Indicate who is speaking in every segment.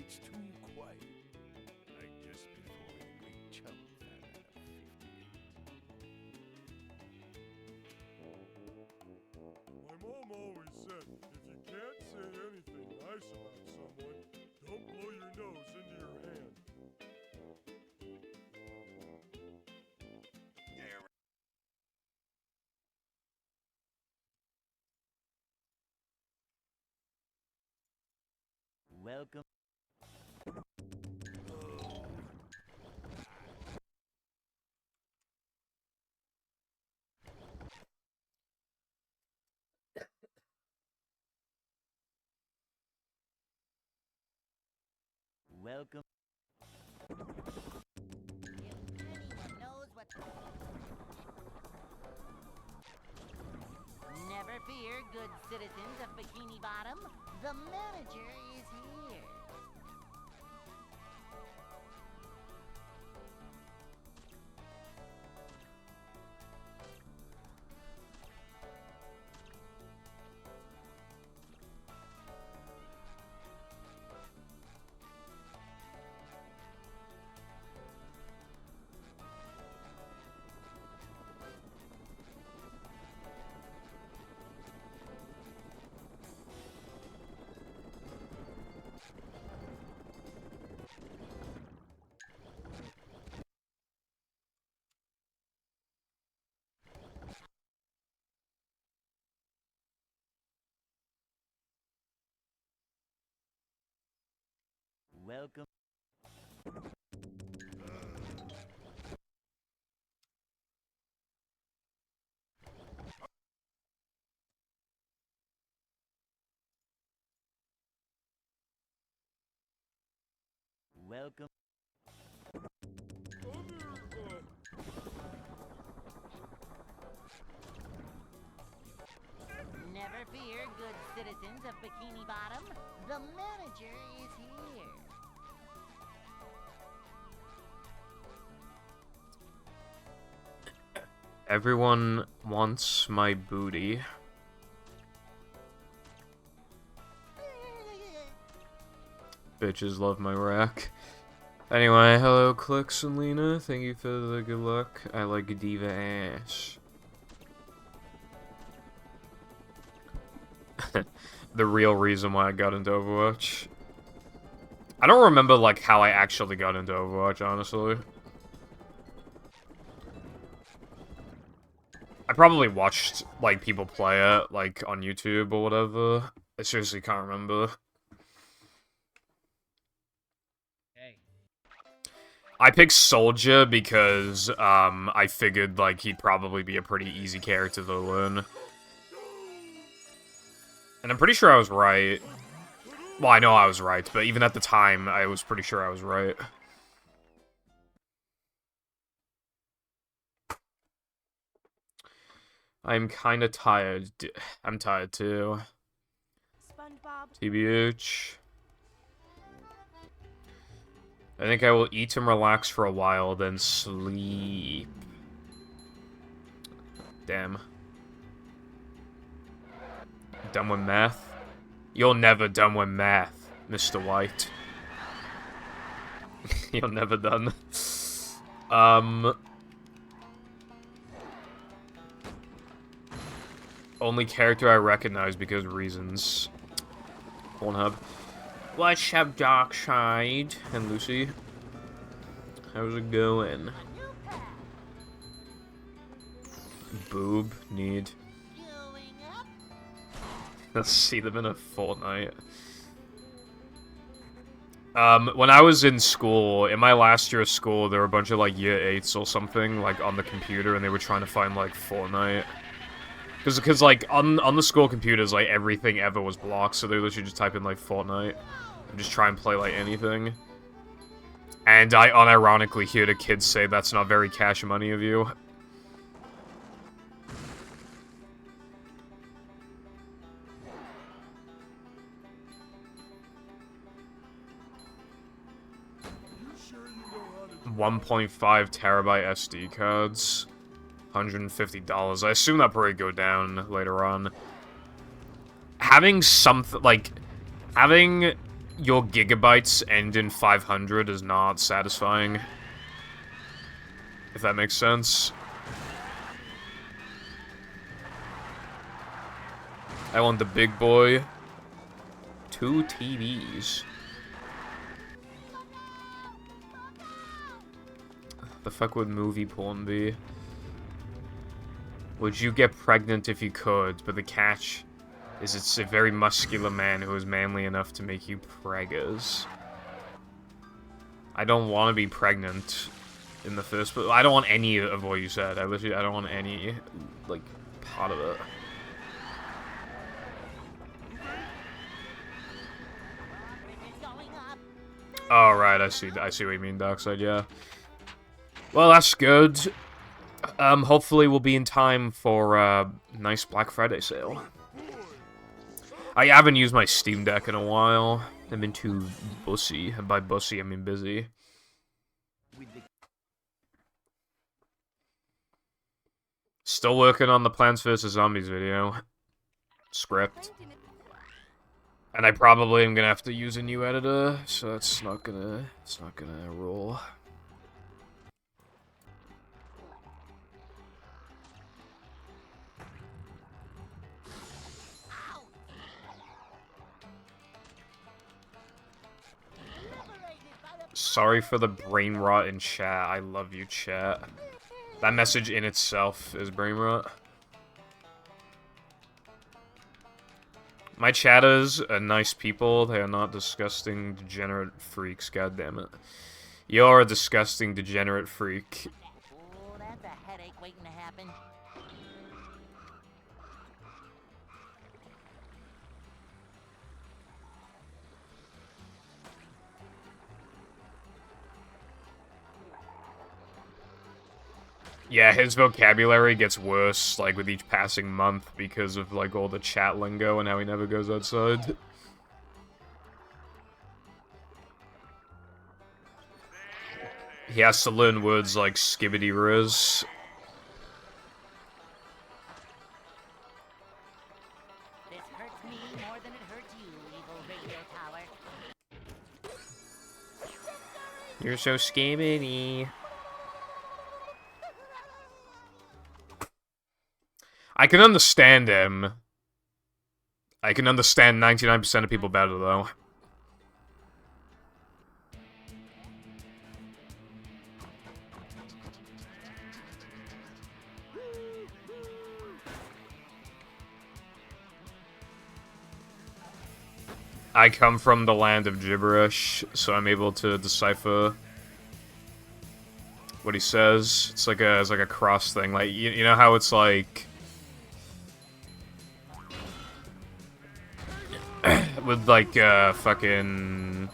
Speaker 1: It's too quiet. Like just before the great chum famine of 58.
Speaker 2: My mom always said, if you can't say anything nice about someone, don't blow your nose into your hand.
Speaker 3: Welcome. Welcome.
Speaker 4: If anyone knows what... Never fear, good citizens of Bikini Bottom. The manager is here.
Speaker 3: Welcome. Welcome.
Speaker 4: Never fear, good citizens of Bikini Bottom. The manager is here.
Speaker 5: Everyone wants my booty. Bitches love my rack. Anyway, hello Clix and Lena. Thank you for the good luck. I like diva ass. The real reason why I got into Overwatch. I don't remember, like, how I actually got into Overwatch, honestly. I probably watched, like, people play it, like, on YouTube or whatever. I seriously can't remember.
Speaker 3: Hey.
Speaker 5: I picked Soldier because, I figured, like, he'd probably be a pretty easy character to learn. And I'm pretty sure I was right. Well, I know I was right, but even at the time, I was pretty sure I was right. I'm kinda tired. I'm tired too.
Speaker 6: SpongeBob.
Speaker 5: TBH. I think I will eat and relax for a while, then sleep. Damn. Done with math? You're never done with math, Mr. White. You're never done. Only character I recognize because reasons. Pornhub. What's up, Darkside? And Lucy. How's it going? Boob need. Let's see them in a fortnight. When I was in school, in my last year of school, there were a bunch of, like, year 8s or something, like, on the computer, and they were trying to find, like, Fortnite. Because, like, on the school computers, like, everything ever was blocked, so they literally just type in, like, Fortnite, and just try and play, like, anything. And I unironically hear the kids say that's not very cash money of you.
Speaker 2: Sure you know how to
Speaker 5: 1.5 terabyte SD cards. $150. I assume that probably go down later on. Having something, like, having your gigabytes end in 500 is not satisfying. If that makes sense. I want the big boy. 2 TVs. The fuck would movie porn be? Would you get pregnant if you could, but the catch is it's a very muscular man who is manly enough to make you preggers. I don't want to be pregnant in the first place. I don't want any of what you said. I don't want any, like, part of it. Oh, right, I see what you mean, Darkseid, yeah. Well, that's good. Hopefully we'll be in time for a nice Black Friday sale. I haven't used my Steam Deck in a while. I've been too bussy. And by bussy, I mean busy. Still working on the Plants vs. Zombies video. Script. And I probably am gonna have to use a new editor, so it's not gonna roll. Sorry for the brain rot in chat. I love you, chat. That message in itself is brain rot. My chatters are nice people. They are not disgusting, degenerate freaks. God damn it. You're a disgusting, degenerate freak.
Speaker 4: Oh, that's a headache waiting to happen.
Speaker 5: Yeah, his vocabulary gets worse, like, with each passing month because of, like, all the chat lingo and how he never goes outside. He has to learn words like skibbity riz.
Speaker 4: This hurts me more than it hurts you, evil radio tower.
Speaker 5: You're so skibbity. I can understand him. I can understand 99% of people better, though. I come from the land of gibberish, so I'm able to decipher what he says. It's like a cross thing. Like, you know how it's like... with like fucking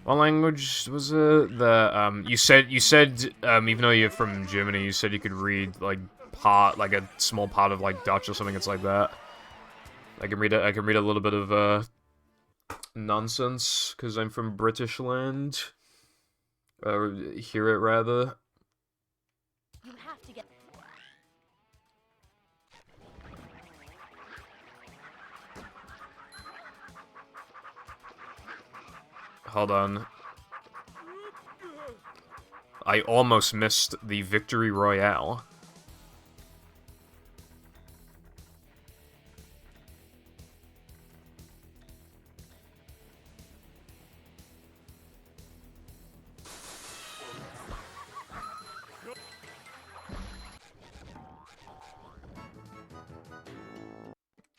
Speaker 5: what language was it? The you said even though you're from Germany, you said you could read like a small part of like Dutch or something. It's like that. I can read a little bit of nonsense because I'm from British land. Hear it rather.
Speaker 6: You have to get.
Speaker 5: Hold on. I almost missed the victory royale.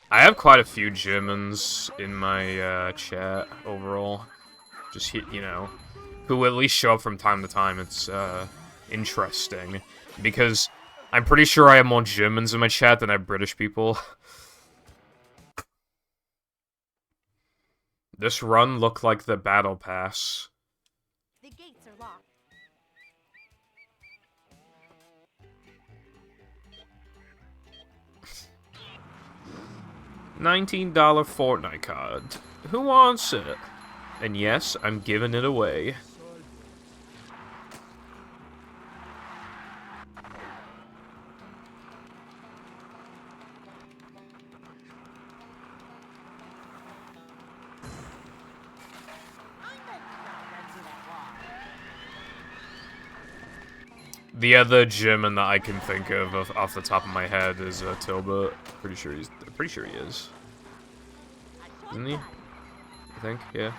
Speaker 5: I have quite a few Germans in my chat overall. Just, you know, who at least show up from time to time. It's interesting. Because I'm pretty sure I have more Germans in my chat than I have British people. This run looked like the battle pass.
Speaker 6: The gates are locked.
Speaker 5: $19 Fortnite card. Who wants it? And yes, I'm giving it away. The other German that I can think of off the top of my head is Tilbert. Pretty sure he is. Isn't he? I think, yeah.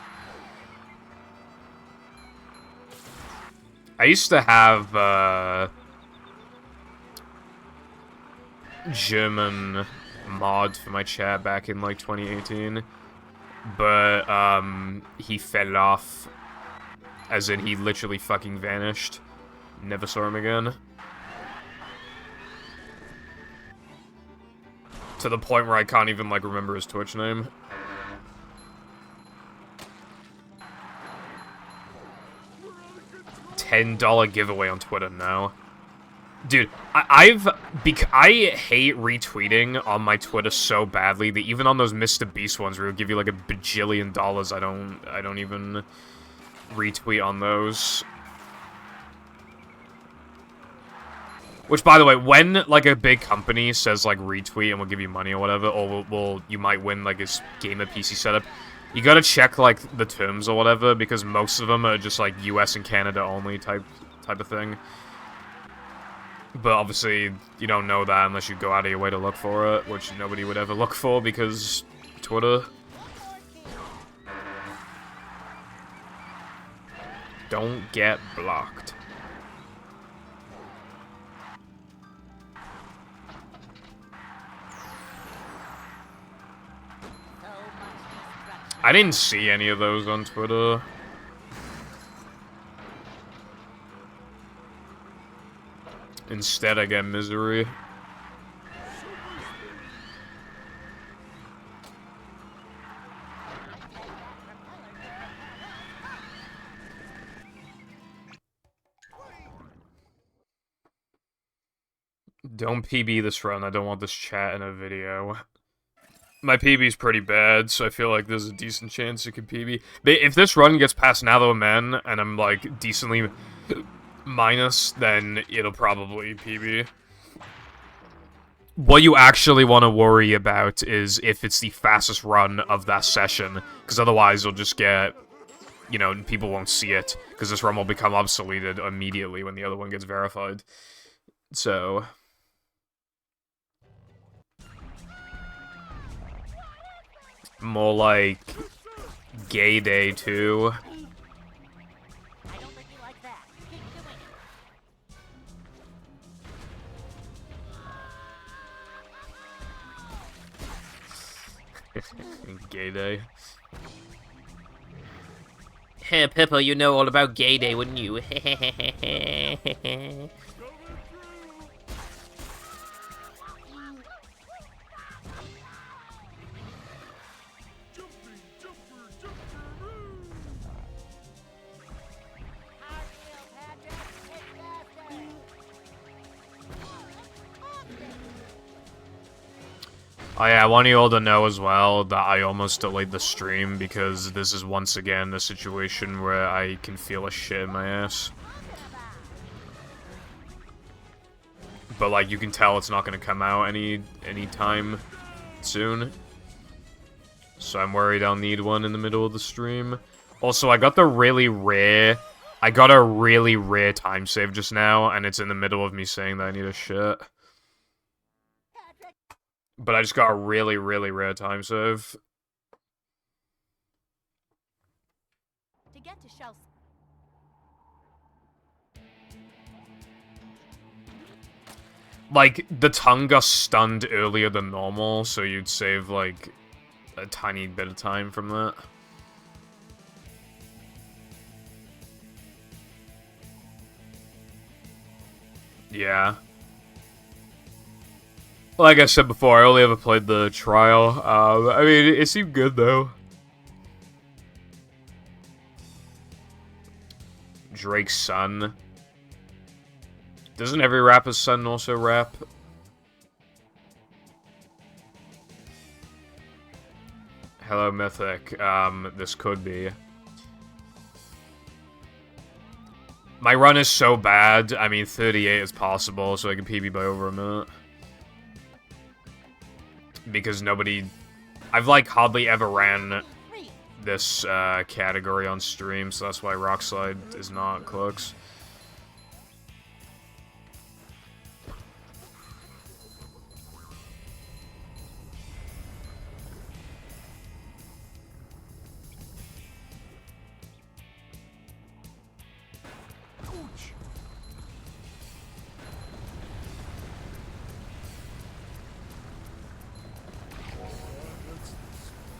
Speaker 5: I used to have German mod for my chat back in like 2018, but he fell off, as in he literally fucking vanished. Never saw him again. To the point where I can't even like remember his Twitch name. $10 giveaway on Twitter now. Dude, I hate retweeting on my Twitter so badly that even on those Mr. Beast ones where it'll give you like $1 bajillion, I don't even retweet on those. Which, by the way, when like a big company says like retweet and we'll give you money or whatever, or you might win like this gamer PC setup, you gotta check like the terms or whatever, because most of them are just like US and Canada only type of thing. But obviously, you don't know that unless you go out of your way to look for it, which nobody would ever look for because Twitter. Don't get blocked. I didn't see any of those on Twitter. Instead, I get misery. Don't PB this run. I don't want this chat in a video. My PB's pretty bad, so I feel like there's a decent chance it could PB. If this run gets past Natho Men, and I'm, like, decently minus, then it'll probably PB. What you actually want to worry about is if it's the fastest run of that session, because otherwise you'll just get, you know, people won't see it, because this run will become obsoleted immediately when the other one gets verified. So... more like Gay Day 2.
Speaker 4: I don't think you like that. Keep doing it.
Speaker 5: Gay Day.
Speaker 7: Hey, Pippa, you know all about Gay Day, wouldn't you?
Speaker 5: Oh yeah, I want you all to know as well that I almost delayed the stream because this is once again a situation where I can feel a shit in my ass. But like, you can tell it's not gonna come out any time soon. So I'm worried I'll need one in the middle of the stream. Also, I got a really rare time save just now, and it's in the middle of me saying that I need a shit. But I just got a really rare time save.
Speaker 6: To get to Shell.
Speaker 5: Like, the tongue got stunned earlier than normal, so you'd save, like, a tiny bit of time from that. Yeah. Like I said before, I only ever played the trial. I mean, it seemed good, though. Drake's son. Doesn't every rapper's son also rap? Hello, Mythic. This could be. My run is so bad, I mean, 38 is possible, so I can PB by over a minute. Because I've like hardly ever ran this category on stream, so that's why Rockslide is not close.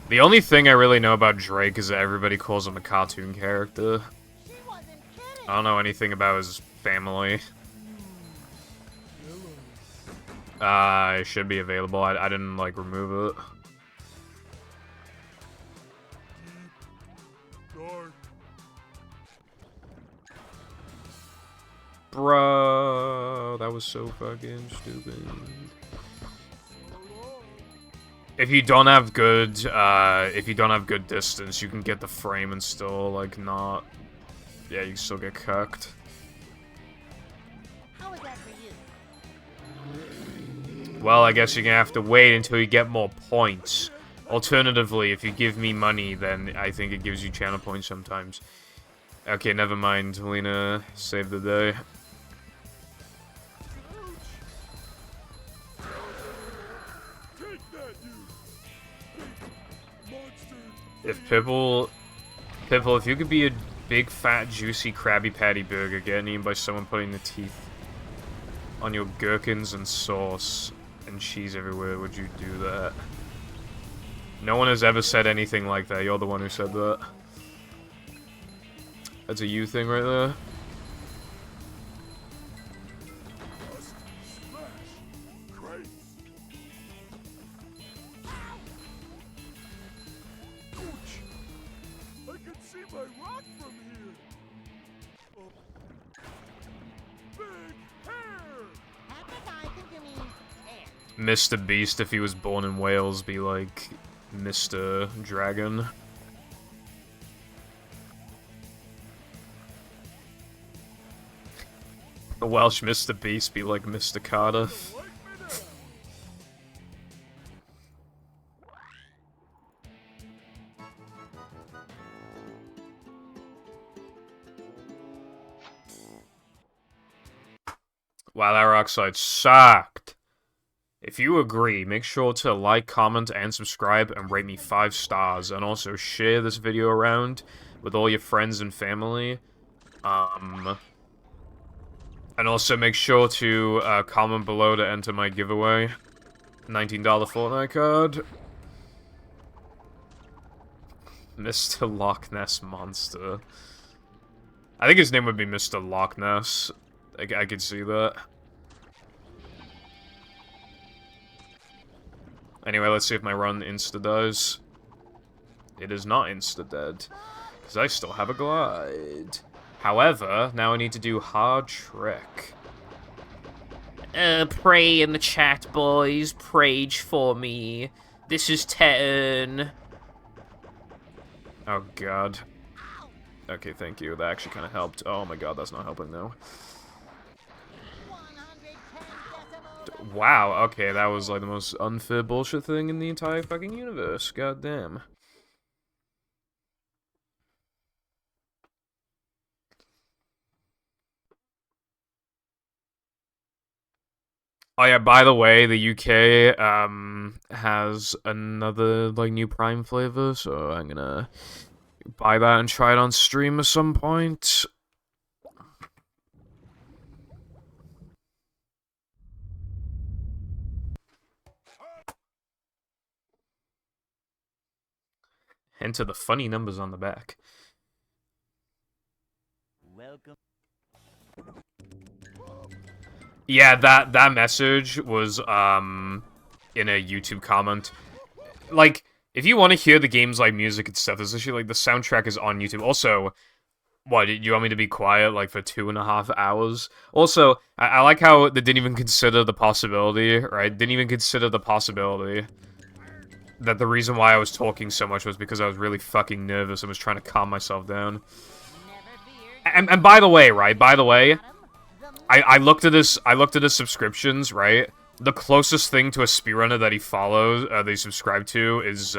Speaker 5: The only thing I really know about Drake is that everybody calls him a cartoon character.
Speaker 4: She wasn't kidding.
Speaker 5: I don't know anything about his family. It should be available. I didn't, like, remove it.
Speaker 2: Dark.
Speaker 5: Bro, that was so fucking stupid. If you don't have good, distance, you can get the frame and still, like, not... Yeah, you still get cucked.
Speaker 4: How was that for you?
Speaker 5: Well, I guess you're gonna have to wait until you get more points. Alternatively, if you give me money, then I think it gives you channel points sometimes. Okay, never mind. Lena, save the day.
Speaker 2: Take that, you monster.
Speaker 5: If Pipple, if you could be a big, fat, juicy Krabby Patty burger getting eaten by someone putting the teeth on your gherkins and sauce and cheese everywhere, would you do that? No one has ever said anything like that. You're the one who said that. That's a you thing right there.
Speaker 2: Just smash. Crates. Ouch. I can see my rock from here. Oh. Big hair.
Speaker 4: Appetizing, you mean hair.
Speaker 5: Mr. Beast, if he was born in Wales, be like Mr. Dragon. The Welsh Mr. Beast be like Mr. Cardiff.
Speaker 2: Like me now.
Speaker 5: Wow, that Rockside sucked. If you agree, make sure to like, comment, and subscribe, and rate me 5 stars, and also share this video around with all your friends and family. And also make sure to comment below to enter my giveaway. $19 Fortnite card. Mr. Loch Ness Monster. I think his name would be Mr. Loch Ness. I could see that. Anyway, let's see if my run insta-does. It is not insta-dead, because I still have a glide. However, now I need to do hard trick.
Speaker 7: Pray in the chat, boys. Prage for me. This is Tetten.
Speaker 5: Oh god. Okay, thank you. That actually kind of helped. Oh my god, that's not helping though.
Speaker 4: 110 decimals.
Speaker 5: Wow, okay, that was like the most unfair bullshit thing in the entire fucking universe. God damn. Oh yeah, by the way, the UK has another like new Prime flavor, so I'm gonna buy that and try it on stream at some point. Enter the funny numbers on the back.
Speaker 3: Welcome.
Speaker 5: Yeah, that message was in a YouTube comment. Like, if you want to hear the game's like music and stuff, especially like the soundtrack is on YouTube. Also, what, you want me to be quiet like for 2.5 hours? Also, I like how they didn't even consider the possibility, right? Didn't even consider the possibility that the reason why I was talking so much was because I was really fucking nervous and was trying to calm myself down.
Speaker 4: Never fear.
Speaker 5: And by the way, right? By the way,
Speaker 4: Bottom, the
Speaker 5: I looked at his subscriptions, right? The closest thing to a speedrunner that he follows, that he subscribed to, is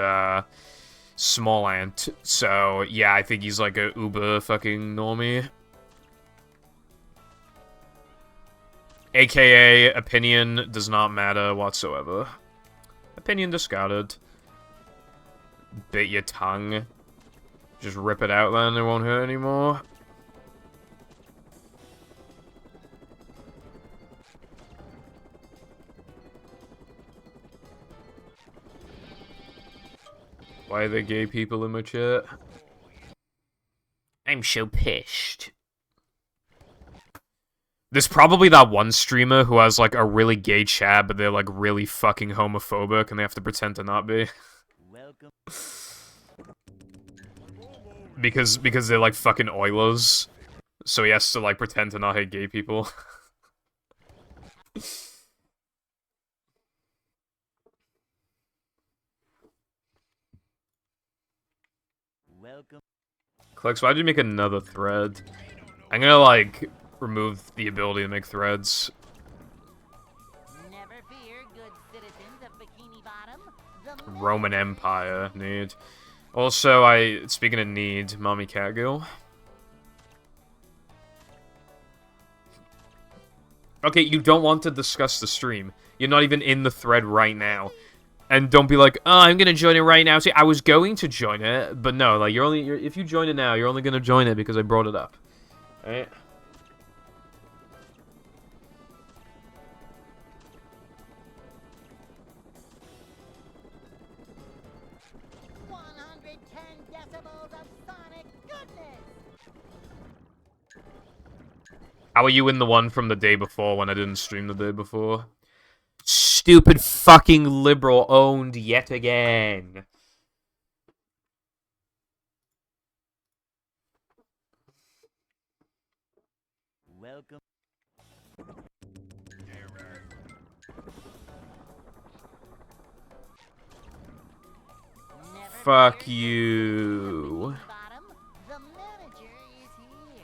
Speaker 5: Small Ant. So yeah, I think he's like a uber fucking normie. AKA opinion does not matter whatsoever. Opinion discarded. Bit your tongue. Just rip it out then, it won't hurt anymore. Why are there gay people in my chat?
Speaker 7: I'm so pissed.
Speaker 5: There's probably that one streamer who has like a really gay chat, but they're like really fucking homophobic and they have to pretend to not be.
Speaker 3: Welcome.
Speaker 5: because they're like fucking Oilers. So he has to like pretend to not hate gay people.
Speaker 3: Welcome.
Speaker 5: Clex, why'd you make another thread? I'm gonna like remove the ability to make threads.
Speaker 4: Never fear, good citizens of Bikini Bottom. The
Speaker 5: Roman Empire, need. Also, speaking of need, Mommy Catgirl. Okay, you don't want to discuss the stream. You're not even in the thread right now. And don't be like, oh, I'm gonna join it right now. See, I was going to join it, but no, like, if you join it now, you're only gonna join it because I brought it up. Alright?
Speaker 4: decibels of sonic goodness.
Speaker 5: How are you in the one from the day before when I didn't stream the day before?
Speaker 7: Stupid fucking liberal owned yet again.
Speaker 3: Welcome.
Speaker 4: Never
Speaker 5: Fuck
Speaker 4: fear,
Speaker 5: you.
Speaker 4: Bikini Bottom. The manager is here.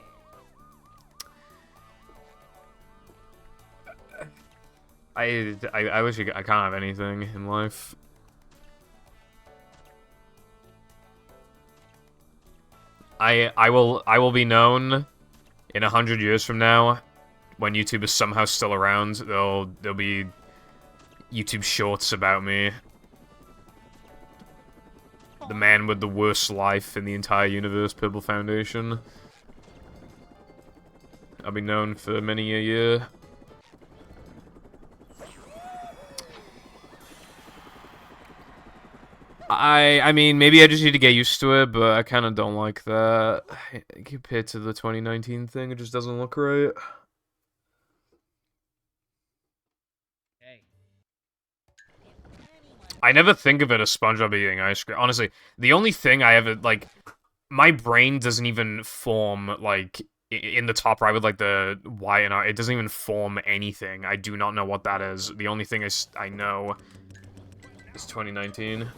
Speaker 5: I wish I can't have anything in life. I will be known in 100 years from now when YouTube is somehow still around. There'll be YouTube shorts about me. The man with the worst life in the entire universe, Purple Foundation. I'll be known for many a year. I mean, maybe I just need to get used to it, but I kind of don't like that. Compared to the 2019 thing, it just doesn't look right.
Speaker 3: Hey.
Speaker 5: I never think of it as SpongeBob eating ice cream. Honestly, the only thing I ever, like, my brain doesn't even form, like, in the top right with, like, the Y and R. It doesn't even form anything. I do not know what that is. The only thing I know is 2019.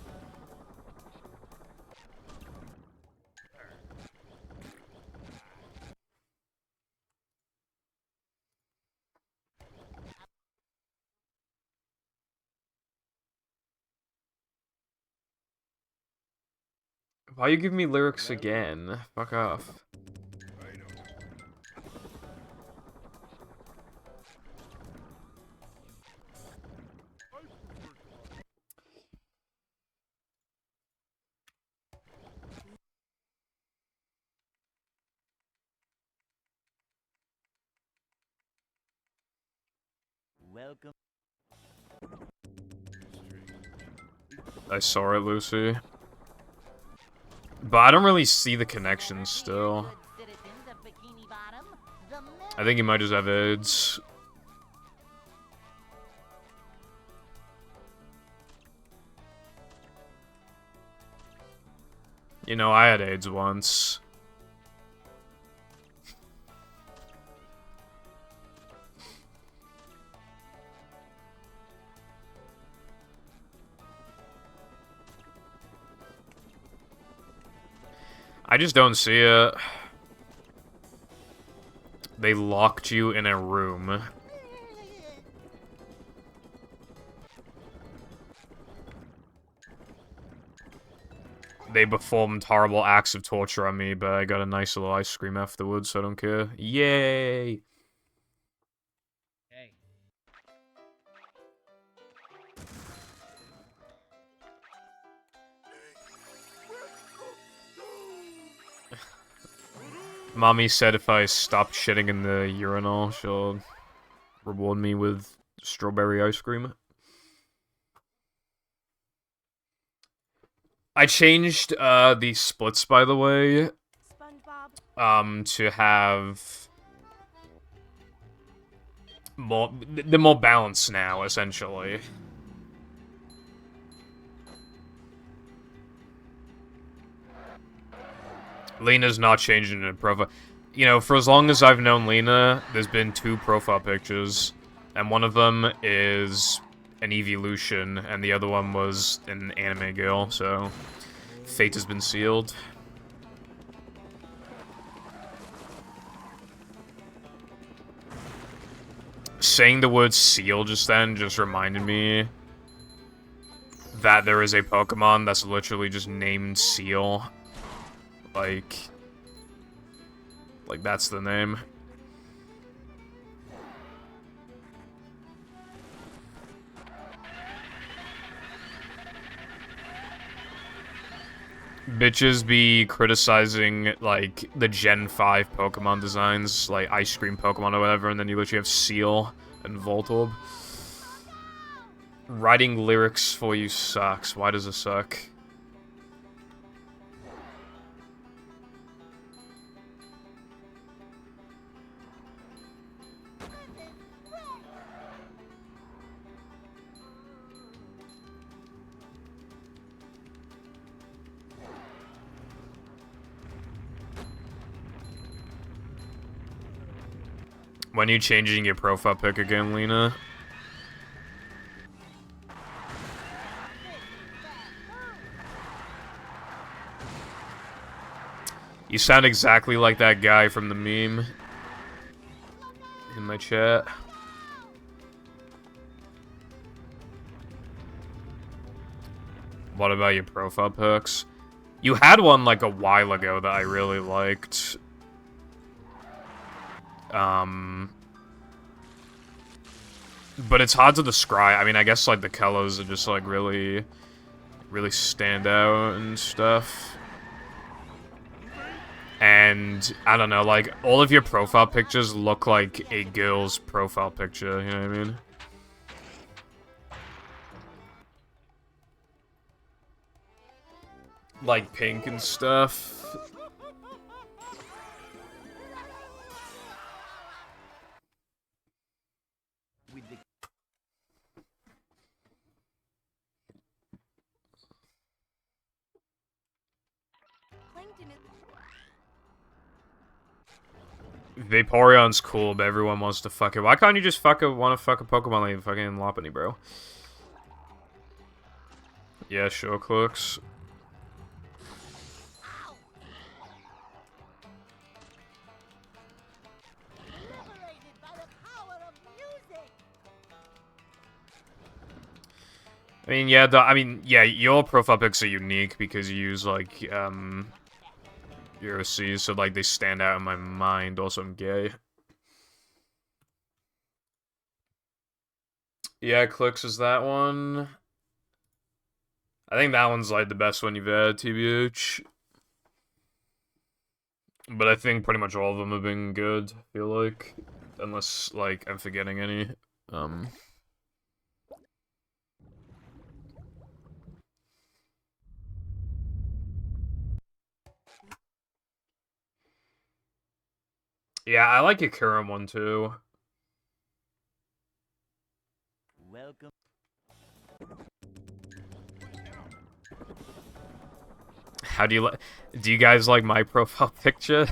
Speaker 5: Why you giving me lyrics again? Fuck off.
Speaker 3: Welcome.
Speaker 5: I saw it, Lucy. But I don't really see the connection still.
Speaker 4: Good citizens of Bikini Bottom. The
Speaker 5: I think he might just have AIDS. You know, I had AIDS once. I just don't see it. They locked you in a room. They performed horrible acts of torture on me, but I got a nice little ice cream afterwards, so I don't care. Yay!
Speaker 3: Hey.
Speaker 5: Mommy said if I stop shitting in the urinal, she'll reward me with strawberry ice cream. I changed the splits, by the way,
Speaker 6: SpongeBob.
Speaker 5: to have they're more balanced now, essentially. Lena's not changing her profile. You know, for as long as I've known Lena, there's been 2 profile pictures, and one of them is an evolution, and the other one was an anime girl, so fate has been sealed. Saying the word seal just then just reminded me that there is a Pokemon that's literally just named Seal. Like that's the name. Bitches be criticizing, like, the Gen 5 Pokemon designs, like Ice Cream Pokemon or whatever, and then you literally have Seal and Voltorb. Writing lyrics for you sucks. Why does it suck? When are you changing your profile pic again, Lena? You sound exactly like that guy from the meme in my chat. What about your profile pics? You had one like a while ago that I really liked. But it's hard to describe. I mean, I guess, like, the colors are just, like, really stand out and stuff. And, I don't know, like, all of your profile pictures look like a girl's profile picture, you know what I mean? Like, pink and stuff. Vaporeon's cool, but everyone wants to fuck it. Why can't you just want to fuck a Pokemon like fucking Lopunny, bro? Yeah, sure, Cooks. I mean, yeah, your profile pics are unique because you use, like, UOCs, so, like, they stand out in my mind. Also, I'm gay. Yeah, Clicks is that one. I think that one's, like, the best one you've had, TBH. But I think pretty much all of them have been good, I feel like. Unless, like, I'm forgetting any. Yeah, I like your current one, too.
Speaker 3: Welcome.
Speaker 5: How do you guys like my profile picture?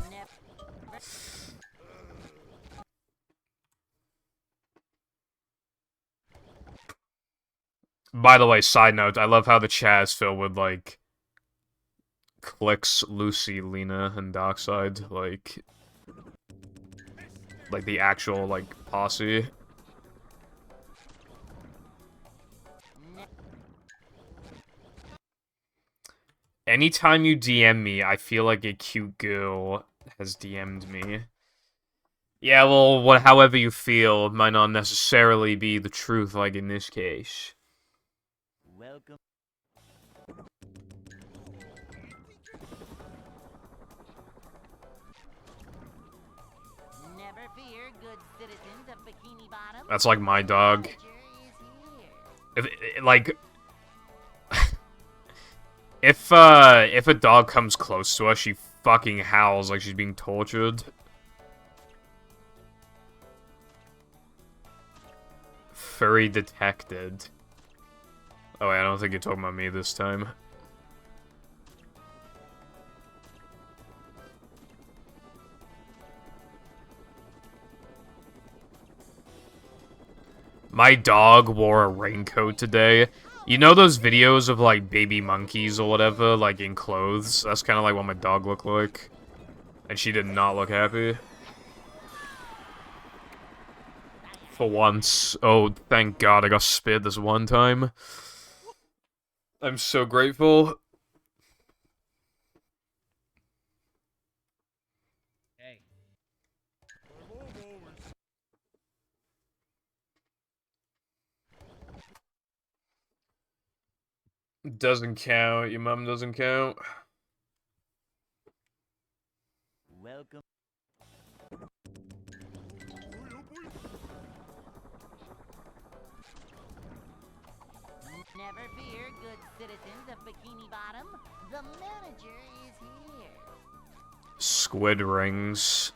Speaker 5: By the way, side note, I love how the chat is filled with, like, Clicks, Lucy, Lena, and Darkseid, like the actual, like, posse. Anytime you DM me, I feel like a cute girl has DM'd me. Yeah, well, however you feel might not necessarily be the truth, like in this case.
Speaker 3: Welcome.
Speaker 4: Never fear, good citizens of Bikini Bottom.
Speaker 5: That's like my dog.
Speaker 4: Manager is here.
Speaker 5: Like, If a dog comes close to us, she fucking howls like she's being tortured. Furry detected. Oh wait, I don't think you're talking about me this time. My dog wore a raincoat today. You know those videos of, like, baby monkeys or whatever, like, in clothes? That's kind of like what my dog looked like. And she did not look happy. For once. Oh, thank God I got spared this one time. I'm so grateful.
Speaker 1: Hey.
Speaker 2: My mom always
Speaker 5: Doesn't count. Your mom doesn't count.
Speaker 3: Welcome.
Speaker 4: Never fear, good citizens of Bikini Bottom. The manager is here.
Speaker 5: Squid rings.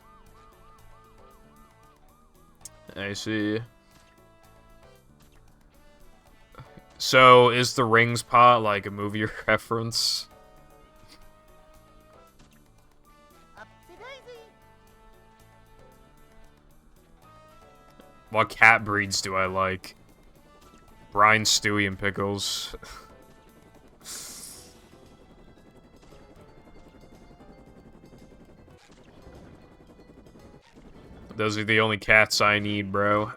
Speaker 5: I see. So, is the rings part like a movie reference?
Speaker 4: Upsy-daisy.
Speaker 5: What cat breeds do I like? Brine, Stewie, and Pickles. Those are the only cats I need, bro.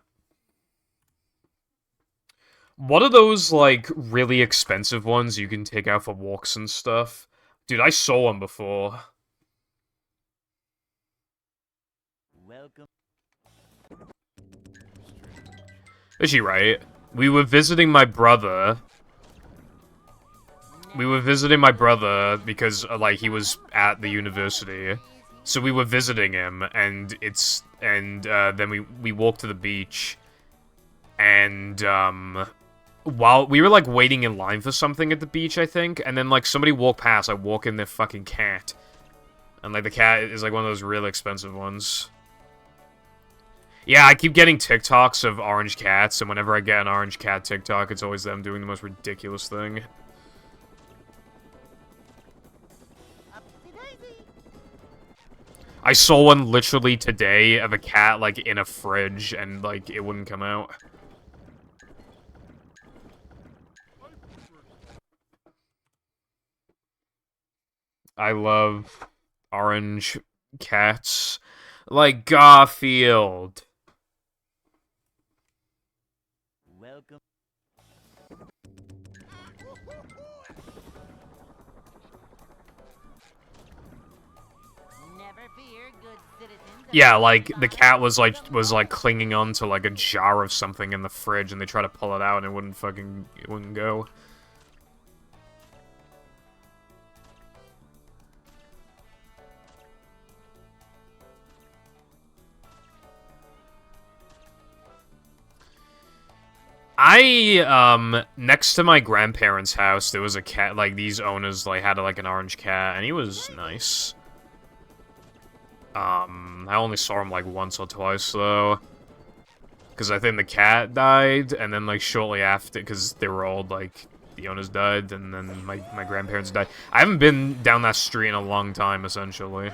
Speaker 5: What are those, like, really expensive ones you can take out for walks and stuff? Dude, I saw one before.
Speaker 3: Welcome.
Speaker 5: Is she right? We were visiting my brother. Because, like, he was at the university. So we were visiting him, and then we walked to the beach. And, while we were, like, waiting in line for something at the beach, I think, and then, like, somebody walked past, I walk in their fucking cat. And, like, the cat is, like, one of those really expensive ones. Yeah, I keep getting TikToks of orange cats, and whenever I get an orange cat TikTok, it's always them doing the most ridiculous thing. I saw one literally today of a cat, like, in a fridge, and, like, it wouldn't come out. I love orange cats. Like Garfield.
Speaker 3: Welcome.
Speaker 4: Never fear, good citizens of
Speaker 5: Yeah,
Speaker 4: Bikini
Speaker 5: like, the
Speaker 4: Bottom.
Speaker 5: cat was like clinging on to, like, a jar of something in the fridge, and they tried to pull it out, and it wouldn't go. Next to my grandparents' house, there was a cat, like, these owners, like, had, like, an orange cat, and he was nice. I only saw him, like, once or twice, though. Because I think the cat died, and then, like, shortly after, because they were old, like, the owners died, and then my grandparents died. I haven't been down that street in a long time, essentially.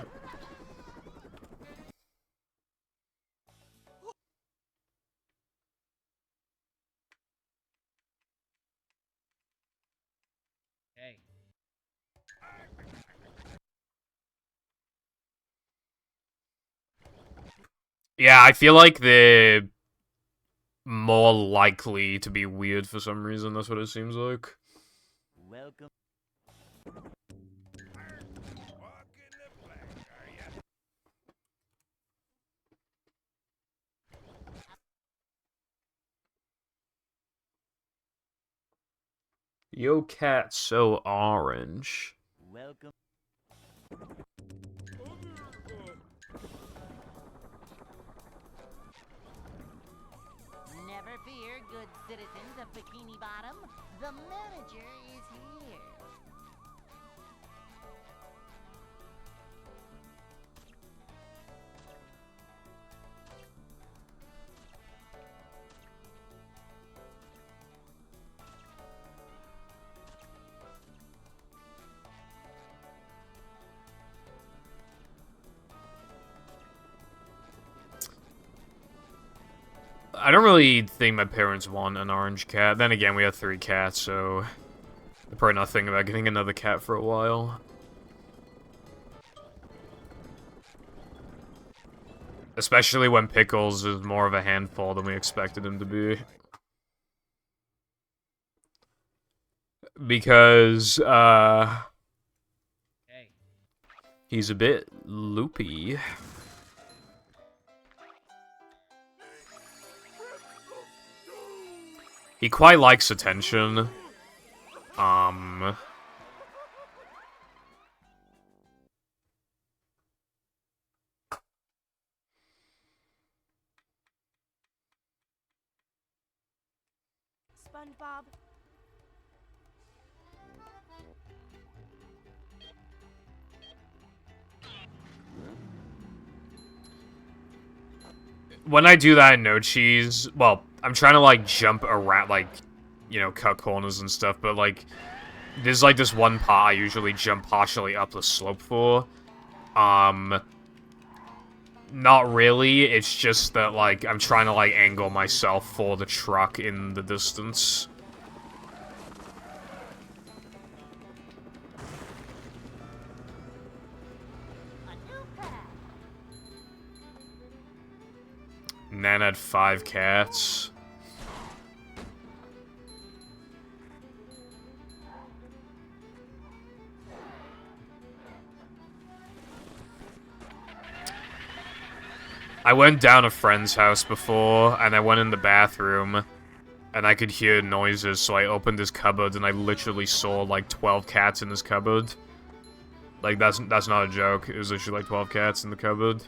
Speaker 3: Hey.
Speaker 5: Yeah, I feel like they're more likely to be weird for some reason, that's what it seems like.
Speaker 3: Welcome.
Speaker 1: Walking the plank, are ya?
Speaker 5: Yo, cat so orange.
Speaker 3: Welcome.
Speaker 4: Never fear, good citizens of Bikini Bottom. The manager is here.
Speaker 5: I don't really think my parents want an orange cat. Then again, we have 3 cats, so they're probably not thinking about getting another cat for a while. Especially when Pickles is more of a handful than we expected him to be. Because,
Speaker 3: Hey.
Speaker 5: he's a bit loopy. He quite likes attention.
Speaker 6: SpongeBob.
Speaker 5: When I do that in No Cheese, well, I'm trying to, like, jump around, like, you know, cut corners and stuff, but, like, there's, like, this one part I usually jump partially up the slope for. Not really, it's just that, like, I'm trying to, like, angle myself for the truck in the distance.
Speaker 4: A new pet.
Speaker 5: Nan had 5 cats. I went down a friend's house before, and I went in the bathroom, and I could hear noises, so I opened his cupboard, and I literally saw, like, 12 cats in his cupboard. Like, that's not a joke. It was literally, like, 12 cats in the cupboard.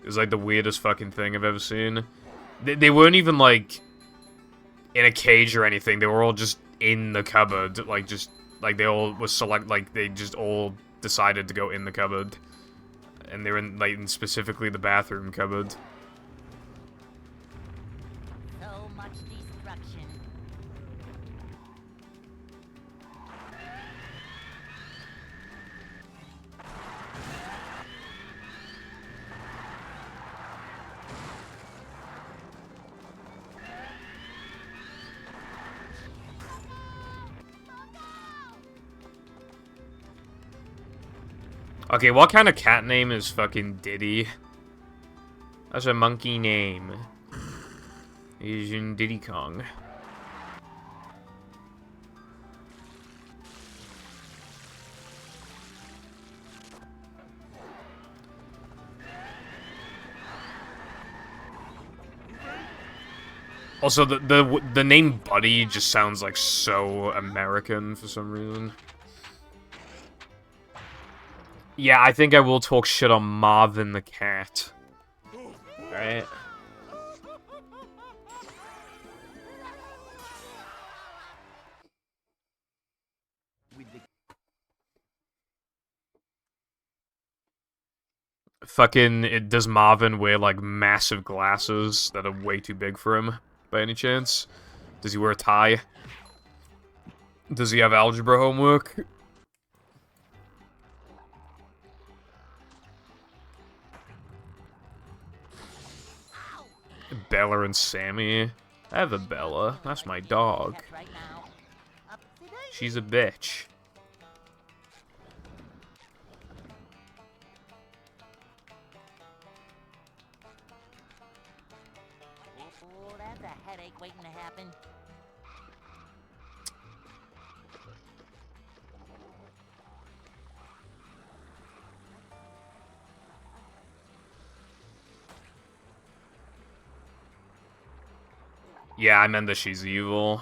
Speaker 5: It was, like, the weirdest fucking thing I've ever seen. They weren't even, like, in a cage or anything. They were all just in the cupboard. Like, just, like, they all was like, they just all decided to go in the cupboard. And they were in, like, in specifically the bathroom cupboard.
Speaker 4: So much destruction.
Speaker 5: Okay, what kind of cat name is fucking Diddy? That's a monkey name. He's in Diddy Kong. Also, the name Buddy just sounds like so American for some reason. Yeah, I think I will talk shit on Marvin the cat. Right?
Speaker 3: With the
Speaker 5: Fucking, does Marvin wear, like, massive glasses that are way too big for him, by any chance? Does he wear a tie? Does he have algebra homework? Bella and Sammy? I have a Bella. That's my dog.
Speaker 4: That's right now. Up to date.
Speaker 5: She's a bitch.
Speaker 4: Oh, that's a headache waiting to happen.
Speaker 5: Yeah, I meant that she's evil.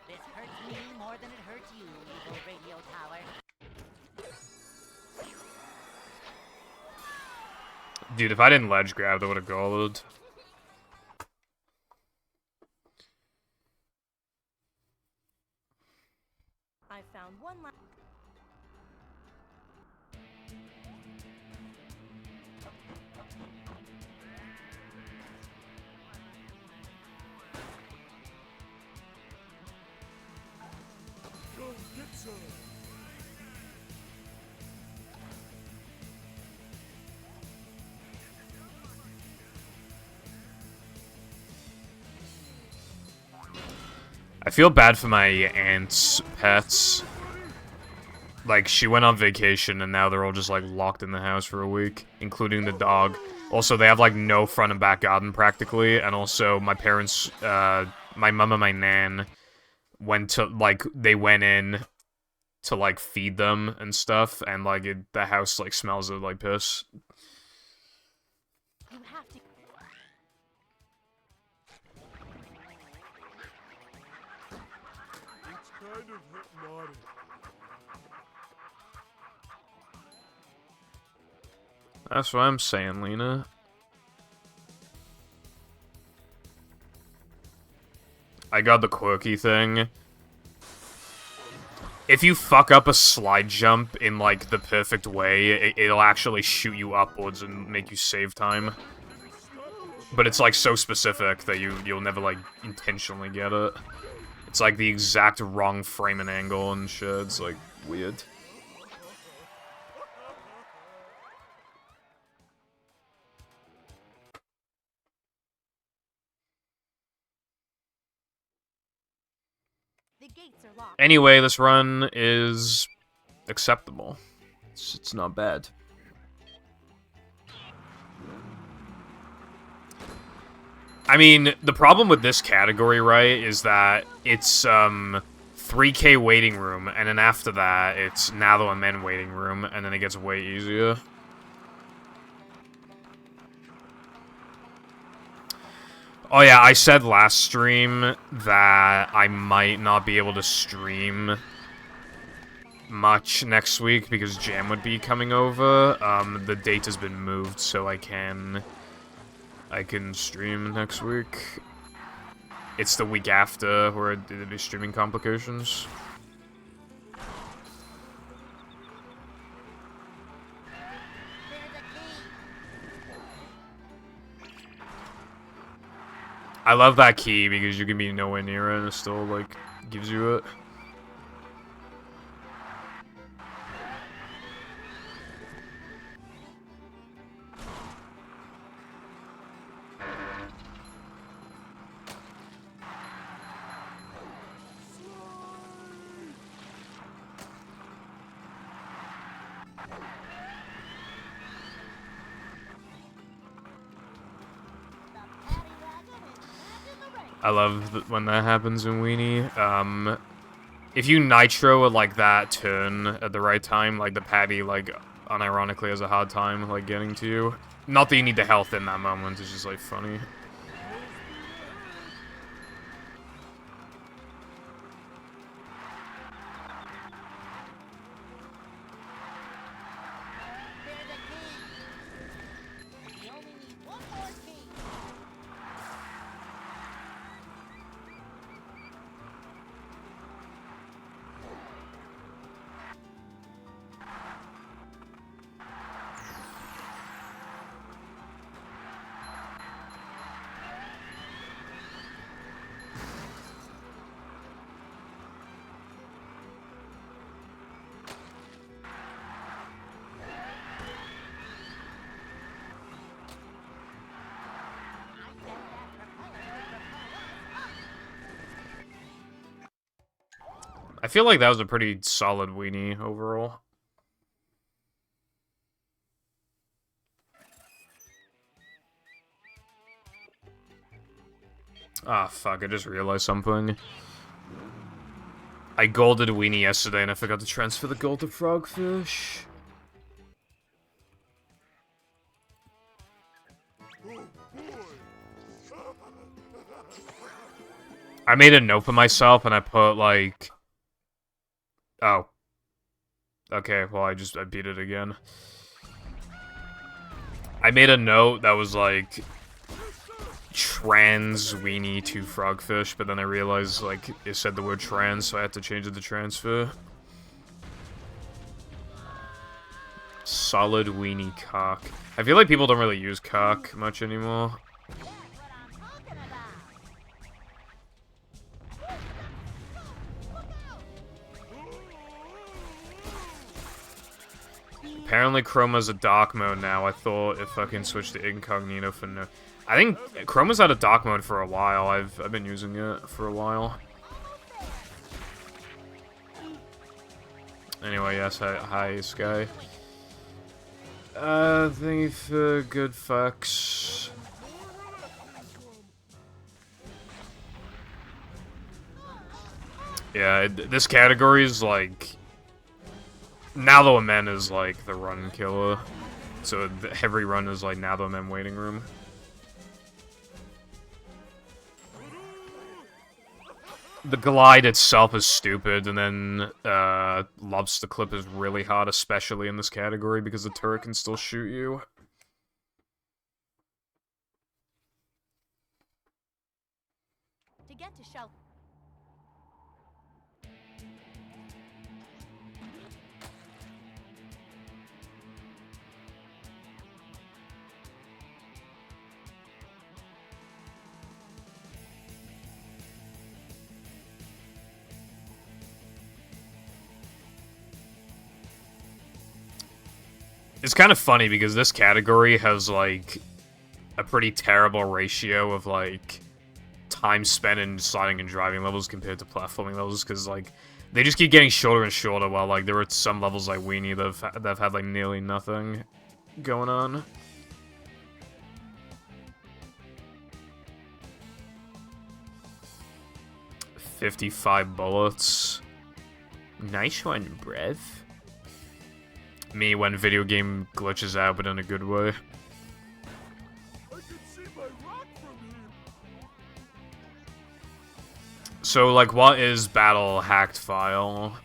Speaker 4: This hurts me more than it hurts you, evil radio tower.
Speaker 5: Dude, if I didn't ledge grab, that would have golded.
Speaker 6: I found one last.
Speaker 2: Get some.
Speaker 5: I feel bad for my aunt's pets. Like, she went on vacation and now they're all just, like, locked in the house for a week, including the dog. Also, they have, like, no front and back garden, practically, and also my parents, my mum and my nan went to, like, they went in to, like, feed them and stuff, and, like, the house, like, smells of, like, piss.
Speaker 6: You have to.
Speaker 2: It's kind of hypnotic.
Speaker 5: That's what I'm saying, Lena. I got the quirky thing. If you fuck up a slide jump in, like, the perfect way, it'll actually shoot you upwards and make you save time. But it's, like, so specific that you'll never, like, intentionally get it. It's, like, the exact wrong frame and angle and shit. It's, like, weird.
Speaker 6: The gates are locked.
Speaker 5: Anyway, this run is acceptable. It's not bad. I mean, the problem with this category, right, is that it's 3K waiting room, and then after that, it's Natho and Men waiting room, and then it gets way easier. Oh yeah, I said last stream that I might not be able to stream much next week because Jam would be coming over. The date has been moved, so I can stream next week. It's the week after where there'll be streaming complications. I love that key because you can be nowhere near it and it still, like, gives you it. I love when that happens in Weenie. If you nitro at, like, that turn at the right time, like, the Patty, like, unironically has a hard time, like, getting to you. Not that you need the health in that moment, it's just, like, funny. I feel like that was a pretty solid Weenie overall. Ah, fuck, I just realized something. I golded Weenie yesterday and I forgot to transfer the gold to Frogfish. I made a note for myself and I put, like... Oh. Okay, well, I beat it again. I made a note that was, like... Trans Weenie to Frogfish, but then I realized, like, it said the word trans, so I had to change it to transfer. Solid Weenie cock. I feel like people don't really use cock much anymore. Apparently Chroma's a dark mode now. I thought if I can switch to incognito for no... I think Chroma's had a dark mode for a while. I've been using it for a while. Anyway, yes, hi Sky. Thank you for good fucks. Yeah, this category is like... Now the Men is like the run killer. So every run is like Now the Men waiting room. The glide itself is stupid, and then Lobster Clip is really hard, especially in this category, because the turret can still shoot you.
Speaker 6: To get to shelter.
Speaker 5: It's kind of funny because this category has, like, a pretty terrible ratio of, like, time spent in sliding and driving levels compared to platforming levels, because, like, they just keep getting shorter and shorter, while, like, there are some levels like Weenie that have had, like, nearly nothing going on. $55 bullets. Nice one, Brev. Me when video game glitches out, but in a good way.
Speaker 2: I can see my rock from here.
Speaker 5: So, like, what is Battle Hacked File?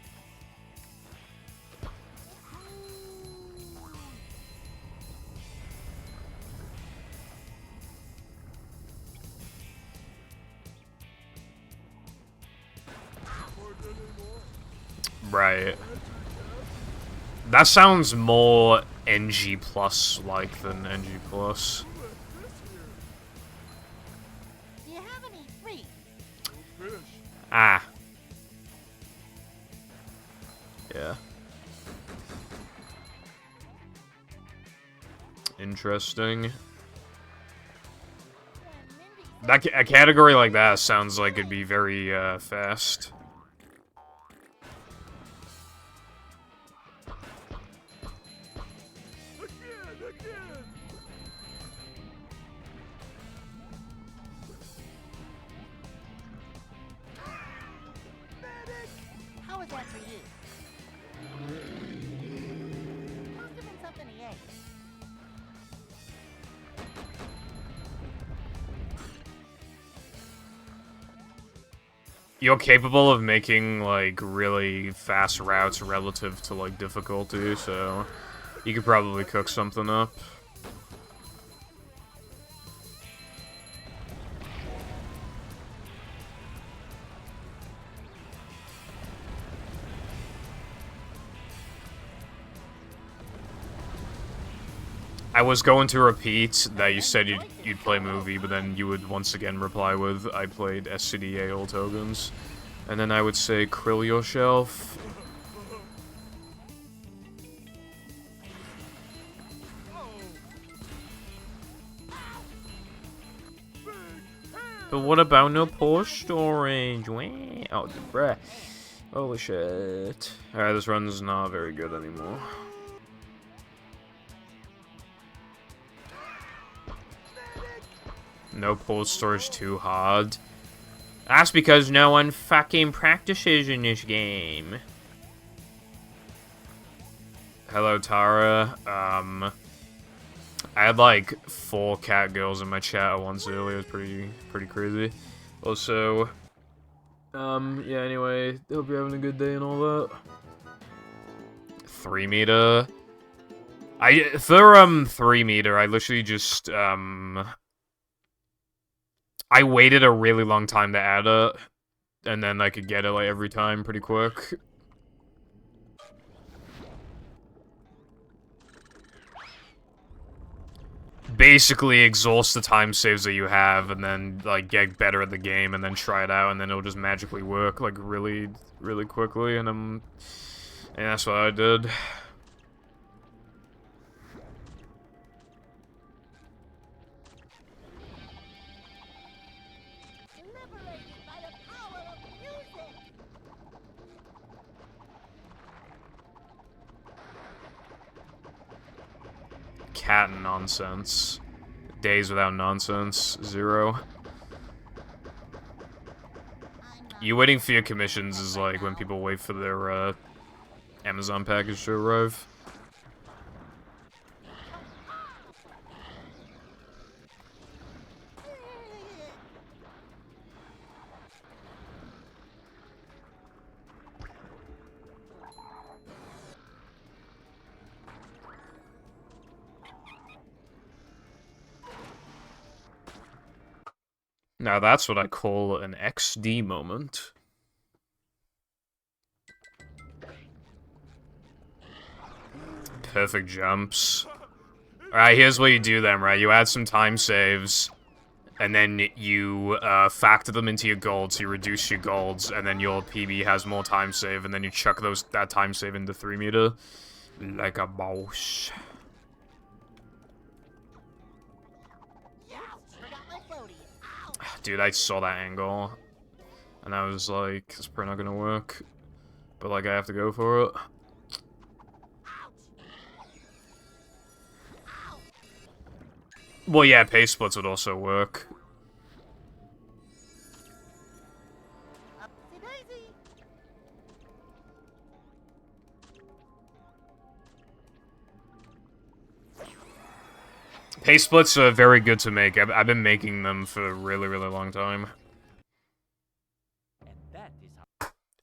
Speaker 5: Right. That sounds more NG plus like than NG plus.
Speaker 4: Do you have any free?
Speaker 2: Fish.
Speaker 5: Ah. Yeah. Interesting. A category like that sounds like it'd be very fast.
Speaker 4: How was that for you? Must have been something he ate.
Speaker 5: You're capable of making, like, really fast routes relative to, like, difficulty, so you could probably cook something up. I was going to repeat that you said you'd play movie, but then you would once again reply with, I played SCDA Old Tokens. And then I would say, krill yourself. But what about no post storage? Oh, bruh. Holy shit. Alright, this run's not very good anymore. No cold storage too hard. That's because no one fucking practices in this game. Hello, Tara. I had like 4 cat girls in my chat at once earlier. It was pretty crazy. Also, yeah, anyway, hope you're having a good day and all that. 3 meter. For 3 meter, I literally just, I waited a really long time to add it, and then I could get it like every time pretty quick. Basically exhaust the time saves that you have, and then like get better at the game, and then try it out, and then it'll just magically work like really quickly, and that's what I did. cat nonsense. Days without nonsense, 0. You waiting for your commissions is like when people wait for their Amazon package to arrive. Now that's what I call an XD moment. Perfect jumps. Alright, here's what you do then, right? You add some time saves, and then you factor them into your gold, so you reduce your golds, and then your PB has more time save, and then you chuck that time save into 3 meter. Like a boss. Dude, I saw that angle, and I was like, it's probably not gonna work, but like, I have to go for it. Well, yeah, pace splits would also work. Pace splits are very good to make. I've been making them for a really, really long time.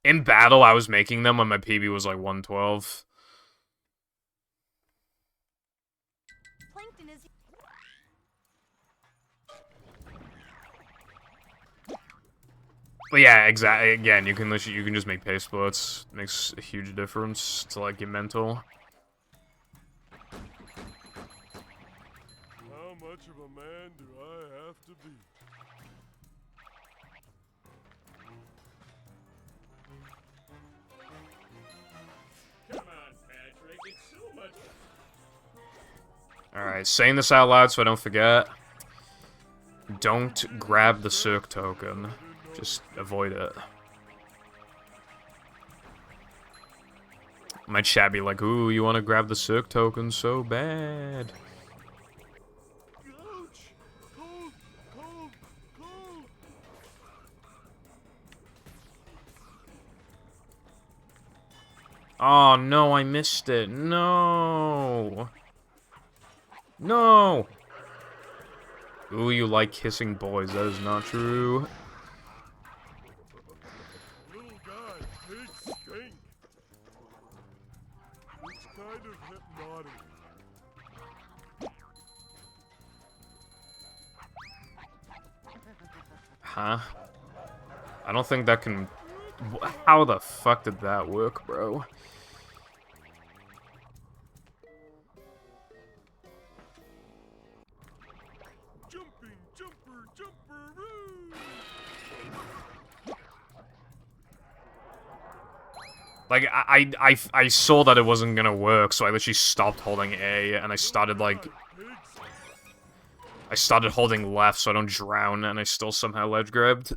Speaker 5: In battle, I was making them when my PB was like 112.
Speaker 6: Plankton is...
Speaker 5: But yeah, exactly. Again, you can just make pace splits. Makes a huge difference to like your mental.
Speaker 2: How much of a man do I have to be?
Speaker 1: Come on, Patrick. It's so much.
Speaker 5: Alright, saying this out loud so I don't forget. Don't grab the Cirque token. Just avoid it. My chat be like, ooh, you want to grab the Cirque token so bad.
Speaker 2: Ouch! Cold! Cold! Cold!
Speaker 5: Oh no, I missed it. No. No. Ooh, you like kissing boys. That is not true.
Speaker 2: Little guy, big stink. It's kind of hypnotic.
Speaker 5: Huh? I don't think that can... How the fuck did that work, bro?
Speaker 2: Jumping, jumper, jumper-oo!
Speaker 5: Like, I saw that it wasn't gonna work, so I literally stopped holding A, and I started, like... I started holding left so I don't drown, and I still somehow ledge grabbed.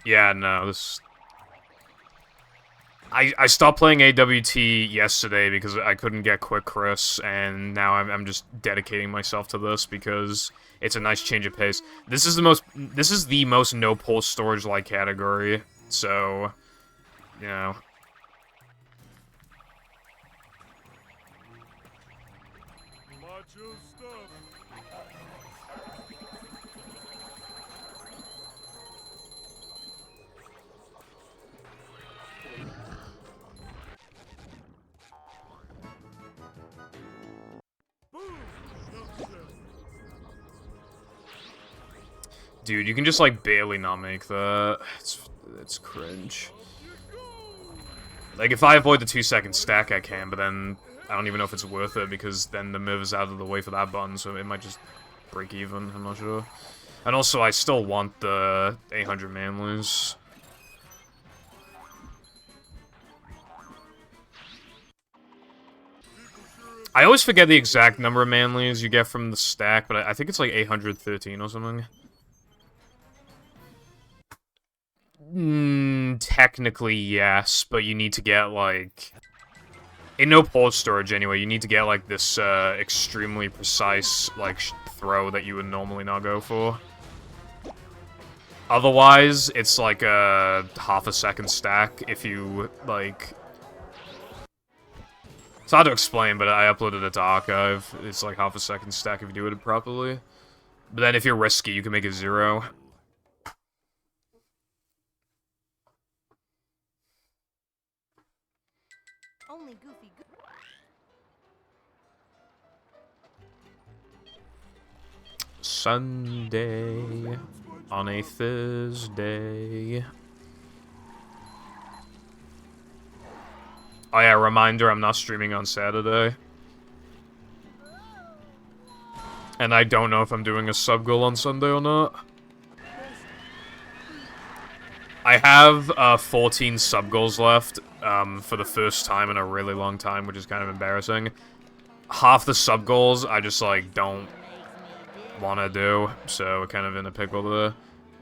Speaker 5: Yeah, no, this... I stopped playing AWT yesterday because I couldn't get Quick Chris, and now I'm just dedicating myself to this because it's a nice change of pace. This is the most no pull storage like category, so you know.
Speaker 2: Macho stuff. Boom! Enough said.
Speaker 5: Dude, you can just like barely not make that. It's cringe. Like if I avoid the 2-second stack I can, but then I don't even know if it's worth it because then the move is out of the way for that button, so it might just break even, I'm not sure. And also I still want the 800 manlies. I always forget the exact number of manlies you get from the stack, but I think it's like 813 or something. Technically, yes, but you need to get, like... In no pause storage anyway, you need to get like this extremely precise like throw that you would normally not go for. Otherwise, it's like a half a second stack if you like. It's hard to explain, but I uploaded it to archive. It's like half a second stack if you do it properly. But then if you're risky, you can make it 0.
Speaker 6: Only Goofy
Speaker 5: Sunday on a Thursday. Oh yeah, reminder, I'm not streaming on Saturday. And I don't know if I'm doing a sub goal on Sunday or not. I have 14 sub goals left for the first time in a really long time, which is kind of embarrassing. Half the sub goals I just like don't want to do, so we're kind of in a pickle there.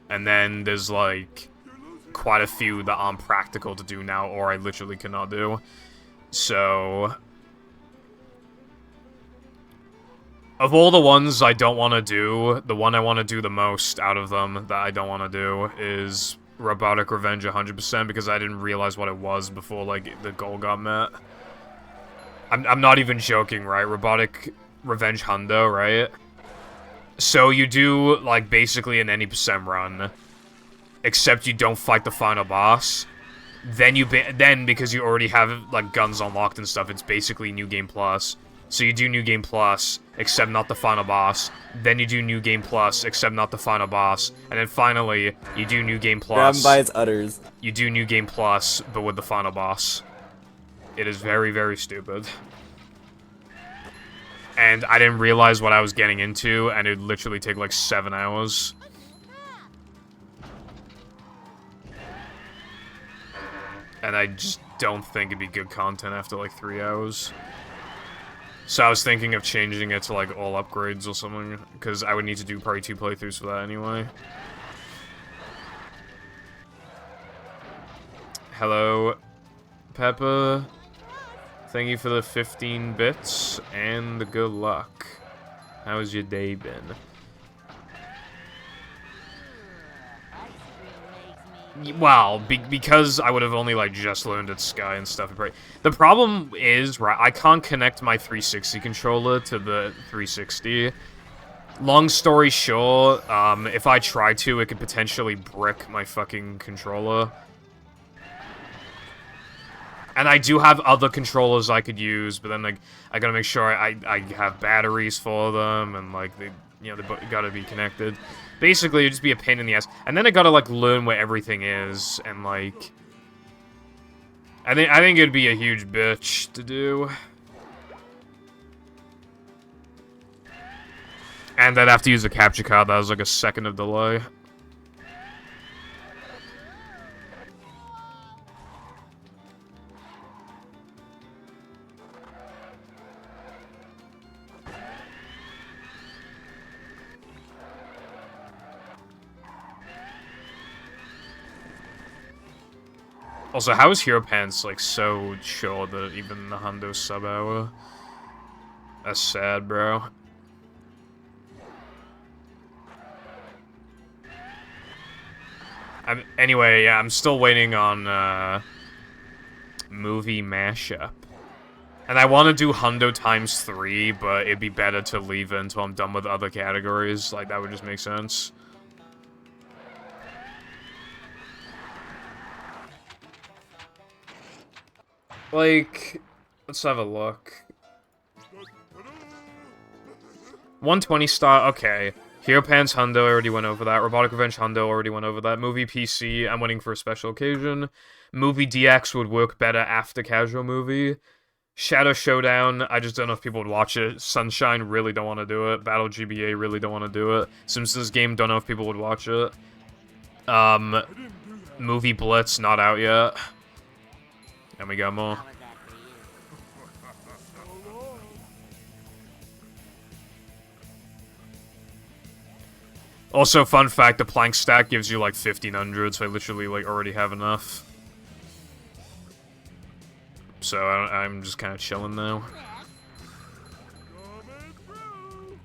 Speaker 5: And then there's like quite a few that aren't practical to do now, or I literally cannot do. So of all the ones I don't want to do, the one I want to do the most out of them that I don't want to do is Robotic Revenge 100%, because I didn't realize what it was before like the goal got met. I'm not even joking, right? Robotic Revenge Hundo, right? So you do like basically an any percent run, except you don't fight the final boss. Then because you already have like guns unlocked and stuff, it's basically New Game Plus. So you do New Game Plus, except not the final boss. Then you do New Game Plus, except not the final boss. And then finally, you do New Game
Speaker 8: Grab
Speaker 5: Plus.
Speaker 8: him by his udders.
Speaker 5: You do New Game Plus, but with the final boss. It is very, very stupid. And I didn't realize what I was getting into, and it'd literally take like 7 hours. And I just don't think it'd be good content after like 3 hours. So I was thinking of changing it to like all upgrades or something, because I would need to do probably 2 playthroughs for that anyway. Hello, Peppa. Thank you for the 15 bits, and good luck. How's your day been? Well, because I would have only, like, just learned at Sky and stuff. The problem is, right, I can't connect my 360 controller to the 360. Long story short, if I try to, it could potentially brick my fucking controller. And I do have other controllers I could use, but then, like, I gotta make sure I have batteries for them, and, like, they gotta be connected. Basically, it'd just be a pain in the ass. And then I gotta, like, learn where everything is, and, like... I think it'd be a huge bitch to do. And I'd have to use a capture card that was, like, a second of delay. Also, how is Hero Pants, like, so sure that even the Hundo sub-hour? That's sad, bro. Anyway, yeah, I'm still waiting on, movie mashup. And I want to do Hundo times 3, but it'd be better to leave it until I'm done with other categories. Like, that would just make sense. Like, let's have a look. 120 star, okay. Hero Pants Hundo, I already went over that. Robotic Revenge Hundo, already went over that. Movie PC, I'm waiting for a special occasion. Movie DX would work better after casual movie. Shadow Showdown, I just don't know if people would watch it. Sunshine, really don't want to do it. Battle GBA, really don't want to do it. Simpsons Game, don't know if people would watch it. Movie Blitz, not out yet. And we got more. Also, fun fact, the plank stack gives you like 1500, so I literally like already have enough. So I'm just kind of chilling now.
Speaker 2: Coming through.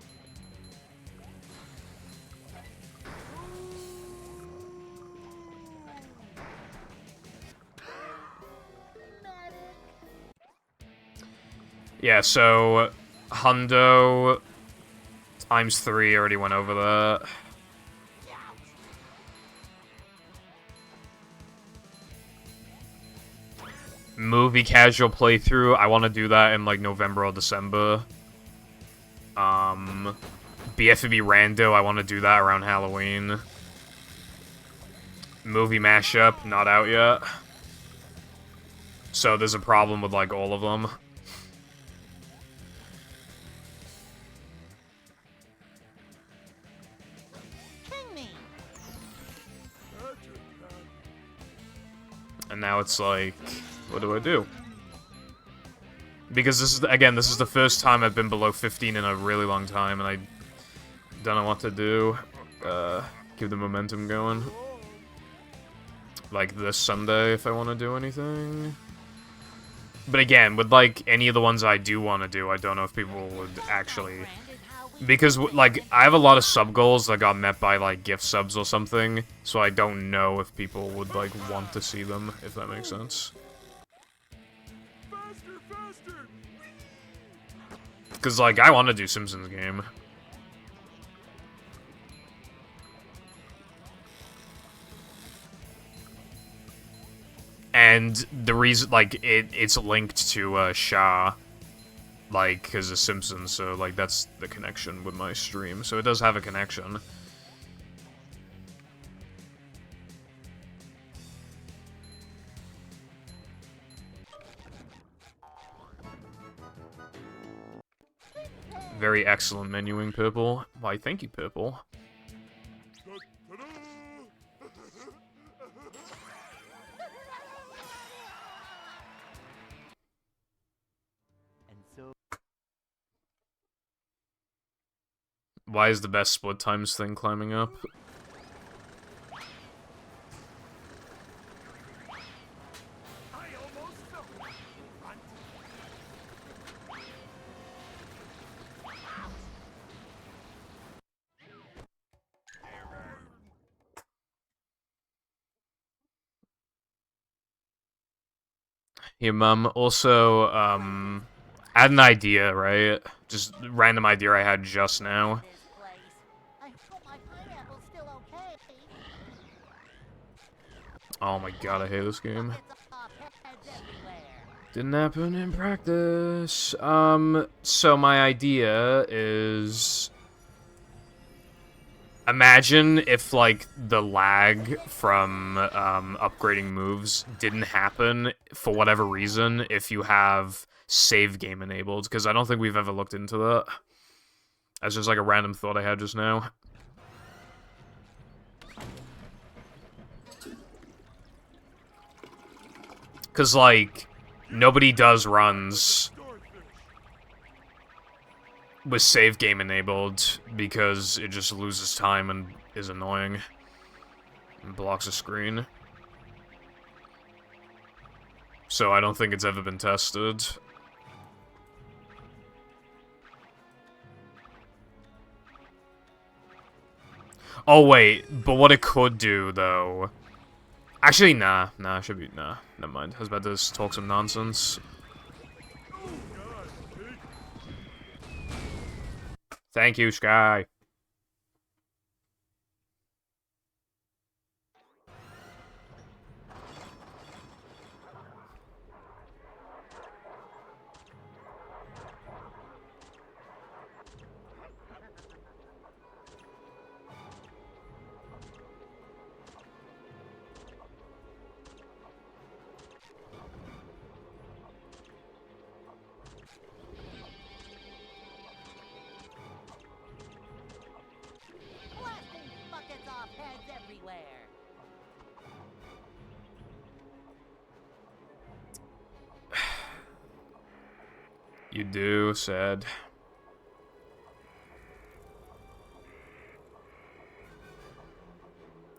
Speaker 5: Yeah, so Hundo times 3 already went over that. Movie casual playthrough, I want to do that in like November or December. BFB Rando, I want to do that around Halloween. Movie mashup, not out yet. So there's a problem with like all of them.
Speaker 4: King me.
Speaker 5: And now it's like, what do I do? Because this is, again, this is the first time I've been below 15 in a really long time, and I don't know what to do. Keep the momentum going. Like this Sunday, if I want to do anything. But again, with like any of the ones I do want to do, I don't know if people would actually... Because, like, I have a lot of sub-goals that got met by, like, gift subs or something, so I don't know if people would, like, want to see them, if that makes sense.
Speaker 2: Faster, faster.
Speaker 5: Because, like, I want to do Simpsons game. And the reason, like, it's linked to, Shah. Like, because of Simpsons, so, like, that's the connection with my stream. So it does have a connection. Very excellent menuing, Purple. Why, thank you, Purple.
Speaker 2: Ta-da!
Speaker 3: And so
Speaker 5: Why is the best split times thing climbing up? Hey, Mum. Also, I had an idea, right? Just random idea I had just now.
Speaker 4: This place. I hope my pineapple's still okay.
Speaker 5: Oh my god, I hate this game.
Speaker 4: Buckets off heads everywhere.
Speaker 5: Didn't happen in practice. So my idea is... Imagine if, like, the lag from, upgrading moves didn't happen, for whatever reason, if you have save game enabled, because I don't think we've ever looked into that. That's just, like, a random thought I had just now. Because, like, nobody does runs with save game enabled because it just loses time and is annoying and blocks the screen. So I don't think it's ever been tested. Oh wait, but what it could do though... Actually, nah, it should be, nah, never mind. I was about to talk some nonsense. Thank you, Sky.
Speaker 4: Blasting buckets off heads everywhere.
Speaker 5: You do, sad.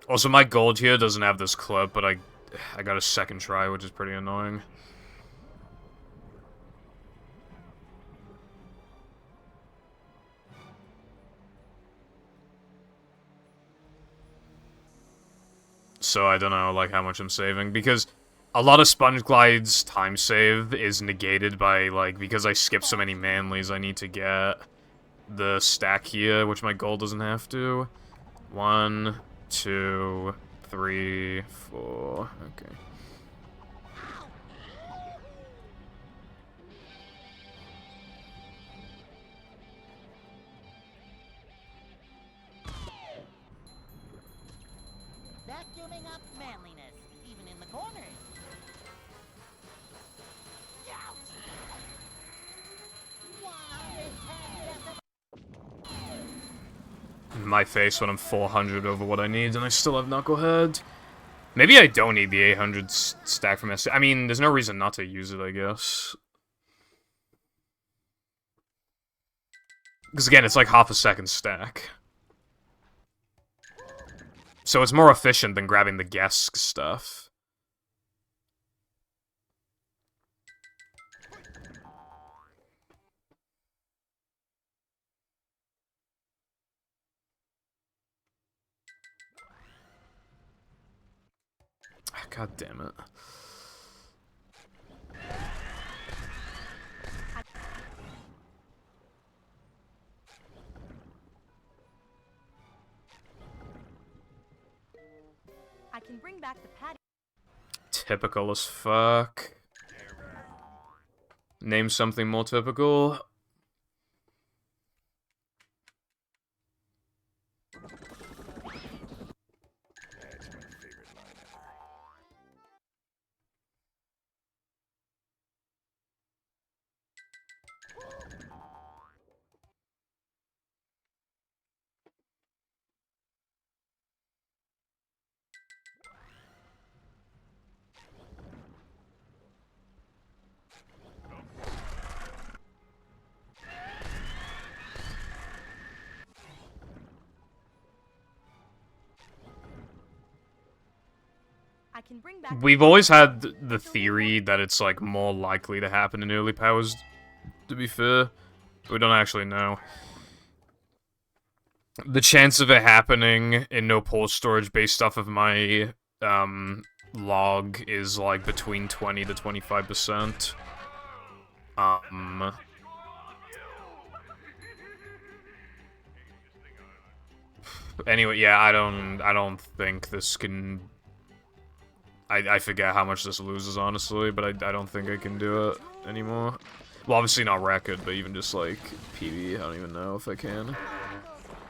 Speaker 5: Also, my gold here doesn't have this clip, but I got a second try, which is pretty annoying. so I don't know, like, how much I'm saving, because a lot of Sponge Glide's time save is negated by, like, because I skipped so many manlies, I need to get the stack here, which my goal doesn't have to. 1, 2, 3, 4, okay.
Speaker 4: Vacuuming up manliness, even in the corners. Ouch! Wow, this hand
Speaker 5: My face when I'm 400 over what I need, and I still have Knucklehead. Maybe I don't need the 800 stack from S. I mean, there's no reason not to use it, I guess. Because again, it's like half a second stack. So it's more efficient than grabbing the Gesk stuff. God damn it.
Speaker 6: I can bring back the patty.
Speaker 5: Typical as fuck. Name something more typical.
Speaker 1: That's my favorite line ever.
Speaker 6: I can bring back.
Speaker 5: We've always had the theory that it's, like, more likely to happen in early powers, to be fair. We don't actually know. The chance of it happening in no port storage based off of my, log is, like, between 20 to 25%. Anyway, yeah, I don't think this can... I forget how much this loses, honestly, but I don't think I can do it anymore. Well, obviously not record, but even just, like, PB, I don't even know if I can.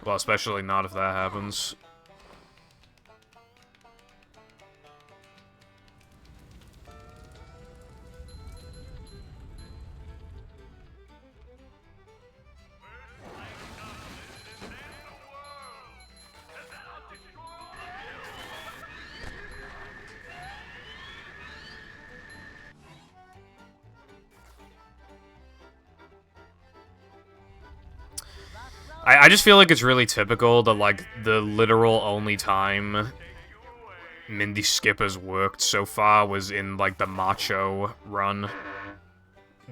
Speaker 5: Well, especially not if that happens. I just feel like it's really typical that, like, the literal only time Mindy Skip has worked so far was in, like, the Macho run.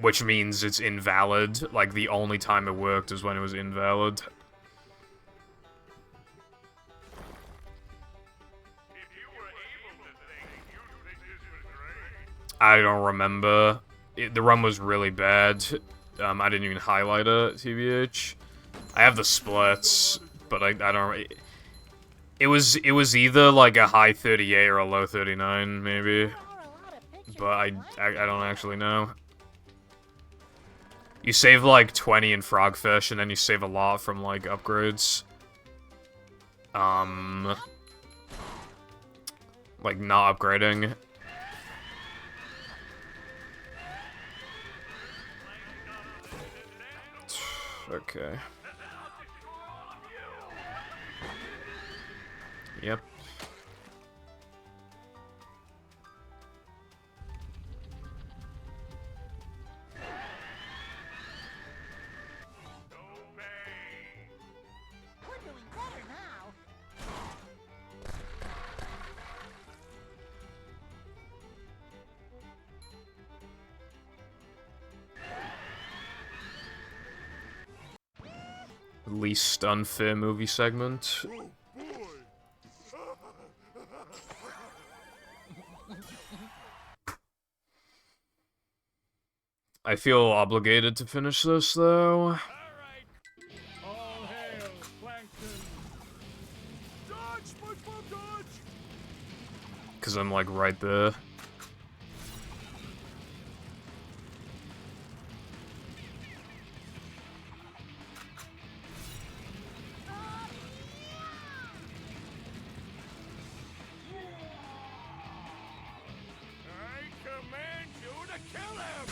Speaker 5: Which means it's invalid. Like, the only time it worked is when it was invalid. I don't remember. The run was really bad. I didn't even highlight it, TBH. I have the splits, but I don't... It was either, like, a high 38 or a low 39, maybe. But I don't actually know. You save, like, 20 in Frogfish, and then you save a lot from, like, upgrades. Like, not upgrading. Okay. Yep.
Speaker 4: We're doing better now.
Speaker 5: Least unfair movie segment.
Speaker 2: Oh boy!
Speaker 5: I feel obligated to finish this, though.
Speaker 2: All hail, Plankton. Dodge, SpongeBob, dodge!
Speaker 5: Because I'm, like, right there.
Speaker 2: I command you to kill him!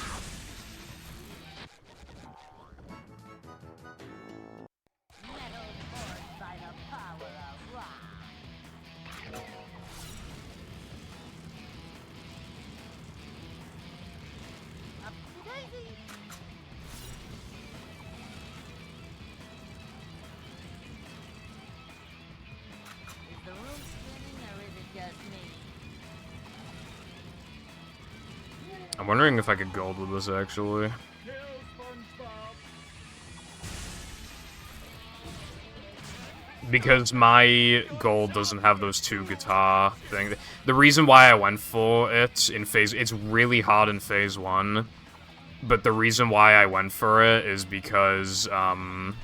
Speaker 4: Metal forged by the power of rock. Up to daisy. Is the room spinning or is it just me?
Speaker 5: I'm wondering if I could gold with this, actually.
Speaker 2: Kill SpongeBob!
Speaker 5: Because my gold doesn't have those two guitar things. The reason why I went for it in phase... It's really hard in phase 1. But the reason why I went for it is because, I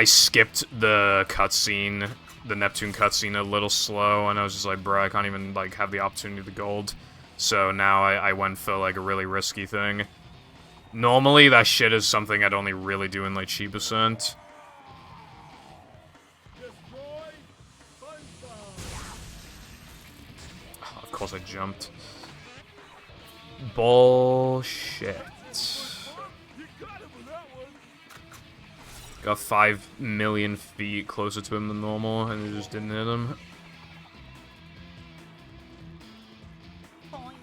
Speaker 5: skipped the cutscene, the Neptune cutscene a little slow, and I was just like, bruh, I can't even, like, have the opportunity to gold. So now I went for, like, a really risky thing. Normally, that shit is something I'd only really do in, like, cheap percent.
Speaker 2: Destroy SpongeBob!
Speaker 5: Of course I jumped. Bullshit.
Speaker 2: You got him with that one!
Speaker 5: Got 5 million feet closer to him than normal, and it just didn't hit him.
Speaker 4: Boing.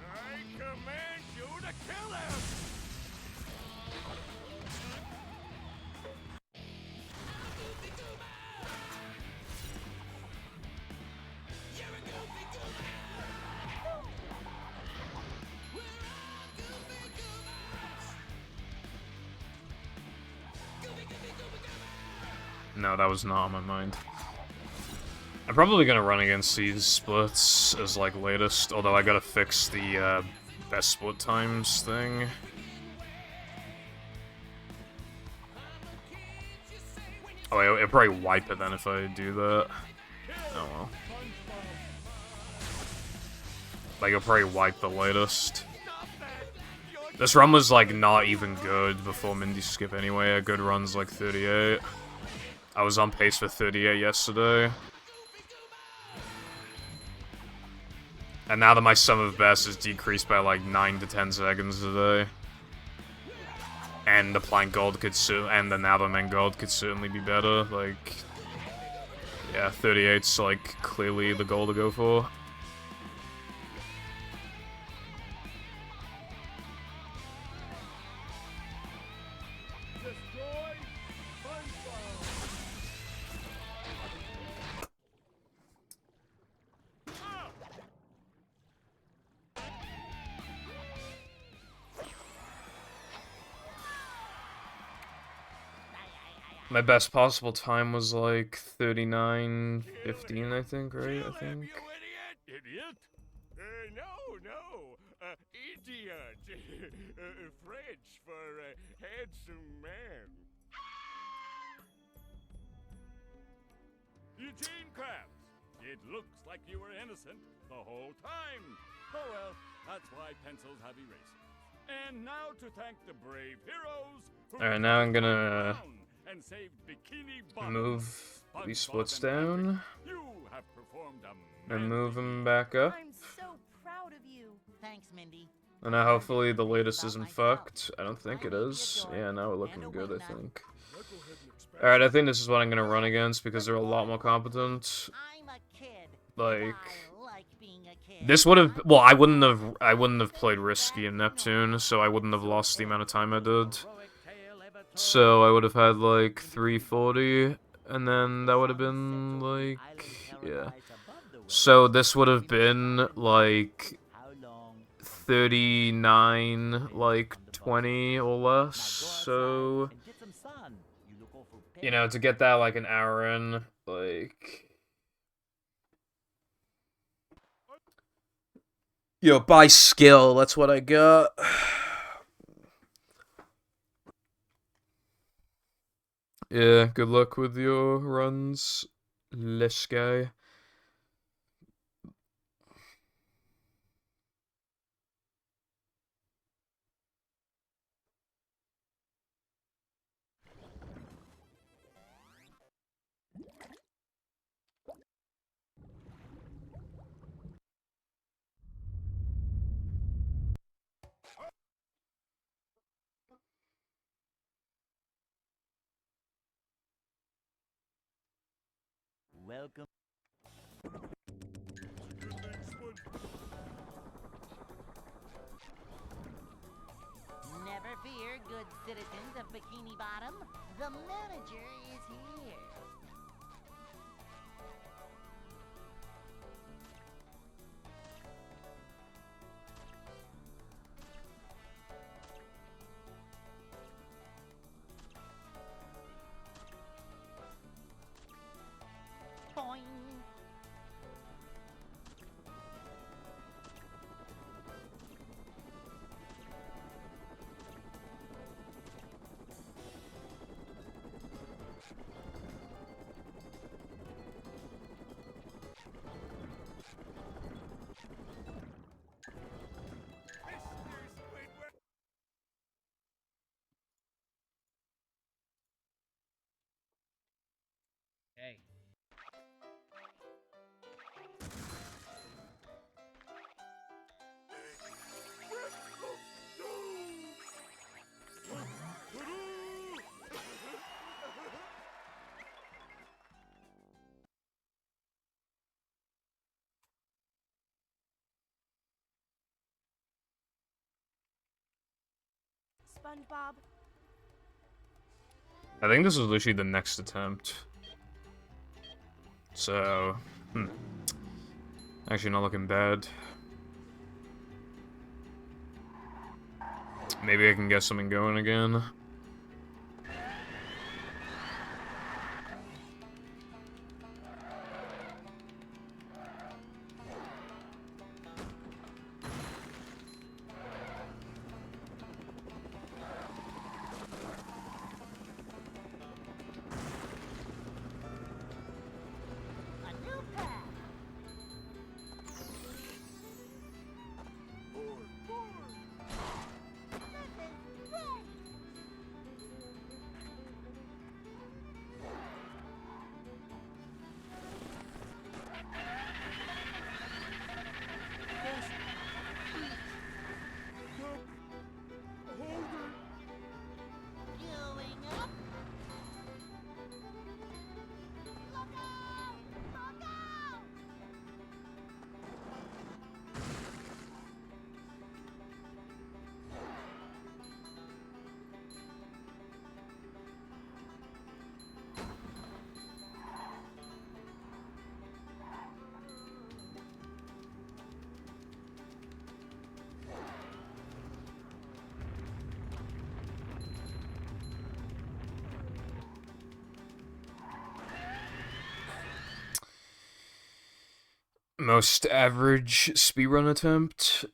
Speaker 2: I command you to kill him!
Speaker 5: No, that was not on my mind. I'm probably gonna run against these splits as, like, latest, although I gotta fix the, best split times thing. Oh, it'll probably wipe it then if I do that. Oh well. Like, it'll probably wipe the latest. This run was, like, not even good before Mindy skip anyway. A good run's, like, 38. I was on pace for 38 yesterday. And now that my sum of best is decreased by, like, 9 to 10 seconds today. And the plank gold could and the Nabaman gold could certainly be better. Like, yeah, 38's, like, clearly the goal to go for.
Speaker 2: Destroy SpongeBob!
Speaker 5: My best possible time was like 39:15, I think, right? I think.
Speaker 2: You idiot! Idiot? No. Idiot. French for handsome man. Eugene Krabs, it looks like you were innocent the whole time. Oh well, that's why pencils have erasers. And now to thank the brave heroes who
Speaker 5: Alright, now I'm gonna
Speaker 2: and saved Bikini Bottom.
Speaker 5: move
Speaker 2: SpongeBob
Speaker 5: these splits
Speaker 2: and Patrick,
Speaker 5: down
Speaker 2: You have performed a
Speaker 5: and move
Speaker 2: manly
Speaker 5: them back up.
Speaker 6: I'm so proud of you.
Speaker 4: Thanks, Mindy.
Speaker 5: And now hopefully the latest isn't fucked. I don't think it is. Yeah, now we're looking good, I think. Alright, I think this is what I'm gonna run against because they're a lot more competent.
Speaker 4: I'm a kid.
Speaker 5: Like,
Speaker 4: I like being a kid.
Speaker 5: this would have, well, I wouldn't have played risky in Neptune, so I wouldn't have lost the amount of time I did. So I would have had like 340 And then that would have been, like, yeah. So this would have been, like, 39, like, 20 or less. So, you know, to get that, like, an hour in, like... Yo, by skill, that's what I got. Yeah, good luck with your runs, this guy.
Speaker 3: Welcome.
Speaker 4: Never fear, good citizens of Bikini Bottom. The manager is here. Boing.
Speaker 3: Hey.
Speaker 6: SpongeBob.
Speaker 5: I think this was literally the next attempt. So, actually not looking bad. Maybe I can get something going again.
Speaker 4: A new path. This is great. Going up. Look out! Look out!
Speaker 5: Most average speedrun attempt.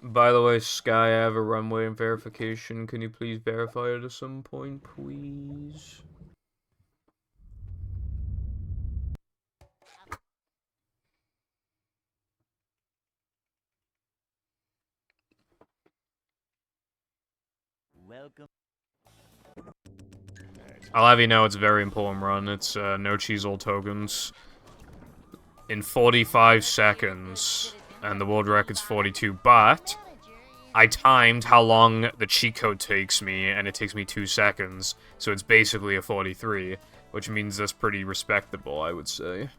Speaker 5: By the way, Sky, I have a runway and verification. Can you please verify it at some point, please?
Speaker 3: Welcome.
Speaker 5: I'll have you know it's a very important run. It's no cheese all tokens. In 45 seconds. And the world record's 42, but I timed how long the cheat code takes me, and it takes me 2 seconds, so it's basically a 43, which means that's pretty respectable, I would say.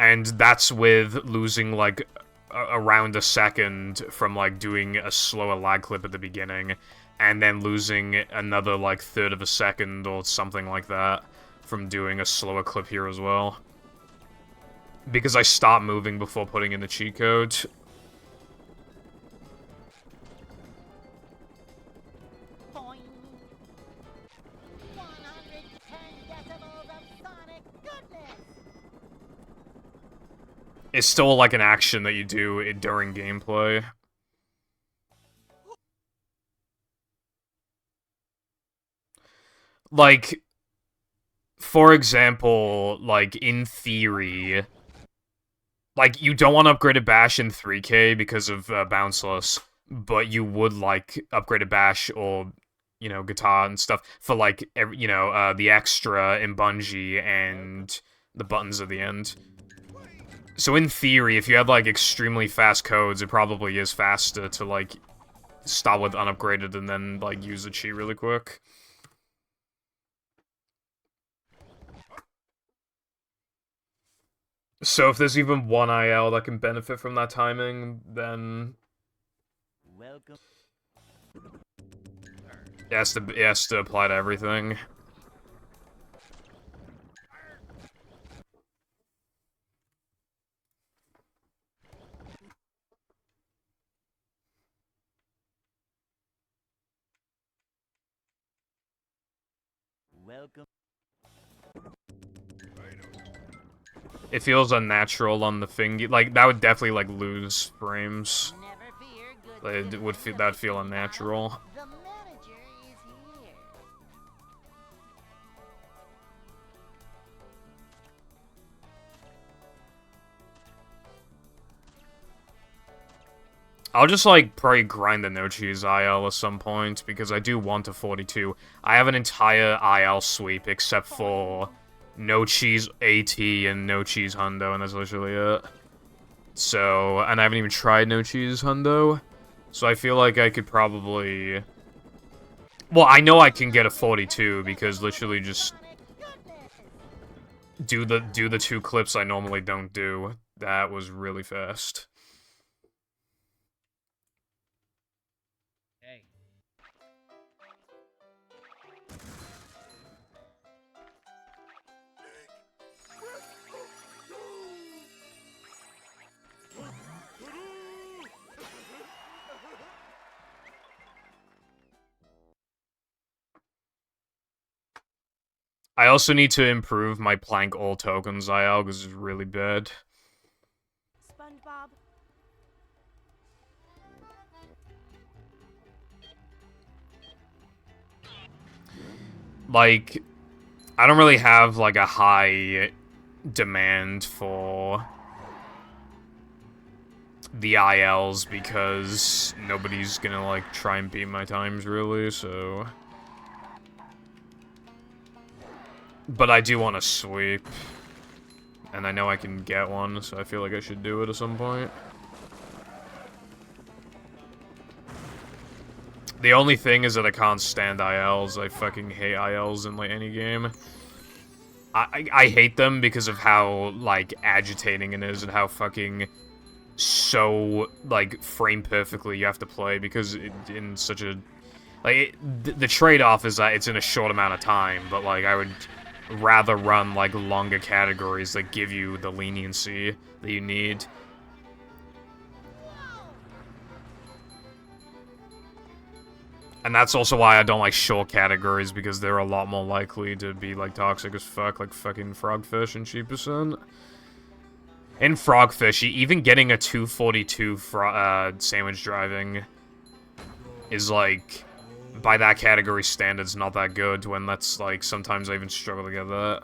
Speaker 5: And that's with losing, like, around a second from, like, doing a slower lag clip at the beginning, and then losing another, like, third of a second or something like that from doing a slower clip here as well. Because I start moving before putting in the cheat code.
Speaker 4: Boing. 110 decibels of sonic goodness.
Speaker 5: It's still, like, an action that you do during gameplay. Like, for example, like, in theory, like, you don't want to upgrade a Bash in 3K because of Bounceless, but you would, like, upgrade a Bash or, you know, Guitar and stuff for, like, the extra in Bungie and the buttons at the end. So in theory, if you had, like, extremely fast codes, it probably is faster to, like, start with unupgraded and then, like, use the cheat really quick. So if there's even one IL that can benefit from that timing, then
Speaker 3: Welcome.
Speaker 5: it has to apply to everything.
Speaker 3: Welcome.
Speaker 5: It feels unnatural on the thingy. Like, that would definitely, like, lose frames.
Speaker 4: Never fear, good
Speaker 5: Like,
Speaker 4: citizens
Speaker 5: would
Speaker 4: of
Speaker 5: that'd feel
Speaker 4: Bikini
Speaker 5: unnatural.
Speaker 4: Bottom. The manager is here.
Speaker 5: I'll just, like, probably grind the no cheese IL at some point, because I do want a 42. I have an entire IL sweep except for no cheese AT and no cheese hundo, and that's literally it. So, and I haven't even tried no cheese hundo, so I feel like I could probably... Well, I know I can get a 42, because literally just do the two clips I normally don't do. That was really fast. I also need to improve my plank all tokens IL, because it's really bad.
Speaker 6: SpongeBob.
Speaker 5: Like, I don't really have, like, a high demand for the ILs, because nobody's gonna, like, try and beat my times, really, so... But I do want to sweep. And I know I can get one, so I feel like I should do it at some point. The only thing is that I can't stand ILs. I fucking hate ILs in, like, any game. I hate them because of how, like, agitating it is and how fucking so, like, frame perfectly you have to play, because in such a... Like, the trade-off is that it's in a short amount of time, but, like, I would rather run, like, longer categories that give you the leniency that you need. And that's also why I don't like short categories, because they're a lot more likely to be, like, toxic as fuck, like fucking Frogfish and Sheepperson. In Frogfish, even getting a 242 sandwich driving is, like, by that category standards, not that good, when that's, like, sometimes I even struggle to get that.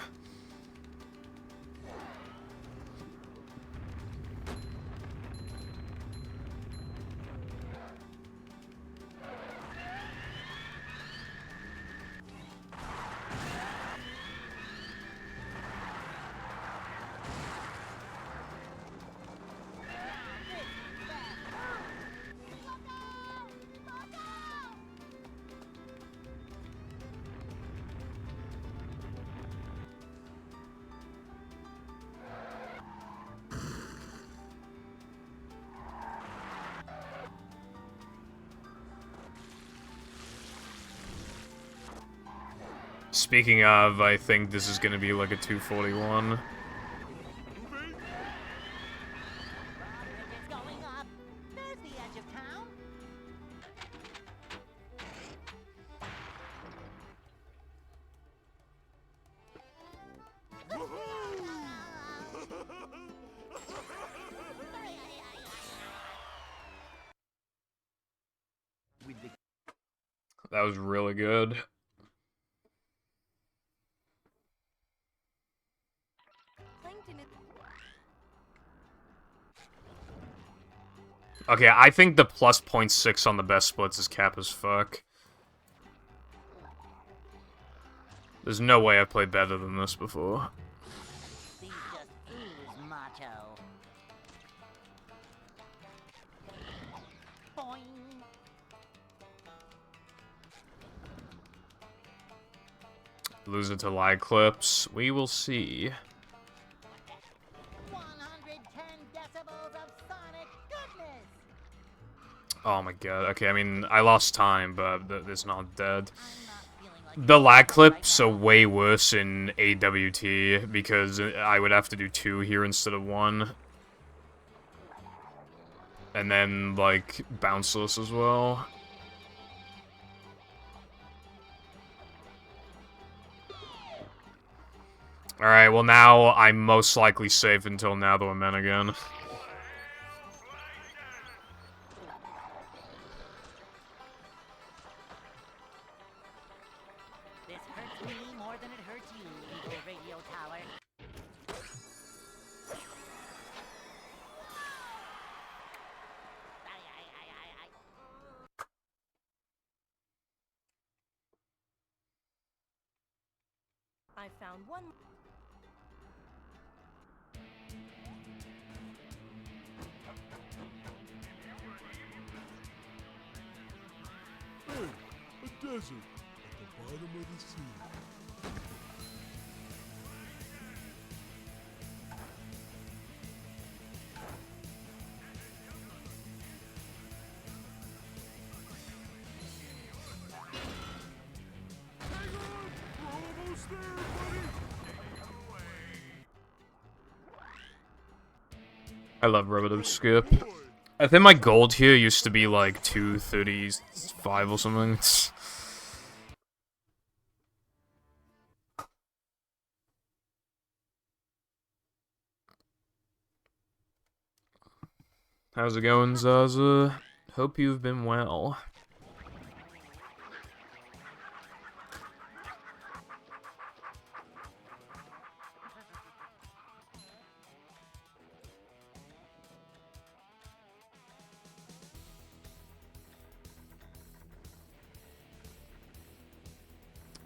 Speaker 5: Speaking of, I think this is gonna be like a 241.
Speaker 4: Rocket is going up. There's the edge of town.
Speaker 3: With the
Speaker 5: That was really good.
Speaker 6: Plankton is
Speaker 5: Okay, I think the plus .6 on the best splits is cap as fuck. There's no way I've played better than this before.
Speaker 4: These just ooze macho. Boing.
Speaker 5: Lose it to lag clips. We will see.
Speaker 4: 110 decibels of sonic goodness.
Speaker 5: Oh my god. Okay, I mean, I lost time, but it's not dead.
Speaker 4: I'm not feeling like
Speaker 5: The lag
Speaker 4: right
Speaker 5: clips
Speaker 4: now.
Speaker 5: are way worse in AWT because I would have to do 2 here instead of 1. And then, like, bounceless as well. Alright, well now I'm most likely safe until now that we're men again.
Speaker 4: This hurts me more than it hurts you, Eagle Radio Tower. Ay, ay, ay, ay, ay.
Speaker 6: I found one.
Speaker 1: Hey, a desert at the bottom of the sea. Hang on! We're almost there, buddy!
Speaker 5: I love Relative Skip.
Speaker 1: Boy,
Speaker 5: I think my gold here used to be like 235 or something. How's it going, Zaza? Hope you've been well.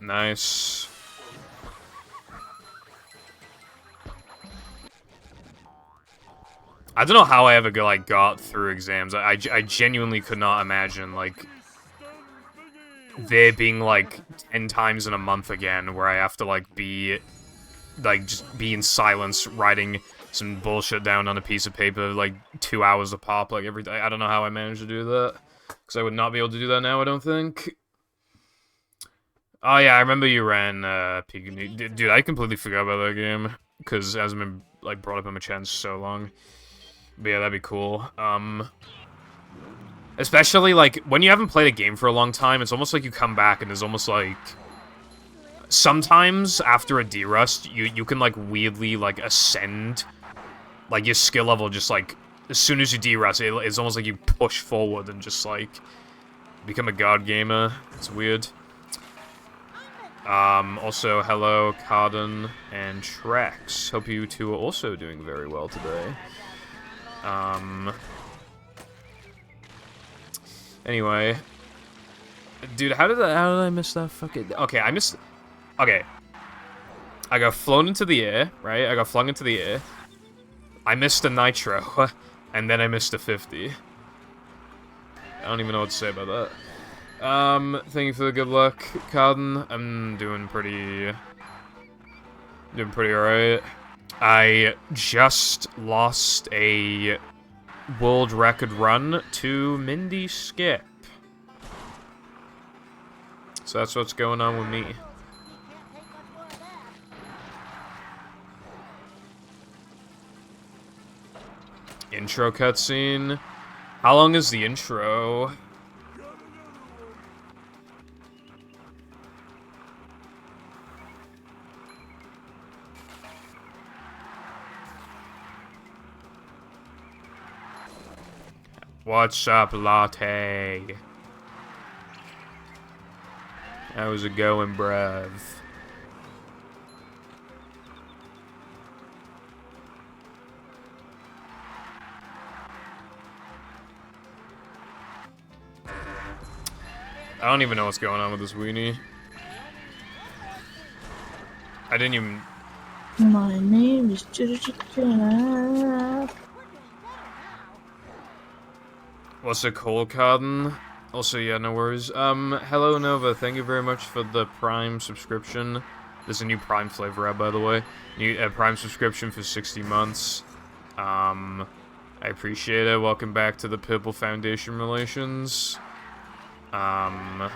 Speaker 5: Nice. I don't know how I ever got through exams. I genuinely could not imagine like there being like 10 times in a month again where I have to like be just be in silence writing some bullshit down on a piece of paper like 2 hours a pop like every day. I don't know how I managed to do that because I would not be able to do that now. I don't think. Oh yeah, I remember you ran Pikachu. Dude, I completely forgot about that game because it hasn't been like brought up in my chance so long. But yeah, that'd be cool. Especially like when you haven't played a game for a long time, it's almost like you come back and there's almost like sometimes after a D-Rust, you can like weirdly like ascend like your skill level just like as soon as you D-Rust, it's almost like you push forward and just like become a god gamer. It's weird. Also, hello, Carden and Trex. Hope you two are also doing very well today. Anyway. Dude, how did I miss that fucking... Okay, Okay. I got flown into the air, right? I got flung into the air. I missed a nitro, and then I missed a 50. I don't even know what to say about that. Thank you for the good luck, Carden. I'm doing pretty alright. I just lost a world record run to Mindy Skip. So that's what's going on with me. intro cutscene. How long is the intro? What's up, Latte? How's it going, bruv? I don't even know what's going on with this weenie. I didn't even...
Speaker 8: My name is Chicken.
Speaker 5: What's a cold cotton? Also, yeah, no worries. Hello Nova, thank you very much for the Prime subscription. There's a new Prime flavor out, by the way. New Prime subscription for 60 months. I appreciate it. Welcome back to the Purple Foundation Relations. And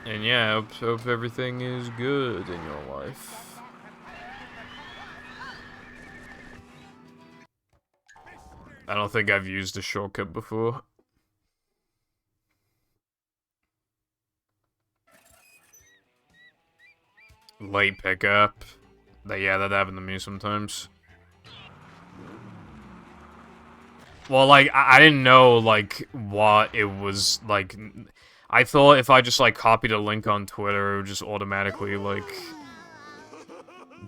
Speaker 5: yeah, hope everything is good in your life. I don't think I've used a shortcut before. Late pickup. Yeah, that happened to me sometimes. Well, like, I didn't know, like, what it was, like... I thought if I just, like, copied a link on Twitter, it would just automatically, like...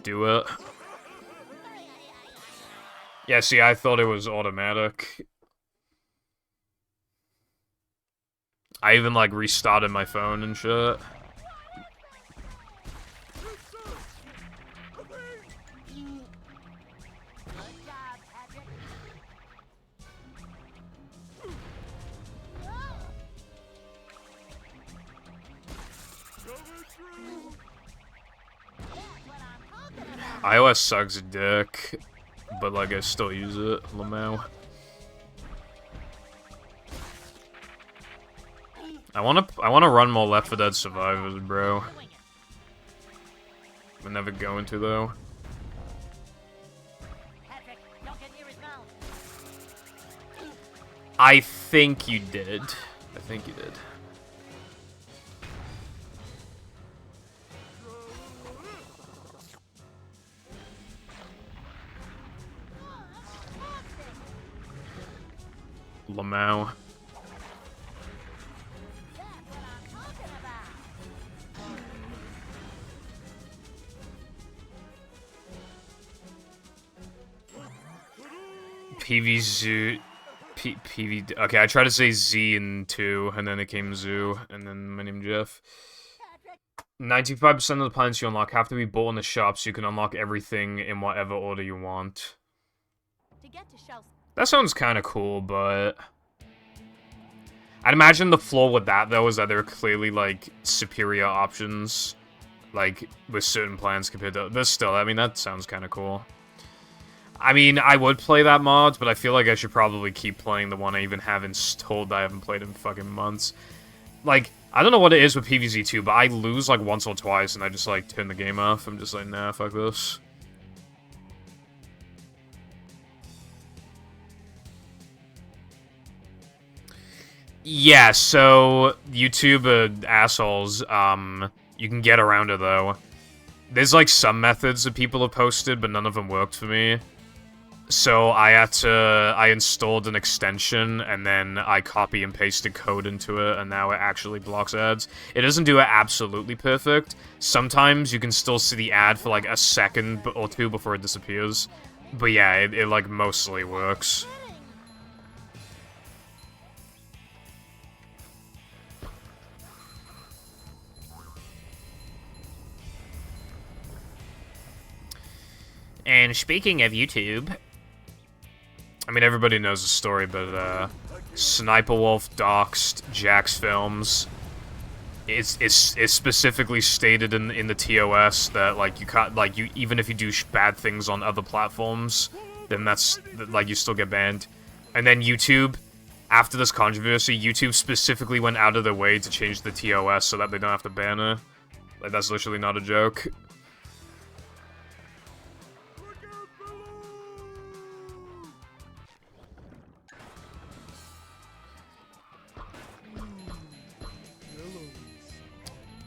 Speaker 5: do it. Yeah, see, I thought it was automatic. I even, like, restarted my phone and shit. iOS sucks dick, but like I still use it, Lamau. I wanna run more Left 4 Dead Survivors, bro. I'm never going to though. I think you did. I think you did. Lamau. PV Zoo. PV. Okay, I tried to say Z in 2, and then it came Zoo, and then my name Jeff. 95% of the planets you unlock have to be bought in the shop so you can unlock everything in whatever order you want.
Speaker 6: To get to shelves.
Speaker 5: That sounds kind of cool, but... I'd imagine the flaw with that, though, is that there are clearly, like, superior options, like, with certain plans compared to... But still, I mean, that sounds kind of cool. I mean, I would play that mod, but I feel like I should probably keep playing the one I even have installed that I haven't played in fucking months. Like, I don't know what it is with PvZ2, but I lose, like, once or twice, and I just, like, turn the game off. I'm just like, nah, fuck this. Yeah, so YouTube assholes, you can get around it though. There's like some methods that people have posted, but none of them worked for me. So I installed an extension and then I copy and pasted code into it and now it actually blocks ads. It doesn't do it absolutely perfect. Sometimes you can still see the ad for like a second or two before it disappears. But yeah, it like mostly works. And speaking of YouTube, I mean, everybody knows the story, but, Sniper Wolf doxed Jax Films. It's specifically stated in the TOS that, like, you can't, like, even if you do bad things on other platforms, then that's, like, you still get banned. And then YouTube, after this controversy, YouTube specifically went out of their way to change the TOS so that they don't have to ban her. Like, that's literally not a joke.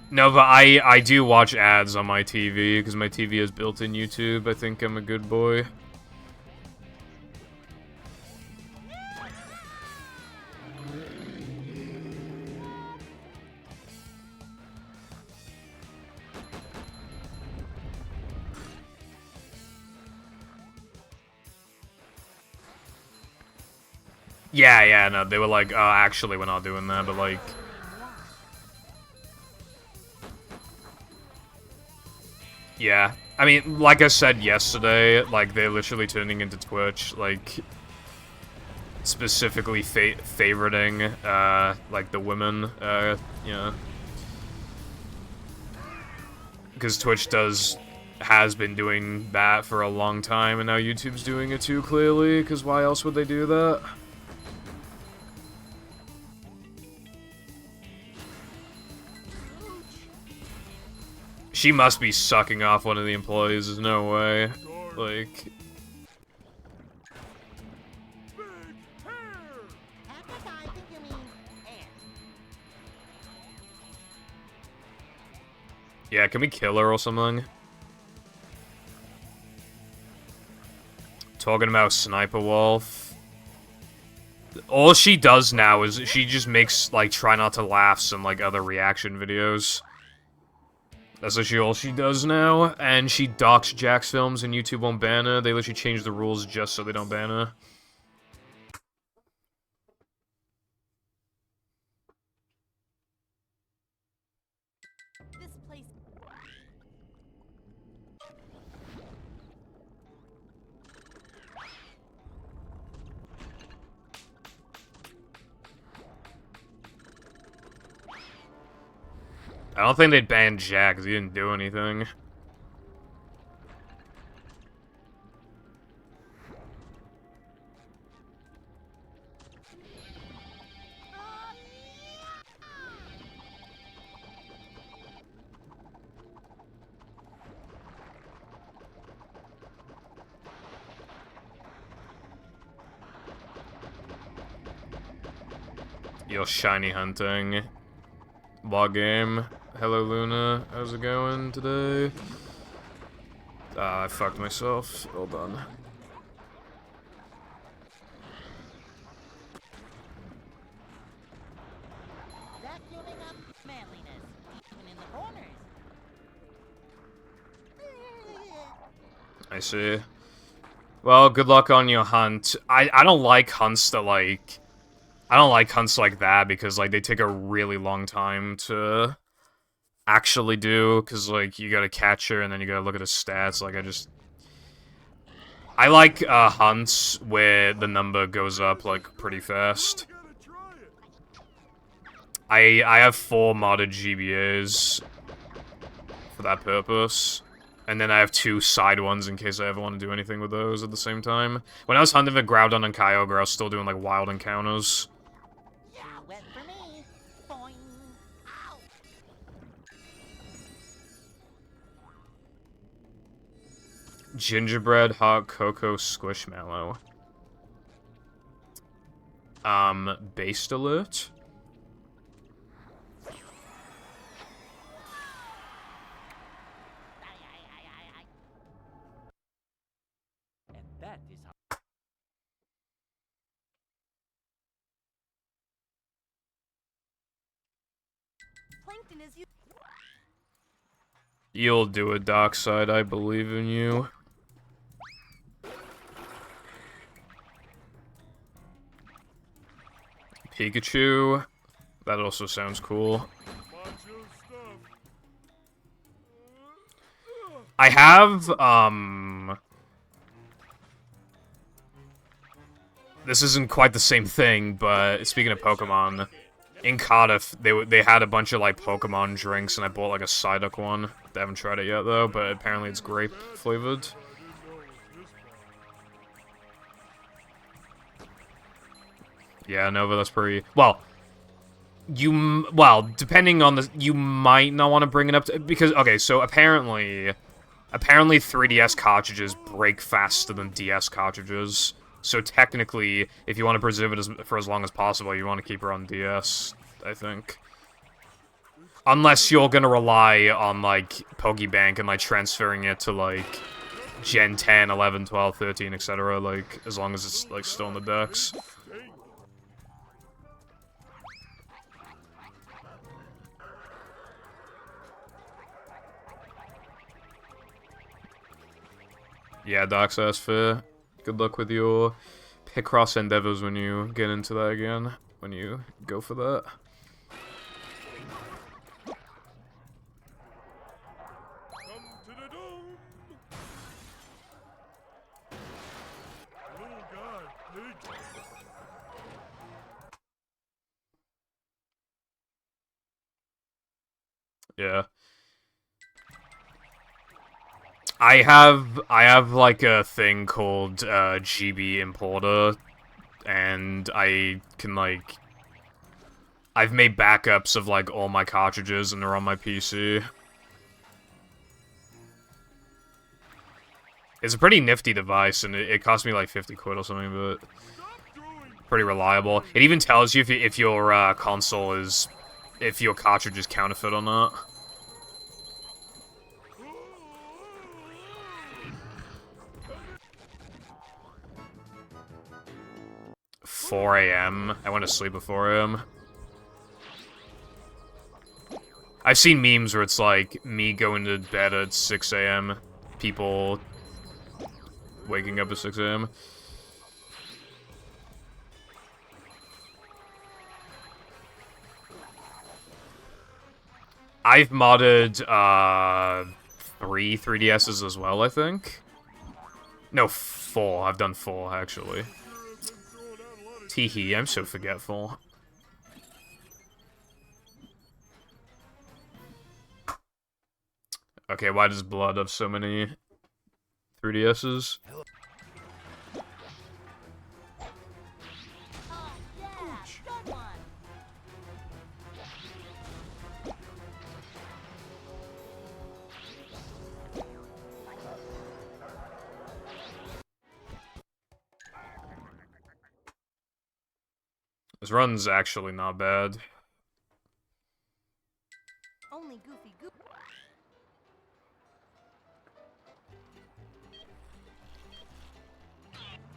Speaker 5: No, but I do watch ads on my TV, because my TV has built-in YouTube. I think I'm a good boy. Yeah, no, they were like, actually, we're not doing that, but like... Yeah, I mean, like I said yesterday, like, they're literally turning into Twitch, like, specifically favoriting, like, the women, you know. Because Twitch has been doing that for a long time, and now YouTube's doing it too, clearly, because why else would they do that? She must be sucking off one of the employees, there's no way. Like...
Speaker 4: I think you mean hair.
Speaker 5: Yeah, can we kill her or something? Talking about Sniper Wolf. All she does now is she just makes, like, try not to laughs and, like, other reaction videos. That's literally all she does now, and she docks Jack's films and YouTube won't ban her. They literally change the rules just so they don't ban her.
Speaker 6: This place.
Speaker 5: I don't think they'd ban Jack, because he didn't do anything. Yo, shiny hunting. Log game. Hello, Luna. How's it going today? I fucked myself. Hold on.
Speaker 4: Vacuuming up manliness, even in the corners.
Speaker 5: I see. Well, good luck on your hunt. I don't like hunts that, like... I don't like hunts like that, because, like, they take a really long time to actually do, because, like, you gotta catch her, and then you gotta look at the stats, like, I like, hunts where the number goes up, like, pretty fast. I have 4 modded GBAs for that purpose. And then I have 2 side ones in case I ever want to do anything with those at the same time. When I was hunting for Groudon and Kyogre, I was still doing, like, wild encounters.
Speaker 4: Yeah, wet for me. Boing. Ow.
Speaker 5: Gingerbread, hot cocoa, squishmallow. Based alert?
Speaker 3: And that is how.
Speaker 6: Plankton is you.
Speaker 5: You'll do it, Darkside. I believe in you. Pikachu. That also sounds cool. I have, this isn't quite the same thing, but speaking of Pokemon, in Cardiff, they had a bunch of, like, Pokemon drinks, and I bought, like, a Psyduck one. I haven't tried it yet, though, but apparently it's grape-flavored. Yeah, Nova, that's pretty... Well, depending on the... You might not want to bring it up to... Because, okay, so apparently 3DS cartridges break faster than DS cartridges. So technically, if you want to preserve it for as long as possible, you want to keep her on DS, I think. Unless you're gonna rely on, like, Pokebank and, like, transferring it to, like, Gen 10, 11, 12, 13, etc. Like, as long as it's, like, still in the decks. Yeah, Docs, that's fair. Good luck with your Picross endeavors when you get into that again. When you go for that.
Speaker 1: Come to the dome. Little guy, big.
Speaker 5: Yeah. I have like a thing called GB Importer, and I can like I've made backups of like all my cartridges and they're on my PC. It's a pretty nifty device, and it cost me like 50 quid or something, but pretty reliable. It even tells you if your console is if your cartridge is counterfeit or not. 4 a.m. I went to sleep at 4 a.m. I've seen memes where it's like me going to bed at 6 a.m. People waking up at 6 a.m. I've modded 3 3DSs as well, I think. No, 4. I've done 4 actually. Teehee, I'm so forgetful. Okay, why does Blood have so many 3DSs?
Speaker 6: Oh, yeah, good one.
Speaker 5: This run's actually not bad.
Speaker 6: Only Goofy Goof.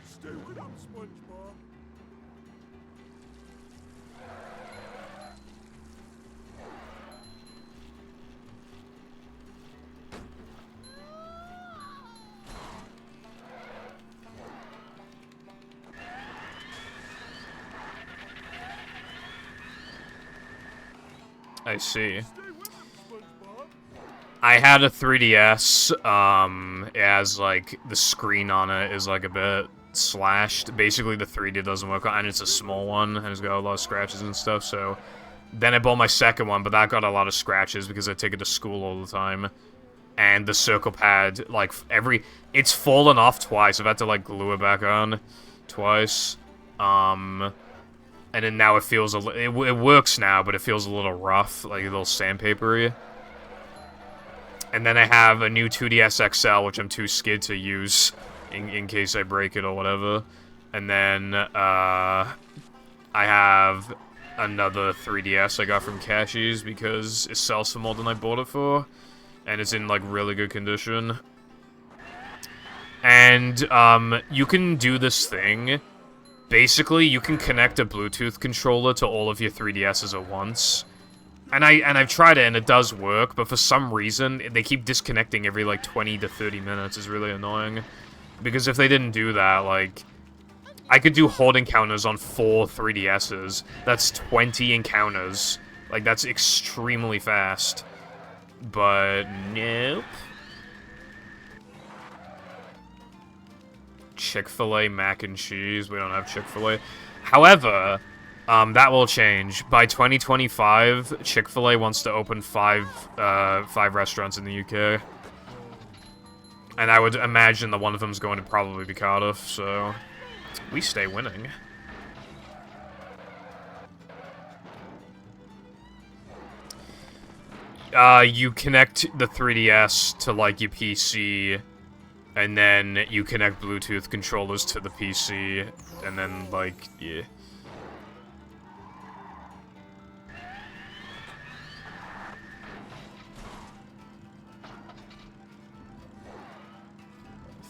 Speaker 1: Stay with him, SpongeBob.
Speaker 5: I see.
Speaker 1: Stay with him, SpongeBob.
Speaker 5: I had a 3DS, it has, like, the screen on it is, like, a bit slashed. Basically, the 3D doesn't work, and it's a small one, and it's got a lot of scratches and stuff, so... Then I bought my second one, but that got a lot of scratches because I take it to school all the time. And the circle pad, like, it's fallen off twice. I've had to, like, glue it back on twice. And then now it feels it works now, but it feels a little rough, like a little sandpapery. And then I have a new 2DS XL, which I'm too scared to use in case I break it or whatever. And then I have another 3DS I got from Cashies because it sells for more than I bought it for, and it's in like really good condition. And you can do this thing. Basically, you can connect a Bluetooth controller to all of your 3DSs at once. And I've tried it and it does work, but for some reason they keep disconnecting every like 20 to 30 minutes. It's really annoying. Because if they didn't do that, like I could do hold encounters on 4 3DSs. That's 20 encounters. Like that's extremely fast. But nope. Chick-fil-A mac and cheese. We don't have Chick-fil-A. However, that will change. By 2025, Chick-fil-A wants to open 5 restaurants in the UK. And I would imagine that one of them is going to probably be Cardiff, so we stay winning. You connect the 3DS to, like, your PC, and then you connect Bluetooth controllers to the PC, and then, like, yeah.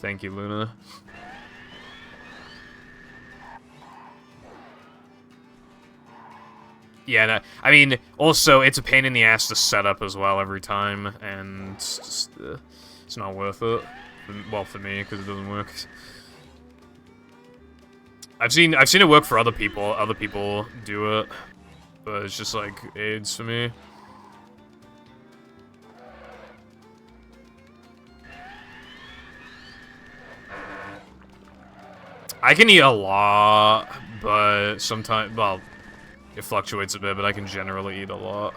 Speaker 5: Thank you, Luna. Yeah, no, I mean, also, it's a pain in the ass to set up as well every time, and it's just, it's not worth it. Well, for me, because it doesn't work. I've seen it work for other people do it, but it's just like AIDS for me. I can eat a lot, but sometimes, well, it fluctuates a bit, but I can generally eat a lot.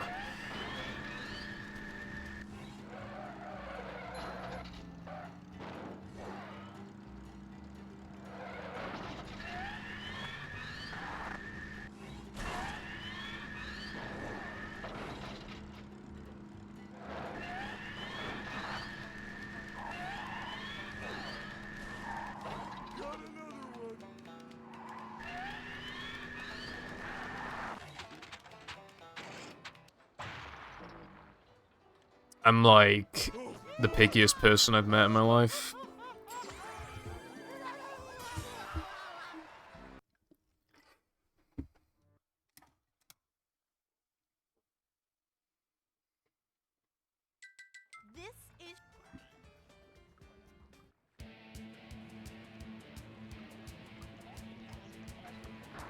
Speaker 1: Got another one.
Speaker 5: I'm like the pickiest person I've met in my life.
Speaker 6: This is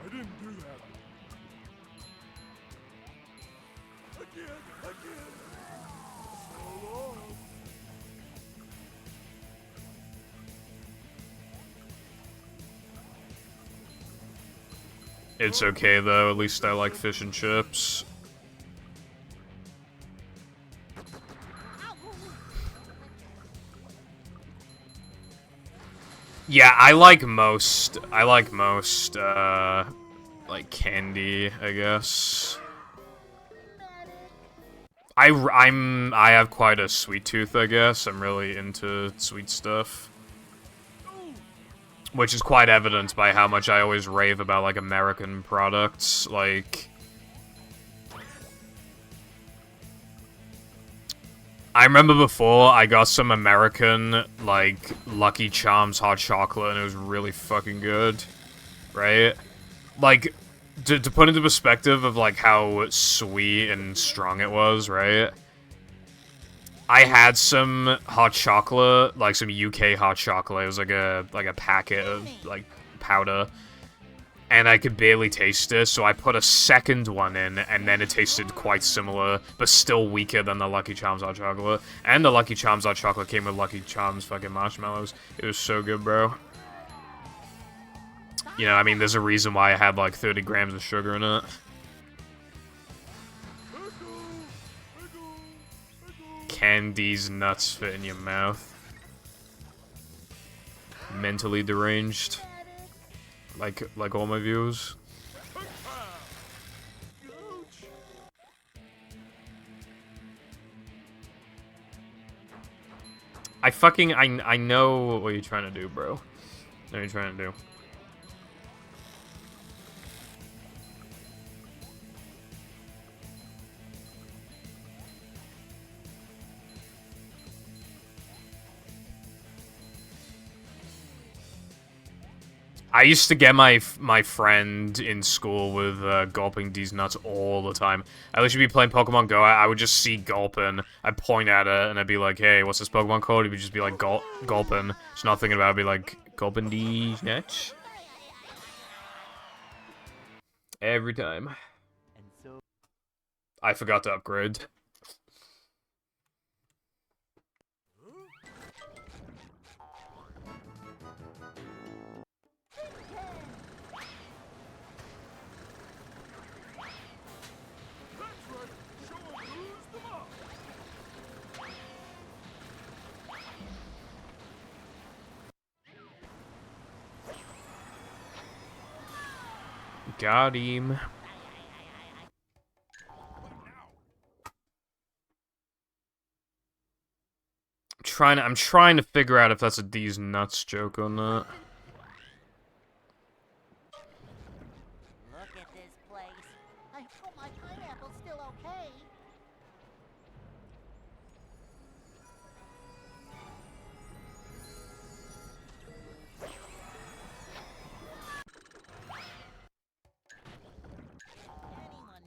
Speaker 1: I didn't do that. Again. So long.
Speaker 5: It's okay though, at least I like fish and chips. Yeah, I like most, like candy, I guess. I have quite a sweet tooth, I guess. I'm really into sweet stuff. Which is quite evident by how much I always rave about, like, American products, like... I remember before, I got some American, like, Lucky Charms hot chocolate, and it was really fucking good, right? Like, to put into perspective of, like, how sweet and strong it was, right? I had some hot chocolate, like some UK hot chocolate. It was like a packet of like powder, and I could barely taste it. So I put a second one in, and then it tasted quite similar, but still weaker than the Lucky Charms hot chocolate. And the Lucky Charms hot chocolate came with Lucky Charms fucking marshmallows. It was so good, bro. You know, I mean, there's a reason why I had like 30 grams of sugar in it. Can these nuts fit in your mouth? Mentally deranged. Like all my viewers. I know what you're trying to do, bro. I know what you're trying to do. I used to get my friend in school with gulping these nuts all the time. I literally be playing Pokemon Go. I would just see Gulpin. I'd point at it and I'd be like, "Hey, what's this Pokemon called?" He'd be just be like, "Gulpin." Just not thinking about it. I'd be like, "Gulpin these nuts." Every time.
Speaker 3: And so
Speaker 5: I forgot to upgrade. Got him. I'm trying to figure out if that's a these nuts joke or not.
Speaker 4: Look at this place. I hope my pineapple's still okay.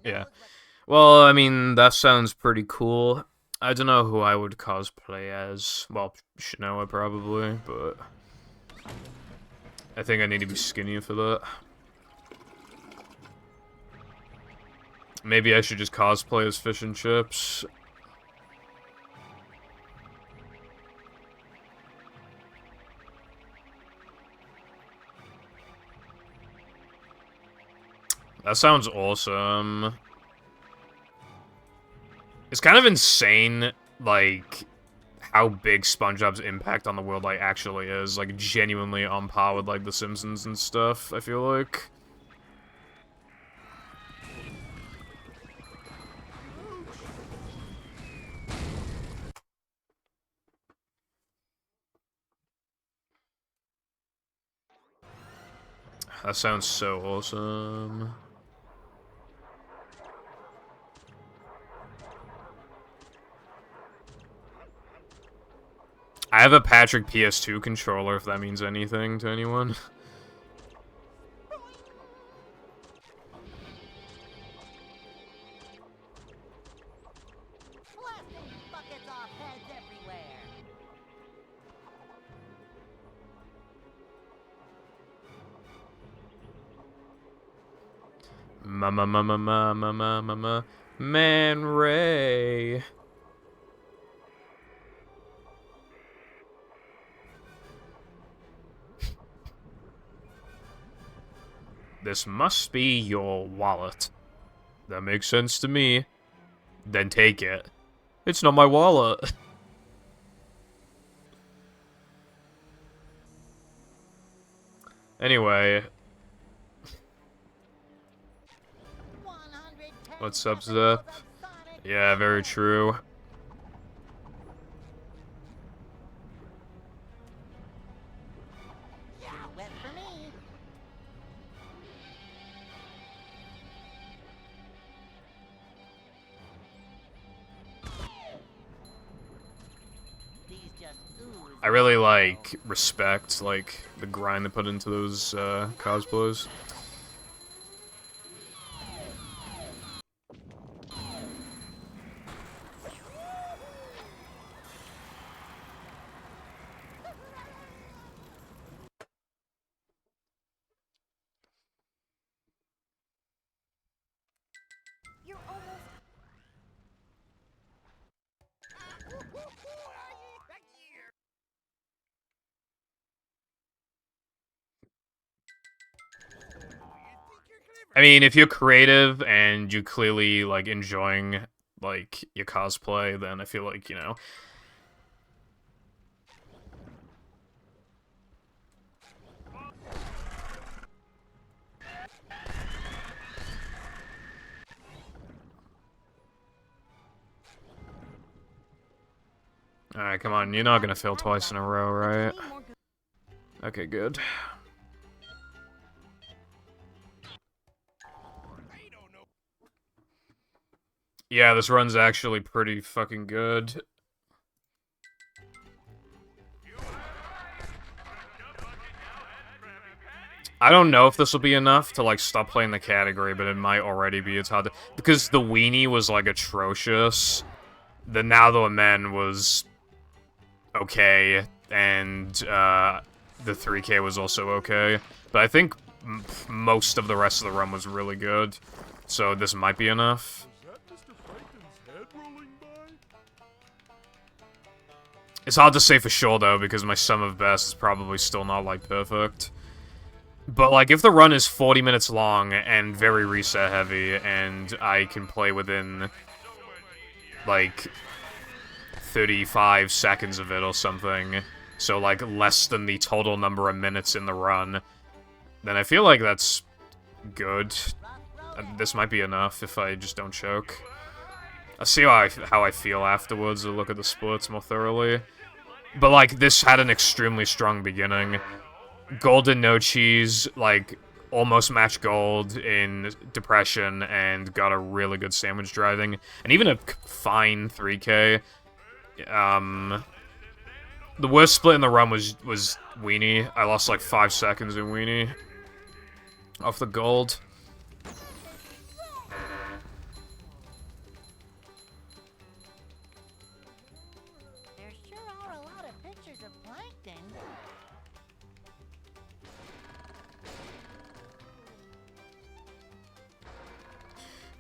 Speaker 5: Yeah. Well, I mean, that sounds pretty cool. I don't know who I would cosplay as. Well, Shinoa probably, but I think I need to be skinnier for that. Maybe I should just cosplay as Fish and Chips. That sounds awesome. It's kind of insane, like, how big SpongeBob's impact on the world, like, actually is. Like, genuinely on par with, like, The Simpsons and stuff, I feel like. That sounds so awesome. I have a Patrick PS2 controller, if that means anything to anyone.
Speaker 4: Blasting buckets off heads everywhere.
Speaker 5: Man Ray. This must be your wallet. That makes sense to me. Then take it. It's not my wallet. Anyway. What's up, Zep? Yeah, very true.
Speaker 4: Wet for me. These just ooze.
Speaker 5: I really, like, respect, like, the grind they put into those, cosplays.
Speaker 6: You're almost.
Speaker 5: I mean, if you're creative and you clearly, like, enjoying, like, your cosplay, then I feel like, you know. Alright, come on, you're not gonna fail twice in a row, right? Okay, good. Yeah, this run's actually pretty fucking good. I don't know if this will be enough to, like, stop playing the category, but it might already be. It's hard to... Because the weenie was, like, atrocious. The Now the Men was... okay, and, the 3K was also okay. But I think most of the rest of the run was really good. So this might be enough.
Speaker 1: Is that Mr. Franklin's head rolling by?
Speaker 5: It's hard to say for sure, though, because my sum of best is probably still not, like, perfect. But, like, if the run is 40 minutes long and very reset heavy, and I can play within, like, 35 seconds of it or something, so, like, less than the total number of minutes in the run, then I feel like that's good. This might be enough if I just don't choke. I'll see how I feel afterwards. I'll look at the splits more thoroughly. But, like, this had an extremely strong beginning. Golden No Cheese, like, almost matched gold in Depression and got a really good sandwich driving. And even a fine 3K. The worst split in the run was Weenie. I lost, like, 5 seconds in Weenie. Off the gold.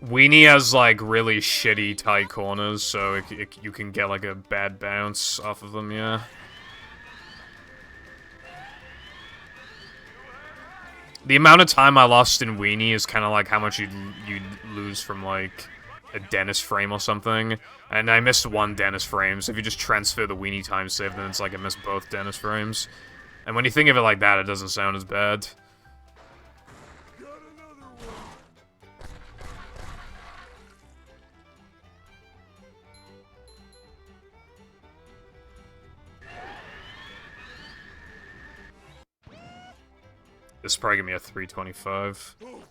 Speaker 5: Weenie has, like, really shitty tight corners, so you can get, like, a bad bounce off of them, yeah. The amount of time I lost in Weenie is kind of like how much you'd lose from, like, a Dennis frame or something. And I missed one Dennis frame, so if you just transfer the Weenie time save, then it's like I missed both Dennis frames. And when you think of it like that, it doesn't sound as bad. This is probably gonna be a 325.
Speaker 1: Oh boy!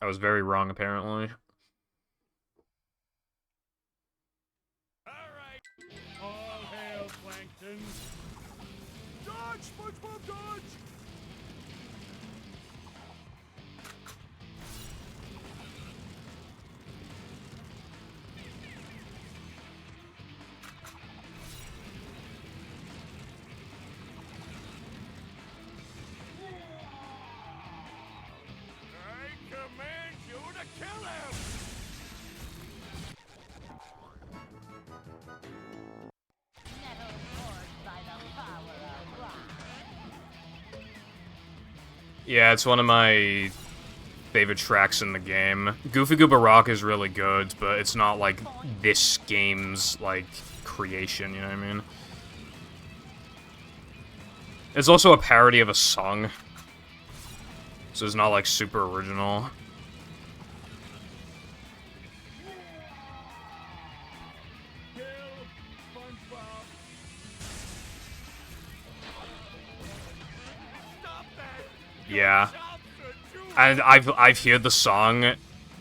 Speaker 5: I was very wrong, apparently.
Speaker 2: Alright. All hail, Plankton.
Speaker 1: Dodge, SpongeBob, dodge!
Speaker 2: I command you to kill him!
Speaker 4: Metal forged by the power of rock.
Speaker 5: Yeah, it's one of my favorite tracks in the game. Goofy Goober Rock is really good, but it's not like this game's like creation, you know what I mean? It's also a parody of a song, so it's not like super original.
Speaker 2: Kill SpongeBob! Stop that!
Speaker 5: Yeah.
Speaker 2: Stop the Jew-
Speaker 5: And I've heard the song,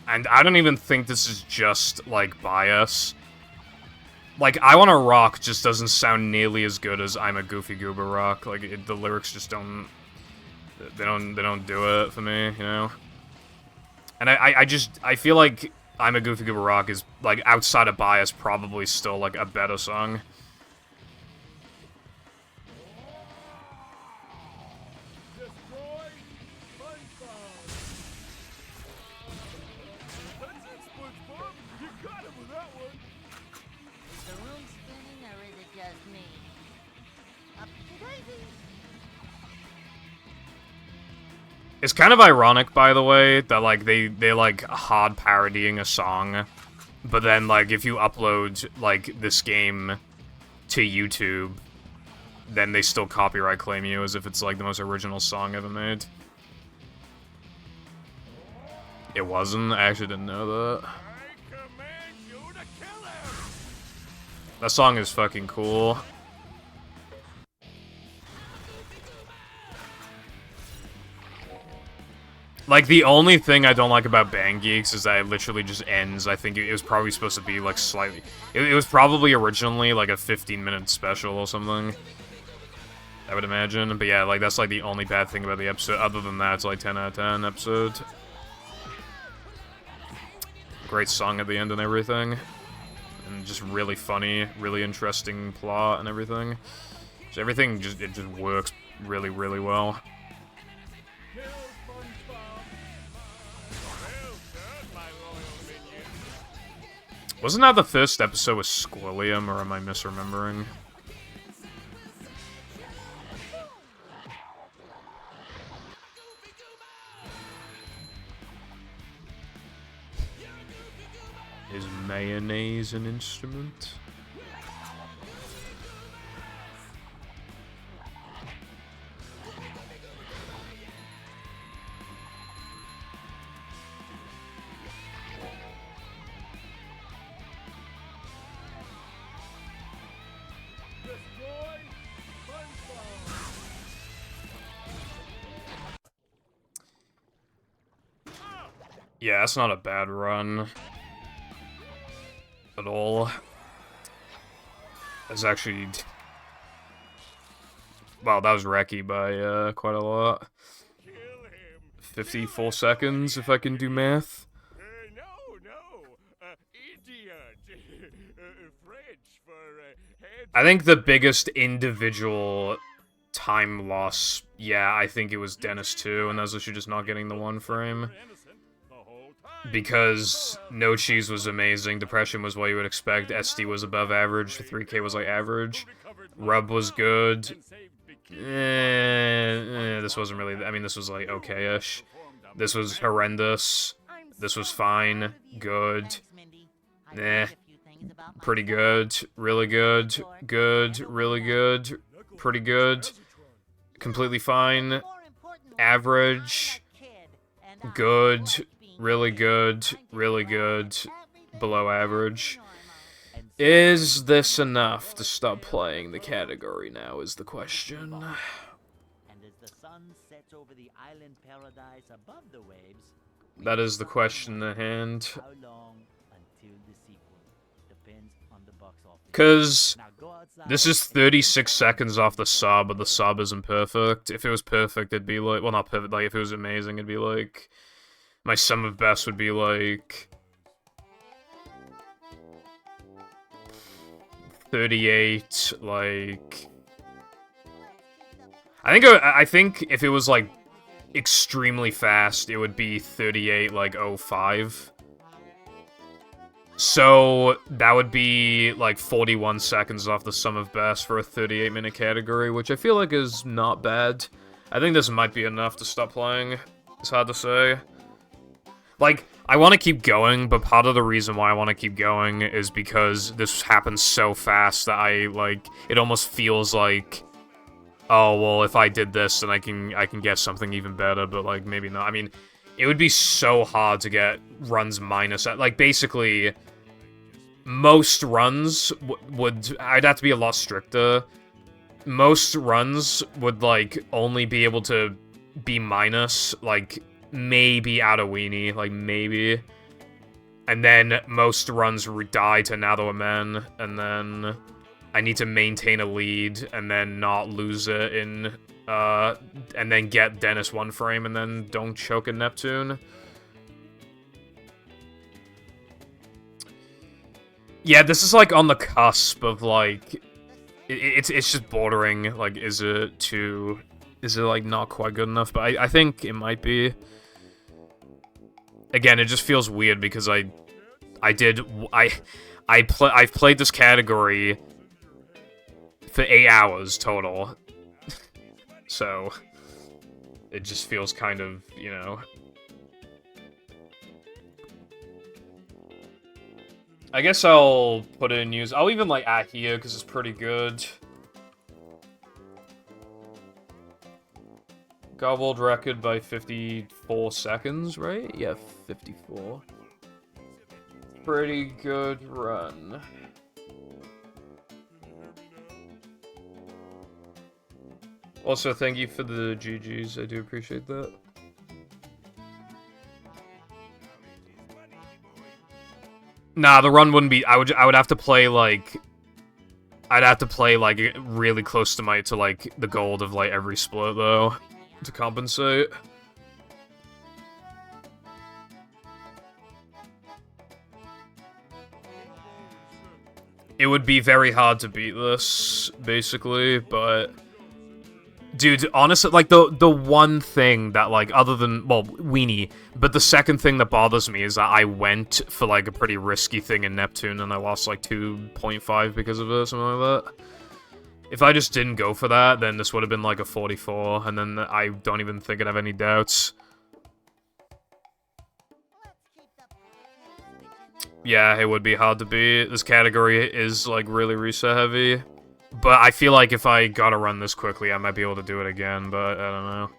Speaker 5: and I don't even think this is just like bias. Like, I Wanna Rock just doesn't sound nearly as good as I'm a Goofy Goober Rock. Like, the lyrics just don't they don't do it for me, you know? And I feel like I'm a Goofy Goober Rock is, like, outside of bias, probably still, like, a better song.
Speaker 1: Destroy SpongeBob! That's it, SpongeBob! You got him with that one!
Speaker 4: Is the room spinning or is it just me? Up to daisy.
Speaker 5: It's kind of ironic, by the way, that, like, they like, hard parodying a song, but then, like, if you upload, like, this game to YouTube, then they still copyright claim you as if it's, like, the most original song ever made. It wasn't? I actually didn't know that.
Speaker 2: I command you to kill him!
Speaker 5: That song is fucking cool. Like, the only thing I don't like about Bang Geeks is that it literally just ends. I think it was probably supposed to be, like, slightly... It was probably originally, like, a 15-minute special or something. I would imagine. But yeah, like, that's, like, the only bad thing about the episode. Other than that, it's, like, 10 out of 10 episode. Great song at the end and everything. And just really funny, really interesting plot and everything. So everything just works really, really well.
Speaker 2: Kill SpongeBob! Well done, my loyal minion.
Speaker 5: Wasn't that the first episode with Squilliam, or am I misremembering? Is mayonnaise an instrument?
Speaker 1: Destroy SpongeBob!
Speaker 5: Yeah, that's not a bad run. At all. That's actually... Wow, that was wrecky by quite a lot.
Speaker 2: Kill him!
Speaker 5: 54 seconds, if I can do math.
Speaker 2: No, idiot. French for head.
Speaker 5: I think the biggest individual time loss, yeah, I think it was Dennis too, and that's just not getting the one frame. Because No Cheese was amazing, Depression was what you would expect, SD was above average, 3K was like average, Rub was good, this wasn't really, I mean, this was like okay-ish, this was horrendous, this was fine, good, pretty good, really good, good, really good, pretty good, completely fine, average, good, really good, below average. Is this enough to stop playing the category now is the question.
Speaker 3: And as the sun sets over the island paradise above the waves,
Speaker 5: That is the question at hand.
Speaker 3: how long until the sequel? Depends on the box office.
Speaker 5: Cause
Speaker 3: Now go outside.
Speaker 5: this is 36 seconds off the sub, but the sub isn't perfect. If it was perfect, it'd be like, well, not perfect, like, if it was amazing, it'd be like, my sum of best would be like 38, like, I think if it was like extremely fast, it would be 38, like, 05. So that would be like 41 seconds off the sum of best for a 38-minute category, which I feel like is not bad. I think this might be enough to stop playing. It's hard to say. Like, I want to keep going, but part of the reason why I want to keep going is because this happens so fast that I, like, it almost feels like, oh, well, if I did this, then I can get something even better, but, like, maybe not. I mean, it would be so hard to get runs minus, like, basically, most runs would, I'd have to be a lot stricter. Most runs would, like, only be able to be minus, like, maybe out of Weenie, like, maybe. And then most runs die to Natho Men, and then I need to maintain a lead, and then not lose it in, and then get Dennis one frame, and then don't choke in Neptune. Yeah, this is, like, on the cusp of, like, it's just bordering, like, is it, like, not quite good enough? But I think it might be. Again, it just feels weird because I've played this category for 8 hours total. So, it just feels kind of, you know. I guess I'll put it in news. I'll even, like, add here because it's pretty good. Got world record by 54 seconds, right? Yeah, 54. Pretty good run. Also, thank you for the GGs. I do appreciate that. Nah, the run wouldn't be. I would have to play like. I'd have to play like really close to like the gold of like every split though, to compensate. It would be very hard to beat this, basically, but... Dude, honestly, like, the one thing that, like, other than, well, Weenie, but the second thing that bothers me is that I went for, like, a pretty risky thing in Neptune, and I lost, like, 2.5 because of it, something like that. If I just didn't go for that, then this would have been, like, a 44, and then I don't even think I'd have any doubts. Yeah, it would be hard to beat. This category is, like, really reset heavy. But I feel like if I gotta run this quickly, I might be able to do it again, but I don't know.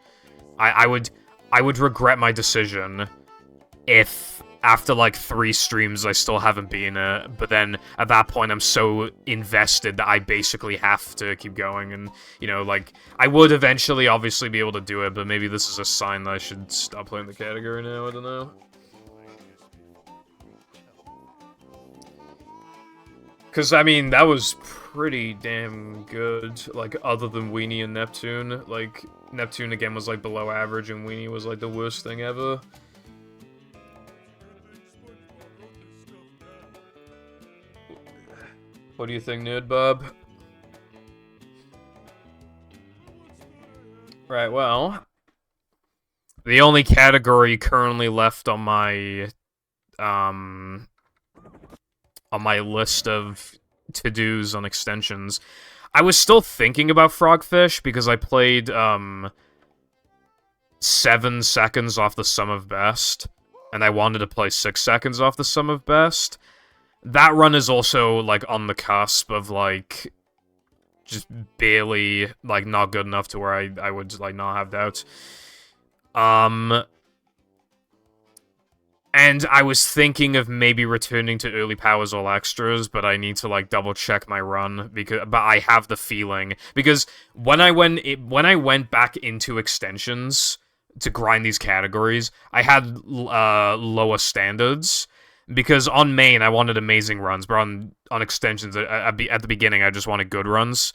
Speaker 5: I would regret my decision if, after, like, 3 streams, I still haven't beaten it, but then, at that point, I'm so invested that I basically have to keep going, and, you know, like, I would eventually, obviously, be able to do it, but maybe this is a sign that I should stop playing the category now, I don't know. Because, I mean, that was pretty damn good, like, other than Weenie and Neptune. Like, Neptune, again, was, like, below average, and Weenie was, like, the worst thing ever. What do you think, Nerd Bob? Right, well, the only category currently left on my list of to-dos on extensions. I was still thinking about Frogfish because I played 7 seconds off the Sum of Best, and I wanted to play 6 seconds off the Sum of Best. That run is also, like, on the cusp of, like, just barely, like, not good enough to where I would, like, not have doubts. And I was thinking of maybe returning to Early Powers All Extras, but I need to, like, double-check my run, but I have the feeling. Because when I went back into extensions to grind these categories, I had lower standards. Because on main, I wanted amazing runs, but on extensions, at the beginning, I just wanted good runs.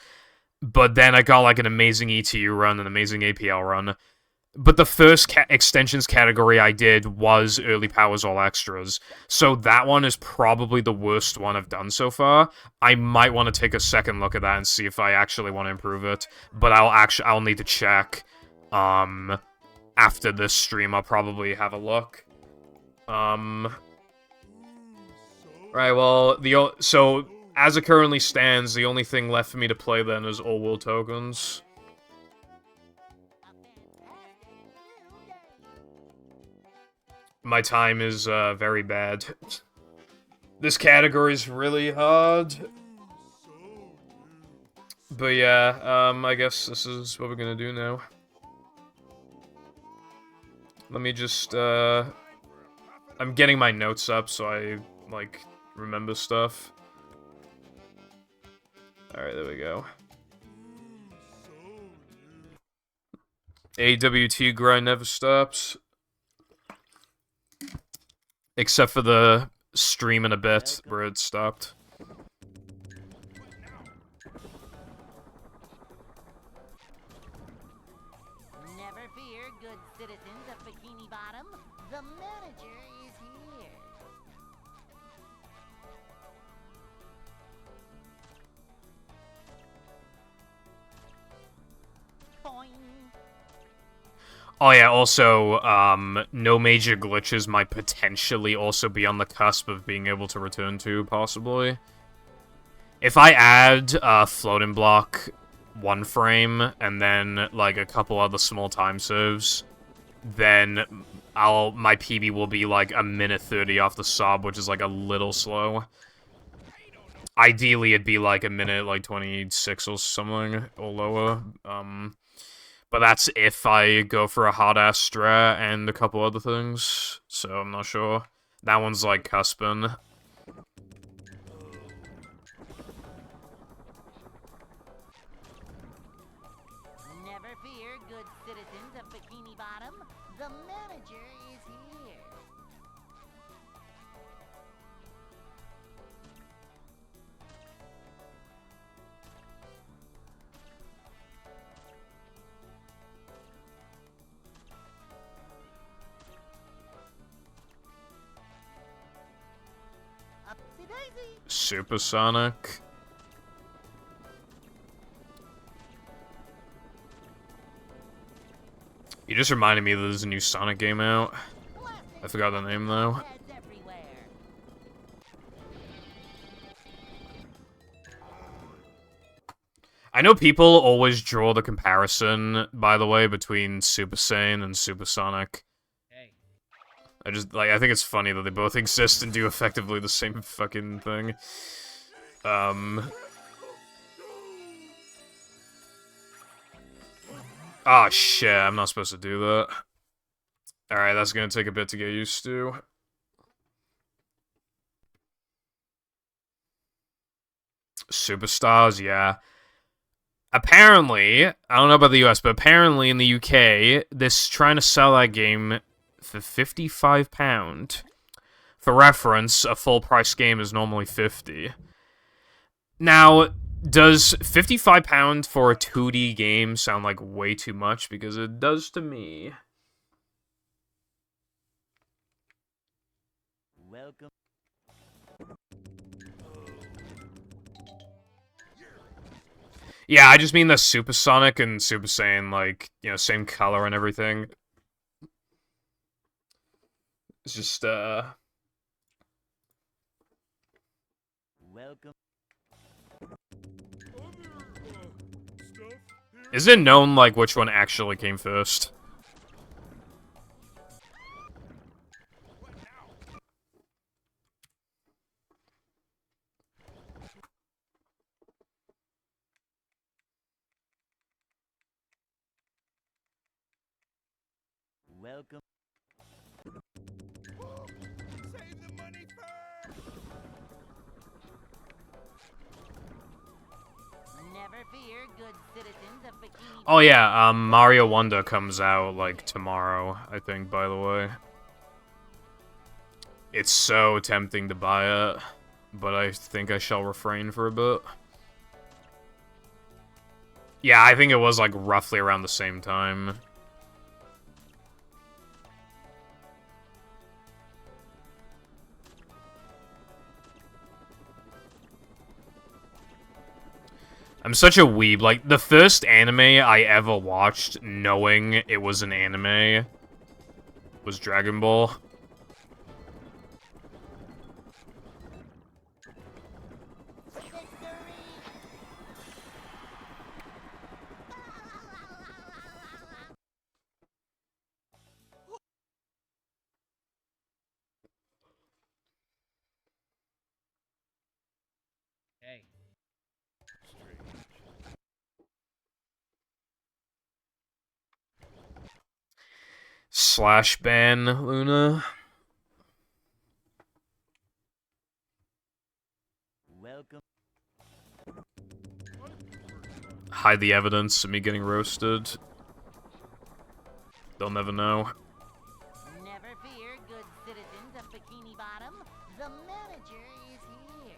Speaker 5: But then I got, like, an amazing ETU run, an amazing APL run. But the first extensions category I did was Early Powers All Extras. So that one is probably the worst one I've done so far. I might want to take a second look at that and see if I actually want to improve it. But I'll need to check. After this stream, I'll probably have a look. Right, well, so as it currently stands, the only thing left for me to play then is All World Tokens. My time is very bad. This category is really hard. But yeah, I guess this is what we're gonna do now. Let me just, I'm getting my notes up so I, like, remember stuff. Alright, there we go. AWT grind never stops. Except for the stream in a bit, where it stopped.
Speaker 4: Never fear, good citizens of Bikini Bottom. The manager is here. Boing.
Speaker 5: Oh yeah, also, no major glitches might potentially also be on the cusp of being able to return to, possibly. If I add floating block 1 frame, and then, like, a couple other small time serves, then my PB will be, like, a minute 30 off the sub, which is, like, a little slow. Ideally, it'd be, like, a minute, like, 26 or something, or lower, but that's if I go for a hard-ass strat and a couple other things, so I'm not sure. That one's, like, cusping.
Speaker 4: Never fear, good citizens of Bikini Bottom. The manager is here. Upsy daisy.
Speaker 5: Supersonic. You just reminded me that there's a new Sonic game out. I forgot the name, though.
Speaker 4: Heads everywhere.
Speaker 5: I know people always draw the comparison, by the way, between Super Saiyan and Supersonic. I think it's funny that they both exist and do effectively the same fucking thing. Ah, shit, I'm not supposed to do that. Alright, that's gonna take a bit to get used to. Superstars, yeah. Apparently, I don't know about the US, but apparently in the UK, they're trying to sell that game for £55. For reference, a full-price game is normally $50. Now, does £55 for a 2D game sound like way too much? Because it does to me.
Speaker 3: Welcome.
Speaker 5: Yeah, I just mean the Supersonic and Super Saiyan, like, you know, same color and everything. It's just,
Speaker 3: Welcome.
Speaker 1: Stuff here.
Speaker 5: Is it known, like, which one actually came first?
Speaker 3: Welcome.
Speaker 1: Save the money first.
Speaker 4: Never fear, good citizens of Bikini
Speaker 5: Oh yeah, Mario Wonder comes out, like, tomorrow, I think, by the way. It's so tempting to buy it, but I think I shall refrain for a bit. Yeah, I think it was, like, roughly around the same time. I'm such a weeb. Like, the first anime I ever watched knowing it was an anime was Dragon Ball.
Speaker 3: Hey.
Speaker 5: Slash ban Luna.
Speaker 3: Welcome.
Speaker 5: Hide the evidence of me getting roasted. They'll never know.
Speaker 4: Never fear, good citizens of Bikini Bottom. The manager is here.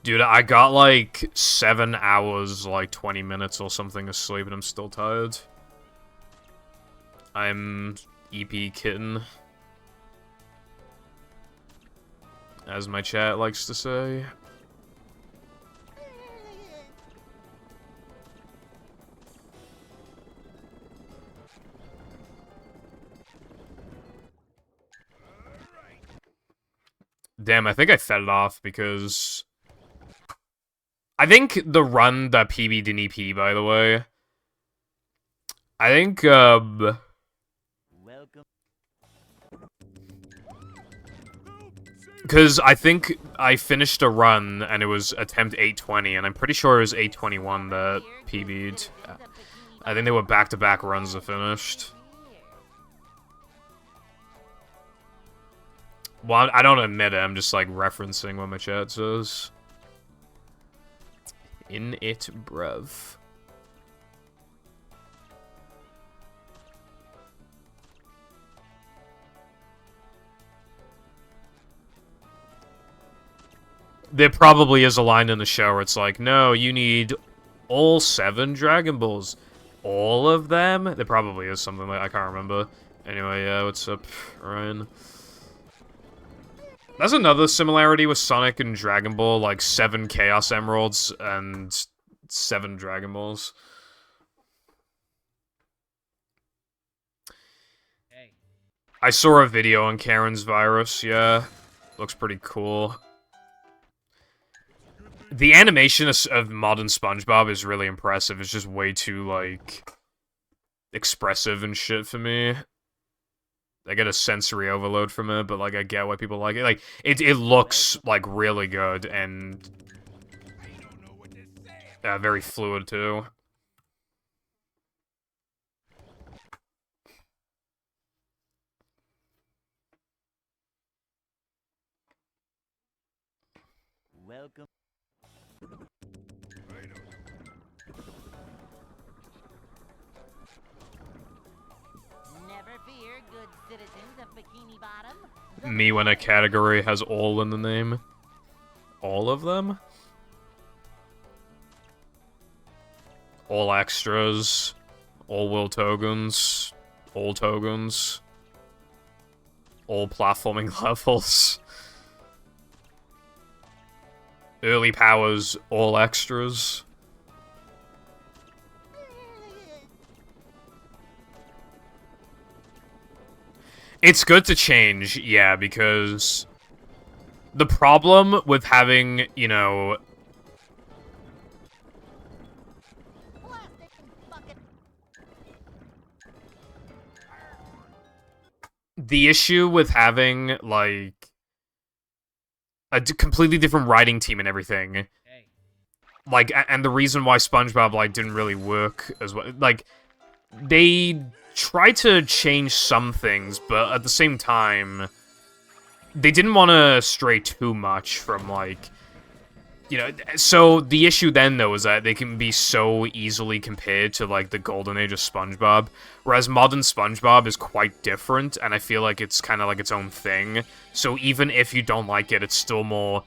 Speaker 5: Dude, I got like 7 hours, like 20 minutes or something of sleep, and I'm still tired. I'm EP Kitten, as my chat likes to say. Damn, I think I fed it off because I think the run that PB didn't EP, by the way. I think,
Speaker 3: Welcome.
Speaker 5: because I think I finished a run and it was attempt 820, and I'm pretty sure it was 821 that PB'd. I think they were back-to-back runs that finished. Well, I don't admit it, I'm just, like, referencing what my chat says. In it, bruv. There probably is a line in the show where it's like, no, you need all 7 Dragon Balls. All of them? There probably is something like I can't remember. Anyway, yeah, what's up, Ryan? That's another similarity with Sonic and Dragon Ball, like 7 Chaos Emeralds and 7 Dragon Balls.
Speaker 3: Hey.
Speaker 5: I saw a video on Karen's virus, yeah. Looks pretty cool. The animation of modern SpongeBob is really impressive. It's just way too, like, expressive and shit for me. I get a sensory overload from it, but, like, I get why people like it. Like, it looks, like, really good and very fluid, too.
Speaker 3: Welcome.
Speaker 4: Never fear, good citizens of Bikini Bottom.
Speaker 5: Me when a category has all in the name. All of them? All extras. All Will Togans. All Togans. all platforming levels. Early powers, all extras. It's good to change, yeah, because the problem with having, you know,
Speaker 4: Plastic bucket.
Speaker 5: the issue with having, like, a completely different writing team and everything, like, and the reason why SpongeBob, like, didn't really work as well, like, they tried to change some things, but at the same time, they didn't want to stray too much from, like, you know, so the issue then, though, is that they can be so easily compared to, like, the golden age of SpongeBob, whereas modern SpongeBob is quite different, and I feel like it's kind of like its own thing, so even if you don't like it, it's still more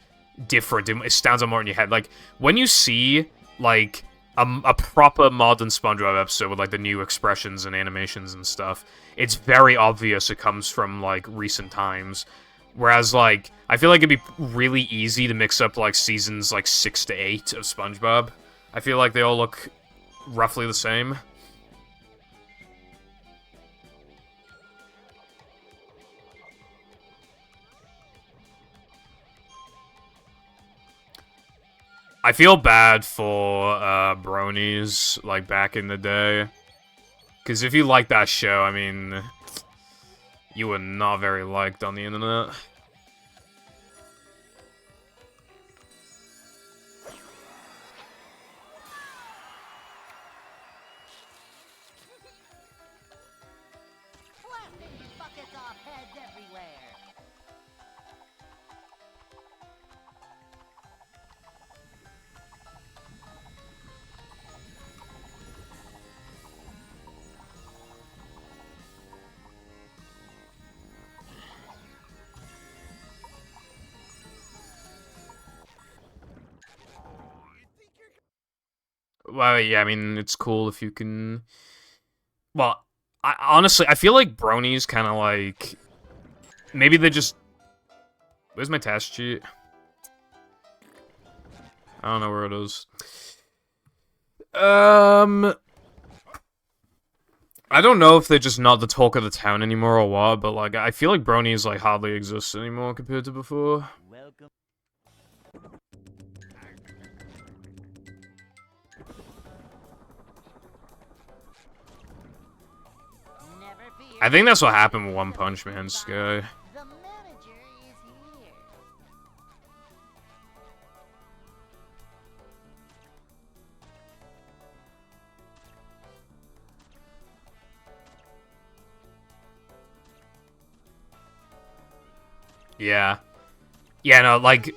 Speaker 5: different, it stands out more in your head. Like, when you see, like, a proper modern SpongeBob episode with, like, the new expressions and animations and stuff, it's very obvious it comes from, like, recent times. Whereas, like, I feel like it'd be really easy to mix up, like, seasons, like, 6 to 8 of SpongeBob. I feel like they all look roughly the same. I feel bad for bronies, like, back in the day. Because if you like that show, I mean, you were not very liked on the internet.
Speaker 4: Plastic buckets off heads everywhere.
Speaker 5: Well, yeah, I mean, it's cool if you can... Well, honestly, I feel like bronies kind of like... Maybe they just... Where's my task sheet? I don't know where it is. I don't know if they're just not the talk of the town anymore or what, but, like, I feel like bronies, like, hardly exist anymore compared to before.
Speaker 3: Welcome.
Speaker 4: Never fear.
Speaker 5: I think that's what happened with One Punch Man, Sky.
Speaker 4: The manager is here.
Speaker 5: Yeah. Yeah, no, like,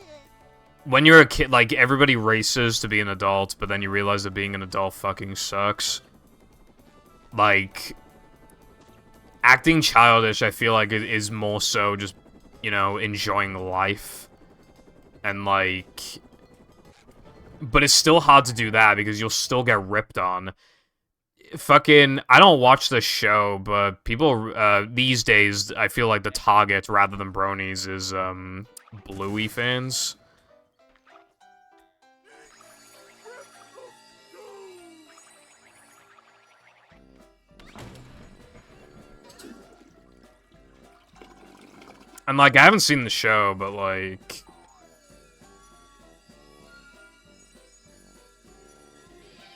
Speaker 5: when you're a kid, like, everybody races to be an adult, but then you realize that being an adult fucking sucks. Like, acting childish, I feel like it is more so just, you know, enjoying life. And, like... But it's still hard to do that, because you'll still get ripped on. Fucking... I don't watch the show, but people, these days, I feel like the target, rather than bronies, is, Bluey fans. And, like, I haven't seen the show, but, like...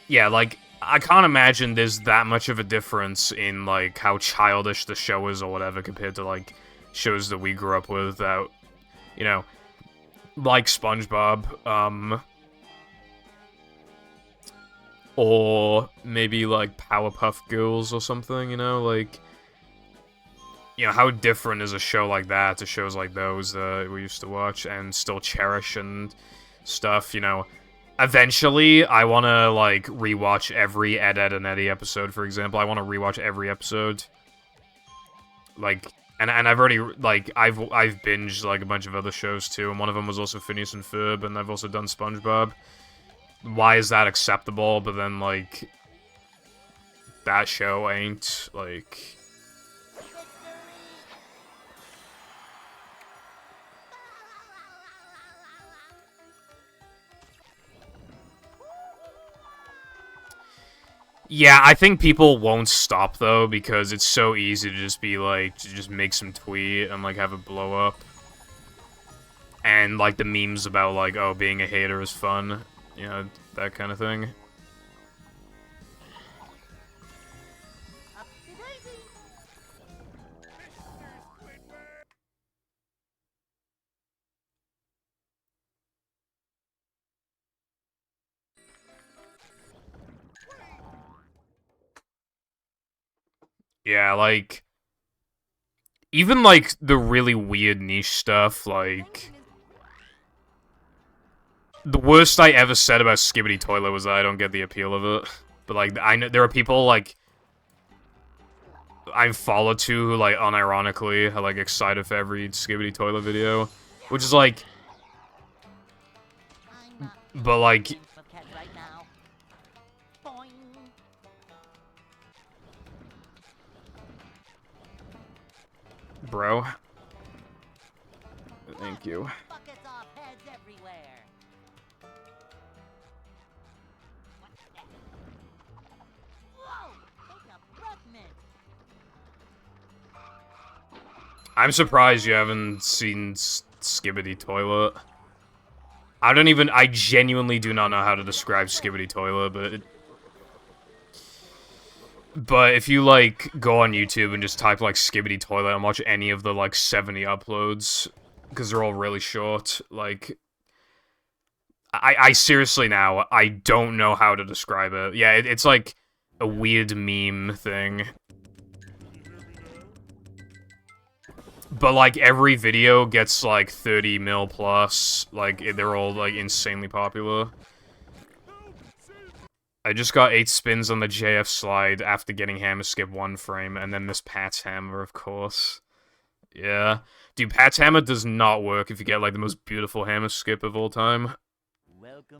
Speaker 5: Yeah, like, I can't imagine there's that much of a difference in, like, how childish the show is or whatever compared to, like, shows that we grew up with that, you know, like SpongeBob, or maybe, like, Powerpuff Girls or something, you know, like... You know, how different is a show like that to shows like those that we used to watch and still cherish and stuff, you know. Eventually, I want to, like, rewatch every Ed, Edd and Eddy episode, for example. I want to rewatch every episode. Like, and I've already, like, I've binged, like, a bunch of other shows, too, and one of them was also Phineas and Ferb, and I've also done SpongeBob. Why is that acceptable, but then, like, that show ain't, like... Yeah, I think people won't stop though because it's so easy to just be like, to just make some tweet and like have it blow up. And like the memes about like, oh, being a hater is fun, you know, that kind of thing. Yeah, like, even, like, the really weird niche stuff, like, the worst I ever said about Skibidi Toilet was that I don't get the appeal of it. But, like, I know there are people, like, I follow too who, like, unironically are, like, excited for every Skibidi Toilet video. Which is, like, but, like,
Speaker 4: Right now. Boing.
Speaker 5: bro. Thank you.
Speaker 4: Buckets off heads everywhere. Whoa! Take a breath, mint.
Speaker 5: I'm surprised you haven't seen Skibidi Toilet. I genuinely do not know how to describe Skibidi Toilet, but if you, like, go on YouTube and just type, like, Skibidi Toilet and watch any of the, like, 70 uploads, because they're all really short, like, I seriously now, I don't know how to describe it. Yeah, it's, like, a weird meme thing. But, like, every video gets, like, 30 mil plus. Like, they're all, like, insanely popular. I just got 8 spins on the JF slide after getting hammer skip 1 frame, and then this Pat's hammer, of course. Yeah. Dude, Pat's hammer does not work if you get, like, the most beautiful hammer skip of all time.
Speaker 3: Welcome.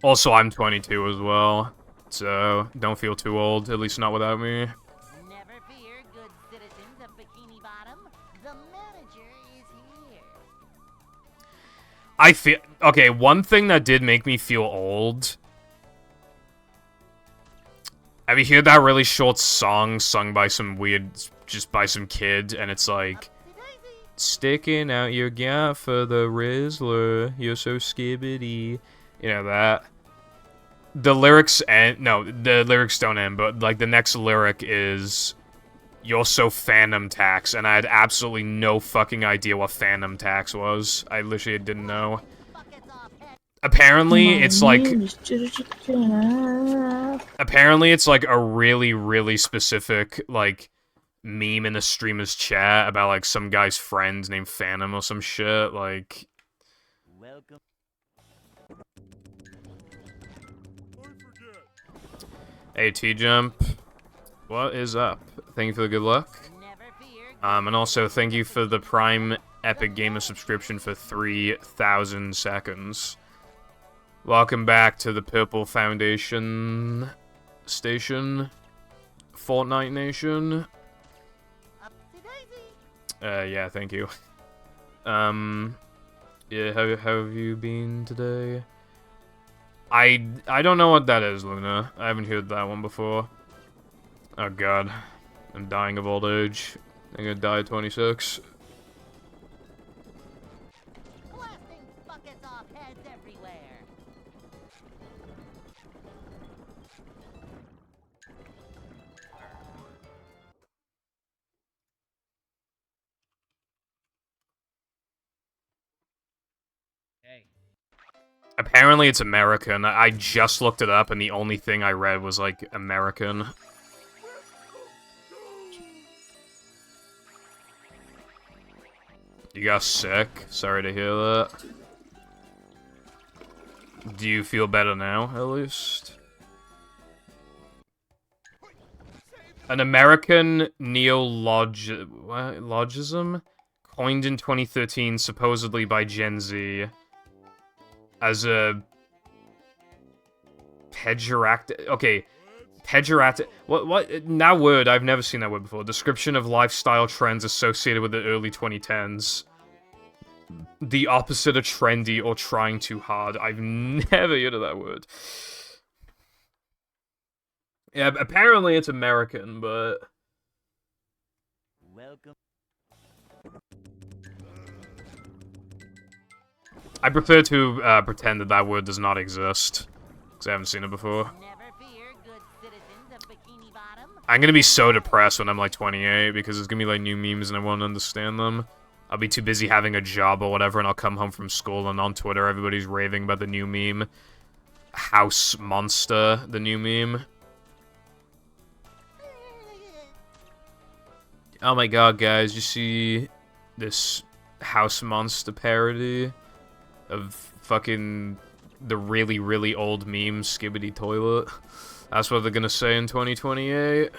Speaker 5: Also, I'm 22 as well, so don't feel too old, at least not without me.
Speaker 4: Never fear, good citizens of Bikini Bottom. The manager is here.
Speaker 5: I feel... Okay, one thing that did make me feel old... Have you heard that really short song sung by some weird... just by some kid, and it's like... Sticking out your gap for the Rizzler, you're so skibbity. You know that. The lyrics end... No, the lyrics don't end, but, like, the next lyric is... You're so Phantom Tax, and I had absolutely no fucking idea what Phantom Tax was. I literally didn't know. Apparently, it's like... Apparently, it's like a really, really specific, like, meme in the streamer's chat about, like, some guy's friend named Phantom or some shit, like...
Speaker 3: Welcome.
Speaker 5: Hey, T-Jump. What is up? Thank you for the good luck.
Speaker 4: Never fear.
Speaker 5: And also, thank you for the Prime Epic Gamer subscription for 3,000 seconds. Welcome back to the Purple Foundation Station. Fortnite Nation. Yeah, thank you. Yeah, how have you been today? I don't know what that is, Luna. I haven't heard that one before. Oh god. I'm dying of old age. I'm gonna die at 26.
Speaker 4: Blasting buckets off heads everywhere.
Speaker 5: Apparently it's American. I just looked it up and the only thing I read was, like, American. You got sick? Sorry to hear that. Do you feel better now, at least? An American neologism coined in 2013 supposedly by Gen Z as a pejorative. Okay, pejorative. What? Now word. I've never seen that word before. Description of lifestyle trends associated with the early 2010s. The opposite of trendy or trying too hard. I've never heard of that word. Yeah, apparently it's American, but...
Speaker 3: Welcome.
Speaker 5: I prefer to pretend that that word does not exist. Because I haven't seen it before.
Speaker 4: Never fear, good citizens of Bikini Bottom.
Speaker 5: I'm gonna be so depressed when I'm like 28 because there's gonna be like new memes and I won't understand them. I'll be too busy having a job or whatever and I'll come home from school and on Twitter everybody's raving about the new meme. House Monster, the new meme. Oh my god, guys, you see this House Monster parody of fucking the really, really old meme Skibbity Toilet? That's what they're gonna say in 2028.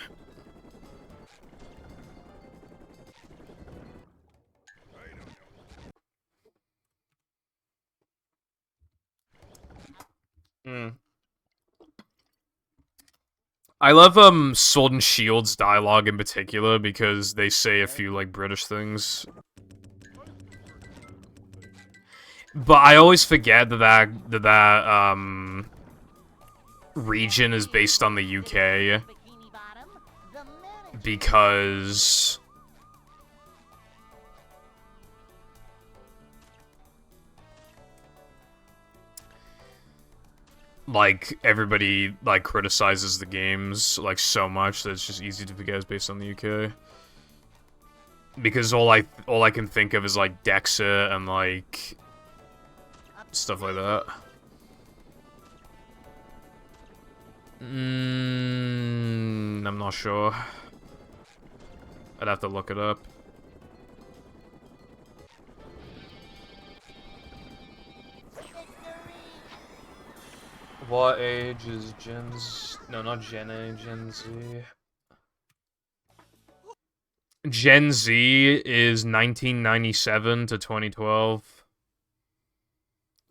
Speaker 5: I love Sword and Shield's dialogue in particular because they say a few like British things. But I always forget that region is based on the UK
Speaker 4: Bikini Bottom, the manager.
Speaker 5: because like everybody like criticizes the games like so much that it's just easy to forget it's based on the UK. Because all I can think of is like Dexa and like stuff like that. I'm not sure. I'd have to look it up. What age is Gen Z? No, not Gen A, Gen Z. Gen Z is 1997 to 2012.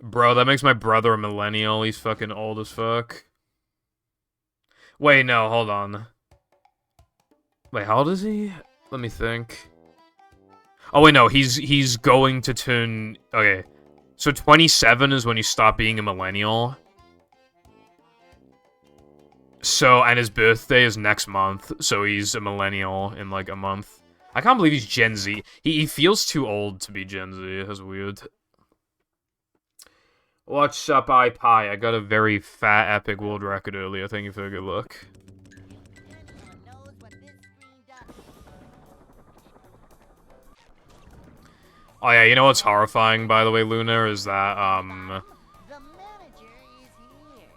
Speaker 5: Bro, that makes my brother a millennial. He's fucking old as fuck. Wait, no, hold on. Wait, how old is he? Let me think. Oh, wait, no, he's going to turn... Okay, so 27 is when you stop being a millennial. So, and his birthday is next month, so he's a millennial in, like, a month. I can't believe he's Gen Z. He feels too old to be Gen Z. That's weird. What's up, iPie? I got a very fat epic world record earlier. Thank you for a good look.
Speaker 4: Anyone knows what this screen does.
Speaker 5: Oh yeah, you know what's horrifying, by the way, Luna, is that,
Speaker 4: The manager is here.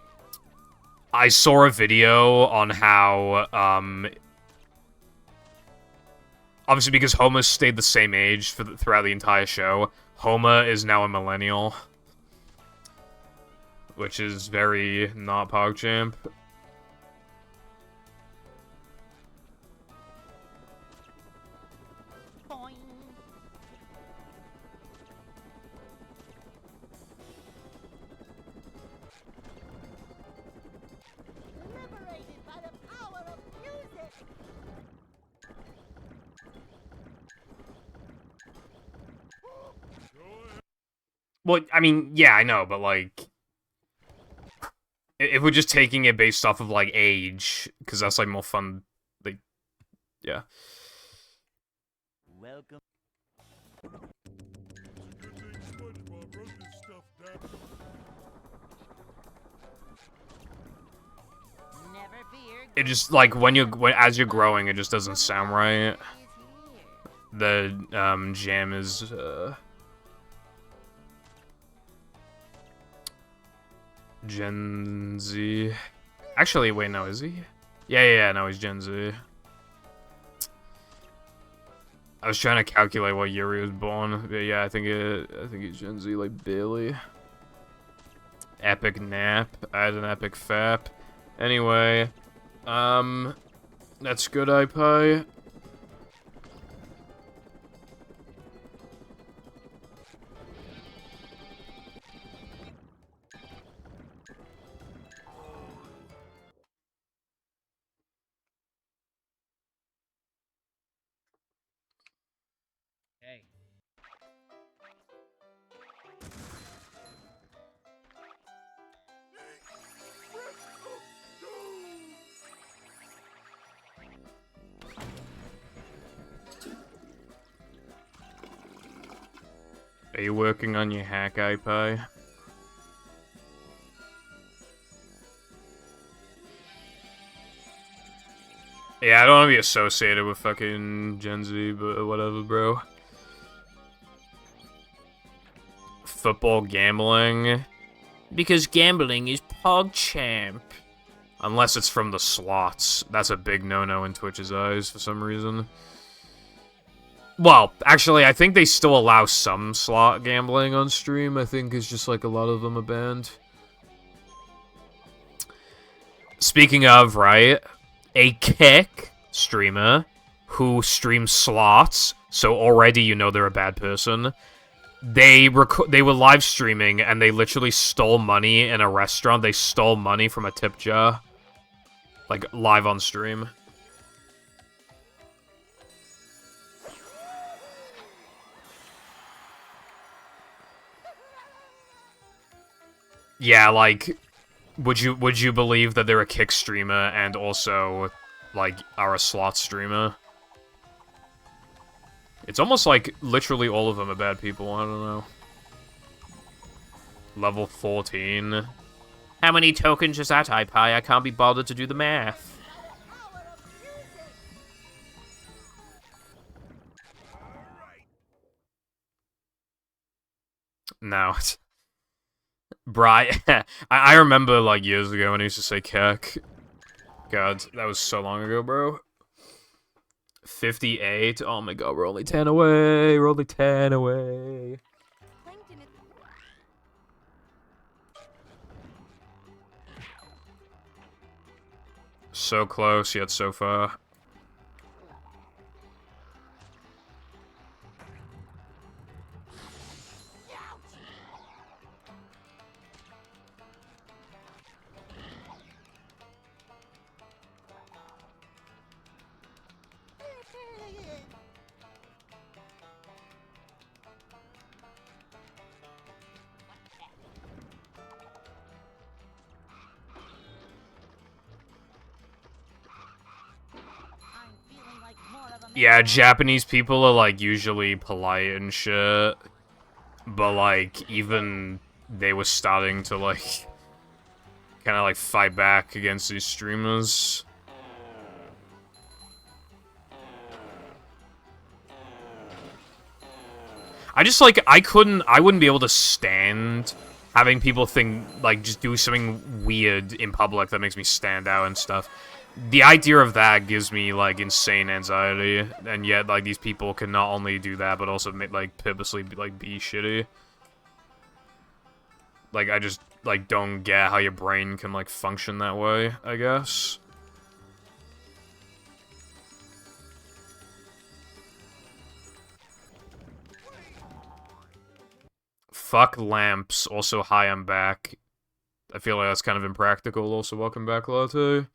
Speaker 5: I saw a video on how, obviously because Homer stayed the same age throughout the entire show, Homer is now a millennial. Which is very not PogChamp.
Speaker 4: Boing. Liberated by the power of music.
Speaker 5: Well, I mean, yeah, I know, but like... If we're just taking it based off of, like, age, because that's, like, more fun, like, yeah.
Speaker 3: Welcome.
Speaker 1: It's a good thing SpongeBob wrote this stuff down.
Speaker 4: Never fear.
Speaker 5: It just, like, as you're growing, it just doesn't sound right. The, jam is, Gen Z. Actually, wait, no, is he? Yeah, no, he's Gen Z. I was trying to calculate what year he was born, but yeah, I think he's Gen Z, like, barely. Epic nap. I had an epic fap. Anyway, that's good, iPie.
Speaker 3: Hey.
Speaker 5: Are you working on your hack, iPie? Yeah, I don't want to be associated with fucking Gen Z, but whatever, bro. Football gambling.
Speaker 7: Because gambling is PogChamp.
Speaker 5: Unless it's from the slots. That's a big no-no in Twitch's eyes for some reason. Well, actually, I think they still allow some slot gambling on stream. I think it's just like a lot of them are banned. Speaking of, right? A Kick streamer who streams slots, so already you know they're a bad person. They were live streaming and they literally stole money in a restaurant. They stole money from a tip jar. Like, live on stream. Yeah, like, would you believe that they're a Kick streamer and also, like, are a slot streamer? It's almost like literally all of them are bad people, I don't know. Level 14.
Speaker 7: How many tokens is that, iPie? I can't be bothered to do the math.
Speaker 5: No. Bright. I remember, like, years ago when I used to say Keck. God, that was so long ago, bro. 58. Oh my god, we're only 10 away. We're only 10 away. So close, yet so far. Yeah, Japanese people are, like, usually polite and shit. But, like, even they were starting to, like, kind of, like, fight back against these streamers. I just, like, I wouldn't be able to stand having people think, like, just do something weird in public that makes me stand out and stuff. The idea of that gives me, like, insane anxiety, and yet, like, these people can not only do that, but also, like, purposely, like, be shitty. Like, I just, like, don't get how your brain can, like, function that way, I guess. Fuck lamps, also hi, I'm back. I feel like that's kind of impractical, also welcome back, Latte.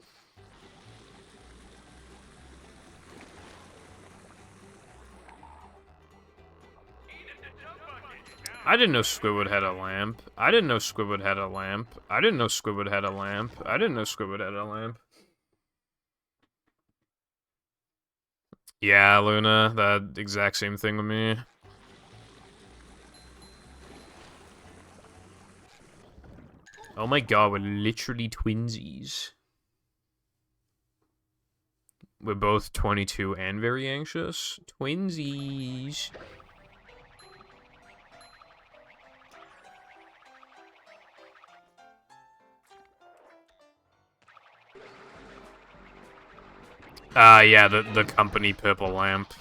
Speaker 5: I didn't know Squidward had a lamp. I didn't know Squidward had a lamp. I didn't know Squidward had a lamp. I didn't know Squidward had a lamp. Yeah, Luna, that exact same thing with me. Oh my god, we're literally twinsies. We're both 22 and very anxious. Twinsies. Yeah, the company purple lamp.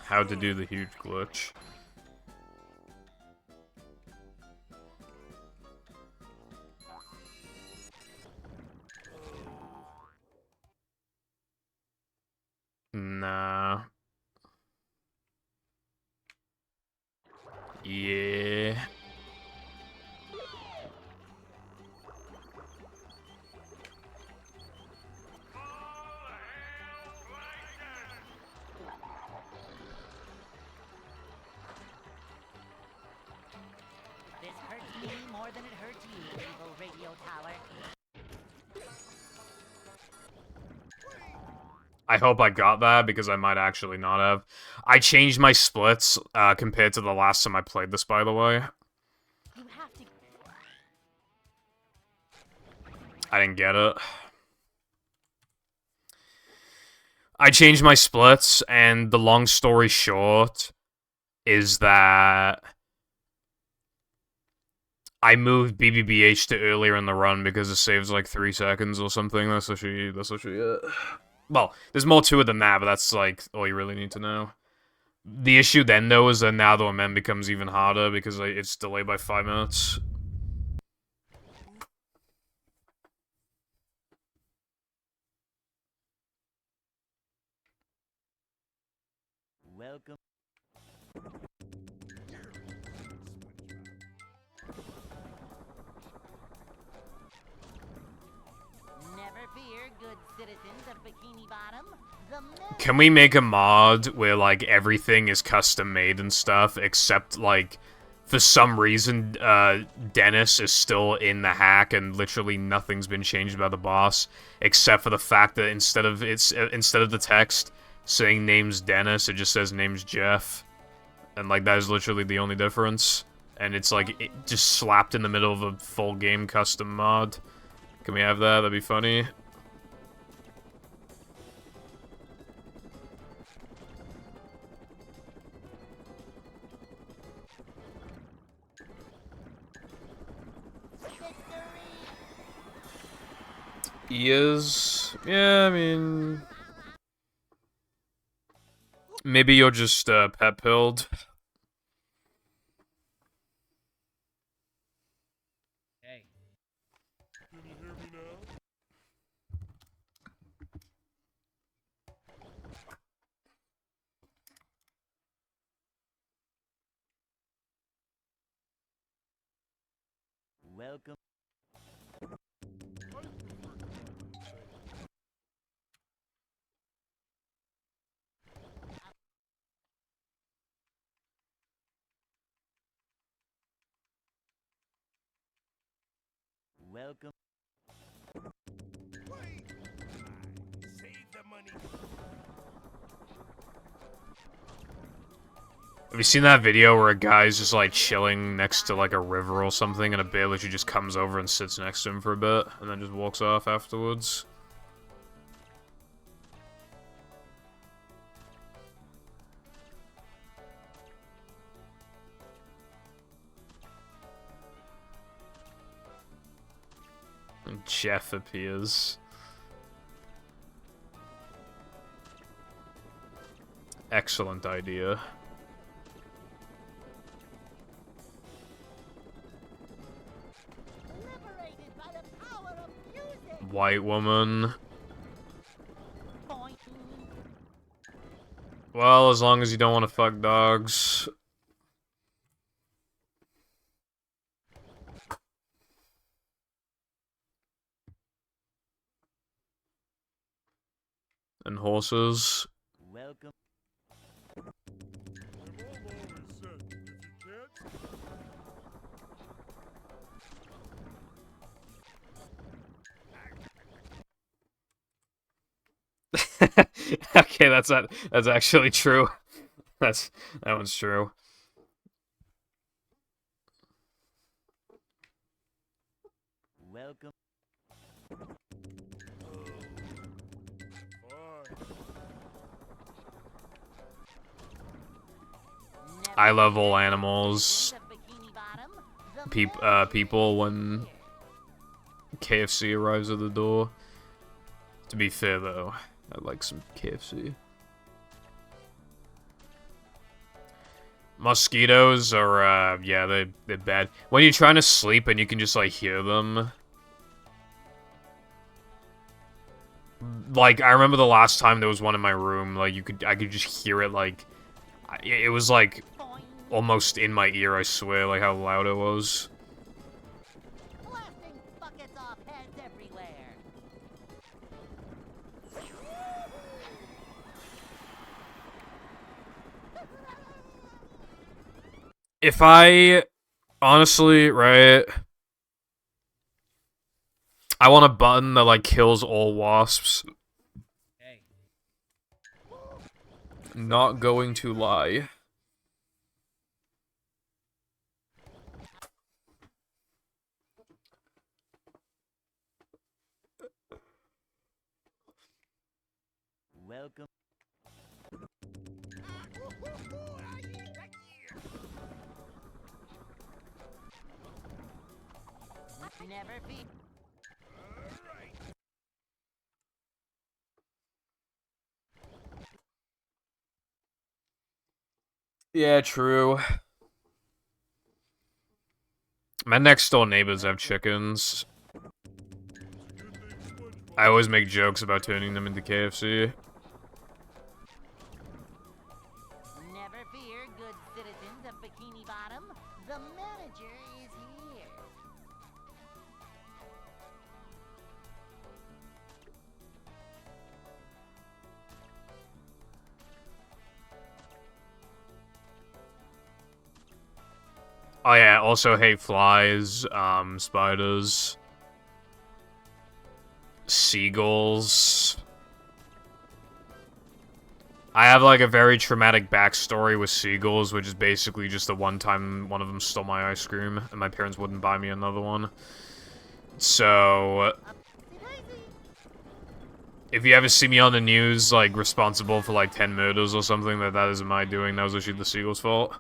Speaker 5: How to do the huge glitch. Nah. Yeah.
Speaker 4: This hurts me more than it hurts you, evil radio tower.
Speaker 5: I hope I got that, because I might actually not have. I changed my splits, compared to the last time I played this, by the way.
Speaker 6: You have to.
Speaker 5: I didn't get it. I changed my splits, and the long story short is that I moved BBBH to earlier in the run because it saves like 3 seconds or something. That's actually it. Well, there's more to it than that, but that's like all you really need to know. The issue then, though, is that now the Lament becomes even harder because it's delayed by 5 minutes.
Speaker 3: Welcome.
Speaker 4: Never fear, good citizens of Bikini Bottom. The
Speaker 5: Can we make a mod where, like, everything is custom made and stuff, except, like, for some reason, Dennis is still in the hack and literally nothing's been changed about the boss, except for the fact that instead of the text saying name's Dennis, it just says name's Jeff. And, like, that is literally the only difference. And it's, like, just slapped in the middle of a full game custom mod. Can we have that? That'd be funny. Is... yeah, I mean... maybe you're just, pet pilled.
Speaker 1: Can you hear me now?
Speaker 3: Welcome. Welcome.
Speaker 1: Save the money.
Speaker 5: Have you seen that video where a guy's just, like, chilling next to, like, a river or something, and a bear literally just comes over and sits next to him for a bit, and then just walks off afterwards? And Jeff appears. Excellent idea.
Speaker 4: liberated by the power of music.
Speaker 5: White woman.
Speaker 4: Boing.
Speaker 5: Well, as long as you don't want to fuck dogs. And horses.
Speaker 3: Welcome.
Speaker 1: I've always said, if you can't,
Speaker 5: Okay, that's actually true. That one's true.
Speaker 3: Welcome.
Speaker 5: I love all animals.
Speaker 4: Bikini Bottom. The
Speaker 5: People when KFC arrives at the door. To be fair though, I like some KFC. Mosquitoes are, yeah, they're bad. When you're trying to sleep and you can just, like, hear them. Like, I remember the last time there was one in my room, like, I could just hear it, like, it was, like,
Speaker 4: boing.
Speaker 5: almost in my ear, I swear, like, how loud it was.
Speaker 4: Blasting buckets off heads everywhere.
Speaker 5: If I, honestly, right, I want a button that, like, kills all wasps. Not going to lie.
Speaker 3: Welcome.
Speaker 4: Never fear.
Speaker 5: Yeah, true. My next door neighbors have chickens. I always make jokes about turning them into KFC.
Speaker 4: Never fear, good citizens of Bikini Bottom. The manager is here.
Speaker 5: Oh yeah, also hate flies, spiders, seagulls. I have like a very traumatic backstory with seagulls, which is basically just the one time one of them stole my ice cream and my parents wouldn't buy me another one. So, if you ever see me on the news, like, responsible for like 10 murders or something, that isn't my doing, that was actually the seagull's fault.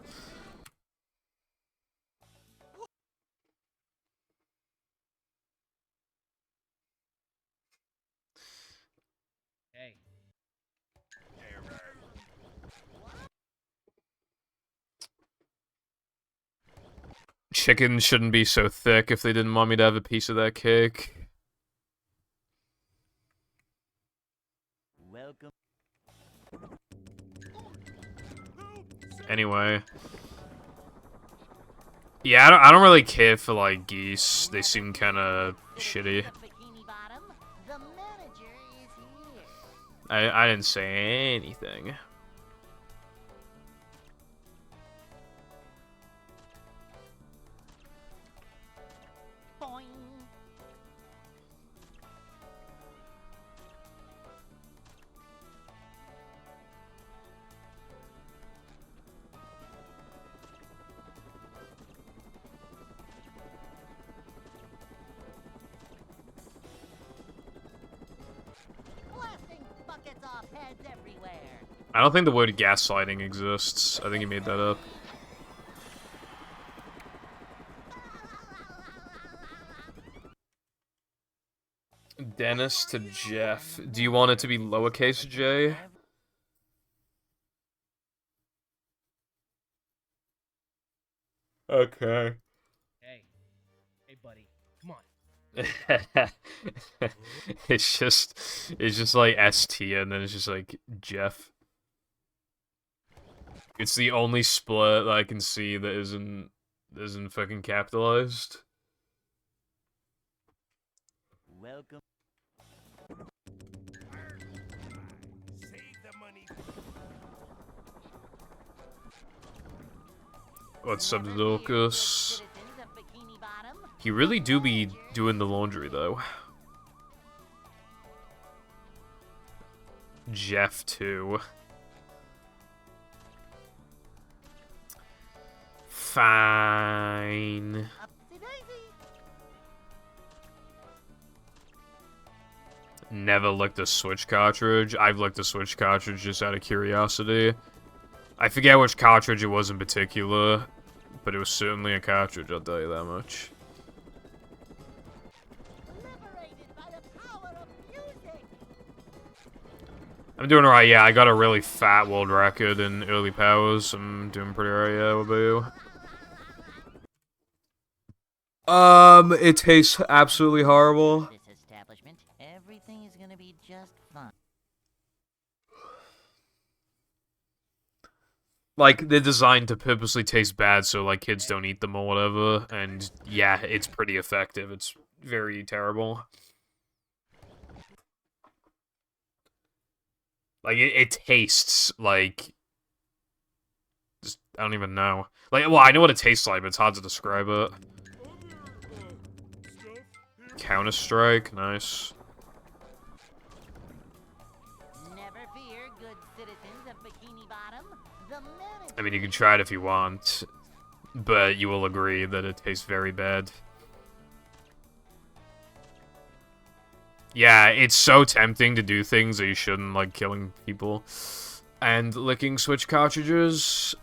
Speaker 5: Chickens shouldn't be so thick if they didn't want me to have a piece of that cake.
Speaker 3: Welcome.
Speaker 5: Anyway. Yeah, I don't really care for, like, geese. They seem kinda shitty.
Speaker 4: Bikini Bottom. The manager is here.
Speaker 5: I didn't say anything.
Speaker 4: Boing. Blasting buckets off heads everywhere.
Speaker 5: I don't think the word gaslighting exists. I think he made that up. Dennis to Jeff. Do you want it to be lowercase j? Okay.
Speaker 9: Hey, buddy, come on.
Speaker 5: it's just like ST and then it's just like Jeff. It's the only split that I can see that isn't fucking capitalized.
Speaker 3: Welcome.
Speaker 5: What's up, Zilkus?
Speaker 4: Citizens of Bikini Bottom.
Speaker 5: He really do be doing the laundry, though. Jeff, too. Fine. Never licked a Switch cartridge. I've licked a Switch cartridge just out of curiosity. I forget which cartridge it was in particular, but it was certainly a cartridge, I'll tell you that much.
Speaker 4: Liberated by the power of music.
Speaker 5: I'm doing alright, yeah, I got a really fat world record in early powers. I'm doing pretty alright, yeah, what about you? It tastes absolutely horrible.
Speaker 4: This establishment, everything is gonna be just fine.
Speaker 5: Like, they're designed to purposely taste bad so, like, kids don't eat them or whatever, and yeah, it's pretty effective. It's very terrible. Like, it tastes like... Just, I don't even know. Like, well, I know what it tastes like, but it's hard to describe it. Counter-Strike, nice.
Speaker 4: Never fear, good citizens of Bikini Bottom. The manager...
Speaker 5: I mean, you can try it if you want, but you will agree that it tastes very bad. Yeah, it's so tempting to do things that you shouldn't, like killing people and licking Switch cartridges.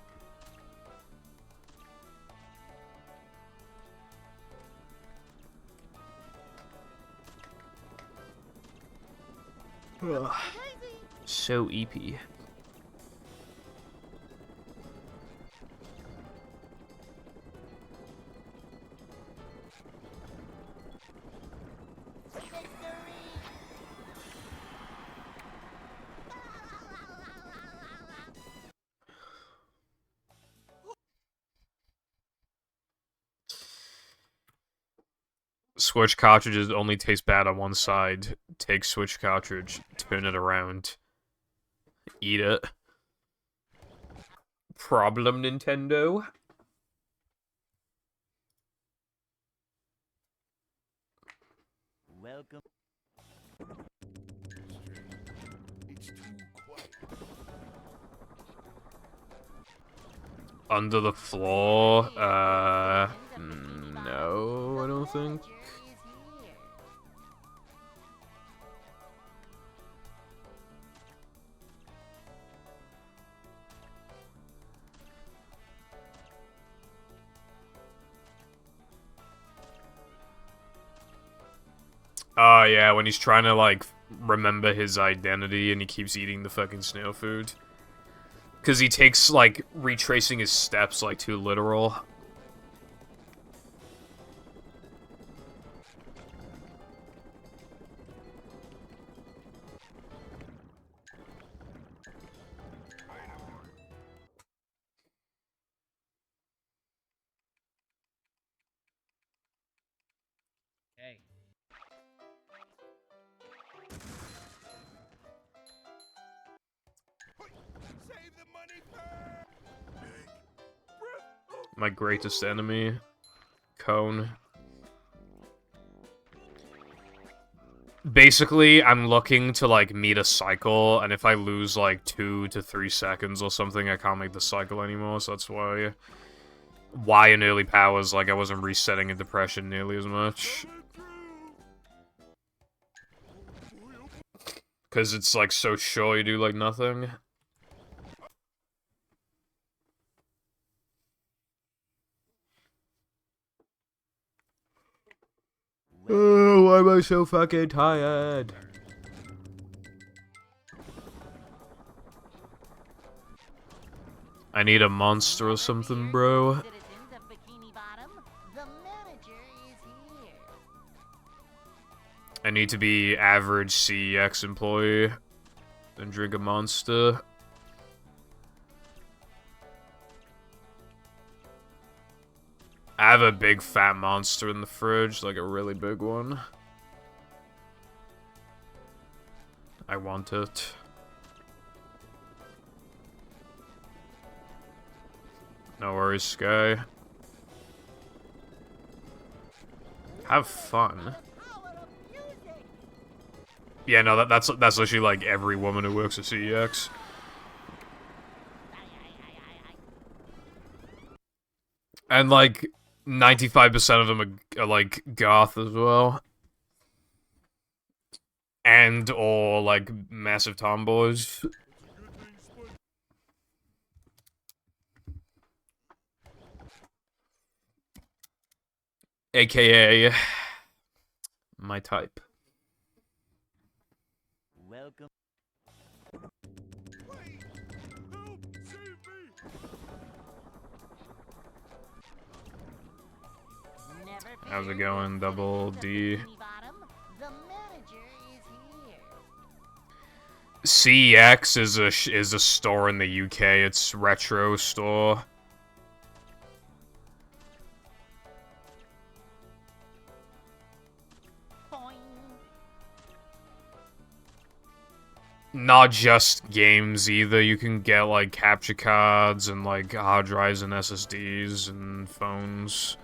Speaker 5: Ugh. So EP. Switch cartridges only taste bad on one side. Take Switch cartridge, turn it around. Eat it. Problem, Nintendo?
Speaker 3: Welcome.
Speaker 1: It's too quiet.
Speaker 5: Under the floor? No, I don't think. Oh, yeah, when he's trying to, like, remember his identity and he keeps eating the fucking snail food. Because he takes, like, retracing his steps, like, too literal.
Speaker 9: Hey.
Speaker 1: Save the money
Speaker 5: My greatest enemy. Cone. Basically, I'm looking to, like, meet a cycle, and if I lose, like, 2 to 3 seconds or something, I can't make the cycle anymore, so that's why in early powers, like, I wasn't resetting a depression nearly as much. Because it's, like, so sure you do, like, nothing. Oh, why am I so fucking tired? I need a monster or something, bro.
Speaker 4: Citizens of Bikini Bottom, the manager is here.
Speaker 5: I need to be average CEX employee and drink a monster. I have a big fat monster in the fridge, like a really big one. I want it. No worries, Sky. Have fun. Yeah, no, that's literally like every woman who works at CEX. And like 95% of them are like goth as well. And or like massive tomboys. AKA my type.
Speaker 3: Welcome.
Speaker 1: Wait! Help! Save me!
Speaker 4: Never
Speaker 5: How's it
Speaker 4: fear,
Speaker 5: going,
Speaker 4: good
Speaker 5: Double
Speaker 4: citizens of
Speaker 5: D?
Speaker 4: Bikini Bottom, the manager is here.
Speaker 5: CEX is a store in the UK. It's retro store.
Speaker 4: Boing.
Speaker 5: Not just games either. You can get like capture cards and like hard drives and SSDs and phones.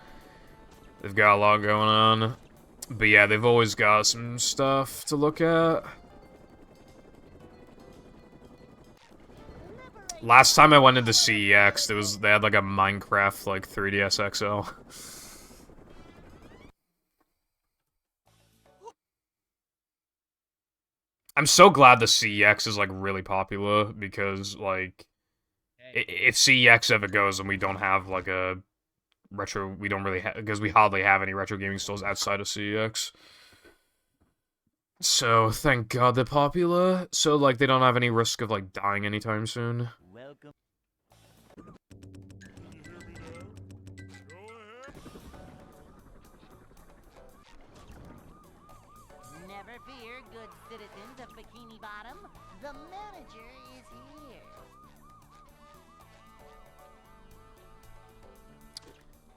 Speaker 5: They've got a lot going on. But yeah, they've always got some stuff to look at. Last time I went into CEX, they had like a Minecraft like 3DS XL. I'm so glad the CEX is like really popular because like if CEX ever goes and we don't have like a retro, we don't really have because we hardly have any retro gaming stores outside of CEX. So thank God they're popular. So like they don't have any risk of like dying anytime soon.
Speaker 3: Welcome.
Speaker 1: Can you hear me now? Go ahead.
Speaker 4: Never fear, good citizens of Bikini Bottom. The manager is here.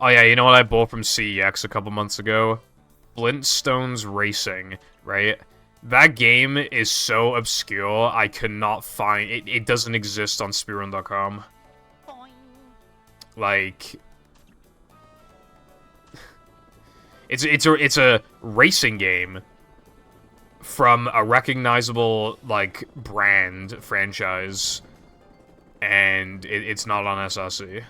Speaker 5: Oh yeah, you know what I bought from CEX a couple months ago? Flintstones Racing, right? That game is so obscure, I could not find it. It doesn't exist on speedrun.com.
Speaker 4: Boing.
Speaker 5: Like, it's a racing game from a recognizable like brand franchise, and it's not on SRC.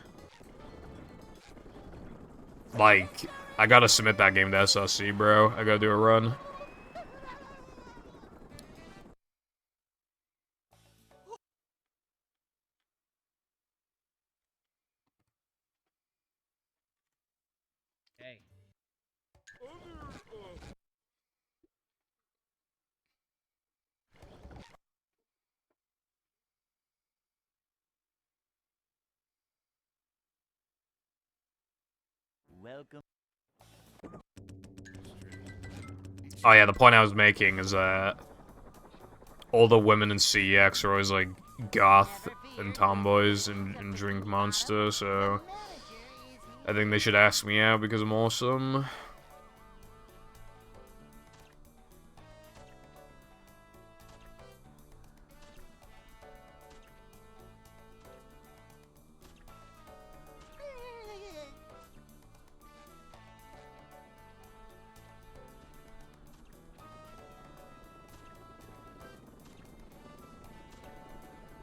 Speaker 5: Like, I gotta submit that game to SRC, bro. I gotta do a run.
Speaker 9: Hey.
Speaker 3: Welcome.
Speaker 5: Oh yeah, the point I was making is that all the women in CEX are always like goth and tomboys and drink Monster, so I think they should ask me out because I'm awesome.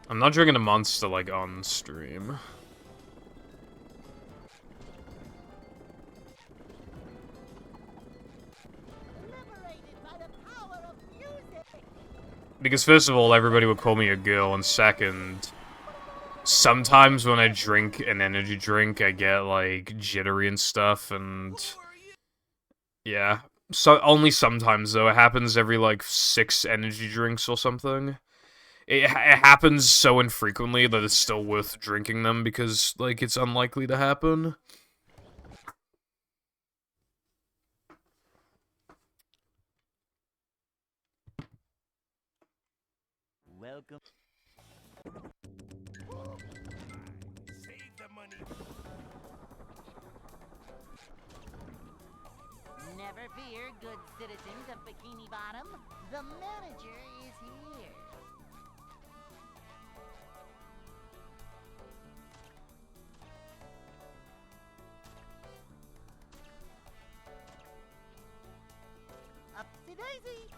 Speaker 5: I'm not drinking a Monster like on stream. Because first of all, everybody would call me a girl, and second, sometimes when I drink an energy drink, I get like jittery and stuff, and yeah. So only sometimes though. It happens every like 6 energy drinks or something. It happens so infrequently that it's still worth drinking them because like it's unlikely to happen.
Speaker 3: Welcome.
Speaker 1: Save the money.
Speaker 4: Never fear, good citizens of Bikini Bottom. The manager is here. Upsy daisy.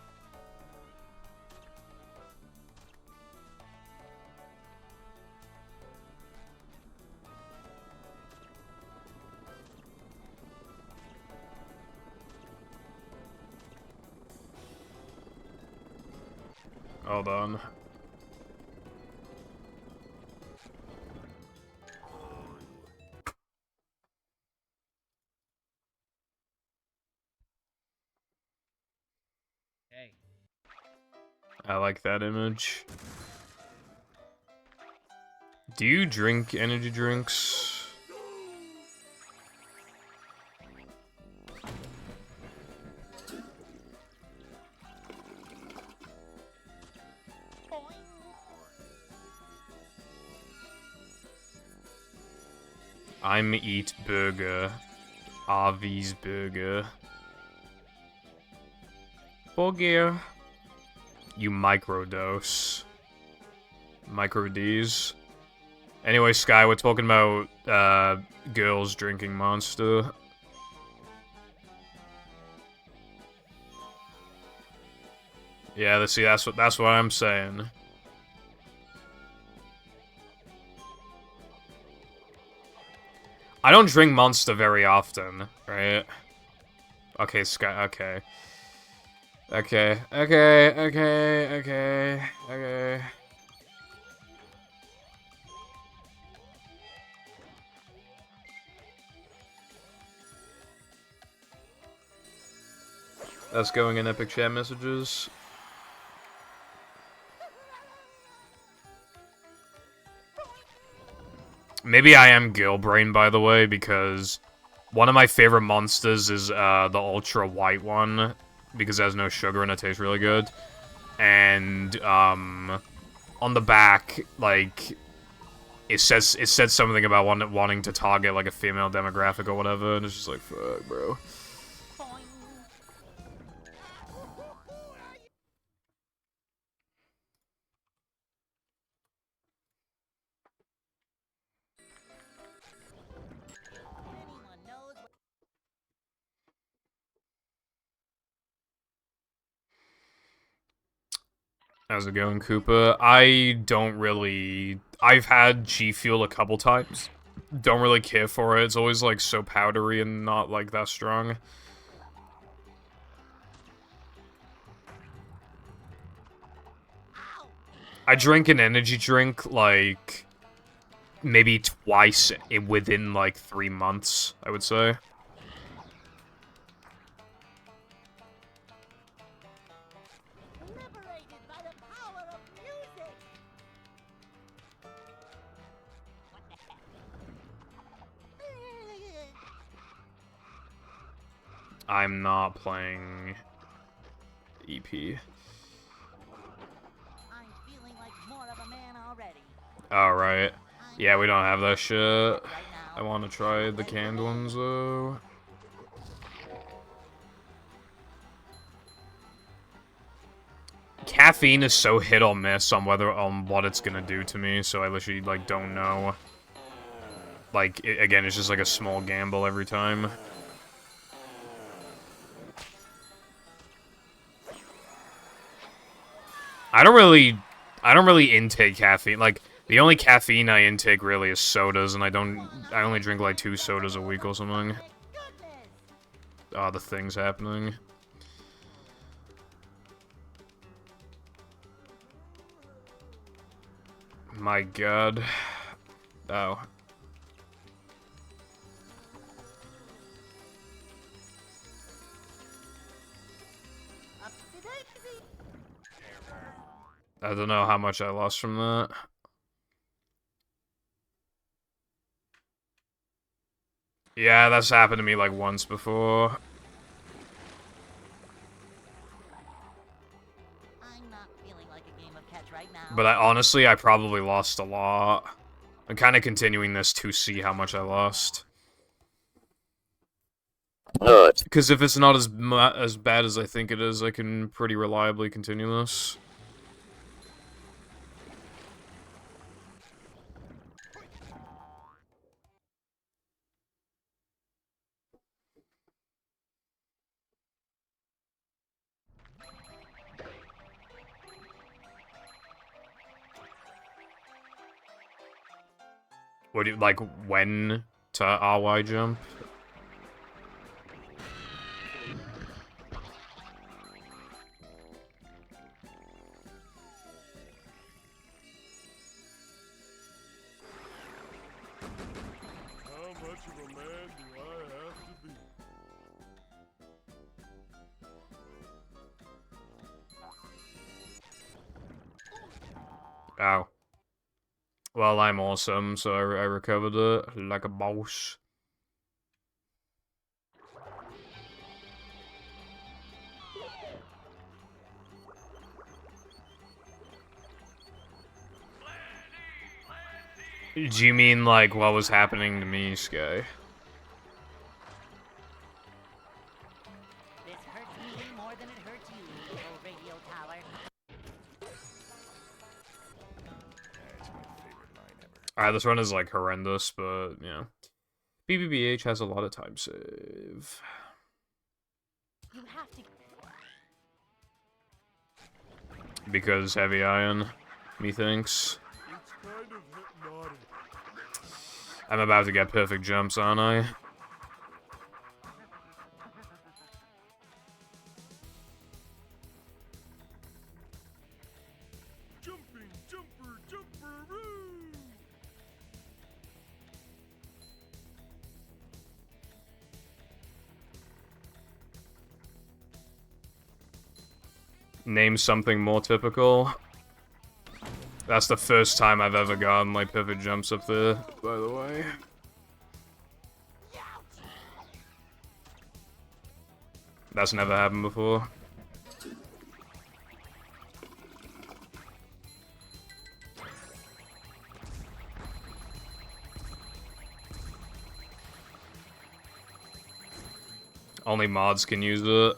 Speaker 5: Hold on.
Speaker 9: Hey.
Speaker 5: I like that image. Do you drink energy drinks? I'm eat burger. Avi's burger. Burger. You microdose. Micro D's. Anyway, Sky, we're talking about girls drinking Monster. Yeah, see, that's what I'm saying. I don't drink Monster very often, right? Okay, Sky. Okay. Okay. Okay. Okay. Okay. Okay. That's going in epic chat messages. Maybe I am Gilbrain, by the way, because one of my favorite monsters is the ultra white one, because it has no sugar and it tastes really good. And on the back, like, it said something about wanting to target like a female demographic or whatever, and it's just like, fuck, bro. How's it going, Koopa? I don't really... I've had G Fuel a couple times. Don't really care for it. It's always, like, so powdery and not, like, that strong. I drink an energy drink, like, maybe twice within, like, 3 months, I would say. I'm not playing EP.
Speaker 4: I'm feeling like more of a man already.
Speaker 5: Alright. Yeah, we don't have that shit. I want to try the canned ones, though. Caffeine is so hit or miss on what it's gonna do to me, so I literally, like, don't know. Like, again, it's just like a small gamble every time. I don't really intake caffeine. Like, the only caffeine I intake really is sodas, and I only drink like 2 sodas a week or something. Oh, the thing's happening. My god. Oh. I don't know how much I lost from that. Yeah, that's happened to me like once before.
Speaker 4: I'm not feeling like a game of catch right now.
Speaker 5: But honestly, I probably lost a lot. I'm kind of continuing this to see how much I lost. Because if it's not as bad as I think it is, I can pretty reliably continue this. What do you, like, when to RY jump?
Speaker 1: How much of a man do I have to be?
Speaker 5: Ow. Well, I'm awesome, so I recovered it like a boss. Do you mean, like, what was happening to me, Sky?
Speaker 4: This hurts me more than it hurts you, little radio tower.
Speaker 5: Alright, this run is, like, horrendous, but, you know. BBBH has a lot of time save.
Speaker 6: You have to.
Speaker 5: Because heavy iron, methinks.
Speaker 1: It's kind of hypnotic.
Speaker 5: I'm about to get perfect jumps, aren't I?
Speaker 1: Jumping, jumper, jumperoo!
Speaker 5: Name something more typical. That's the first time I've ever gotten, like, perfect jumps up there, by the way. That's never happened before. Only mods can use it.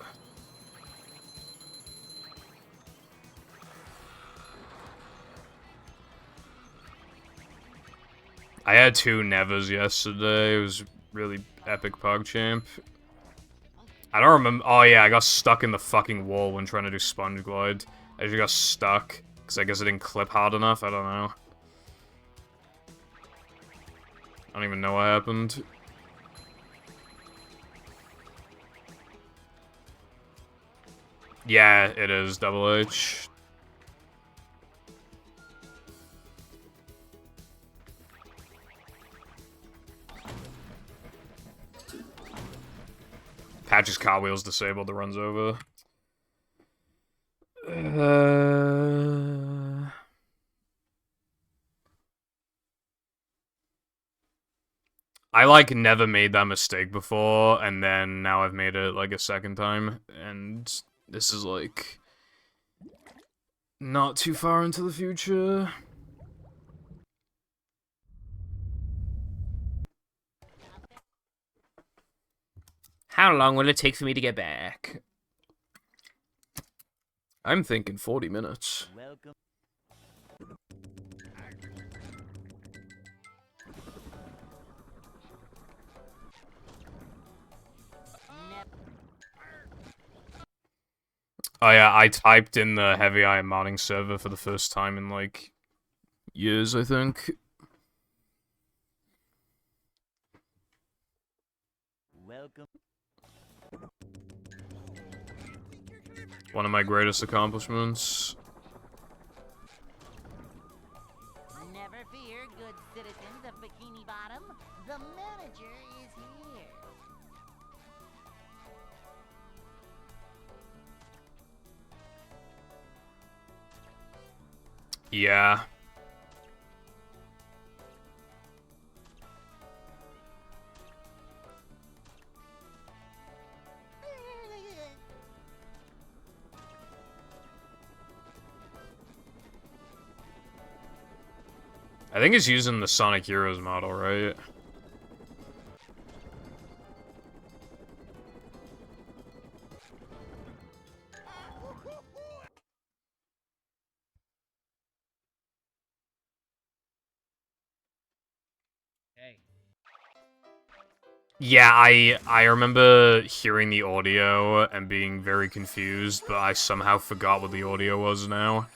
Speaker 5: I had 2 nevers yesterday. It was really epic PogChamp. I don't remember. Oh yeah, I got stuck in the fucking wall when trying to do Sponge Glide. I just got stuck because I guess I didn't clip hard enough. I don't know. I don't even know what happened. Yeah, it is Double H. Patch's cartwheel's disabled, the runs over. I, like, never made that mistake before, and then now I've made it, like, a second time, and this is, like, not too far into the future.
Speaker 7: How long will it take for me to get back?
Speaker 5: I'm thinking 40 minutes.
Speaker 3: Welcome.
Speaker 5: Oh yeah, I typed in the Heavy Iron modding server for the first time in, like, years, I think.
Speaker 3: Welcome.
Speaker 5: One of my greatest accomplishments.
Speaker 4: Never fear, good citizens of Bikini Bottom. The manager is here.
Speaker 5: Yeah. I think it's using the Sonic Heroes model, right?
Speaker 9: Hey.
Speaker 5: Yeah, I remember hearing the audio and being very confused, but I somehow forgot what the audio was now.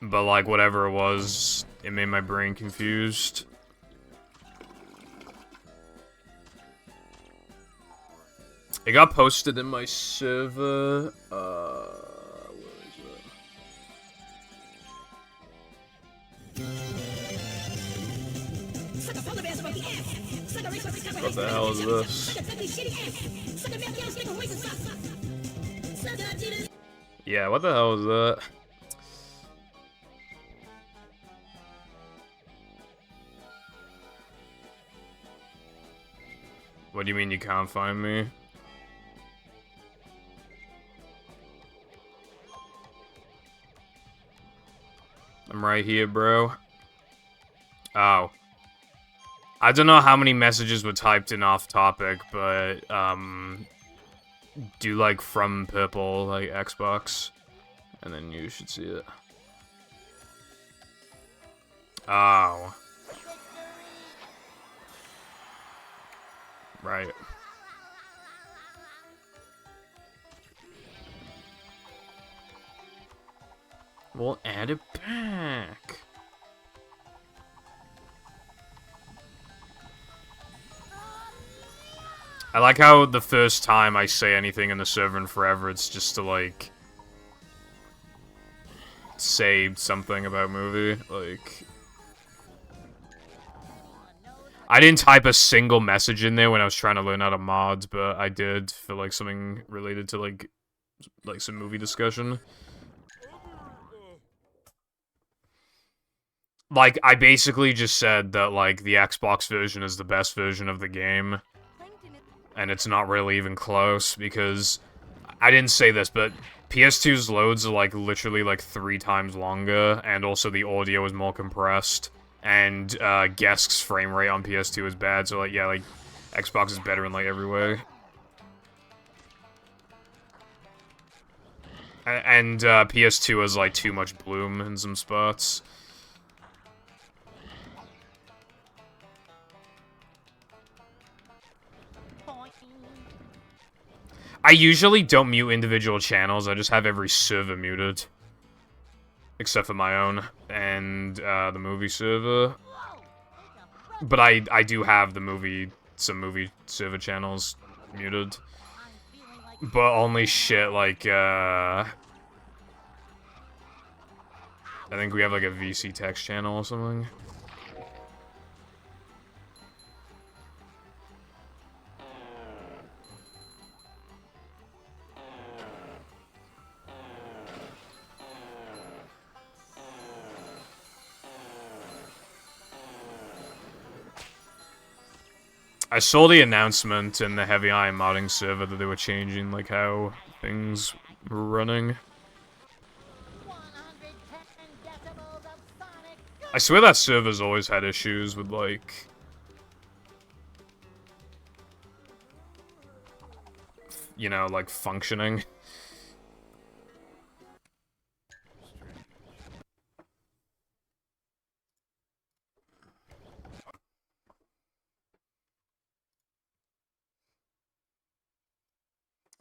Speaker 5: But, like, whatever it was, it made my brain confused. It got posted in my server, where is it? What the hell is this? Yeah, what the hell is that? What do you mean you can't find me? I'm right here, bro. Oh. I don't know how many messages were typed in off topic, but, do, like, from purple, like, Xbox. And then you should see it. Oh. Right. We'll add it back. I like how the first time I say anything in the server in forever, it's just to, like, say something about movie. Like, I didn't type a single message in there when I was trying to learn how to mod, but I did for, like, something related to, like some movie discussion. Like, I basically just said that, like, the Xbox version is the best version of the game. And it's not really even close, because... I didn't say this, but PS2's loads are, like, literally, like, 3 times longer, and also the audio is more compressed. And, Gesk's frame rate on PS2 is bad, so, like, yeah, like, Xbox is better in, like, every way. And, PS2 has, like, too much bloom in some spots. I usually don't mute individual channels, I just have every server muted. Except for my own, and, the movie server. But I do have some movie server channels muted. But only shit like, I think we have, like, a VC text channel or something. I saw the announcement in the Heavy Iron modding server that they were changing, like, how things were running. I swear that server's always had issues with, like... you know, like, functioning.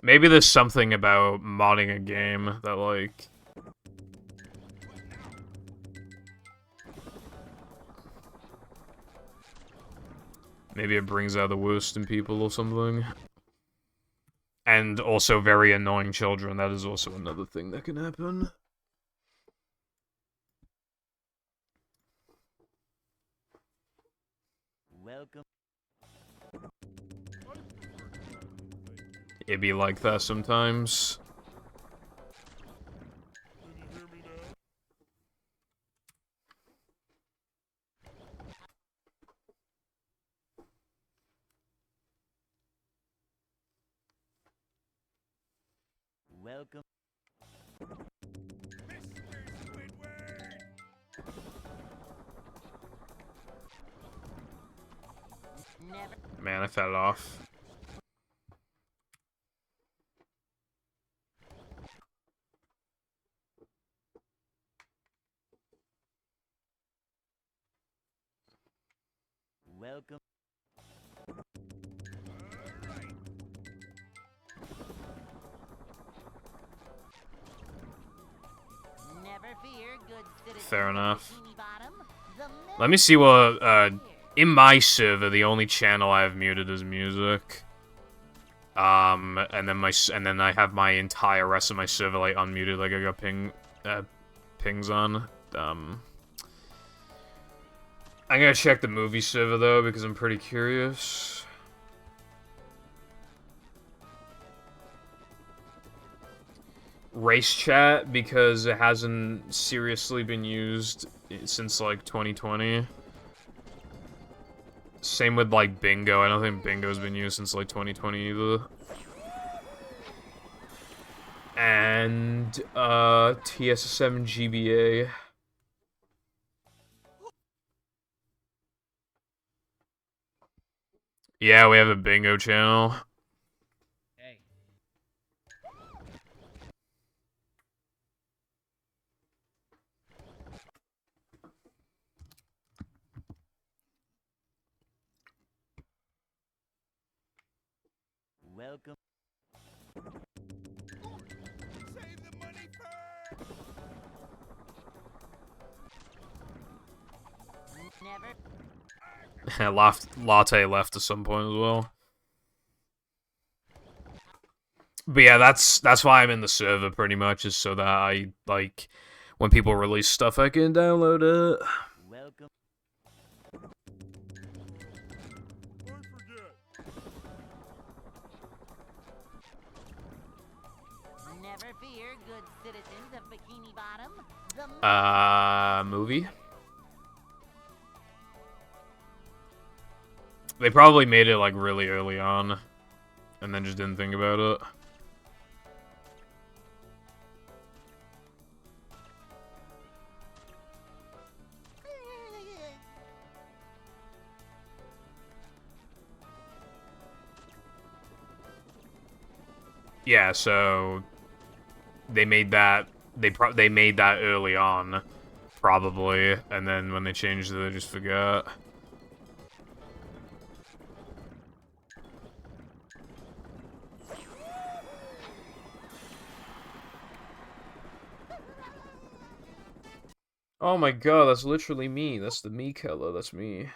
Speaker 5: Maybe there's something about modding a game that, like... maybe it brings out the worst in people or something. And also very annoying children, that is also another thing that can happen.
Speaker 3: Welcome.
Speaker 5: It be like that sometimes.
Speaker 1: Can you hear me now?
Speaker 3: Welcome.
Speaker 4: Never.
Speaker 5: Man, I fell off.
Speaker 3: Welcome.
Speaker 4: Never fear, good citizens
Speaker 5: Fair
Speaker 4: of
Speaker 5: enough.
Speaker 4: Bikini Bottom. The
Speaker 5: Let me see what, in my server, the only channel I have muted is music. And then I have my entire rest of my server, like, unmuted, like, I got pings on. I'm gonna check the movie server, though, because I'm pretty curious. Race chat, because it hasn't seriously been used since, like, 2020. Same with, like, bingo. I don't think bingo's been used since, like, 2020 either. And, TSSM and GBA. Yeah, we have a bingo channel.
Speaker 9: Hey.
Speaker 3: Welcome.
Speaker 1: Save the money first!
Speaker 4: never
Speaker 5: Latte left at some point as well. But yeah, that's why I'm in the server pretty much, is so that I, like, when people release stuff, I can download it.
Speaker 3: Welcome.
Speaker 1: I forget.
Speaker 4: Never fear, good citizens of Bikini Bottom.
Speaker 5: Movie? They probably made it, like, really early on, and then just didn't think about it. Yeah, so they made that they made that early on, probably, and then when they changed it, they just forgot. Oh my god, that's literally me. That's the me color. That's me.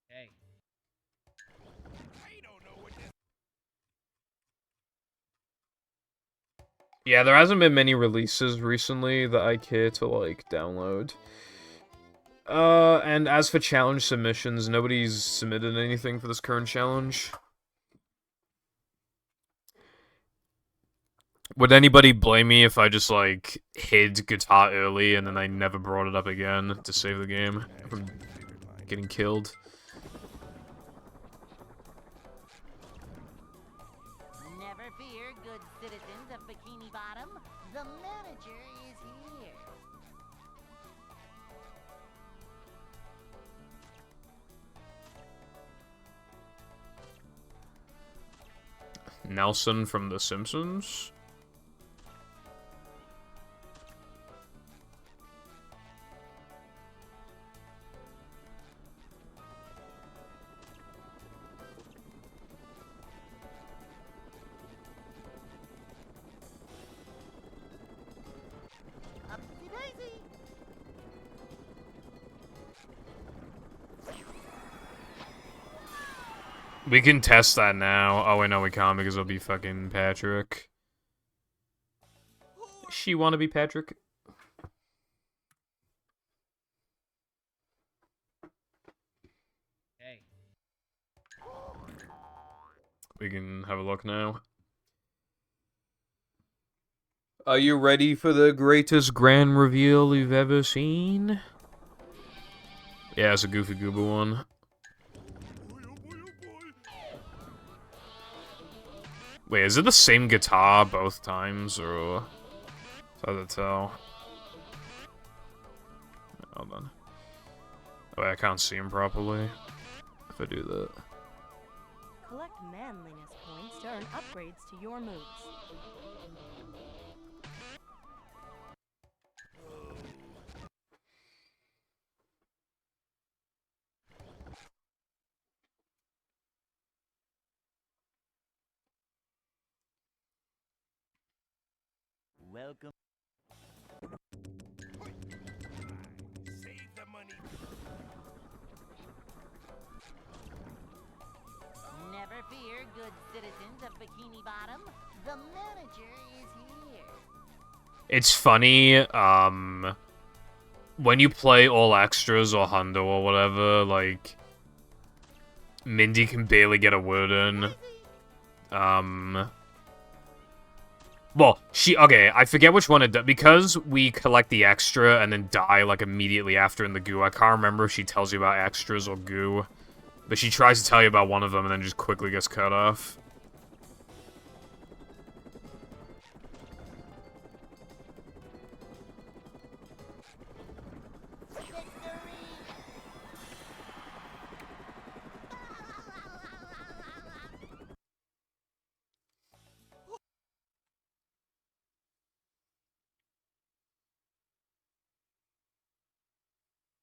Speaker 9: Hey.
Speaker 5: Yeah, there hasn't been many releases recently that I care to, like, download. And as for challenge submissions, nobody's submitted anything for this current challenge. Would anybody blame me if I just, like, hid guitar early and then I never brought it up again to save the game from getting killed?
Speaker 4: Never fear, good citizens of Bikini Bottom. The manager is here.
Speaker 5: Nelson from The Simpsons?
Speaker 4: Upsy daisy.
Speaker 5: We can test that now. Oh, wait, no, we can't because it'll be fucking Patrick. She wanna be Patrick?
Speaker 9: Hey.
Speaker 5: We can have a look now. Are you ready for the greatest grand reveal you've ever seen? Yeah, it's a Goofy Gooba one.
Speaker 1: Boy, oh boy, oh boy.
Speaker 5: Wait, is it the same guitar both times, or... It's hard to tell. Hold on. Oh, wait, I can't see him properly. If I do that.
Speaker 6: Collect manliness points to earn upgrades to your moves.
Speaker 3: Welcome.
Speaker 1: Save the money.
Speaker 4: Never fear, good citizens of Bikini Bottom. The manager is here.
Speaker 5: It's funny, when you play all extras or Hundo or whatever, like, Mindy can barely get a word in. Well, okay, I forget which one it does, because we collect the extra and then die, like, immediately after in the goo. I can't remember if she tells you about extras or goo, but she tries to tell you about one of them and then just quickly gets cut off.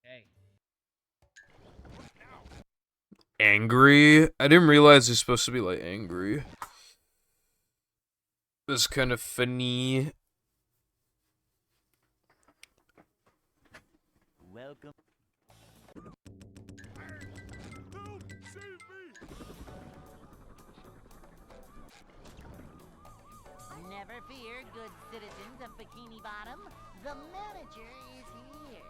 Speaker 9: Hey.
Speaker 5: Angry? I didn't realize it's supposed to be, like, angry. It's kind of funny.
Speaker 3: Welcome.
Speaker 1: Help! Save me!
Speaker 4: Never fear, good citizens of Bikini Bottom. The manager is here.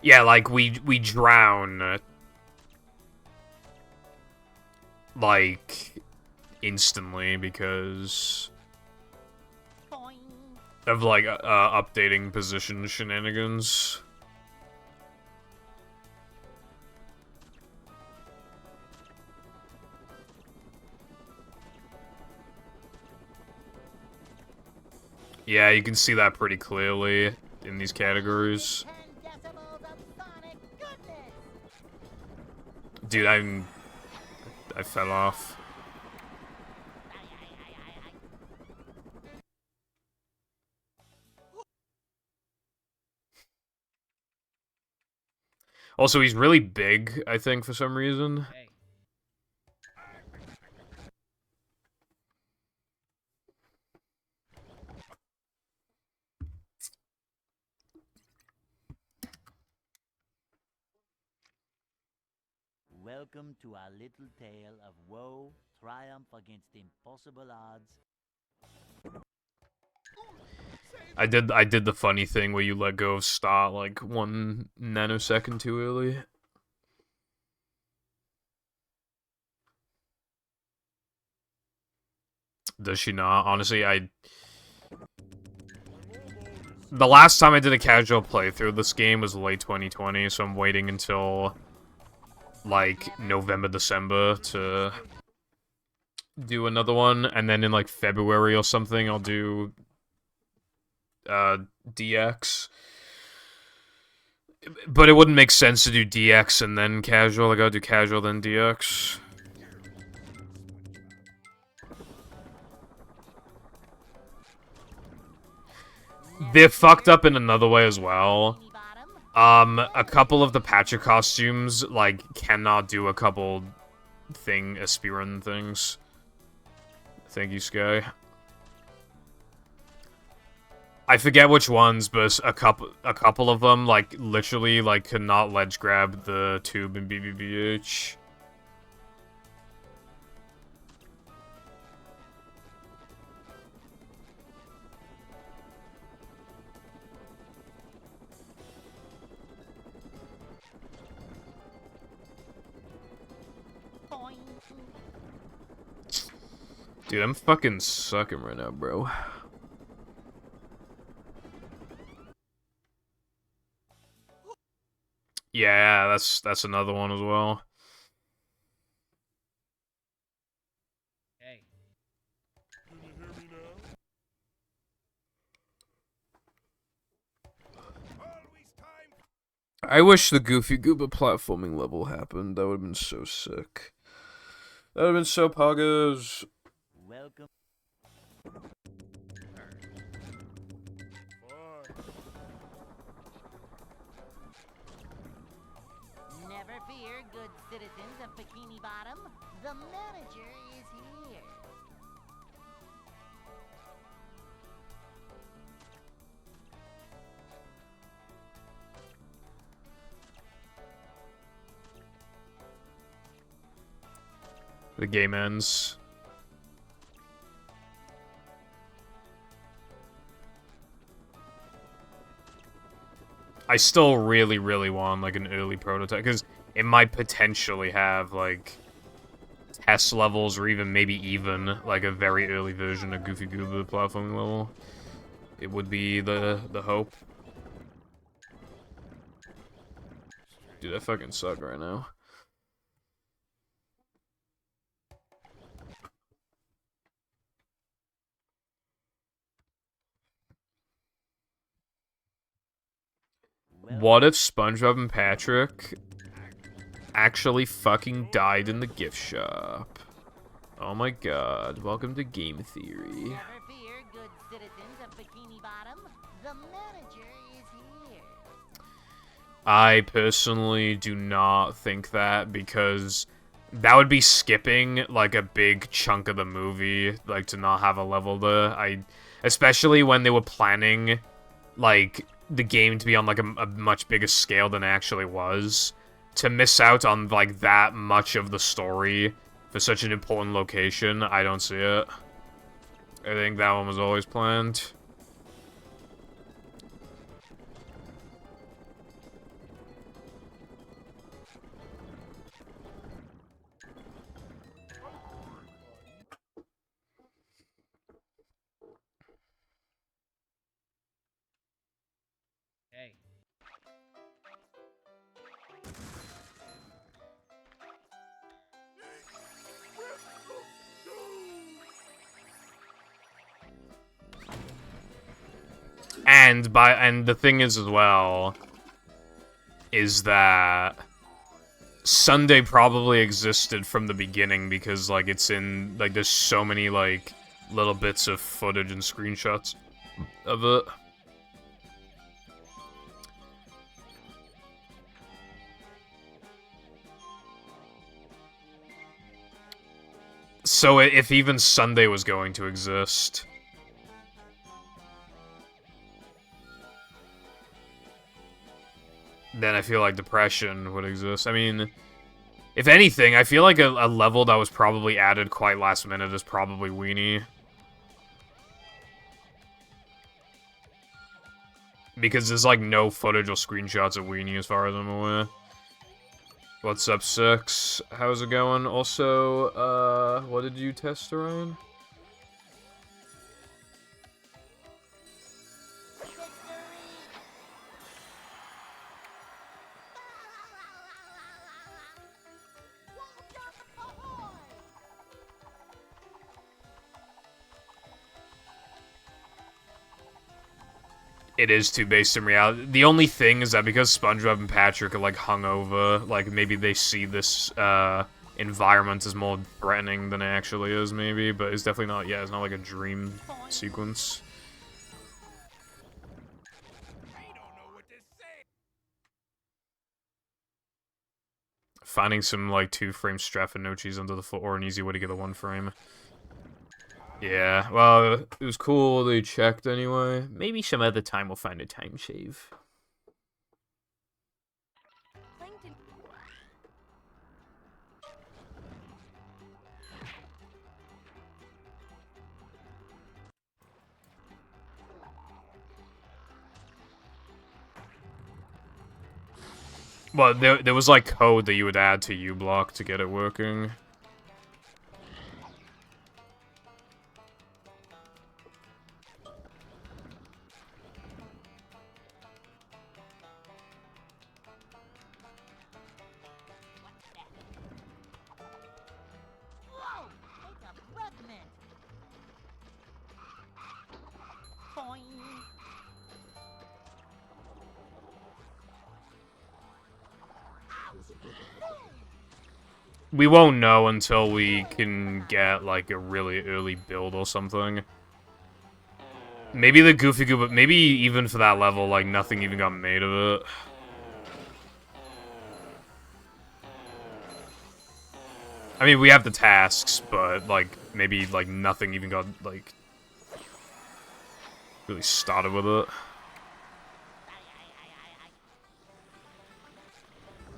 Speaker 5: Yeah, like, we drown, like, instantly because
Speaker 4: Boing.
Speaker 5: of, like, updating position shenanigans. Yeah, you can see that pretty clearly in these categories.
Speaker 4: 10 decibels of sonic goodness.
Speaker 5: Dude, I fell off. Also, he's really big, I think, for some reason.
Speaker 9: Hey.
Speaker 3: Welcome to our little tale of woe, triumph against impossible odds.
Speaker 5: I did the funny thing where you let go of start like 1 nanosecond too early. Does she not? Honestly, the last time I did a casual playthrough of this game was late 2020, so I'm waiting until like November, December to do another one, and then in like February or something I'll do DX. But it wouldn't make sense to do DX and then casual. I gotta do casual then DX. They're fucked up in another way as well. A couple of the Patcher costumes, like, cannot do a couple Aspirin things. Thank you, Sky. I forget which ones, but a couple of them, like, literally, like, could not ledge grab the tube in BBBH. Dude, I'm fucking sucking right now, bro. Yeah, that's another one as well.
Speaker 9: Hey.
Speaker 1: Can you hear me now?
Speaker 5: I wish the Goofy Gooba platforming level happened. That would have been so sick. That would have been so poggers.
Speaker 3: Welcome.
Speaker 4: Never fear, good citizens of Bikini Bottom. The manager is here.
Speaker 5: The game ends. I still really, really want, like, an early prototype, because it might potentially have, like, test levels, or even, like, a very early version of Goofy Gooba platforming level. It would be the hope. Dude, that fucking suck right now. What if SpongeBob and Patrick actually fucking died in the gift shop? Oh my god, welcome to Game Theory.
Speaker 4: Never fear, good citizens of Bikini Bottom. The manager is here.
Speaker 5: I personally do not think that, because that would be skipping, like, a big chunk of the movie, like, to not have a level there. Especially when they were planning, like, the game to be on, like, a much bigger scale than it actually was. To miss out on, like, that much of the story for such an important location, I don't see it. I think that one was always planned.
Speaker 9: Hey.
Speaker 5: And the thing is as well is that Sunday probably existed from the beginning because like it's in like there's so many like little bits of footage and screenshots of it. So if even Sunday was going to exist, then I feel like Depression would exist. I mean, if anything, I feel like a level that was probably added quite last minute is probably Weenie. Because there's like no footage or screenshots of Weenie as far as I'm aware. What's up, Six? How's it going? Also, what did you test, Ryan? It is too based in reality. The only thing is that because SpongeBob and Patrick are like hungover, like maybe they see this environment as more threatening than it actually is, maybe. But it's definitely not. Yeah, it's not like a dream sequence. Finding some like 2-frame strap and no cheese under the foot, or an easy way to get a 1-frame. Yeah, well, it was cool they checked anyway. Maybe some other time we'll find a time shave. Well, there was like code that you would add to uBlock to get it working. We won't know until we can get, like, a really early build or something. Maybe the Goofy Goo, but maybe even for that level, like, nothing even got made of it. I mean, we have the tasks, but, like, maybe, like, nothing even got, like, really started with it.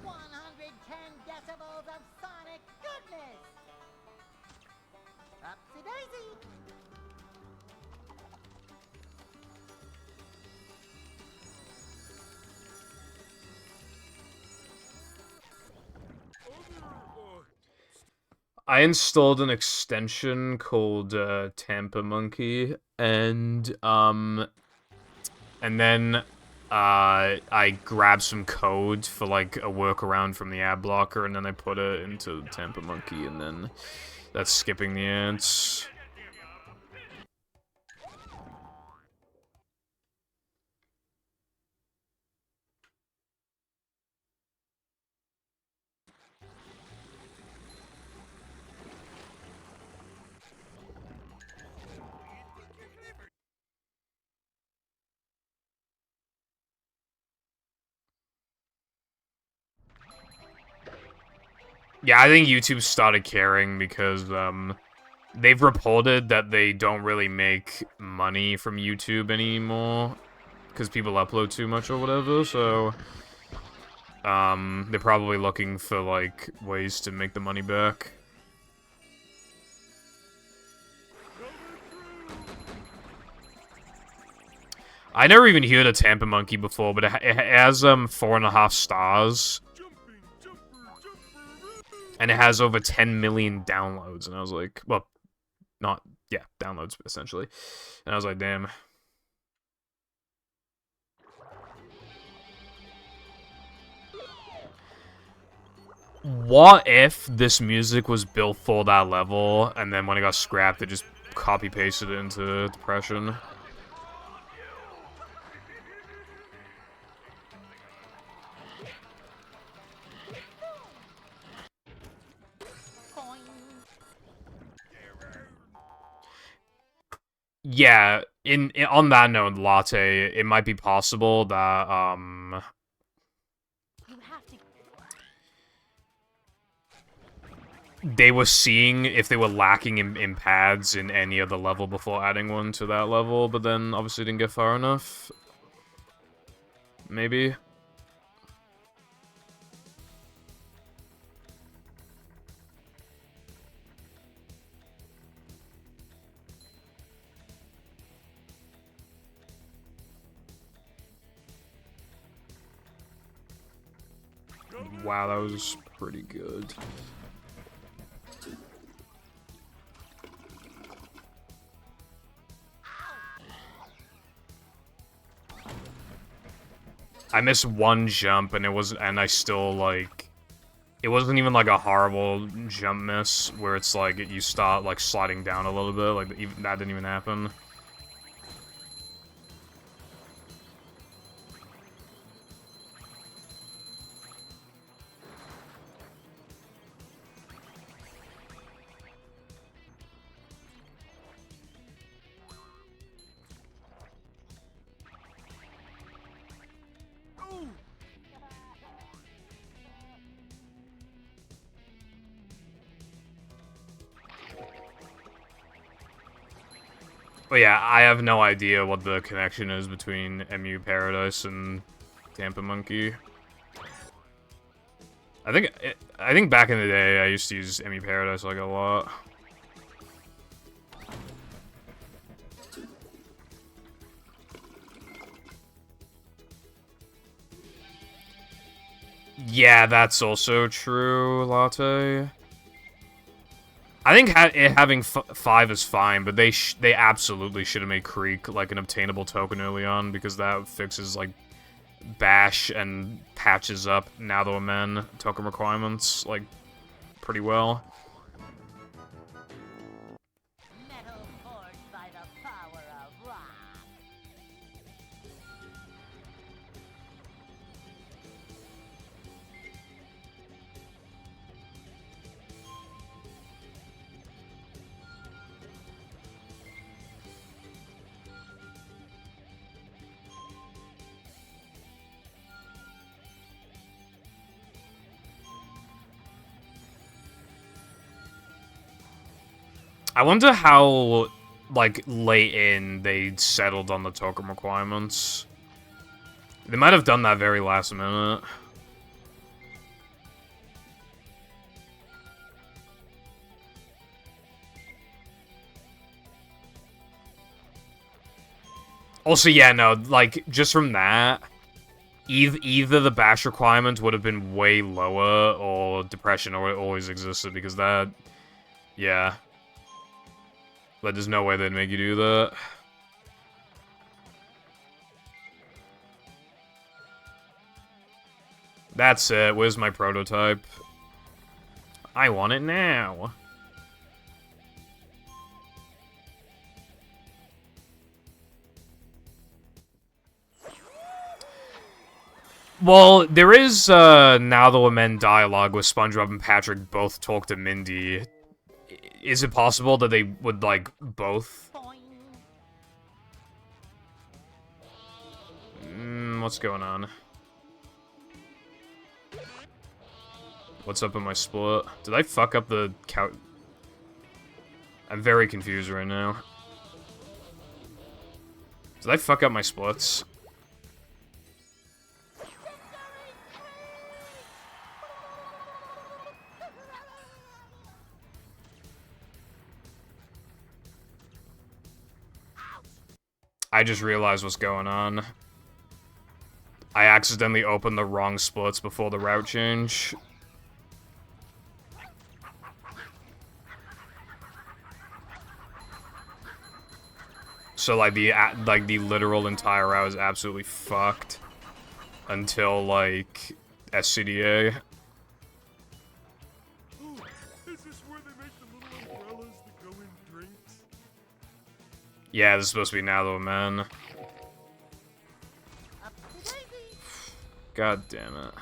Speaker 4: 110 decibels of sonic goodness! Upsy-daisy!
Speaker 5: I installed an extension called Tampa Monkey, and then I grabbed some code for like a workaround from the ad blocker, and then I put it into Tampa Monkey, and then that's skipping the ants. Yeah, I think YouTube started caring because, they've reported that they don't really make money from YouTube anymore because people upload too much or whatever, so, they're probably looking for, like, ways to make the money back. I never even heard of Tampa Monkey before, but it has 4.5 stars. And it has over 10 million downloads, and I was like, well, not, yeah, downloads, essentially. And I was like, damn. What if this music was built for that level, and then when it got scrapped, it just copy-pasted it into Depression? Yeah, on that note, Latte, it might be possible that,
Speaker 6: You have to.
Speaker 5: they were seeing if they were lacking in pads in any other level before adding one to that level, but then obviously didn't get far enough. Maybe. Wow, that was pretty good. I missed one jump, and I still, like, it wasn't even, like, a horrible jump miss, where it's, like, you start, like, sliding down a little bit, like, even, that didn't even happen. But yeah, I have no idea what the connection is between MU Paradise and Tampa Monkey. I think back in the day I used to use MU Paradise like a lot. Yeah, that's also true, Latte. I think having 5 is fine, but they absolutely should have made Creek like an obtainable token early on, because that fixes like bash and patches up Now the Men token requirements like pretty well.
Speaker 4: Metal forged by the power of rock.
Speaker 5: I wonder how, like, late in they settled on the token requirements. They might have done that very last minute. Also, yeah, no, like, just from that, either the bash requirement would have been way lower, or Depression always existed, because that, yeah. But there's no way they'd make you do that. That's it. Where's my prototype? I want it now. Well, there is Now the Men dialogue with SpongeBob and Patrick both talk to Mindy. Is it possible that they would, like, both? What's going on? What's up in my split? Did I fuck up the couch? I'm very confused right now. Did I fuck up my splits? I just realized what's going on. I accidentally opened the wrong splits before the route change. So like the literal entire route is absolutely fucked until like SCDA.
Speaker 1: Oh, is this where they make the little umbrellas that go in drinks?
Speaker 5: Yeah, this is supposed to be now though, man.
Speaker 4: Up to daisy.
Speaker 5: God damn it.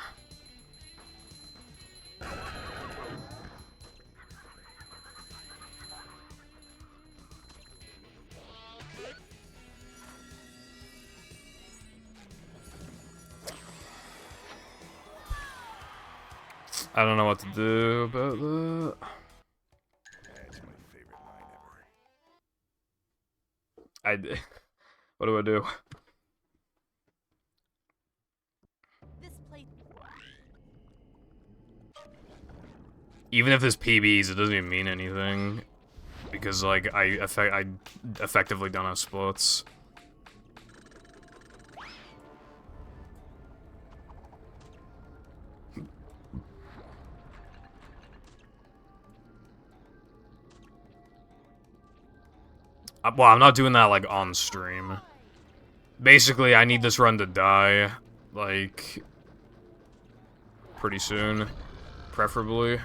Speaker 5: I don't know what to do about that.
Speaker 1: That's my favorite line ever.
Speaker 5: What do I do?
Speaker 6: This place.
Speaker 5: Even if this PBs, it doesn't even mean anything. Because, like, I effectively don't have splits. Well, I'm not doing that, like, on stream. Basically, I need this run to die, like, pretty soon, preferably.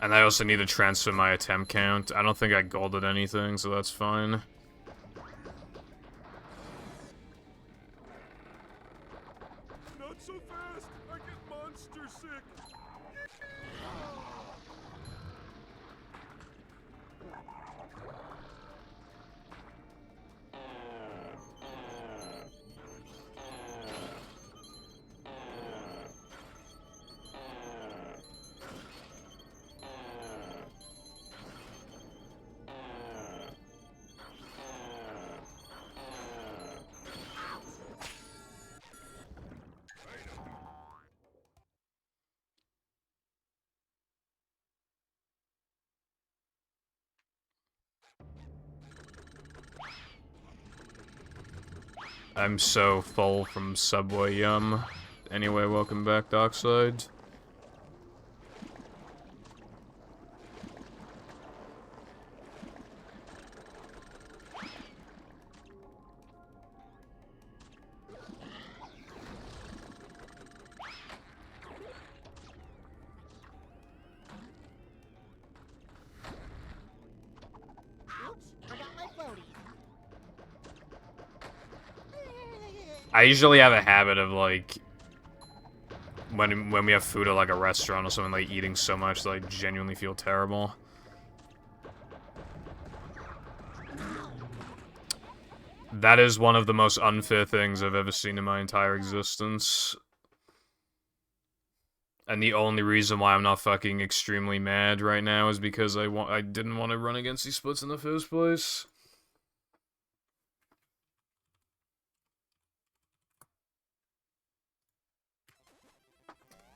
Speaker 5: And I also need to transfer my attempt count. I don't think I golded anything, so that's fine.
Speaker 1: Not so fast! I get monster sick!
Speaker 5: I'm so full from Subway Yum. Anyway, welcome back, Dockside.
Speaker 4: Oops, forgot my floaties.
Speaker 5: I usually have a habit of, like, when we have food at, like, a restaurant or something, like, eating so much that I genuinely feel terrible. That is one of the most unfair things I've ever seen in my entire existence. And the only reason why I'm not fucking extremely mad right now is because I didn't want to run against these splits in the first place.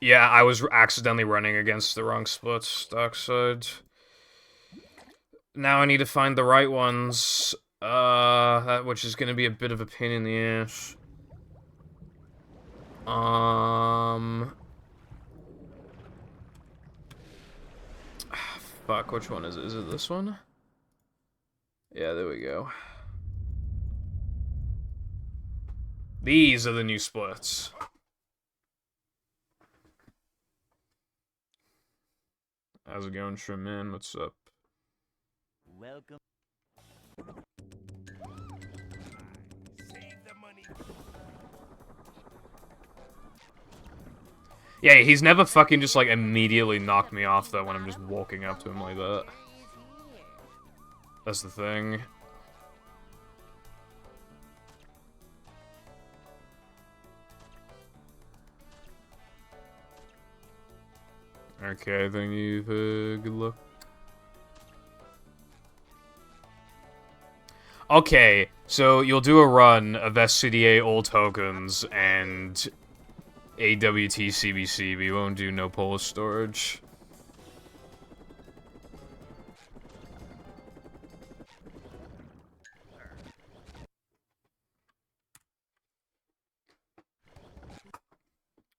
Speaker 5: Yeah, I was accidentally running against the wrong splits, Dockside. Now I need to find the right ones, which is gonna be a bit of a pain in the ass. Fuck, which one is it? Is it this one? Yeah, there we go. These are the new splits. How's it going, Shrimman? What's up?
Speaker 3: Welcome.
Speaker 1: Save the money.
Speaker 5: Yeah, he's never fucking just, like, immediately knocked me off, though, when I'm just walking up to him like that. That's the thing. Okay, thank you for good luck. Okay, so you'll do a run of SCDA old tokens and AWT CBC, but you won't do no polar storage.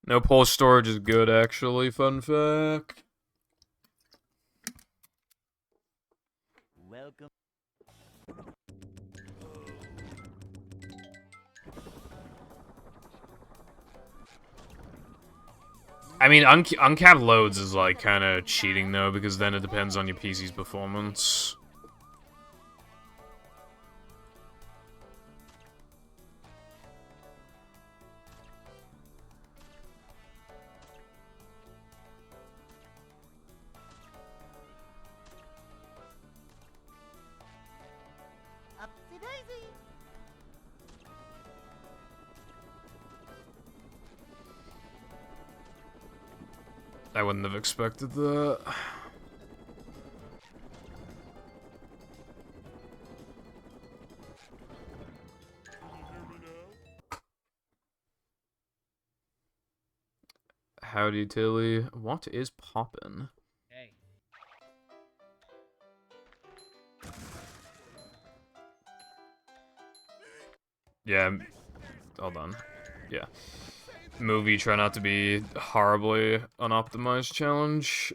Speaker 5: No polar storage is good, actually. Fun fact.
Speaker 3: Welcome.
Speaker 5: I mean, uncapped loads is like kind of cheating though, because then it depends on your PC's performance.
Speaker 4: Upsy daisy.
Speaker 5: I wouldn't have expected that. Howdy, Tilly. What is poppin'?
Speaker 9: Hey.
Speaker 5: Yeah, hold on. Yeah. Movie, try not to be horribly unoptimized challenge.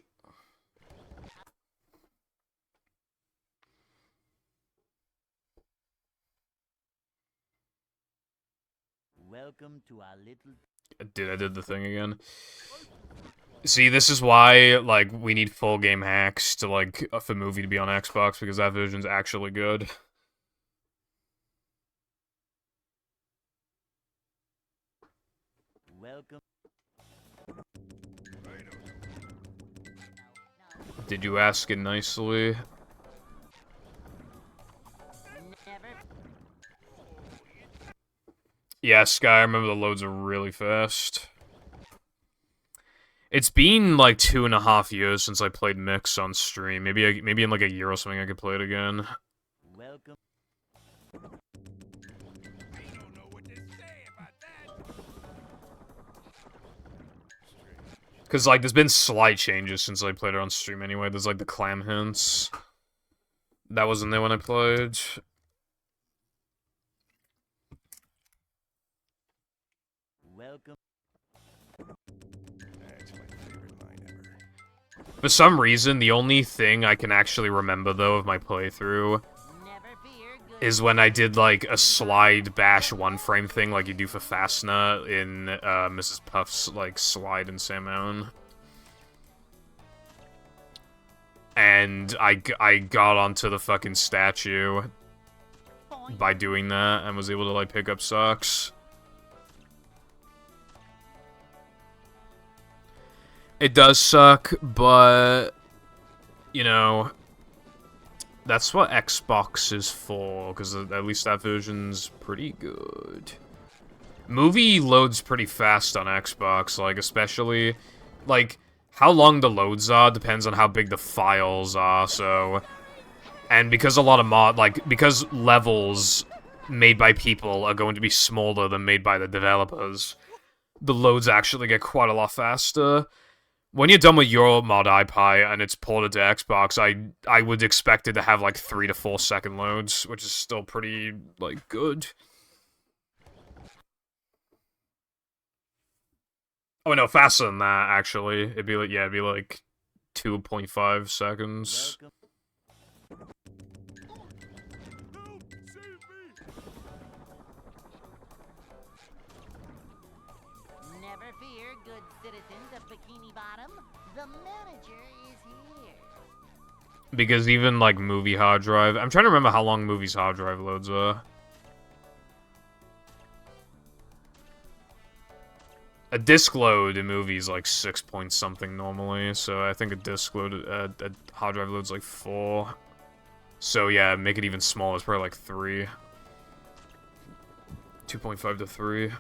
Speaker 3: Welcome to our little.
Speaker 5: I did the thing again. See, this is why, like, we need full game hacks to, like, for movie to be on Xbox, because that version's actually good.
Speaker 3: Welcome.
Speaker 5: Did you ask it nicely?
Speaker 4: Never.
Speaker 5: Yeah, Sky, I remember the loads are really fast. It's been like 2.5 years since I played Mix on stream. Maybe in like a year or something I could play it again.
Speaker 3: Welcome.
Speaker 5: Cause like there's been slight changes since I played it on stream anyway. There's like the clam hints. That wasn't there when I played.
Speaker 3: Welcome.
Speaker 5: For some reason, the only thing I can actually remember though of my playthrough
Speaker 4: Never fear. Good.
Speaker 5: is when I did like a slide bash one frame thing like you do for Fastna in Mrs. Puff's like slide in Sam Mountain. And I got onto the fucking statue by doing that and was able to like pick up socks. It does suck, but you know, that's what Xbox is for, because at least that version's pretty good. Movie loads pretty fast on Xbox, like, especially, like, how long the loads are depends on how big the files are, so... And because a lot of because levels made by people are going to be smaller than made by the developers, the loads actually get quite a lot faster. When you're done with your mod iPie and it's ported to Xbox, I would expect it to have like 3 to 4 second loads, which is still pretty, like, good. Oh no, faster than that, actually. It'd be like, yeah, it'd be like 2.5 seconds.
Speaker 3: Welcome.
Speaker 1: Help! Save me!
Speaker 4: Never fear, good citizens of Bikini Bottom. The manager is here.
Speaker 5: Because even, like, movie hard drive... I'm trying to remember how long movies hard drive loads are. A disc load in movies like 6 point something normally, so I think a disc load, a hard drive load's like 4. So yeah, make it even smaller, it's probably like 3. 2.5 to 3.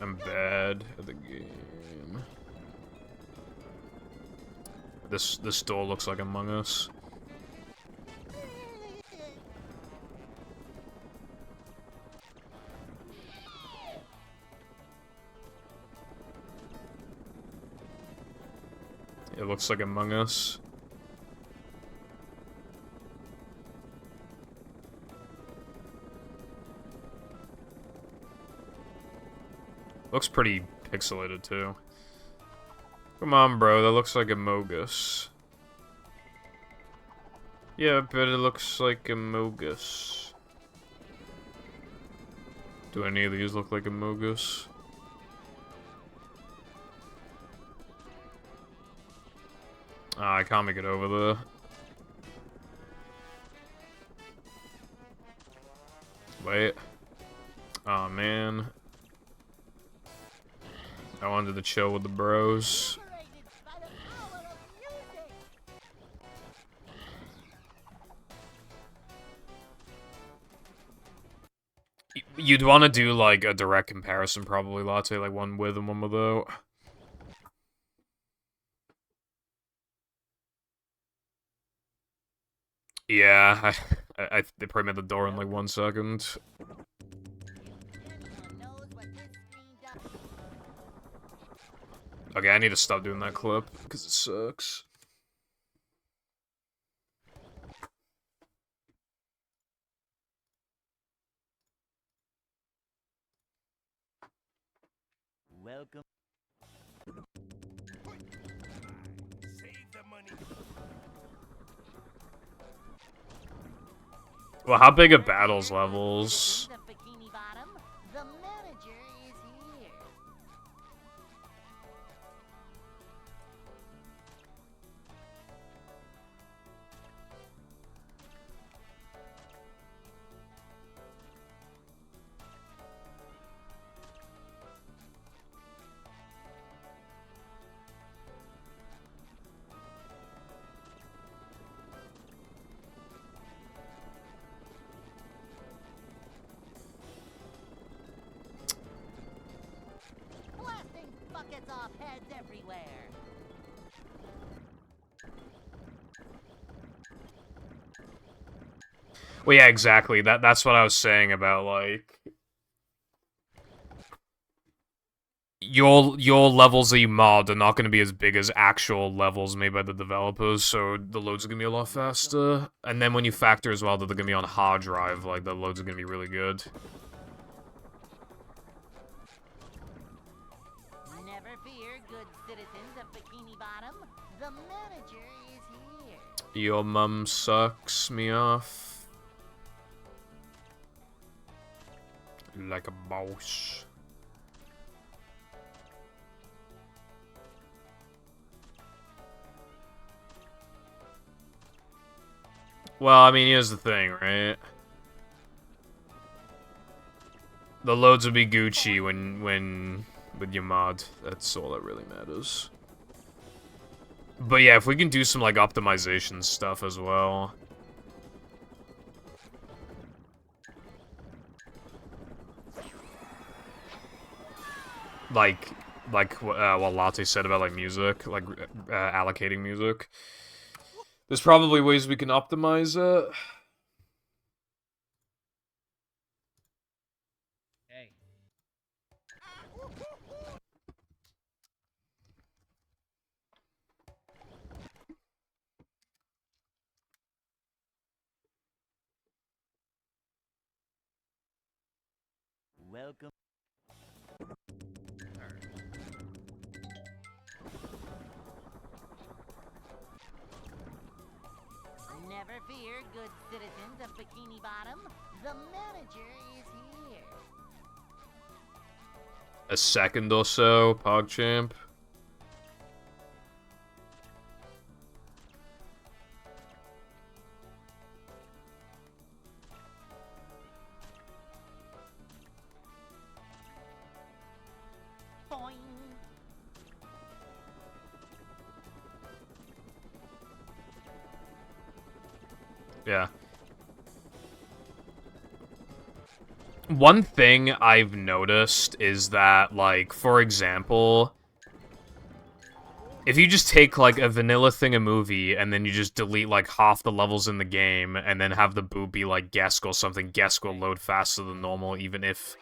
Speaker 5: I'm bad. ahead of the game. This door looks like Among Us. It looks like Among Us. Looks pretty pixelated too. Come on, bro, that looks like Amogus. Yeah, but it looks like Amogus. Do any of these look like Amogus? Ah, I can't make it over there. Wait. Aw, man. I wanted to chill with the bros. You'd want to do, like, a direct comparison, probably, Latte, like one with and one without. Yeah, they probably made the door in, like, 1 second. Okay, I need to stop doing that clip, because it sucks.
Speaker 3: Welcome.
Speaker 1: Save the money.
Speaker 5: Well, how big are battles levels?
Speaker 4: The Bikini Bottom, the manager is here. Blasting buckets off heads everywhere.
Speaker 5: Well, yeah, exactly. That's what I was saying about, like... Your levels that you mod are not going to be as big as actual levels made by the developers, so the loads are going to be a lot faster. And then when you factor as well that they're going to be on hard drive, like, the loads are going to be really good.
Speaker 4: Never fear, good citizens of Bikini Bottom. The manager is here.
Speaker 5: Your mum sucks me off. Like a boss. Well, I mean, here's the thing, right? The loads will be Gucci when with your mod. That's all that really matters. But yeah, if we can do some, like, optimization stuff as well. Like what Latte said about, like, music, like, allocating music. There's probably ways we can optimize it.
Speaker 9: Hey.
Speaker 3: Welcome.
Speaker 4: Never fear, good citizens of Bikini Bottom. The manager is here.
Speaker 5: A second or so, PogChamp.
Speaker 4: Boing.
Speaker 5: Yeah. one thing I've noticed is that, like, for example, if you just take, like, a vanilla Thingamovie and then you just delete, like, half the levels in the game and then have the boot be, like, Gesk or something, Gesk will load faster than normal even if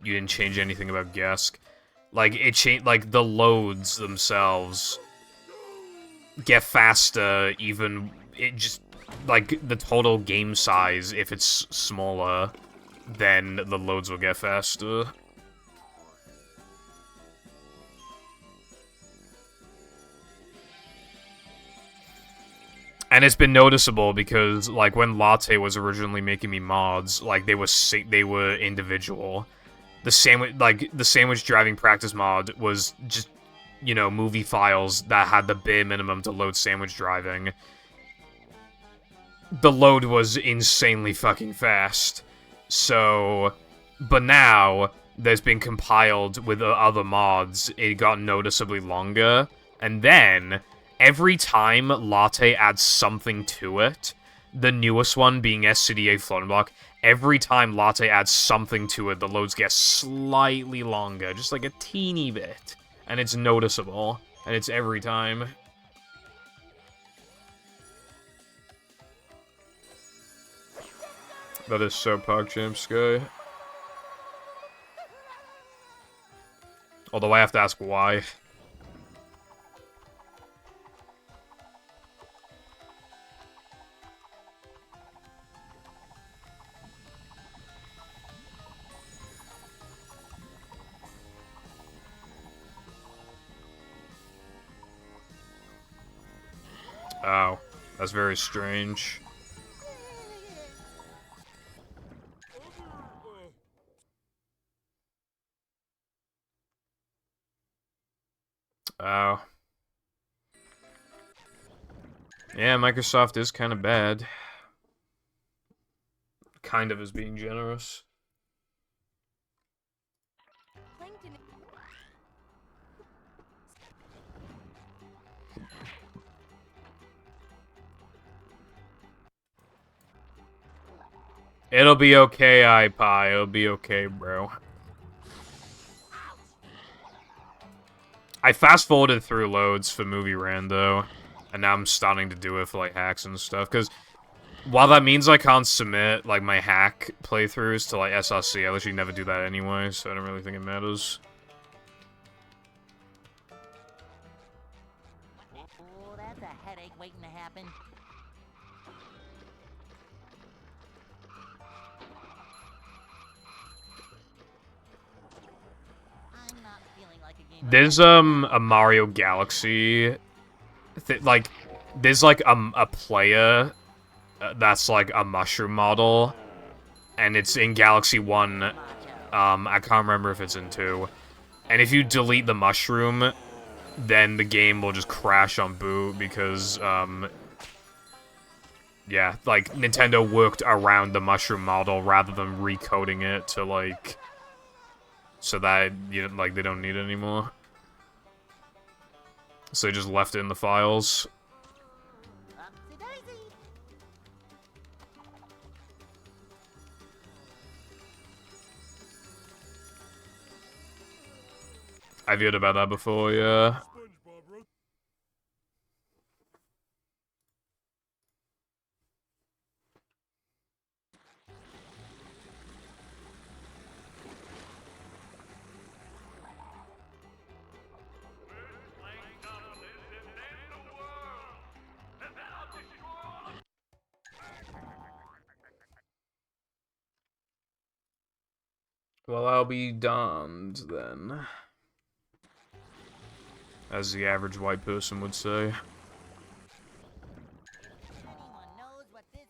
Speaker 5: you didn't change anything about Gesk. Like, like, the loads themselves get faster even, it just, like, the total game size, if it's smaller, then the loads will get faster. And it's been noticeable because, like, when Latte was originally making me mods, like, they were individual. The sandwich driving practice mod was just, you know, movie files that had the bare minimum to load sandwich driving. The load was insanely fucking fast. So, but now, there's been compiled with other mods, it got noticeably longer, and then, every time Latte adds something to it, the newest one being SCDA Floating Block, every time Latte adds something to it, the loads get slightly longer, just like a teeny bit. And it's noticeable, and it's every time. That is so PogChamp Sky. Although I have to ask why. Oh, that's very strange. Oh. Yeah, Microsoft is kind of bad. Kind of is being generous. It'll be okay, iPie. It'll be okay, bro. I fast-forwarded through loads for Movie Rando, and now I'm starting to do it for, like, hacks and stuff, because while that means I can't submit, like, my hack playthroughs to, like, SRC, I literally never do that anyway, so I don't really think it matters.
Speaker 4: Oh, that's a headache waiting to happen. I'm not feeling like a game.
Speaker 5: There's, a Mario Galaxy, like, there's, like, a player that's, like, a mushroom model, and it's in Galaxy 1, I can't remember if it's in 2, and if you delete the mushroom, then the game will just crash on boot, because, yeah, like, Nintendo worked around the mushroom model rather than recoding it to, like, so that, you know, like, they don't need it anymore. So they just left it in the files. I've heard about that before, yeah. Well, I'll be damned, then. As the average white person would say.
Speaker 4: Anyone knows what this...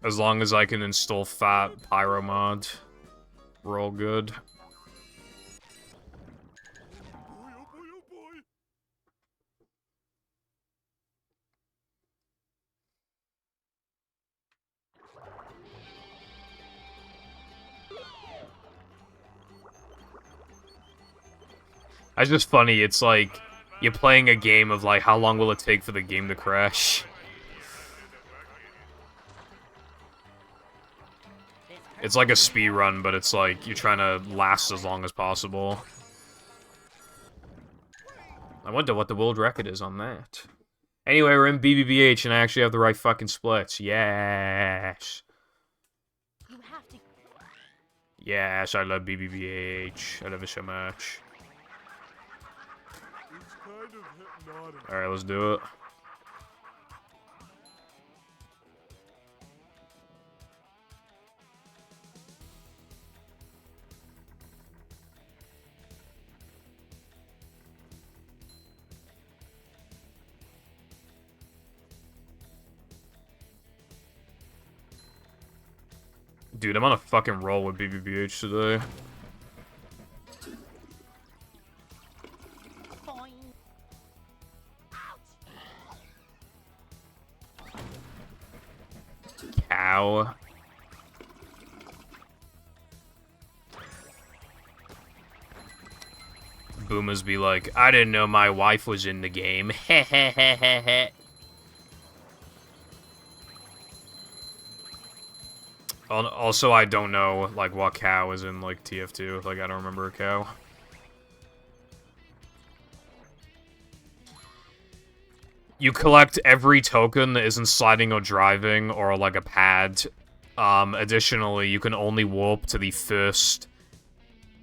Speaker 5: As long as I can install Fat Pyro mod, we're all good.
Speaker 1: Boy, oh boy, oh boy.
Speaker 5: It's just funny, it's like, you're playing a game of like, how long will it take for the game to crash? It's like a speed run, but it's like, you're trying to last as long as possible. I wonder what the world record is on that. Anyway, we're in BBBH, and I actually have the right fucking splits. Yes!
Speaker 6: You have to.
Speaker 5: Yes, I love BBBH. I love it so much.
Speaker 1: It's kind of hypnotic.
Speaker 5: Alright, let's do it. Dude, I'm on a fucking roll with BBBH today. Cow. Boomers be like, I didn't know my wife was in the game. Heh heh heh heh heh. Also, I don't know, like, what cow is in, like, TF2. Like, I don't remember a cow. You collect every token that isn't sliding or driving, or, like, a pad. Additionally, you can only warp to the first...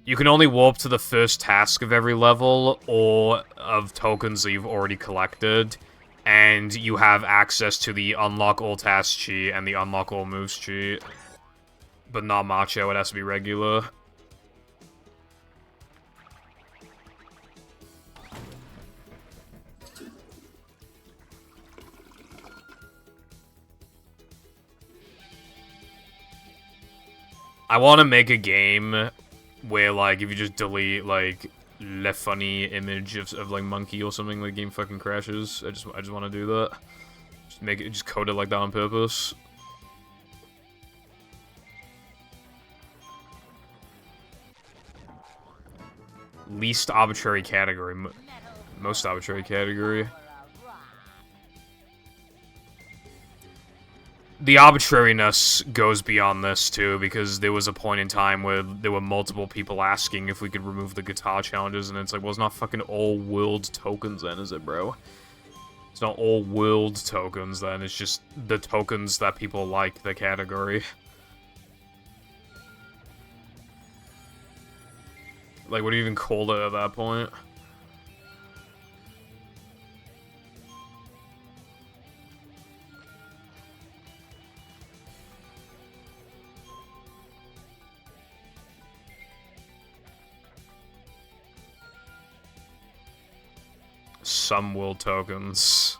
Speaker 5: You can only warp to the first task of every level, or of tokens that you've already collected. And you have access to the unlock all tasks cheat and the unlock all moves cheat. But not macho, it has to be regular. I want to make a game where, like, if you just delete, like, the funny image of like, monkey or something, the game fucking crashes. I just want to do that. Just make it, just code it like that on purpose. Least arbitrary category. Most arbitrary category. The arbitrariness goes beyond this, too, because there was a point in time where there were multiple people asking if we could remove the guitar challenges, and it's like, well, it's not fucking all world tokens then, is it, bro? It's not all world tokens then, it's just the tokens that people like the category. Like, what do you even call it at that point? Some world tokens.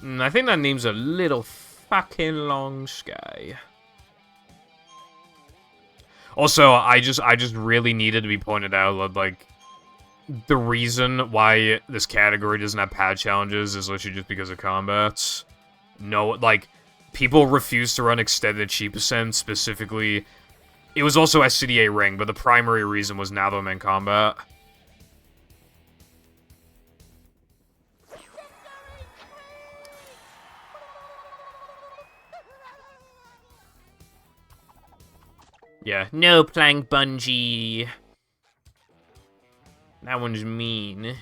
Speaker 5: I think that name's a little fucking long, Sky. Also, I just really needed to be pointed out that, like, the reason why this category doesn't have pad challenges is literally just because of combats. No, like, people refuse to run extended cheap ascent, specifically. It was also SCDA ring, but the primary reason was Navaman combat. Yeah, no plank bungee. That one's mean.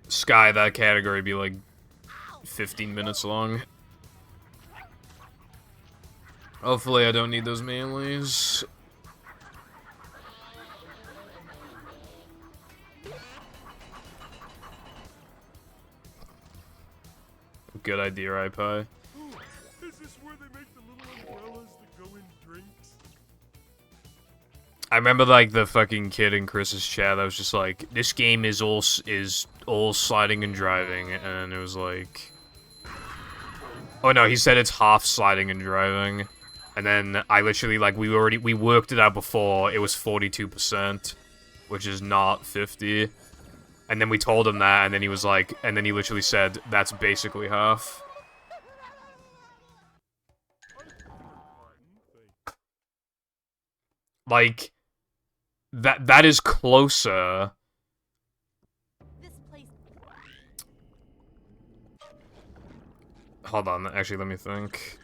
Speaker 5: Sky, that category be like 15 minutes long. Hopefully I don't need those Manleys. Good idea, iPie.
Speaker 1: Is this where they make the little umbrellas that go in drinks?
Speaker 5: I remember like the fucking kid in Chris's chat that was just like, this game is all sliding and driving, and it was like, oh no, he said it's half sliding and driving, and then I literally like we worked it out before, it was 42%, which is not 50, and then we told him that, and then he was like, and then he literally said that's basically half. Like, that is closer.
Speaker 6: This place.
Speaker 5: Hold on, actually, let me think.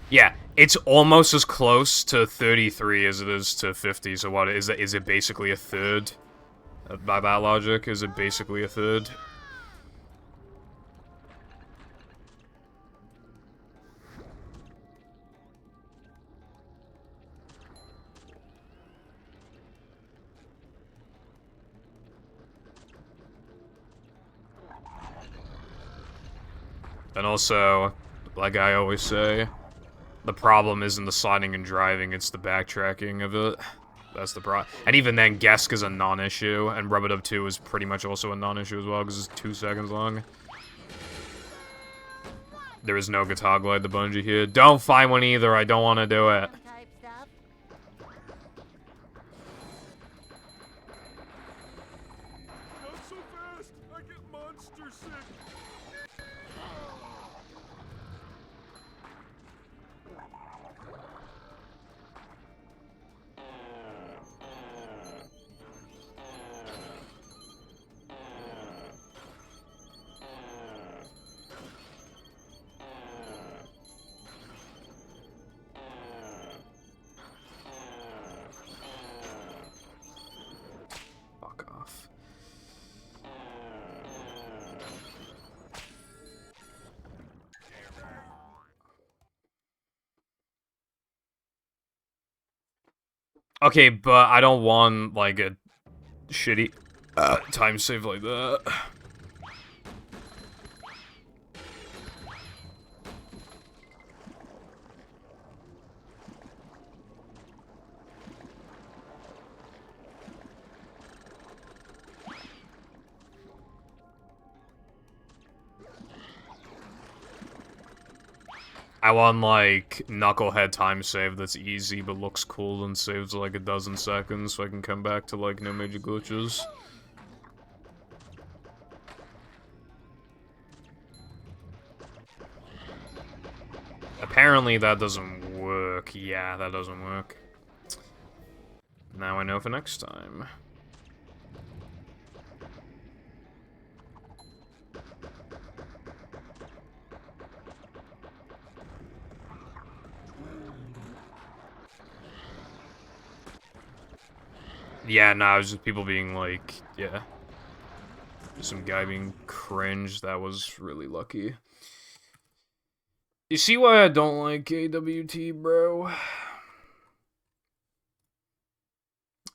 Speaker 5: Yeah, it's almost as close to 33 as it is to 50, so what, is it basically a third? By that logic, is it basically a third? And also, like I always say, the problem isn't the sliding and driving, it's the backtracking of it. That's the problem. And even then, Gesk is a non-issue, and Rub-a-Dub 2 is pretty much also a non-issue as well, because it's 2 seconds long. There is no Guitar Glide the Bungee here. Don't find one either, I don't want to do it.
Speaker 4: Type stuff.
Speaker 1: Not so fast! I get monster sick!
Speaker 5: Fuck off. Okay, but I don't want, like, a shitty time save like that. I want, like, Knucklehead time save that's easy but looks cool and saves like a dozen seconds so I can come back to, like, no major glitches. Apparently that doesn't work. Yeah, that doesn't work. Now I know for next time. Yeah, no, it was just people being like, yeah. Just some guy being cringe, that was really lucky. You see why I don't like AWT, bro?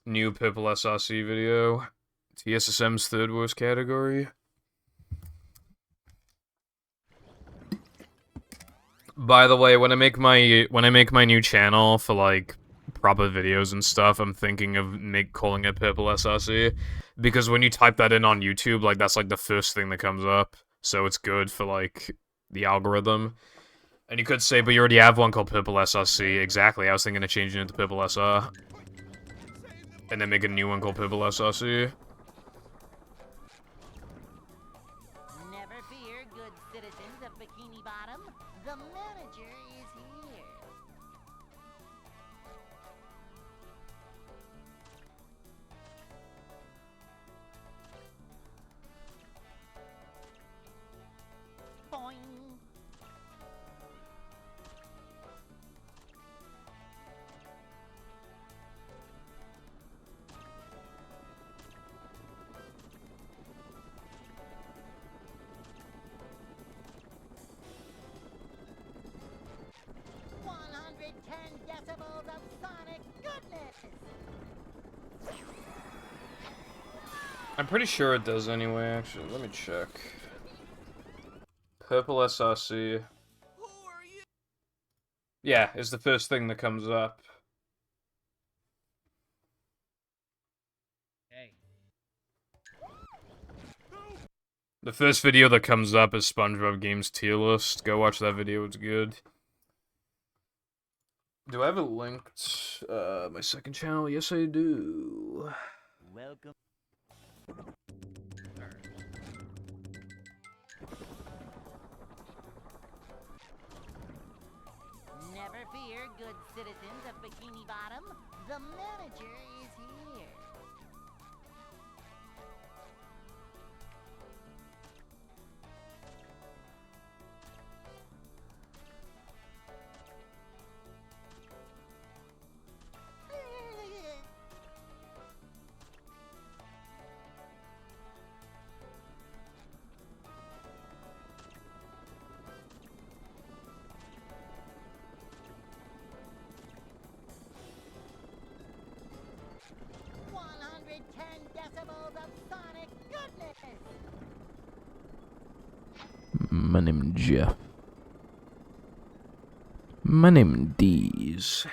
Speaker 5: New Pipple SRC video. TSSM's third worst category. By the way, when I make my new channel for like proper videos and stuff, I'm thinking of calling it Purple SRC, because when you type that in on YouTube, like that's like the first thing that comes up, so it's good for like the algorithm. And you could say, but you already have one called Purple SRC. Exactly, I was thinking of changing it to Purple SR, and then make a new one called Purple SRC.
Speaker 4: Never fear, good citizens of Bikini Bottom. The manager is here. Boing.
Speaker 5: I'm pretty sure it does anyway, actually. Let me check. Purple SRC. Yeah, is the first thing that comes up.
Speaker 9: Hey.
Speaker 5: The first video that comes up is SpongeBob Games tier list. Go watch that video, it's good. Do I have it linked? My second channel? Yes, I do.
Speaker 3: Welcome.
Speaker 4: Never fear, good citizens of Bikini Bottom. The manager is here. Decibels of sonic goodness.
Speaker 7: My name Jeff. My name Deez.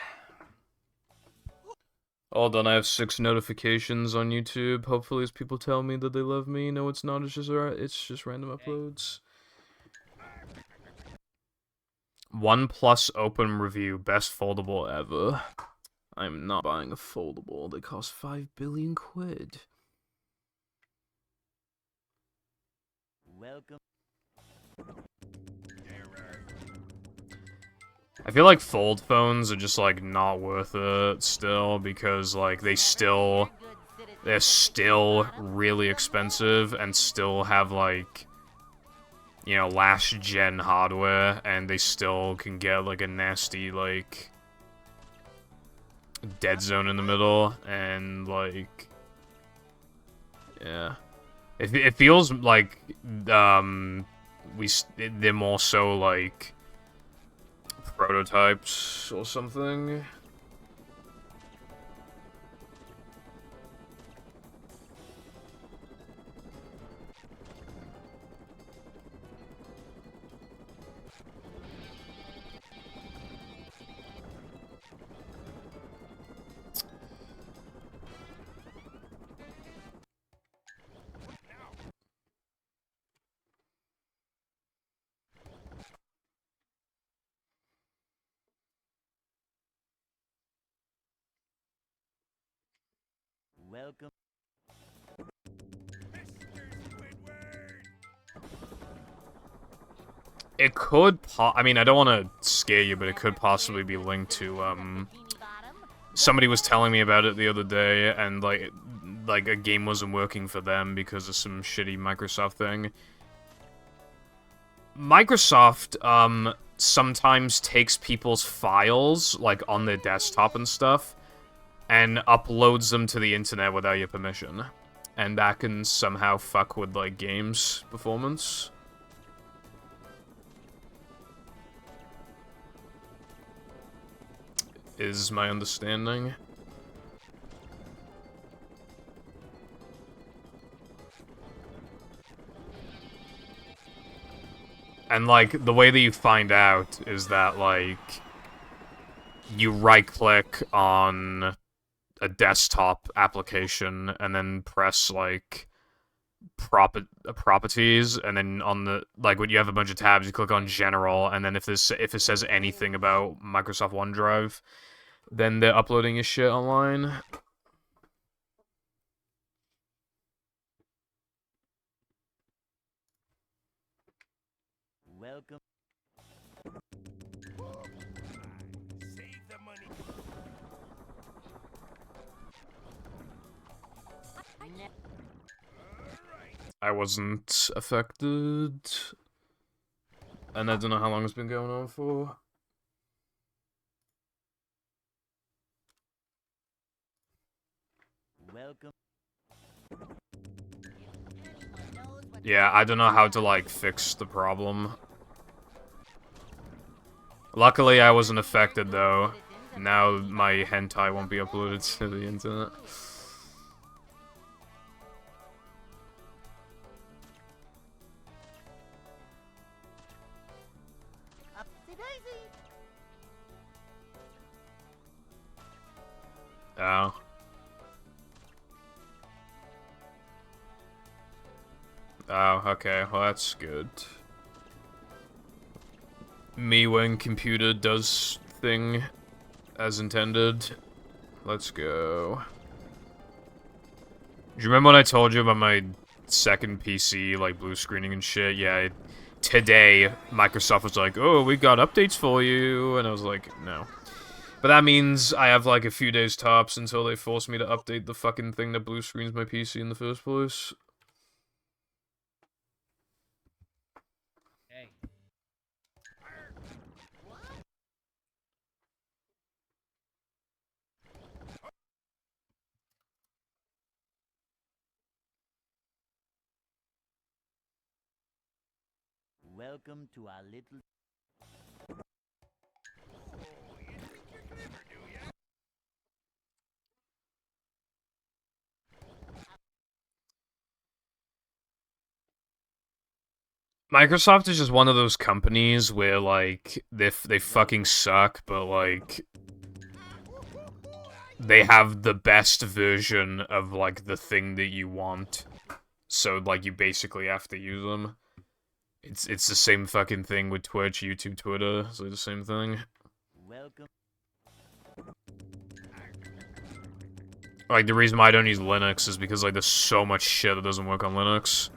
Speaker 5: Hold on, I have 6 notifications on YouTube. Hopefully, as people tell me that they love me. No, it's not. It's just random uploads. OnePlus Open Review, best foldable ever. I'm not buying a foldable. They cost 5 billion quid.
Speaker 3: Welcome.
Speaker 5: I feel like fold phones are just like not worth it still because like they're still really expensive and still have like, you know, last gen hardware, and they still can get like a nasty like dead zone in the middle, and like, yeah, it feels like they're more so like prototypes or something.
Speaker 3: Welcome.
Speaker 5: It could I mean, I don't want to scare you, but it could possibly be linked to, somebody was telling me about it the other day, and, like a game wasn't working for them because of some shitty Microsoft thing. Microsoft, sometimes takes people's files, like, on their desktop and stuff, and uploads them to the internet without your permission. And that can somehow fuck with, like, games' performance. Is my understanding. And, like, the way that you find out is that, like, you right-click on a desktop application and then press, like, properties, and then on the, like, when you have a bunch of tabs, you click on General, and then if it says anything about Microsoft OneDrive, then they're uploading your shit online.
Speaker 3: Welcome.
Speaker 1: Save the money.
Speaker 5: I wasn't affected, and I don't know how long it's been going on for.
Speaker 3: Welcome.
Speaker 5: Yeah, I don't know how to, like, fix the problem. Luckily, I wasn't affected, though. Now my hentai won't be uploaded to the internet. Oh, okay. Well, that's good. Me when computer does thing as intended. Let's go. Do you remember when I told you about my second PC, like, blue screening and shit? Yeah, today, Microsoft was like, oh, we got updates for you, and I was like, no. But that means I have, like, a few days tops until they force me to update the fucking thing that blue screens my PC in the first place.
Speaker 9: Hey.
Speaker 3: Welcome to our little...
Speaker 5: Microsoft is just one of those companies where, like, they fucking suck, but, like, they have the best version of, like, the thing that you want. So, like, you basically have to use them. It's the same fucking thing with Twitch, YouTube, Twitter. It's like the same thing.
Speaker 3: Welcome.
Speaker 5: Like, the reason why I don't use Linux is because, like, there's so much shit that doesn't work on Linux.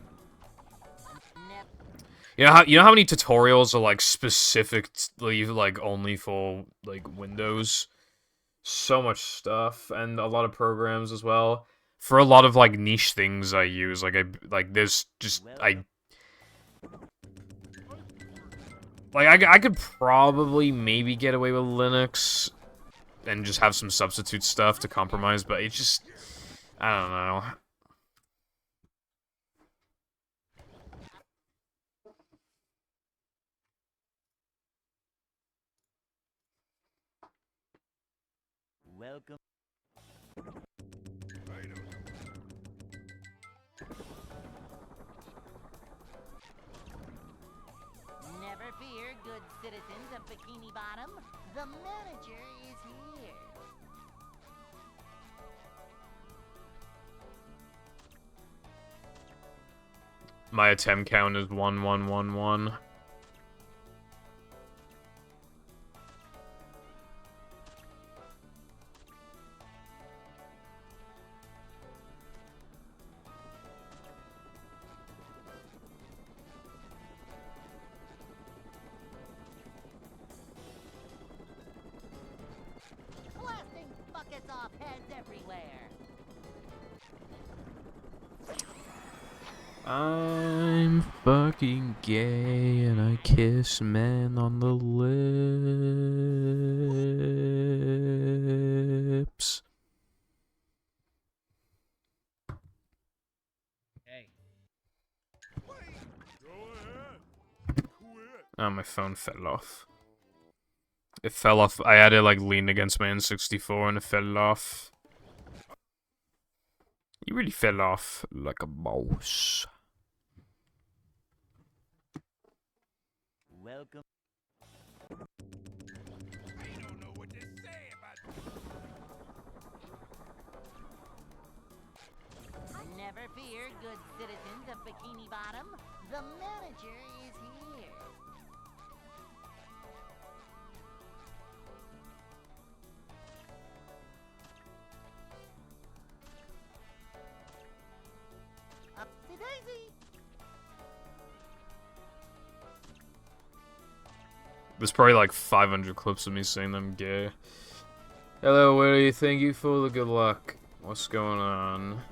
Speaker 5: You know how many tutorials are, like, specifically, like, only for, like, Windows? So much stuff, and a lot of programs as well. For a lot of, like, niche things I use, there's just, I could probably maybe get away with Linux and just have some substitute stuff to compromise, but it's just, I don't know.
Speaker 3: Welcome.
Speaker 4: Never fear, good citizens of Bikini Bottom. The manager is here.
Speaker 5: My attempt count is 1111.
Speaker 4: Blasting buckets off heads everywhere.
Speaker 5: I'm fucking gay and I kiss men on the lips.
Speaker 9: Hey.
Speaker 1: Go ahead. Quit.
Speaker 5: Oh, my phone fell off. It fell off. I had it, like, leaned against my N64 and it fell off. You really fell off like a mouse.
Speaker 3: Welcome.
Speaker 1: I don't know what to say about
Speaker 4: Never fear, good citizens of Bikini Bottom. The manager is here. Upsy daisy.
Speaker 5: There's probably like 500 clips of me saying I'm gay. Hello, Willie. Thank you for the good luck. What's going on?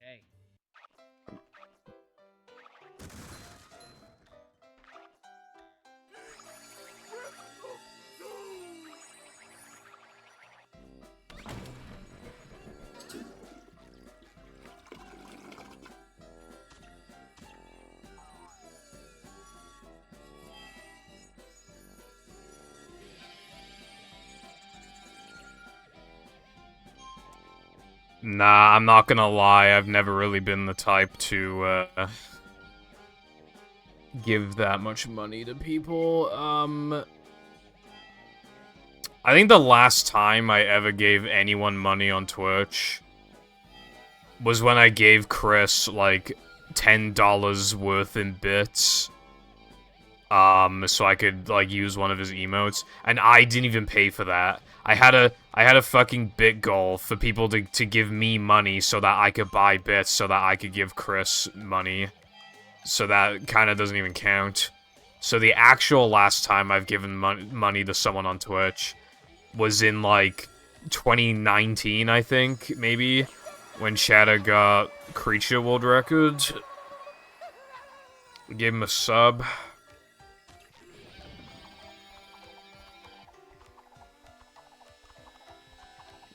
Speaker 9: Hey.
Speaker 5: Nah, I'm not gonna lie, I've never really been the type to, give that much money to people. I think the last time I ever gave anyone money on Twitch was when I gave Chris, like, $10 worth in bits. So I could, like, use one of his emotes. And I didn't even pay for that. I had a fucking bit goal for people to give me money so that I could buy bits so that I could give Chris money. So that kind of doesn't even count. So the actual last time I've given money to someone on Twitch was in, like, 2019, I think, maybe, when Shadow got Creature World Record. We gave him a sub.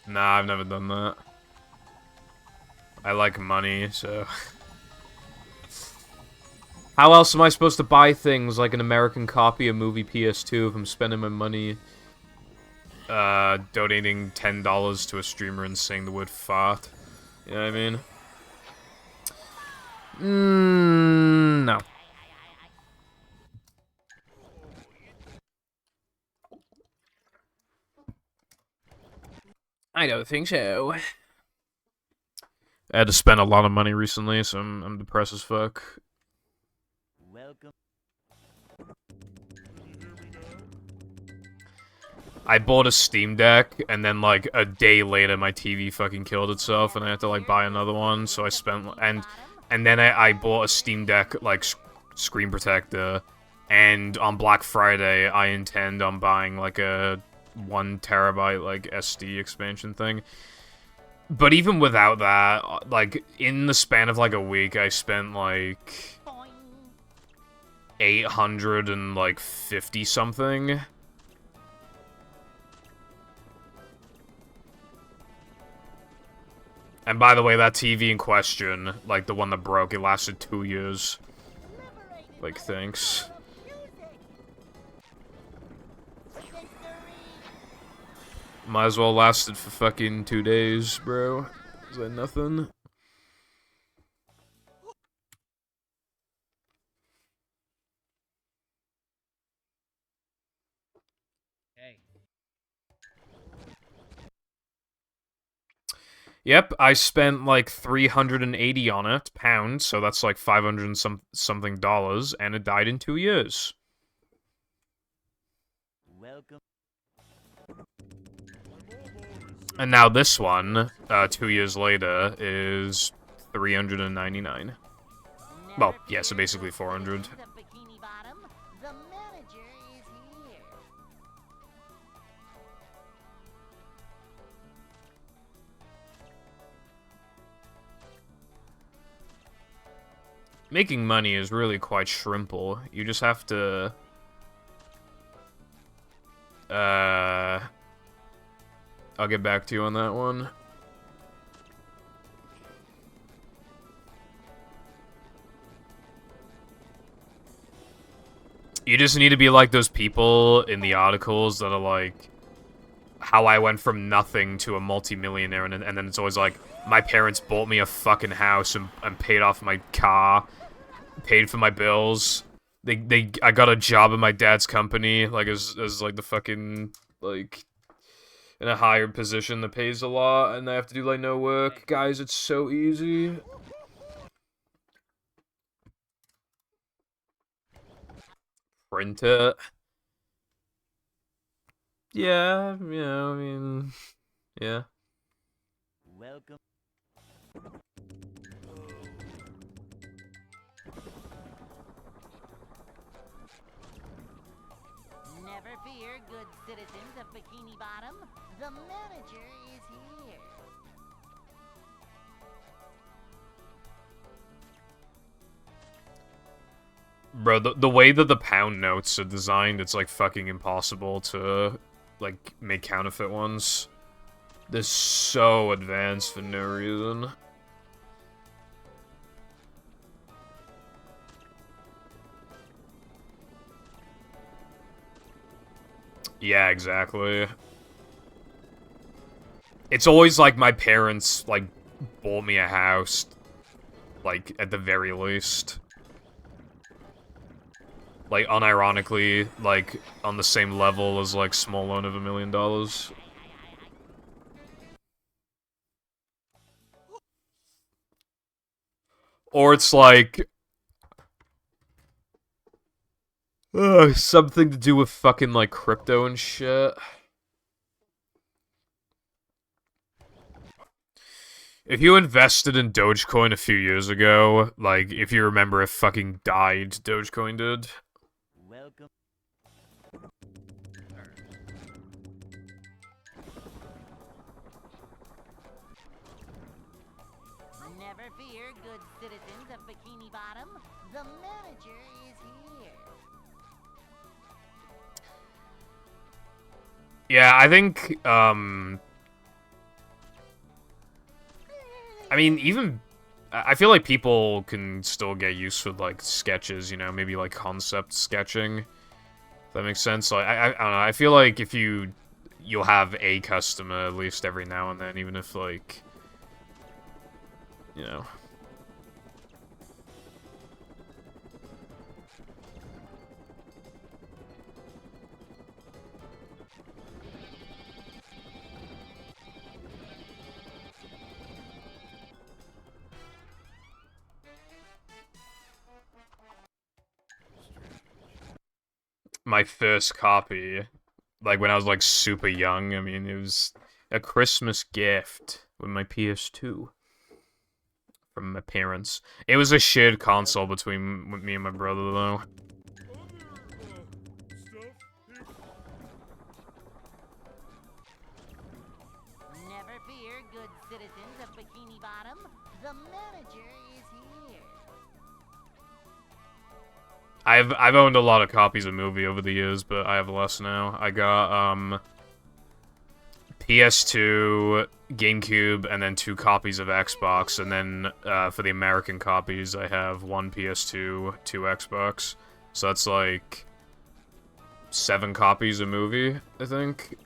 Speaker 5: Nah, I've never done that. I like money, so... How else am I supposed to buy things like an American copy of movie PS2 if I'm spending my money donating $10 to a streamer and saying the word fart? You know what I mean? No. I don't think so. I had to spend a lot of money recently, so I'm depressed as fuck.
Speaker 3: Welcome.
Speaker 5: I bought a Steam Deck, and then, like, a day later, my TV fucking killed itself, and I had to, like, buy another one, so I spent... And then I bought a Steam Deck, like, screen protector, and on Black Friday, I intend on buying, like, a 1 terabyte, like, SD expansion thing. But even without that, like, in the span of, like, a week, I spent, like... 850 something. And by the way, that TV in question, like the one that broke, it lasted 2 years. Like, thanks. Might as well lasted for fucking 2 days, bro. Is that nothing? Yep, I spent like 380 on it, pounds, so that's like 500 and something dollars, and it died in 2 years.
Speaker 3: Welcome.
Speaker 5: And now this one, 2 years later, is 399. Well, yeah, so basically 400. Making money is really quite shrimple. You just have to... I'll get back to you on that one. You just need to be like those people in the articles that are like, how I went from nothing to a multi-millionaire, and then it's always like, my parents bought me a fucking house and paid off my car, paid for my bills. I got a job in my dad's company, like as like the fucking, like, in a higher position that pays a lot, and I have to do like no work. Guys, it's so easy. Print it. Yeah, I mean, yeah.
Speaker 3: Welcome.
Speaker 4: Never fear, good citizens of Bikini Bottom. The manager is here.
Speaker 5: Bro, the way that the pound notes are designed, it's like fucking impossible to, like, make counterfeit ones. They're so advanced for no reason. Yeah, exactly. It's always like my parents, like, bought me a house, like, at the very least. Like, unironically, like, on the same level as, like, small loan of $1 million. Or it's like... something to do with fucking, like, crypto and shit. If you invested in Dogecoin a few years ago, like, if you remember, it fucking died, Dogecoin did.
Speaker 3: Welcome.
Speaker 4: Never fear, good citizens of Bikini Bottom. The manager is here.
Speaker 5: Yeah, I think, I mean, even... I feel like people can still get used to, like, sketches, you know, maybe, like, concept sketching. If that makes sense. Like, I don't know, I feel like if you'll have a customer at least every now and then, even if, like... You know... My first copy, like, when I was, like, super young, I mean, it was a Christmas gift with my PS2 from my parents. It was a shared console between me and my brother, though.
Speaker 4: Never fear, good citizens of Bikini Bottom. The manager is here.
Speaker 5: I've owned a lot of copies of movie over the years, but I have less now. I got PS2, GameCube, and then 2 copies of Xbox, and then for the American copies, I have 1 PS2, 2 Xbox. So that's like 7 copies of movie, I think.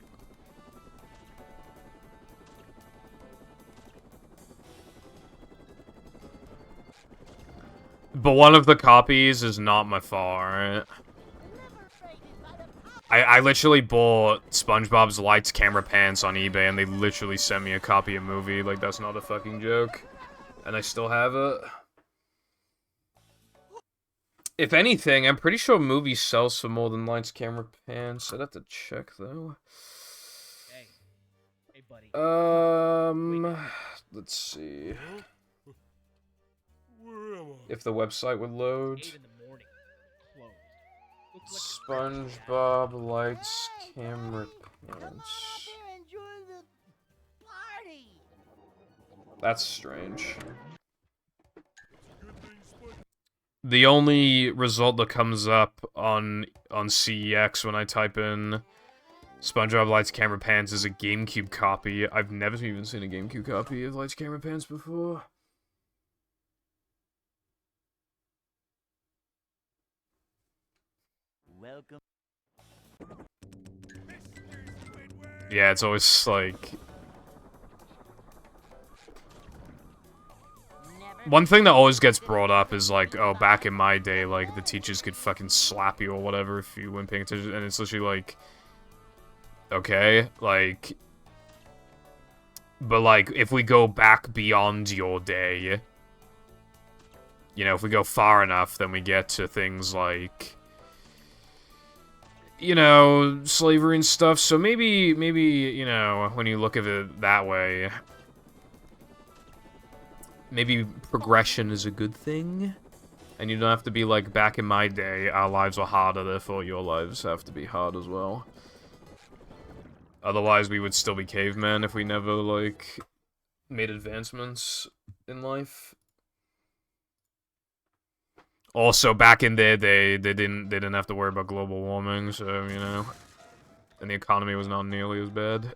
Speaker 5: But one of the copies is not my fault. I literally bought SpongeBob's Lights Camera Pants on eBay, and they literally sent me a copy of movie. Like, that's not a fucking joke. And I still have it. If anything, I'm pretty sure movie sells for more than Lights Camera Pants. I'd have to check, though.
Speaker 9: Hey. Hey, buddy.
Speaker 5: Let's see.
Speaker 1: Where am I?
Speaker 5: If the website would load.
Speaker 9: 8 in the morning. Closed. Looks like
Speaker 5: SpongeBob Lights Camera
Speaker 4: Come on
Speaker 5: Pants.
Speaker 4: up here and join the party.
Speaker 5: That's strange.
Speaker 1: Good thing Sponge.
Speaker 5: The only result that comes up on CEX when I type in SpongeBob Lights Camera Pants is a GameCube copy. I've never even seen a GameCube copy of Lights Camera Pants before.
Speaker 3: Welcome.
Speaker 5: Yeah, it's always like... One thing that always gets brought up is like, oh, back in my day, like, the teachers could fucking slap you or whatever if you weren't paying attention, and it's literally like... Okay, like... But like, if we go back beyond your day... You know, if we go far enough, then we get to things like... You know, slavery and stuff, so maybe, you know, when you look at it that way, maybe progression is a good thing, and you don't have to be like, back in my day, our lives were harder, therefore your lives have to be hard as well. Otherwise, we would still be cavemen if we never, like, made advancements in life. Also, back in their day, they didn't have to worry about global warming, so, you know, and the economy was not nearly as bad.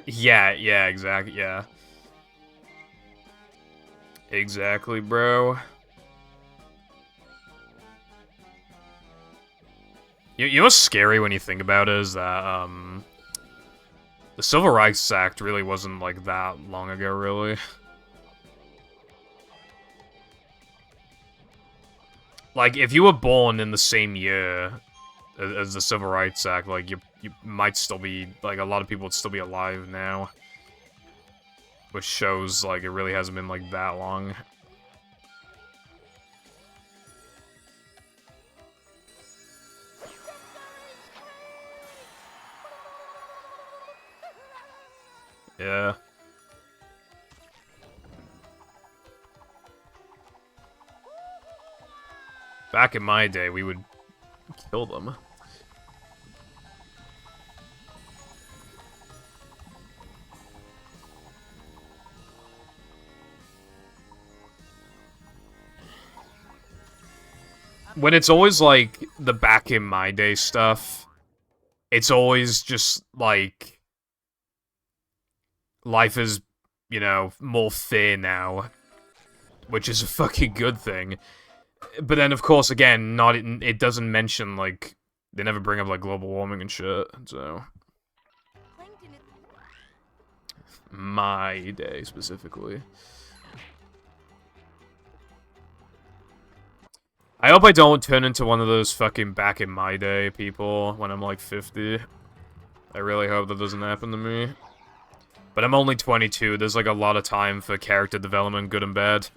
Speaker 5: Yeah, exactly, yeah. Exactly, bro. You know what's scary when you think about it is that, the Civil Rights Act really wasn't, like, that long ago, really. Like, if you were born in the same year as the Civil Rights Act, like, you might still be, like, a lot of people would still be alive now. Which shows, like, it really hasn't been, like, that long. Yeah. Back in my day, we would kill them. When it's always, like, the back in my day stuff, it's always just, like, life is, you know, more fair now, which is a fucking good thing. But then, of course, again, it doesn't mention, like, they never bring up, like, global warming and shit, so... My day, specifically. I hope I don't turn into one of those fucking back in my day people when I'm like 50. I really hope that doesn't happen to me. But I'm only 22, there's like a lot of time for character development, good and bad.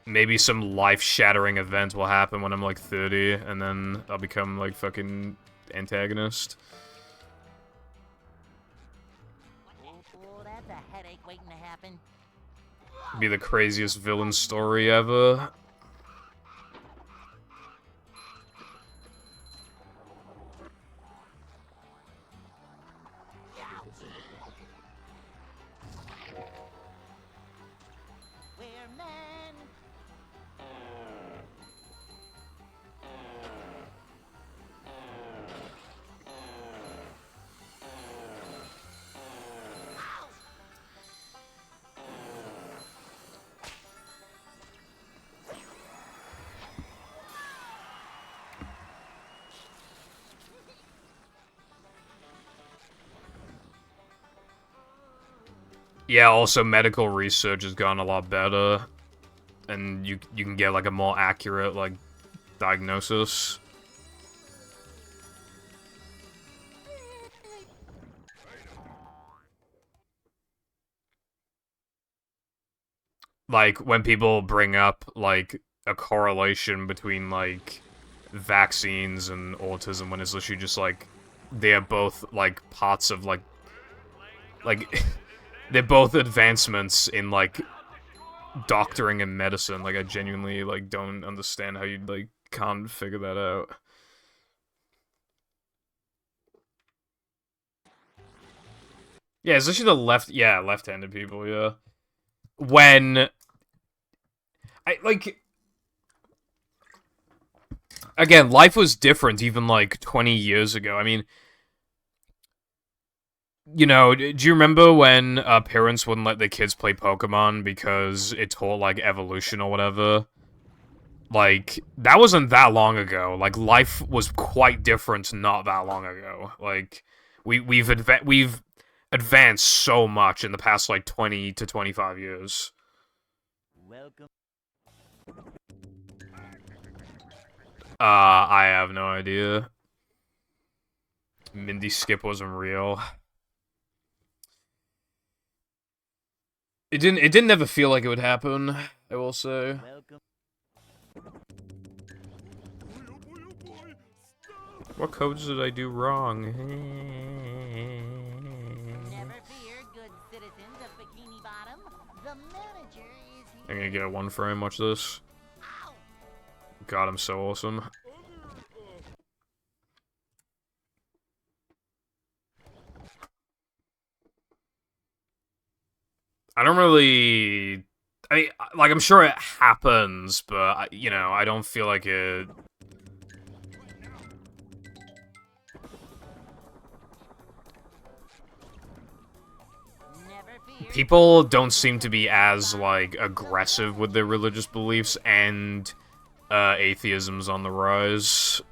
Speaker 5: Maybe some life-shattering event will happen when I'm like 30, and then I'll become like fucking antagonist.
Speaker 4: Oh, that's a headache waiting to happen.
Speaker 5: Be the craziest villain story ever.
Speaker 4: We're men.
Speaker 5: Yeah, also medical research has gone a lot better. And you can get like a more accurate like diagnosis. Like when people bring up like a correlation between like vaccines and autism when it's literally just like they're both like parts of like they're both advancements in like doctoring and medicine. Like I genuinely like don't understand how you like can't figure that out. Yeah, it's actually the left-handed people, yeah. When I like again, life was different even like 20 years ago. I mean, you know, do you remember when parents wouldn't let their kids play Pokemon because it taught like evolution or whatever? Like that wasn't that long ago. Like life was quite different not that long ago. Like we've advanced so much in the past like 20 to 25 years.
Speaker 3: Welcome.
Speaker 5: I have no idea. Mindy Skip wasn't real. It didn't ever feel like it would happen, I will say.
Speaker 3: Welcome.
Speaker 5: What codes did I do wrong?
Speaker 4: Never fear, good citizens of Bikini Bottom. The manager is here.
Speaker 5: I'm gonna get a one frame, watch this. God, I'm so awesome. I don't really... like, I'm sure it happens, but, you know, I don't feel like it... people don't seem to be as, like, aggressive with their religious beliefs, and atheism's on the rise.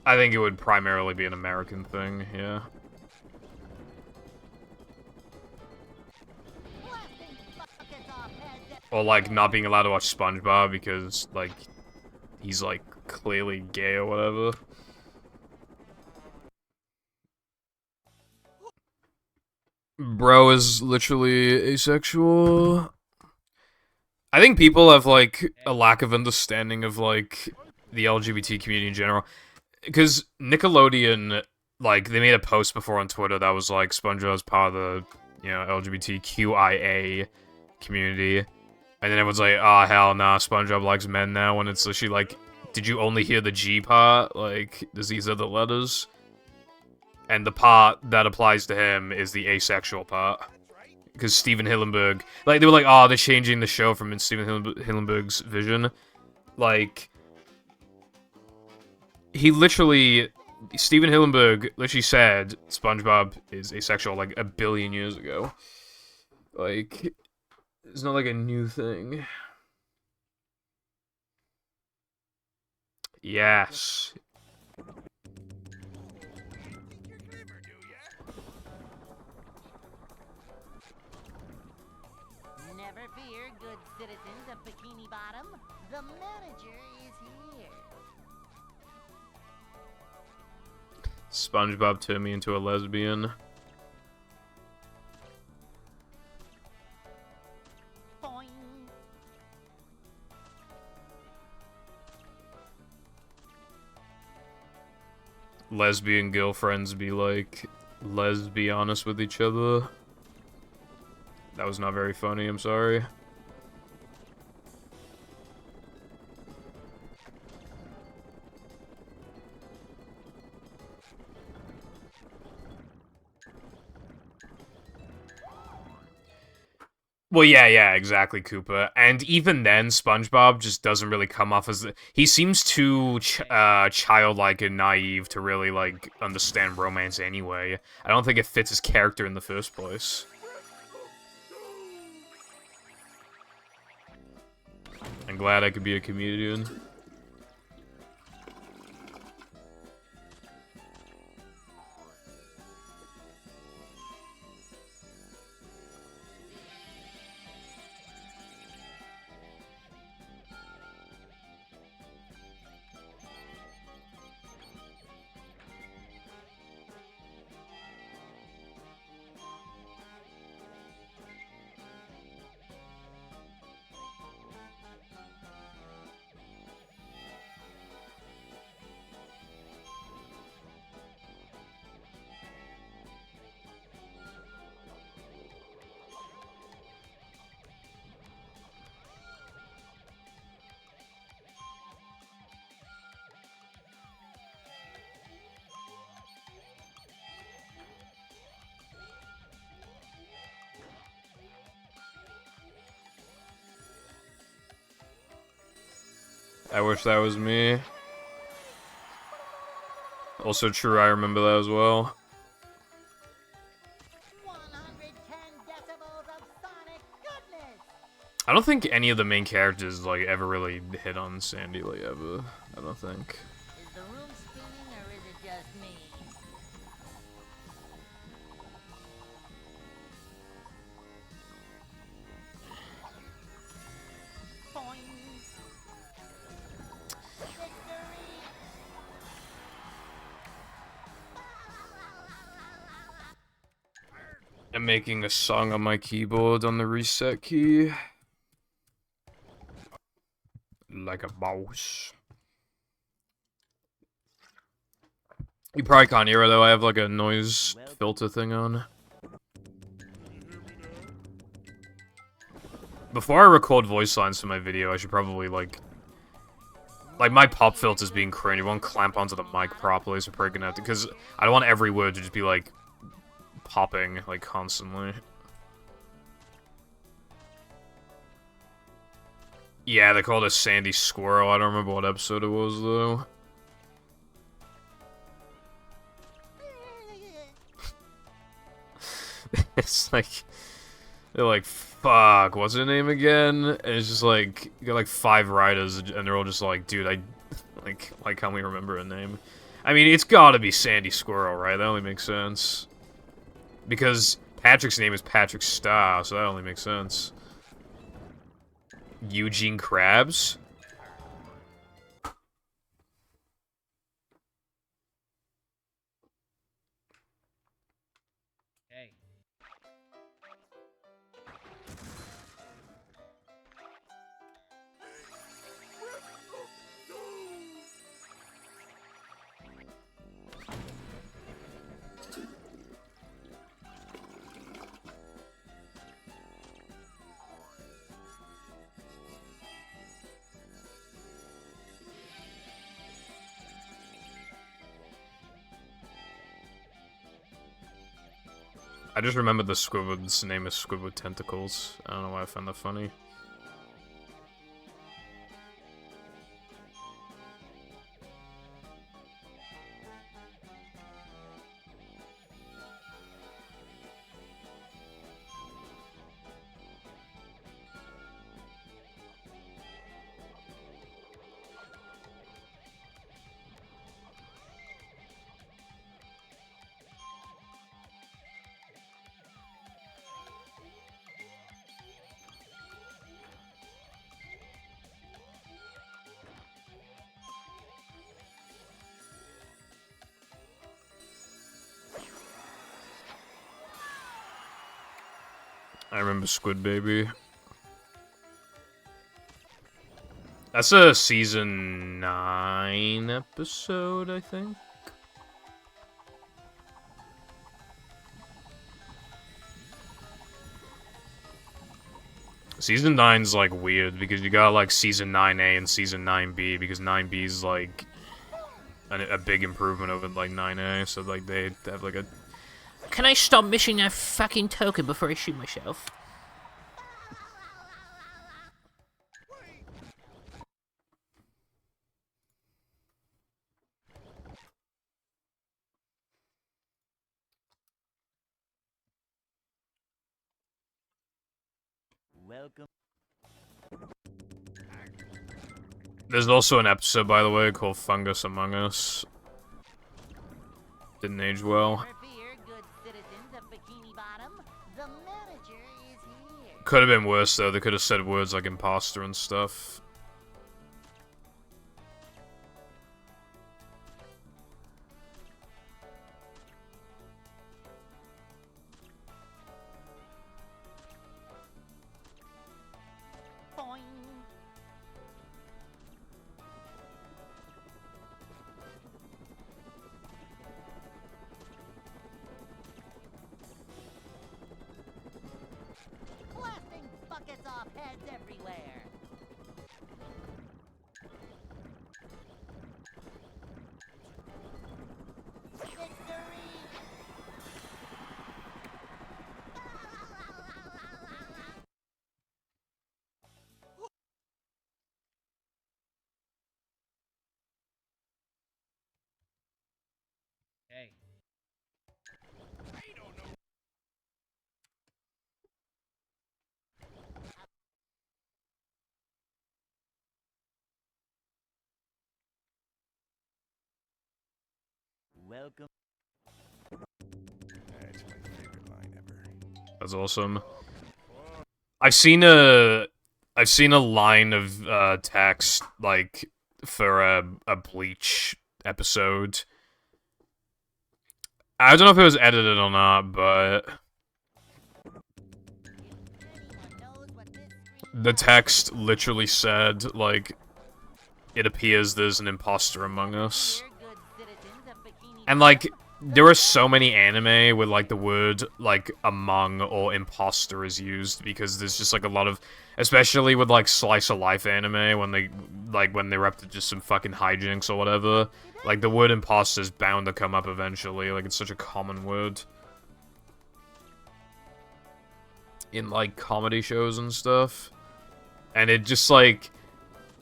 Speaker 5: I think it would primarily be an American thing, yeah. Or, like, not being allowed to watch SpongeBob because, like, he's, like, clearly gay or whatever. Bro is literally asexual. I think people have, like, a lack of understanding of, like, the LGBT community in general. Because Nickelodeon, like, they made a post before on Twitter that was, like, SpongeBob's part of the, you know, LGBTQIA community. And then everyone's like, oh, hell nah, SpongeBob likes men now, when it's literally like, did you only hear the G part? Like, these are the letters? And the part that applies to him is the asexual part. Because Steven Hillenburg, like, they were like, oh, they're changing the show from Steven Hillenburg's vision. Like, he literally, Steven Hillenburg literally said SpongeBob is asexual, like, 1 billion years ago. Like, it's not like a new thing. Yes.
Speaker 4: Never fear, good citizens of Bikini Bottom. The manager is here.
Speaker 5: SpongeBob turned me into a lesbian.
Speaker 4: Boing.
Speaker 5: Lesbian girlfriends be like, let's be honest with each other. That was not very funny, I'm sorry. Well, yeah, exactly, Koopa. And even then, SpongeBob just doesn't really come off as... He seems too childlike and naive to really, like, understand romance anyway. I don't think it fits his character in the first place. I'm glad I could be a comedian. I wish that was me. Also true, I remember that as well.
Speaker 4: 110 decibels of sonic goodness.
Speaker 5: I don't think any of the main characters, like, ever really hit on Sandy, like, ever. I don't think.
Speaker 4: Is the room spinning or is it just me? Boing.
Speaker 5: I'm making a song on my keyboard on the reset key. Like a boss. You probably can't hear it though, I have like a noise filter thing on. Before I record voice lines for my video, I should probably like Like, my pop filter's being cringe. You won't clamp onto the mic properly, so probably gonna have to... Because I don't want every word to just be, like, popping, like, constantly. Yeah, they called it Sandy Squirrel. I don't remember what episode it was, though. It's like... They're like, fuck, what's her name again? And it's just like, you got like 5 writers, and they're all just like, dude, why can't we remember her name? I mean, it's gotta be Sandy Squirrel, right? That only makes sense. Because Patrick's name is Patrick Star, so that only makes sense. Eugene Krabs?
Speaker 9: Hey.
Speaker 5: I just remembered the Squidward's name is Squidward Tentacles. I don't know why I found that funny. I remember Squid Baby. That's a season 9 episode, I think. Season 9's like weird because you got like season 9A and season 9B because 9B is like a big improvement over like 9A, so like they have like a...
Speaker 7: Can I stop missing that fucking token before I shoot myself?
Speaker 3: Welcome.
Speaker 5: There's also an episode, by the way, called Fungus Among Us. Didn't age well. Could have been worse, though. They could have said words like imposter and stuff.
Speaker 4: Buckets off heads everywhere. Victory!
Speaker 9: Hey.
Speaker 3: Welcome.
Speaker 1: That's my favorite line ever.
Speaker 5: That's awesome. I've seen a line of text like for a Bleach episode. I don't know if it was edited or not, but the text literally said like, "It appears there's an imposter among us." And like, there are so many anime where like the word like among or imposter is used because there's just like a lot of, especially with like slice of life anime when they're up to just some fucking hijinks or whatever, like the word imposter is bound to come up eventually. Like it's such a common word in like comedy shows and stuff, and it just like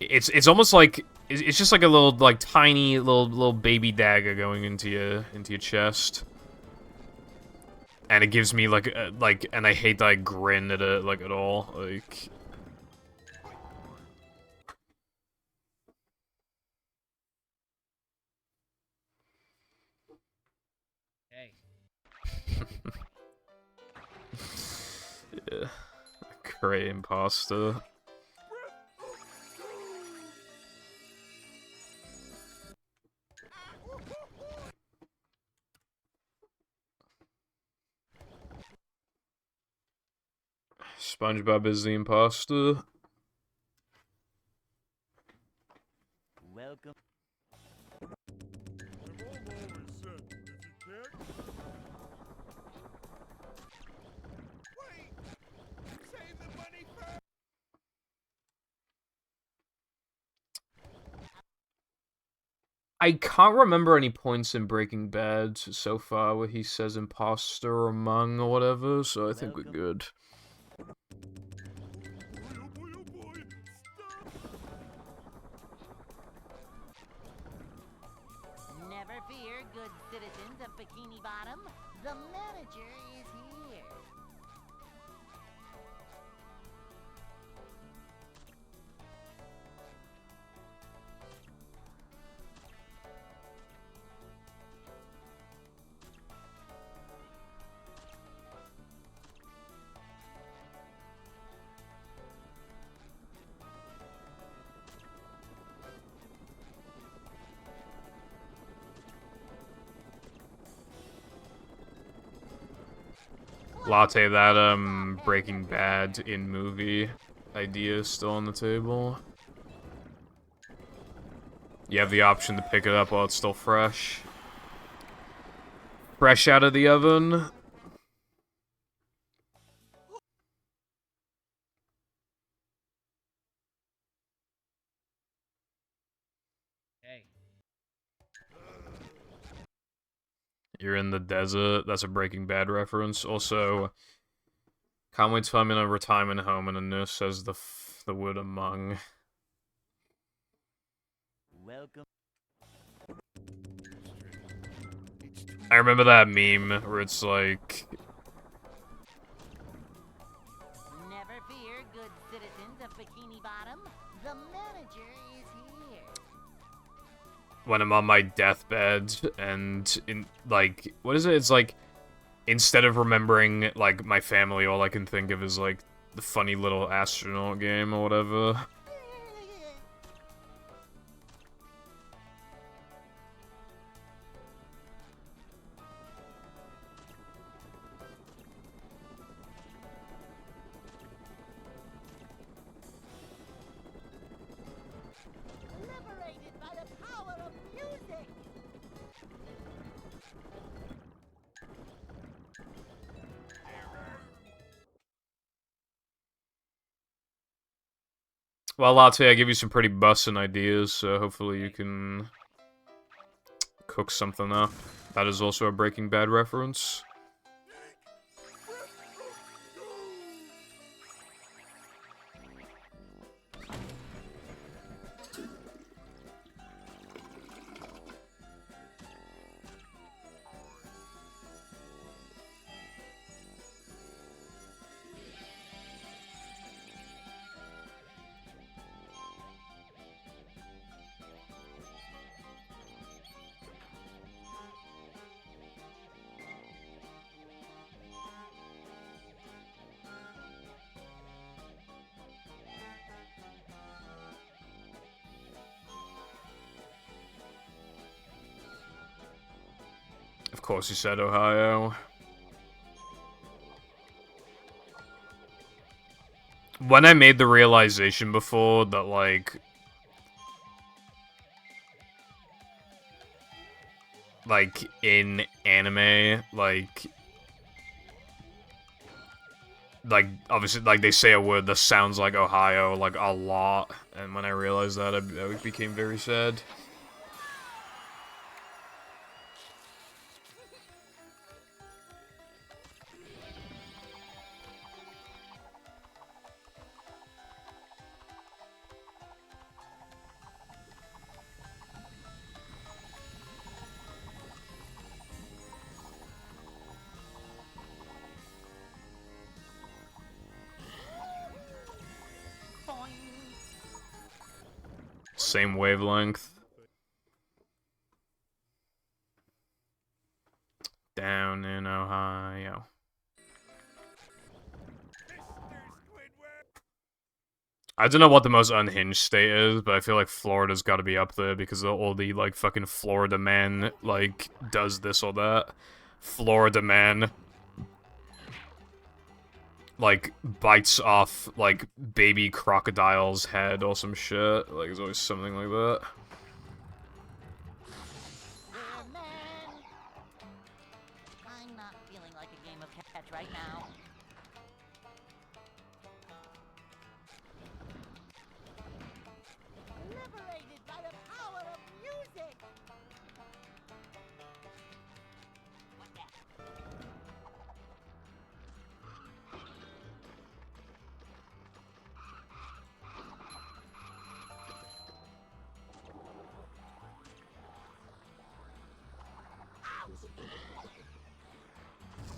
Speaker 5: it's almost like it's just like a little like tiny little baby dagger going into your chest, and it gives me like and I hate that I grin at it like at all like.
Speaker 9: Hey.
Speaker 5: Yeah, great imposter. SpongeBob is the imposter.
Speaker 3: Welcome.
Speaker 1: I've always said, if you can't... Wait! Save the money first!
Speaker 5: I can't remember any points in Breaking Bad so far where he says imposter or among or whatever, so I think we're good.
Speaker 4: Never fear, good citizens of Bikini Bottom. The manager is here.
Speaker 5: Latte, that Breaking Bad in movie idea is still on the table. You have the option to pick it up while it's still fresh. Fresh out of the oven.
Speaker 9: Hey.
Speaker 5: You're in the desert. That's a Breaking Bad reference. Also, can't wait till I'm in a retirement home and a nurse says the word among.
Speaker 3: Welcome.
Speaker 5: I remember that meme where it's like,
Speaker 4: Never fear, good citizens of Bikini Bottom. The manager is here.
Speaker 5: when I'm on my deathbed and in like, what is it? It's like, instead of remembering like my family, all I can think of is like the funny little astronaut game or whatever.
Speaker 4: Liberated by the power of music.
Speaker 5: Well, Latte, I give you some pretty bussin' ideas, so hopefully you can cook something up. That is also a Breaking Bad reference. Of course, he said Ohio. When I made the realization before that, like, like, in anime, like, obviously, like, they say a word that sounds like Ohio, like, a lot, and when I realized that, I became very sad. Same wavelength. Down in Ohio. I don't know what the most unhinged state is, but I feel like Florida's gotta be up there because all the, like, fucking Florida man, like, does this or that. Florida man, like, bites off, like, baby crocodile's head or some shit. Like, there's always something like that.
Speaker 4: I'm not feeling like a game of catch right now. Liberated by the power of music! What's that?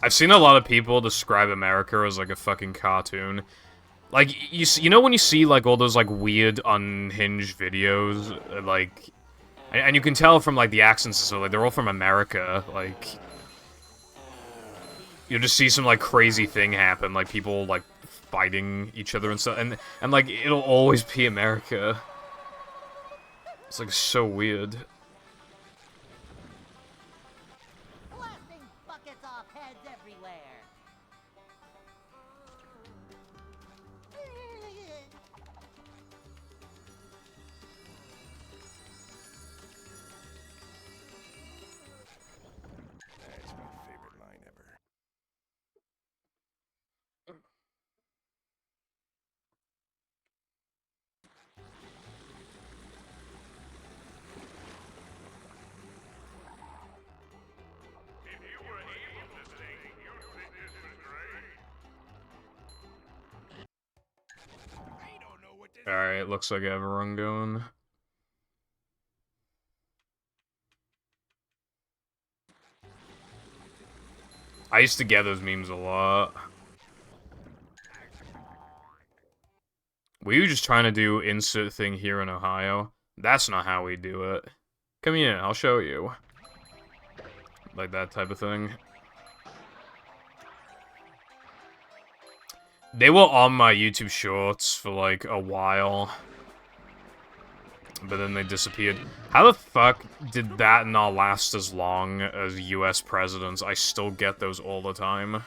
Speaker 5: I've seen a lot of people describe America as, like, a fucking cartoon. Like, you know when you see, like, all those, like, weird, unhinged videos, like... And you can tell from, like, the accents and stuff, like, they're all from America, like... You'll just see some, like, crazy thing happen, like, people, like, fighting each other and stuff, and like, it'll always be America. It's, like, so weird.
Speaker 4: Blasting buckets off heads everywhere!
Speaker 1: That's my favorite line ever.
Speaker 5: Alright, looks like I have a run going. I used to get those memes a lot. Were you just trying to do insert thing here in Ohio? That's not how we do it. Come here, I'll show you. Like that type of thing. They were on my YouTube Shorts for, like, a while. But then they disappeared. How the fuck did that not last as long as US presidents? I still get those all the time.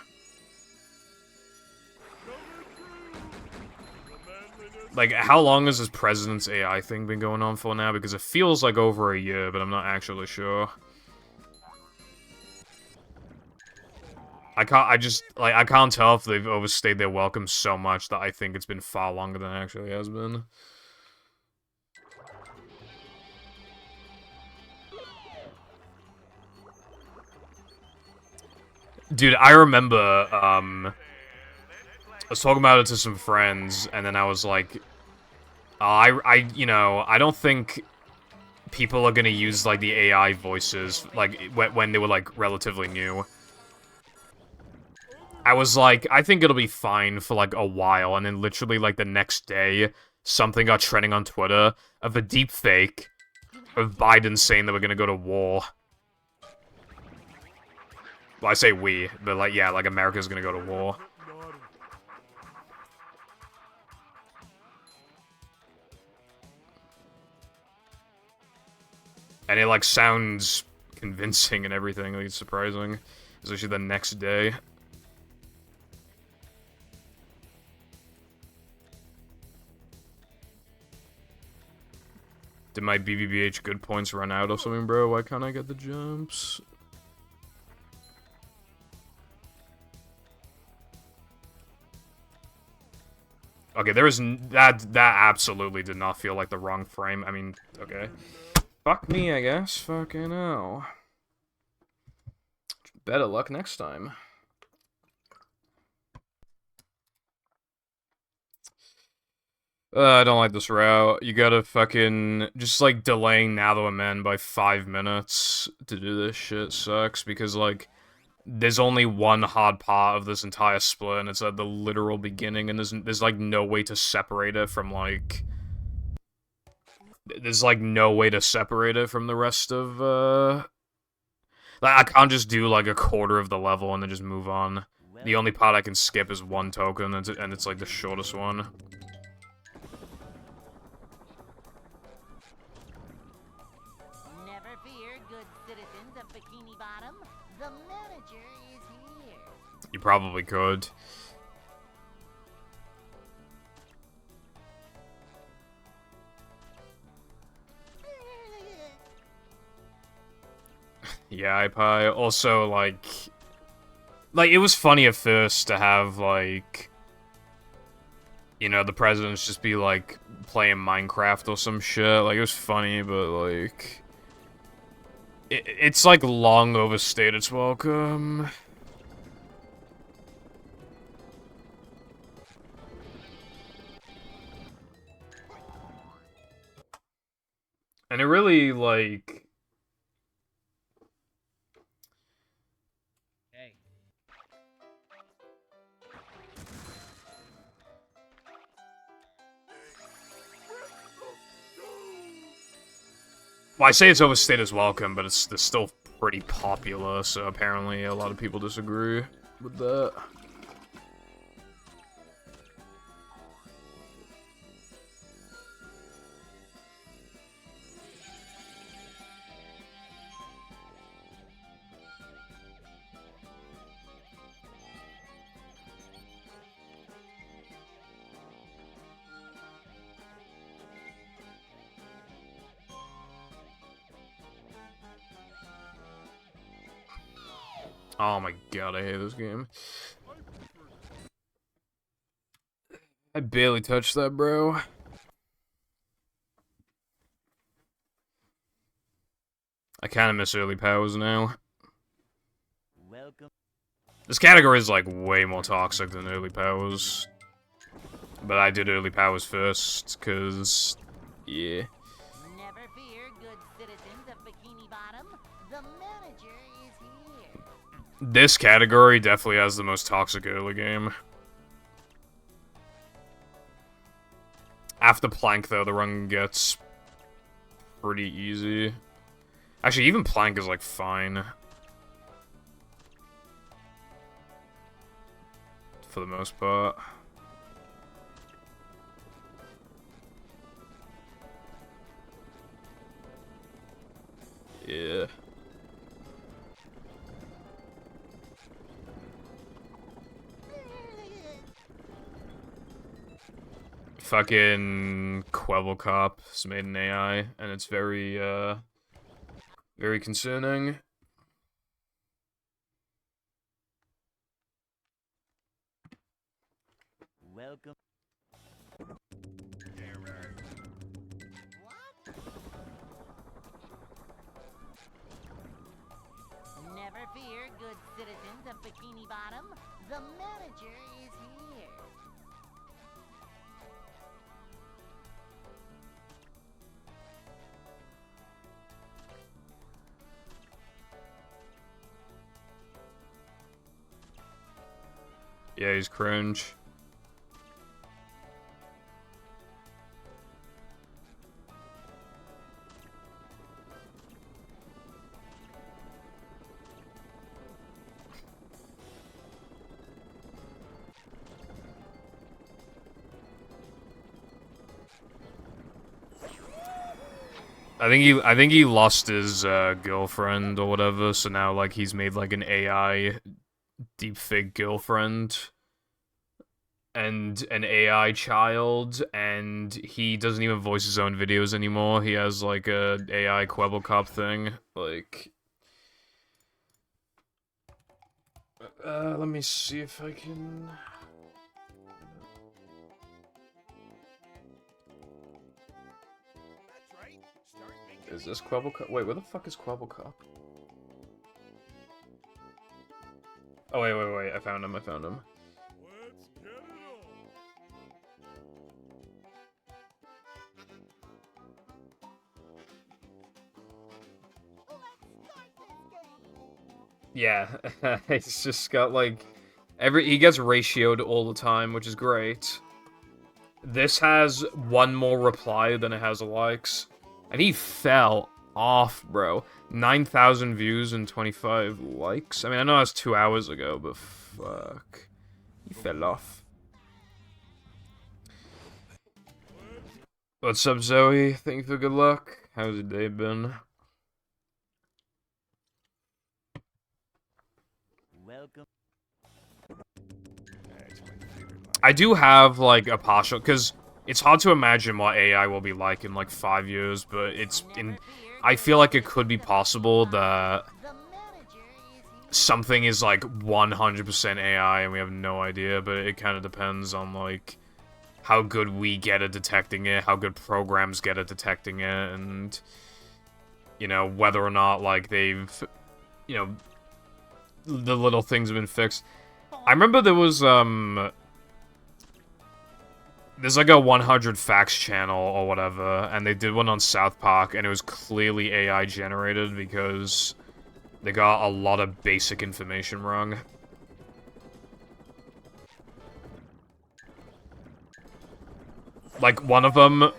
Speaker 5: Like, how long has this president's AI thing been going on for now? Because it feels like over a year, but I'm not actually sure. I can't tell if they've overstayed their welcome so much that I think it's been far longer than it actually has been. Dude, I remember, I was talking about it to some friends, and then I was like, you know, I don't think people are gonna use, like, the AI voices, like, when they were, like, relatively new. I was like, I think it'll be fine for, like, a while, and then literally, like, the next day, something got trending on Twitter of a deepfake of Biden saying that we're gonna go to war. Well, I say we, but, like, yeah, like, America's gonna go to war. And it, like, sounds convincing and everything, like, it's surprising. Especially the next day. Did my BBBH good points run out or something, bro? Why can't I get the jumps? Okay, there is that absolutely did not feel like the wrong frame. I mean, okay. Fuck me, I guess. Fucking hell. Better luck next time. I don't like this route. You gotta fucking... Just, like, delaying Nather and Men by 5 minutes to do this shit sucks, because, like, there's only one hard part of this entire split, and it's at the literal beginning, and there's like, no way to separate it from, like... There's, like, no way to separate it from the rest of, Like, I can't just do, like, a quarter of the level and then just move on. The only part I can skip is one token, and it's, like, the shortest one.
Speaker 4: Never fear, good citizens of Bikini Bottom. The manager is here.
Speaker 5: You probably could. Yeah, iPie. Also, like, it was funny at first to have, like, you know, the presidents just be, like, playing Minecraft or some shit. Like, it was funny, but, like, it's, like, long overstayed its welcome. And it really, like...
Speaker 9: Hey.
Speaker 5: Well, I say it's overstayed its welcome, but it's still pretty popular, so apparently a lot of people disagree with that. Oh my god, I hate this game. I barely touched that, bro. I kind of miss early powers now.
Speaker 3: Welcome.
Speaker 5: This category is, like, way more toxic than early powers. But I did early powers first, because... yeah.
Speaker 4: Never fear, good citizens of Bikini Bottom. The manager is here.
Speaker 5: This category definitely has the most toxic early game. After Plank, though, the run gets pretty easy. Actually, even Plank is, like, fine. For the most part. Yeah. Fucking Kwebbelkop is made in AI, and it's very, very concerning.
Speaker 3: Welcome.
Speaker 4: Never fear, good citizens of Bikini Bottom. The manager is here.
Speaker 5: Yeah, he's cringe. I think he lost his girlfriend or whatever, so now like he's made like an AI deepfake girlfriend. and an AI child, and he doesn't even voice his own videos anymore. He has like a AI Kwebbelkop thing. Like, let me see if I can. Is this Kwebbelkop? Wait, where the fuck is Kwebbelkop? Oh wait! I found him.
Speaker 1: Let's get it on.
Speaker 5: Yeah, he's just got like he gets ratioed all the time, which is great. This has one more reply than it has likes, and he fell off, bro. 9,000 views and 25 likes. I mean, I know that's 2 hours ago, but fuck, he fell off. What's up, Zoe? Thank you for good luck. How's your day been?
Speaker 3: Welcome.
Speaker 5: I do have, like, a partial, because it's hard to imagine what AI will be like in, like, 5 years, but I feel like it could be possible that something is, like, 100% AI and we have no idea, but it kind of depends on, like, how good we get at detecting it, how good programs get at detecting it, and, you know, whether or not, like, they've, you know, the little things have been fixed. I remember there was, there's like a 100 Facts channel or whatever, and they did one on South Park, and it was clearly AI generated because they got a lot of basic information wrong. Like, one of them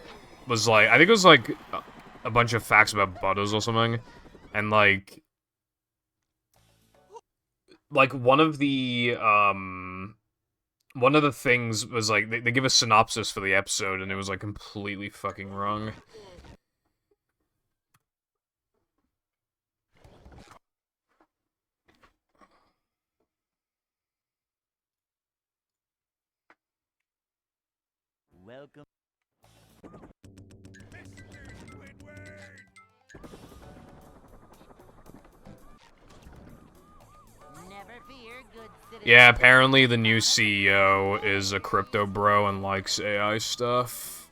Speaker 5: was like, I think it was like a bunch of facts about butters or something, and like one of the things was like they give a synopsis for the episode and it was like completely fucking wrong.
Speaker 3: Welcome.
Speaker 5: Yeah, apparently the new CEO is a crypto bro and likes AI stuff.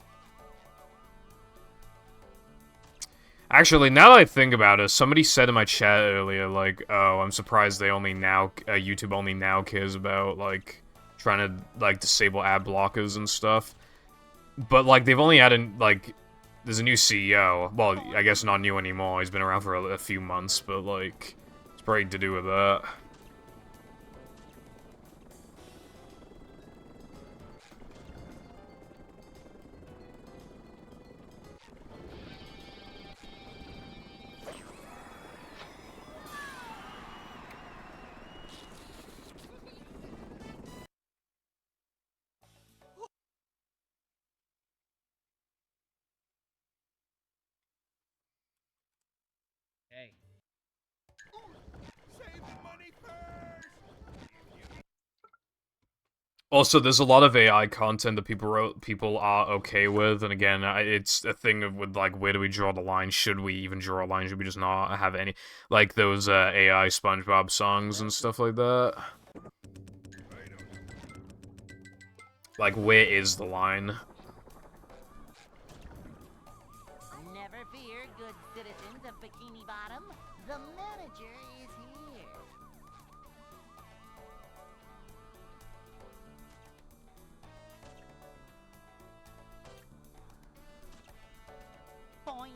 Speaker 5: Actually, now that I think about it, somebody said in my chat earlier, like, oh, I'm surprised they only now, YouTube only now cares about, like, trying to, like, disable ad blockers and stuff. But, like, they've only added, like, there's a new CEO. Well, I guess not new anymore, he's been around for a few months, but, like, it's probably to do with that.
Speaker 9: Hey.
Speaker 5: Also, there's a lot of AI content that people are okay with, and again, it's a thing of with like, where do we draw the line? Should we even draw a line? Should we just not have any, like those AI SpongeBob songs and stuff like that? Like, where is the line?
Speaker 4: Never fear, good citizens of Bikini Bottom. The manager is here. Boing.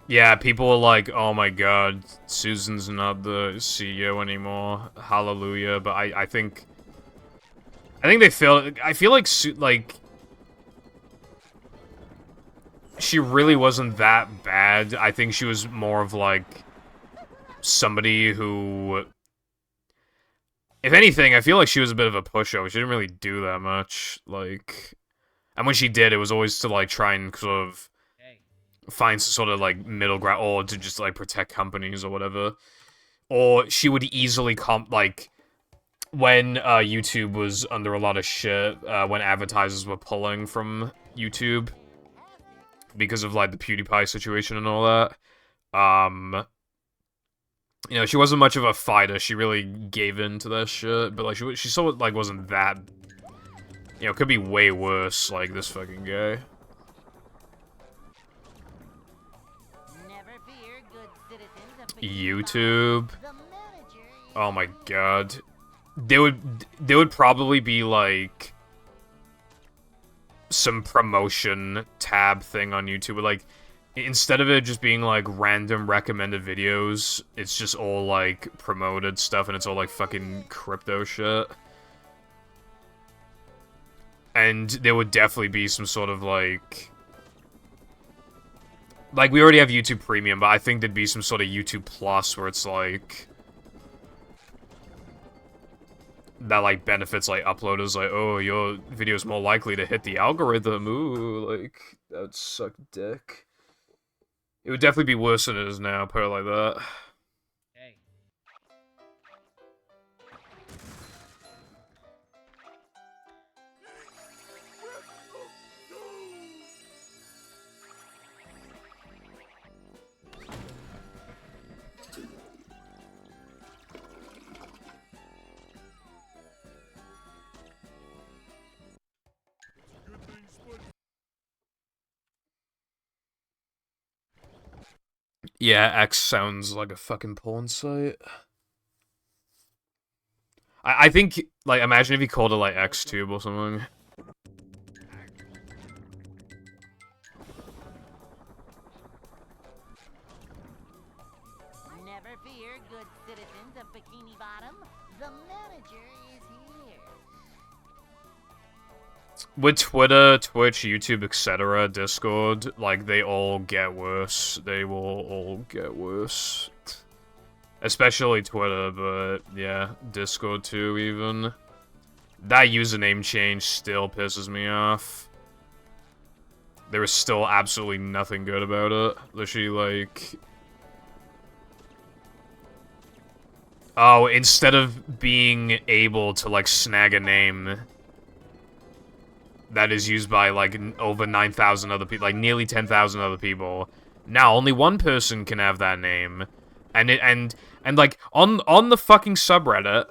Speaker 5: Yeah, people are like, oh my god, Susan's not the CEO anymore, hallelujah, but I think they feel, I feel like, she really wasn't that bad. I think she was more of, like, somebody who, if anything, I feel like she was a bit of a pushover. She didn't really do that much, like, and when she did, it was always to, like, try and sort of find some sort of, like, middle ground, or to just, like, protect companies or whatever. Or she would easily when YouTube was under a lot of shit, when advertisers were pulling from YouTube because of, like, the PewDiePie situation and all that, you know, she wasn't much of a fighter. She really gave in to that shit, but, like, she still, like, wasn't that, you know, could be way worse, like, this fucking guy.
Speaker 4: Never fear, good citizens of
Speaker 5: YouTube.
Speaker 4: the manager is
Speaker 5: Oh my god. There would probably be, like, some promotion tab thing on YouTube, like, instead of it just being, like, random recommended videos, it's just all, like, promoted stuff, and it's all, like, fucking crypto shit. And there would definitely be some sort of, like, we already have YouTube Premium, but I think there'd be some sort of YouTube Plus where it's, like, that, like, benefits, like, uploaders, like, oh, your video's more likely to hit the algorithm, ooh, like, that would suck dick. It would definitely be worse than it is now, put it like that.
Speaker 9: Hey.
Speaker 1: Good thing Spud
Speaker 5: Yeah, X sounds like a fucking porn site. I think, like, imagine if you called it, like, XTube or something.
Speaker 4: Never fear, good citizens of Bikini Bottom. The manager is here.
Speaker 5: With Twitter, Twitch, YouTube, etc., Discord, like, they all get worse. They will all get worse. Especially Twitter, but, yeah, Discord too, even. That username change still pisses me off. There is still absolutely nothing good about it. Literally, like... Oh, instead of being able to, like, snag a name that is used by, like, over 9,000 other people, like, nearly 10,000 other people, now only one person can have that name. And like, on the fucking subreddit,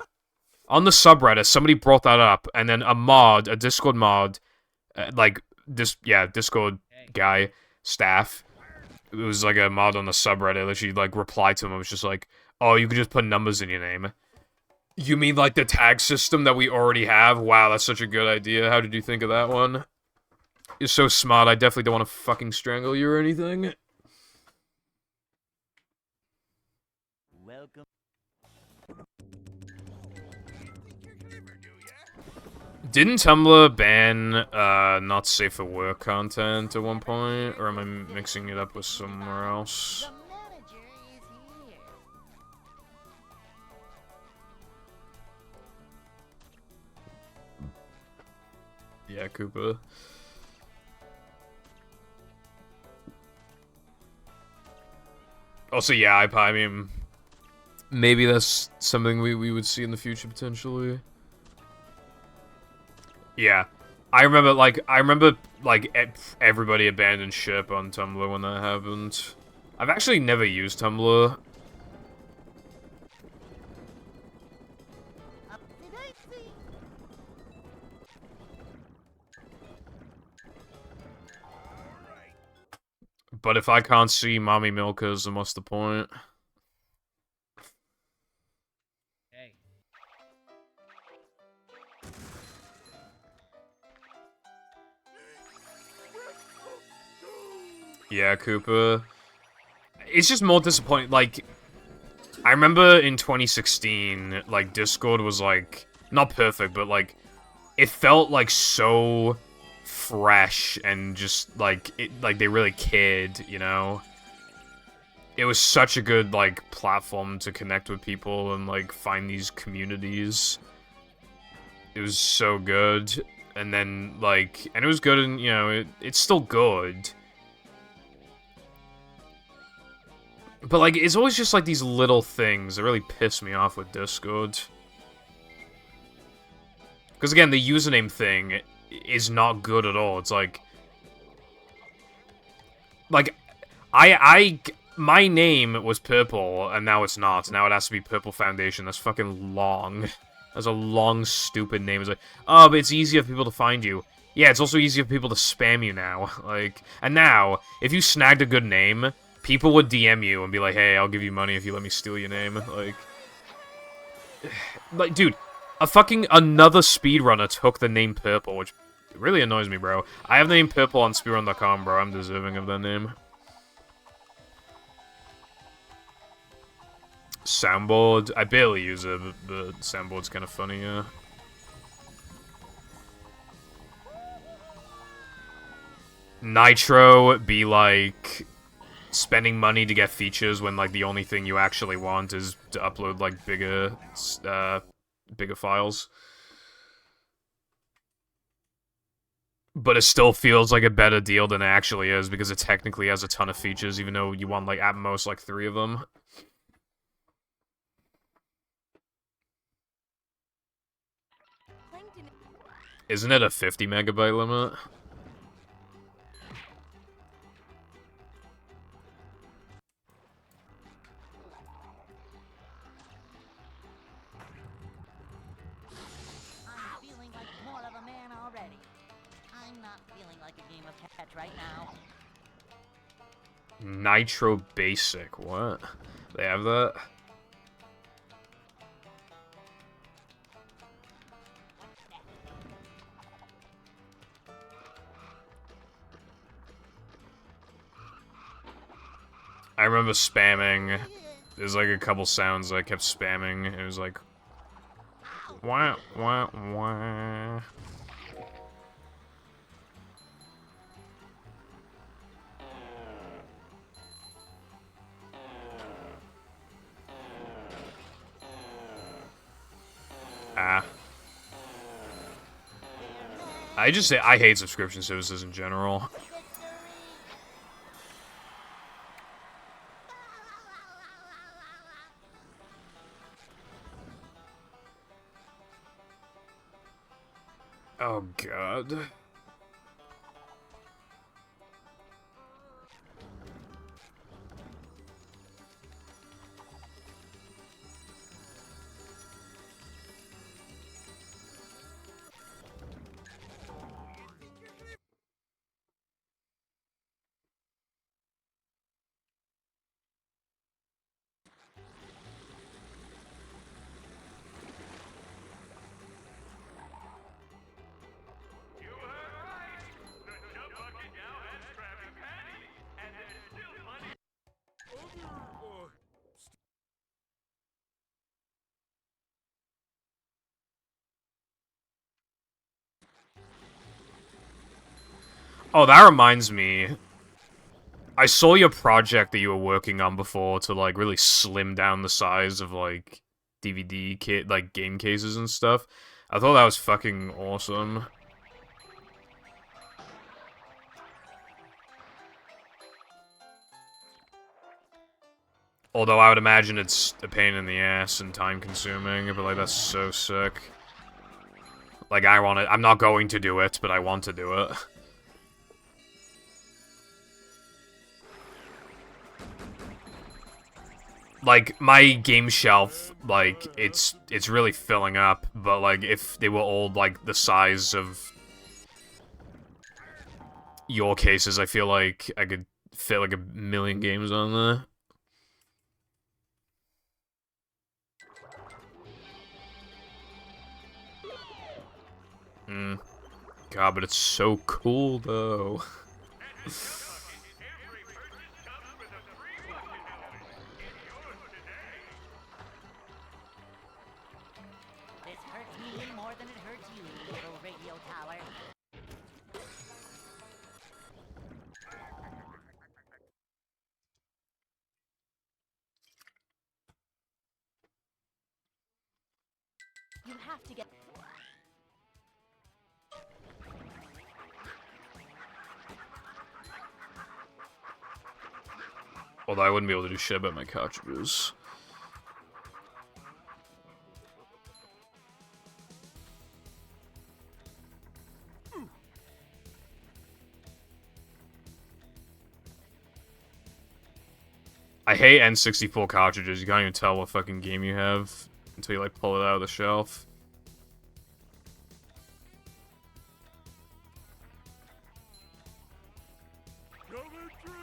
Speaker 5: somebody brought that up, and then a Discord mod, Discord guy, staff, it was, like, a mod on the subreddit, literally, like, replied to him, it was just like, oh, you could just put numbers in your name. You mean, like, the tag system that we already have? Wow, that's such a good idea. How did you think of that one? You're so smart, I definitely don't want to fucking strangle you or anything.
Speaker 3: Welcome.
Speaker 5: Didn't Tumblr ban, not safe for work content at one point? Or am I mixing it up with somewhere else?
Speaker 4: The manager is here.
Speaker 5: Yeah, Koopa. Also, yeah, I mean, maybe that's something we would see in the future, potentially. Yeah. I remember, everybody abandoned ship on Tumblr when that happened. I've actually never used Tumblr.
Speaker 4: Upsy-daisy.
Speaker 5: But if I can't see mommy milkers, then what's the point?
Speaker 9: Hey.
Speaker 5: Yeah, Koopa. It's just more disappointing. Like, I remember in 2016, like, Discord was, like, not perfect, but, like, it felt, like, so fresh and just, like, they really cared, you know? It was such a good, like, platform to connect with people and, like, find these communities. It was so good. And then, like, and it was good and, you know, it's still good. But, like, it's always just, like, these little things that really piss me off with Discord. Because, again, the username thing is not good at all. It's like... Like, my name was Purple, and now it's not. Now it has to be Purple Foundation. That's fucking long. That's a long, stupid name. It's like, oh, but it's easier for people to find you. Yeah, it's also easier for people to spam you now. Like, and now, if you snagged a good name, people would DM you and be like, hey, I'll give you money if you let me steal your name. Like, dude, another speedrunner took the name Purple, which really annoys me, bro. I have the name Purple on speedrun.com, bro. I'm deserving of that name. Soundboard. I barely use it, but soundboard's kind of funny, yeah. Nitro be like spending money to get features when like the only thing you actually want is to upload like bigger files. But it still feels like a better deal than it actually is because it technically has a ton of features, even though you want like at most like 3 of them. Isn't it a 50 megabyte limit?
Speaker 4: I'm feeling like more of a man already. I'm not feeling like a game of catch right now.
Speaker 5: Nitro Basic, what? They have that? I remember spamming. There's like a couple sounds I kept spamming. It was like, wah, wah, wah. Ah. I hate subscription services in general. Oh, God. Oh, that reminds me. I saw your project that you were working on before to, like, really slim down the size of, like, DVD game cases and stuff. I thought that was fucking awesome. Although I would imagine it's a pain in the ass and time-consuming, but, like, that's so sick. Like, I'm not going to do it, but I want to do it. Like, my game shelf, like, it's really filling up, but, like, if they were all, like, the size of your cases, I feel like I could fit, like, 1,000,000 games on there. God, but it's so cool, though.
Speaker 4: More than it hurts you, little radio tower.
Speaker 6: You have to get...
Speaker 5: Although I wouldn't be able to do shit about my cartridges. I hate N64 cartridges. You can't even tell what fucking game you have until you, like, pull it out of the shelf.
Speaker 1: Coming through.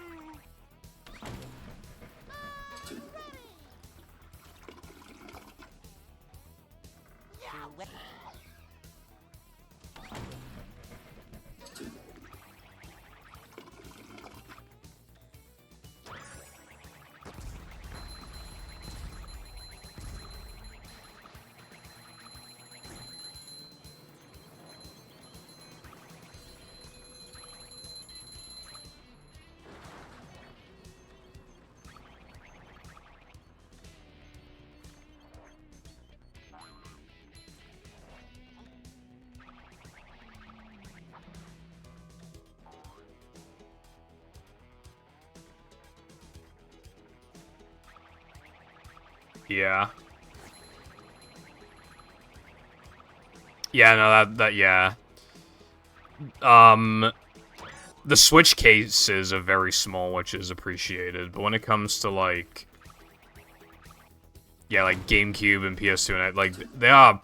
Speaker 5: Yeah. Yeah, no, yeah. The Switch cases are very small, which is appreciated, but when it comes to, like... Yeah, like, GameCube and PS2, and, like, they are...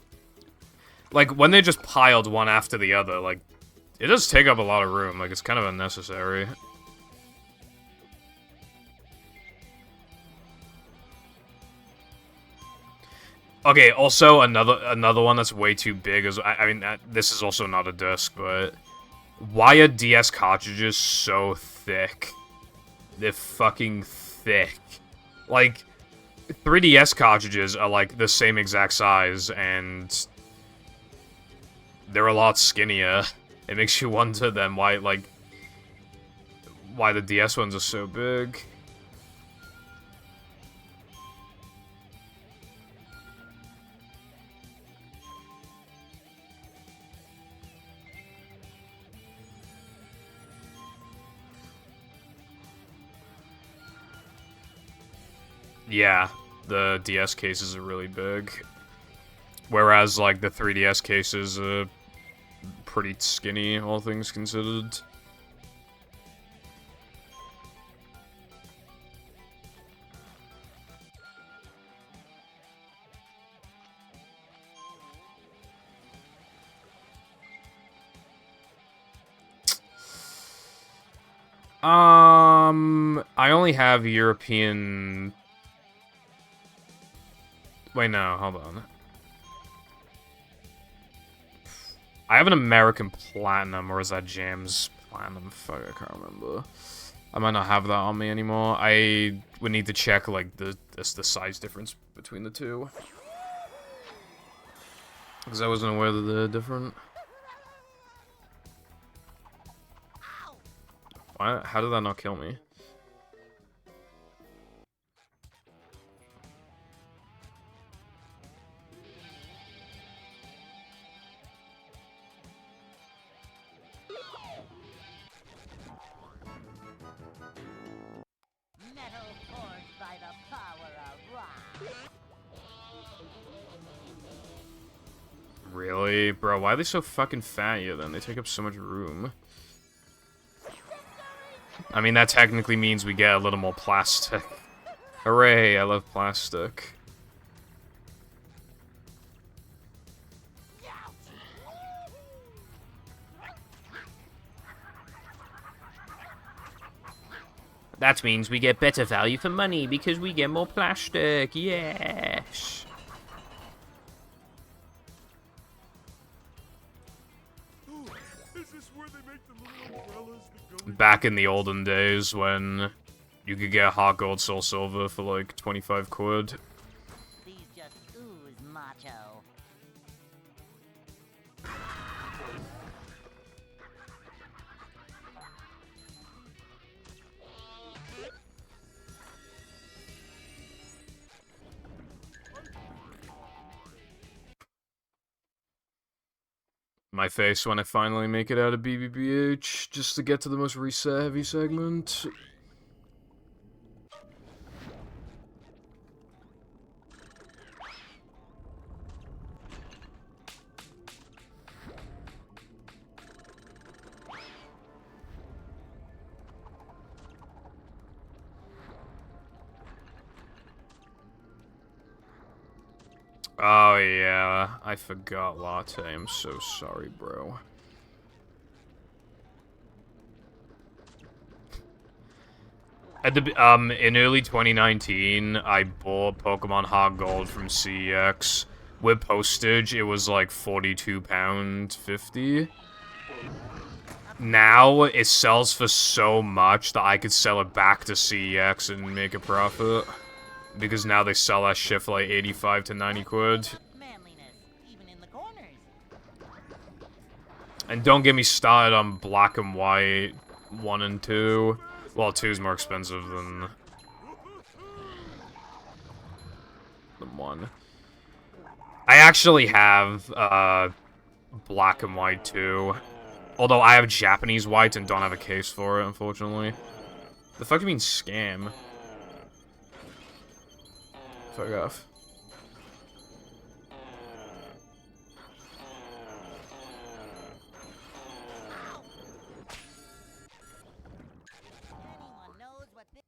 Speaker 5: Like, when they just piled one after the other, like, it does take up a lot of room, like, it's kind of unnecessary. Okay, also another one that's way too big is I mean this is also not a disc, but why are DS cartridges so thick? They're fucking thick. Like 3DS cartridges are like the same exact size and they're a lot skinnier. It makes you wonder then why the DS ones are so big. Yeah, the DS cases are really big. Whereas, like, the 3DS cases are pretty skinny, all things considered. I only have European... Wait, no, hold on. I have an American Platinum, or is that James Platinum? Fuck, I can't remember. I might not have that on me anymore. I would need to check, like, the size difference between the two. Because I wasn't aware that they're different. Why? How did that not kill me?
Speaker 4: Metal forged by the power of rock.
Speaker 5: Really? Bro, why are they so fucking fat yet then? They take up so much room. I mean, that technically means we get a little more plastic. Hooray, I love plastic.
Speaker 7: That means we get better value for money because we get more plastic. Yes.
Speaker 1: Ooh, is this where they make the little umbrellas that go
Speaker 5: Back in the olden days when you could get Heart Gold Soul Silver for like 25 quid.
Speaker 4: These just ooze macho.
Speaker 5: My face when I finally make it out of BBBH, just to get to the most reset heavy segment. Oh yeah, I forgot Latte. I'm so sorry, bro. At the in early 2019, I bought Pokemon Heart Gold from CEX. With postage, it was like £42.50. Now, it sells for so much that I could sell it back to CEX and make a profit. Because now they sell that shit for like 85 to 90 quid.
Speaker 4: Manliness, even in the corners.
Speaker 5: And don't get me started on Black and White 1 and 2. Well, 2 is more expensive than 1. I actually have Black and White 2. Although I have Japanese White and don't have a case for it, unfortunately. The fuck do you mean scam? Fuck off.
Speaker 4: Anyone knows what this...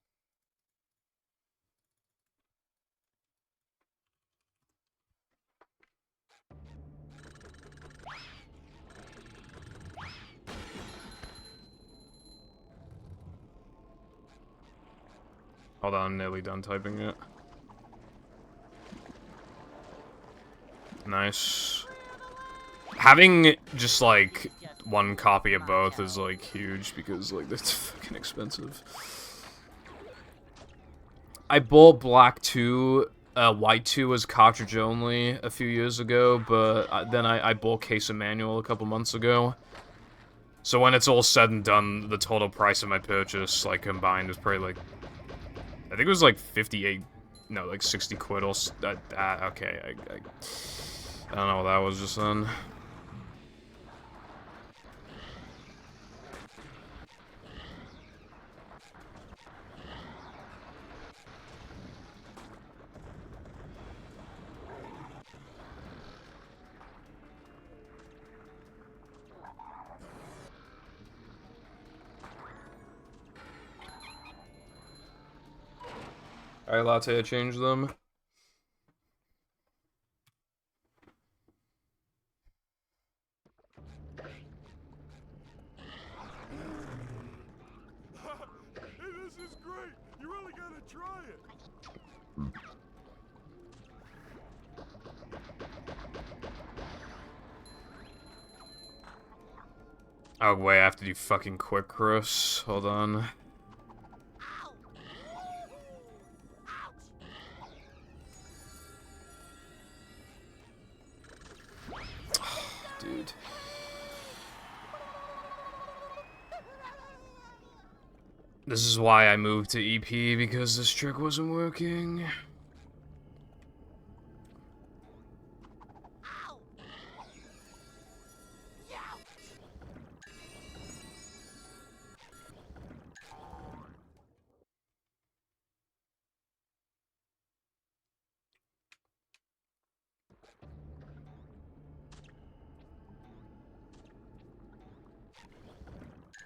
Speaker 5: Hold on, I'm nearly done typing it. Nice. Having just like one copy of both is like huge because like that's fucking expensive. I bought Black 2, White 2 was cartridge only a few years ago, but then I bought Case of Manual a couple months ago. So when it's all said and done, the total price of my purchase, like combined, was probably like, I think it was like 58, no, like 60 quid or okay, I don't know what that was just then. Alright, Latte, I changed them.
Speaker 1: Hey, this is great! You really gotta try it!
Speaker 5: Oh wait, I have to do fucking quick, Chris. Hold on. Dude. This is why I moved to EP, because this trick wasn't working.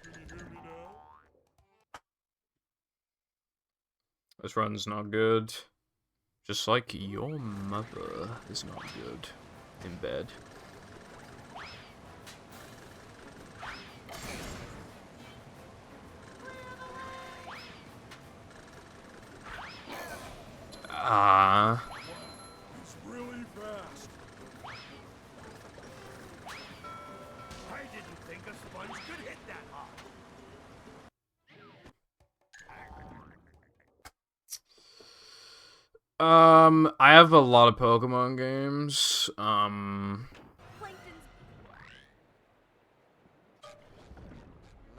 Speaker 1: Can you hear me now?
Speaker 5: This run's not good. Just like your mother is not good in bed.
Speaker 1: It's really fast. I didn't think a sponge could hit that hard.
Speaker 5: I have a lot of Pokemon games.
Speaker 4: Look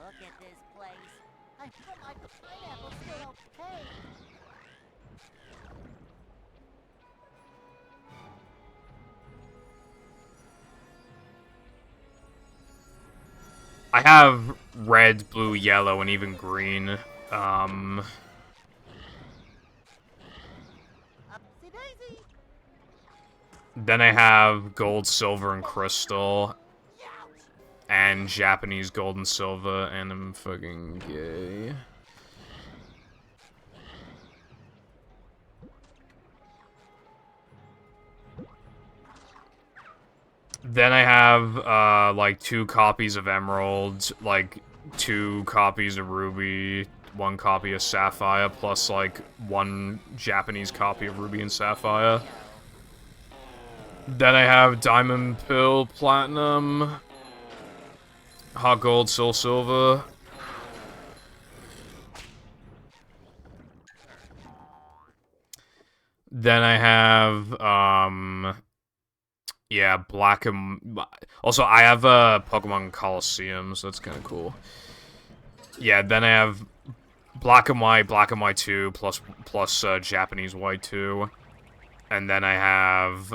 Speaker 4: at this place. I put my pineapple still okay.
Speaker 5: I have red, blue, yellow, and even green.
Speaker 4: Upsy daisy.
Speaker 5: Then I have gold, silver, and crystal. And Japanese gold and silver, and I'm fucking gay. Then I have, like, 2 copies of Emerald, like, 2 copies of Ruby, 1 copy of Sapphire, plus, like, 1 Japanese copy of Ruby and Sapphire. Then I have Diamond, Pearl, Platinum, Heart Gold, Soul Silver. Then I have, yeah, Black and... Also, I have, Pokemon Coliseum, so that's kind of cool. Yeah, then I have Black and White 2, plus Japanese White 2. And then I have,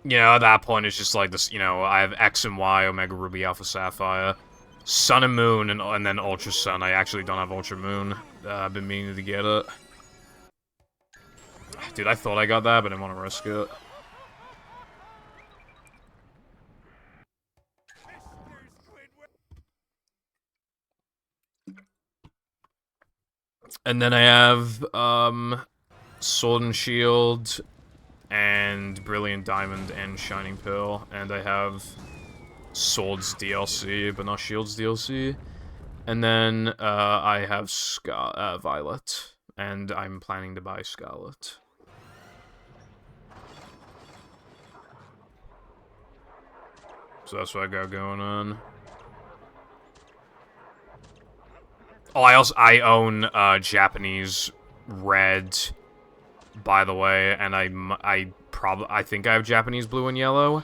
Speaker 5: you know, at that point, it's just like this, you know, I have X and Y, Omega Ruby, Alpha Sapphire, Sun and Moon, and then Ultra Sun. I actually don't have Ultra Moon. I've been meaning to get it. Dude, I thought I got that, but I didn't want to risk it. And then I have, Sword and Shield, and Brilliant Diamond, and Shining Pearl, and I have Swords DLC, but not Shields DLC. And then, I have Violet, and I'm planning to buy Scarlet. So that's what I got going on. Oh, I own Japanese Red, by the way, and I think I have Japanese Blue and Yellow.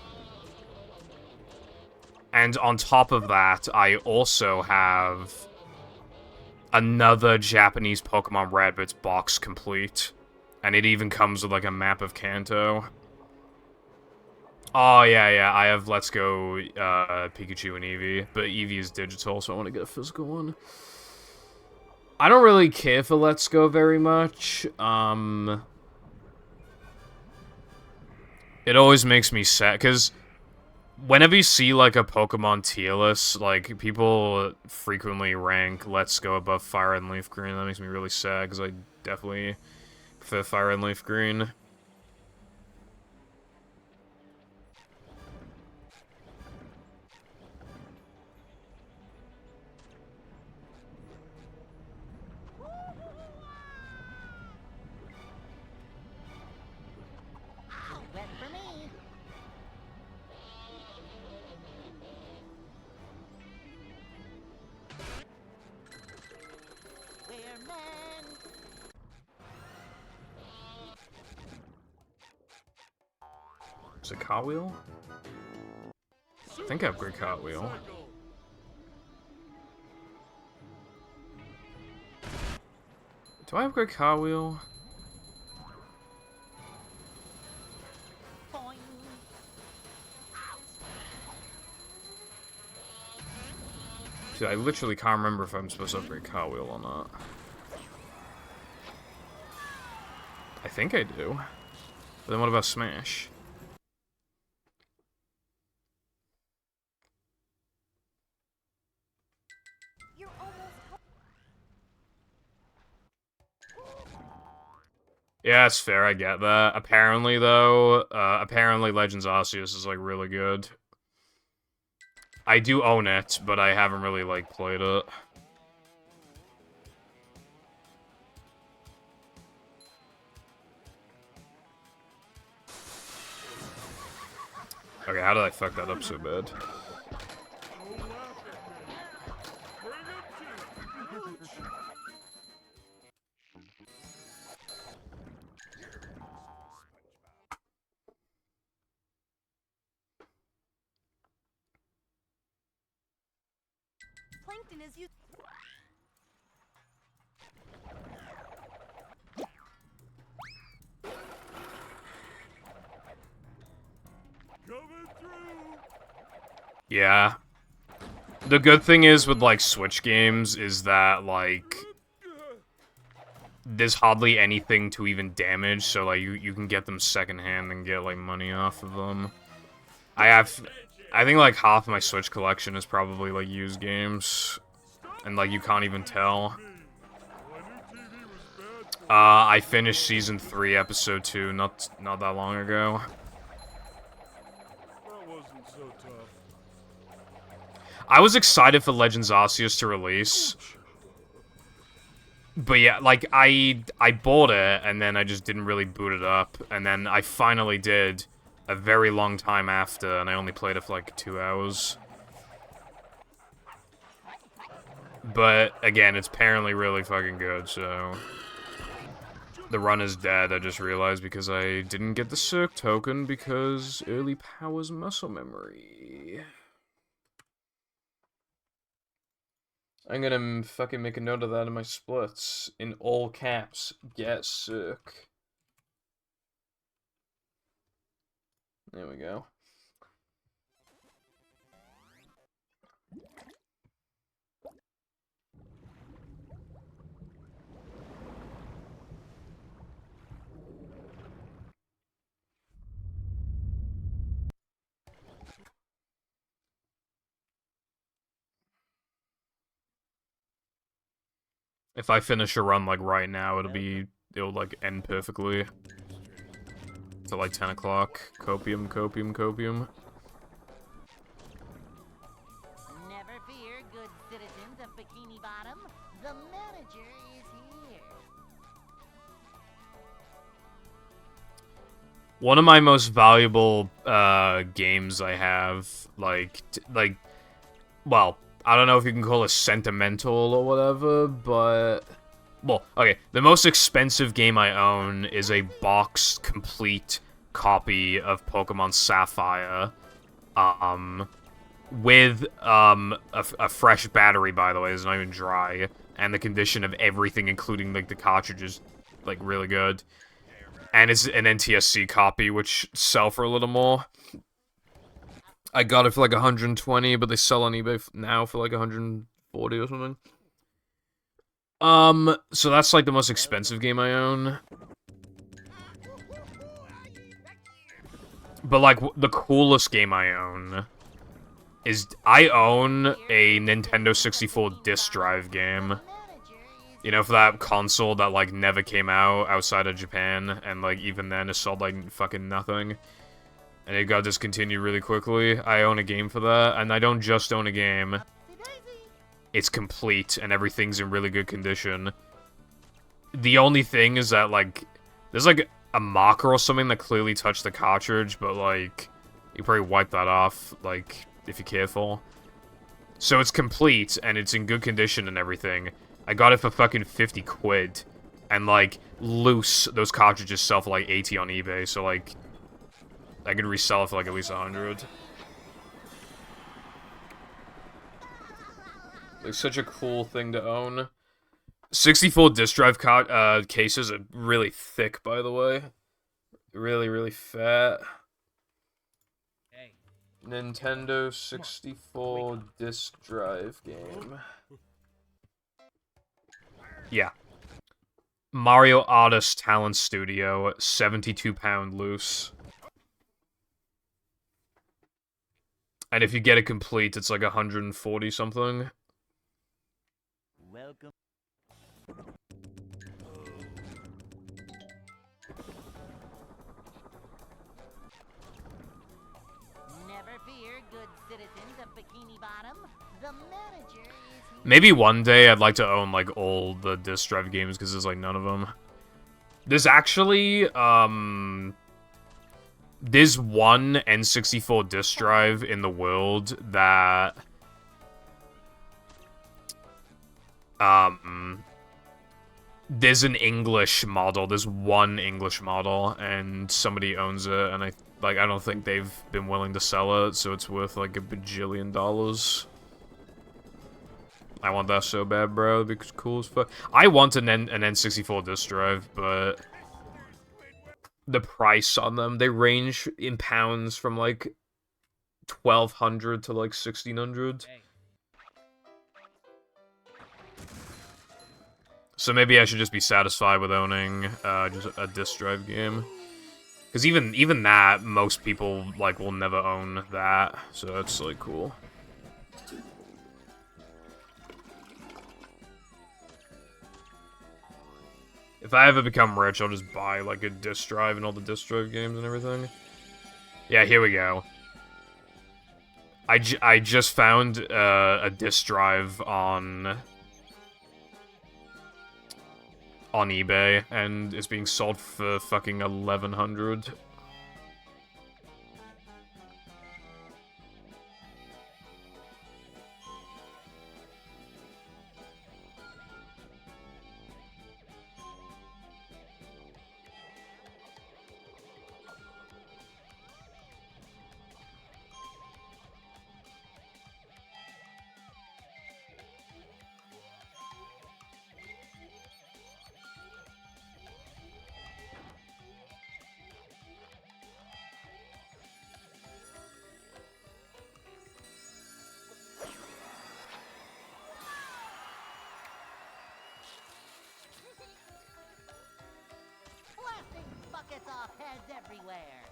Speaker 5: And on top of that, I also have another Japanese Pokemon Red, but it's box complete, and it even comes with like a map of Kanto. Oh yeah, I have Let's Go Pikachu and Eevee, but Eevee is digital, so I want to get a physical one. I don't really care for Let's Go very much. It always makes me sad, because whenever you see, like, a Pokemon tier list, like, people frequently rank Let's Go above Fire and Leaf Green. That makes me really sad, because I definitely prefer Fire and Leaf Green.
Speaker 4: Wet for me. We're men.
Speaker 5: Is it Cartwheel? I think I have Great Cartwheel. Do I have Great Cartwheel?
Speaker 4: Boing.
Speaker 5: Dude, I literally can't remember if I'm supposed to have Great Cartwheel or not. I think I do. But then what about Smash?
Speaker 6: You're almost
Speaker 5: Yeah, it's fair, I get that. Apparently, though, apparently Legends Arceus is, like, really good. I do own it, but I haven't really, like, played it. Okay, how did I fuck that up so bad?
Speaker 6: plankton is you.
Speaker 5: Yeah. The good thing is with, like, Switch games is that, like, there's hardly anything to even damage, so, like, you can get them secondhand and get, like, money off of them. I think, like, half my Switch collection is probably, like, used games, and, like, you can't even tell. I finished Season 3, Episode 2, not that long ago.
Speaker 1: That wasn't so tough.
Speaker 5: I was excited for Legends Arceus to release. But yeah, like, I bought it, and then I just didn't really boot it up. And then I finally did a very long time after, and I only played it for like 2 hours. But, again, it's apparently really fucking good, so... The run is dead, I just realized, because I didn't get the Cirque token, because early powers muscle memory. I'm gonna fucking make a note of that in my splits. In all caps, get Cirque. There we go. If I finish a run, like, right now, it'll, like, end perfectly. Till, like, 10 o'clock. Copium, copium, copium.
Speaker 4: Never fear, good citizens of Bikini Bottom. The manager is here.
Speaker 5: One of my most valuable, games I have, well, I don't know if you can call it sentimental or whatever, but... Well, okay, the most expensive game I own is a boxed, complete copy of Pokemon Sapphire. With, a fresh battery, by the way, it's not even dry, and the condition of everything, including, like, the cartridge is, like, really good. And it's an NTSC copy, which sell for a little more. I got it for like 120, but they sell on eBay now for like 140 or something. So that's like the most expensive game I own. But like the coolest game I own is I own a Nintendo 64 disc drive game. You know, for that console that like never came out outside of Japan, and like even then it sold like fucking nothing. And it got discontinued really quickly. I own a game for that, and I don't just own a game. It's complete, and everything's in really good condition. The only thing is that, like, there's, like, a marker or something that clearly touched the cartridge, but, like, you probably wipe that off, like, if you're careful. So it's complete, and it's in good condition and everything. I got it for fucking 50 quid. And, like, loose, those cartridges sell for, like, 80 on eBay, so, like... I could resell it for like at least 100. Like such a cool thing to own. 64 disc drive cases are really thick, by the way. Really, really fat.
Speaker 9: Hey.
Speaker 5: Nintendo 64 disc drive game. Yeah. Mario Artist Talent Studio, 72-pound loose. And if you get it complete, it's like 140 something.
Speaker 3: Welcome.
Speaker 4: Never fear, good citizens of Bikini Bottom. The manager is here.
Speaker 5: Maybe one day I'd like to own like all the disc drive games because there's like none of them. There's actually there's one N64 disc drive in the world that there's an English model. There's one English model, and somebody owns it, and I don't think they've been willing to sell it, so it's worth like $1 bajillion. I want that so bad, bro. It'd be cool as fuck. I want an N64 disc drive, but the price on them, they range in pounds from like 1,200 to like 1,600. So maybe I should just be satisfied with owning just a disc drive game. Because even that, most people like will never own that, so it's like cool. If I ever become rich, I'll just buy, like, a disc drive and all the disc drive games and everything. Yeah, here we go. I just found a disc drive on eBay, and it's being sold for fucking 1,100.
Speaker 4: Blasting buckets off heads everywhere.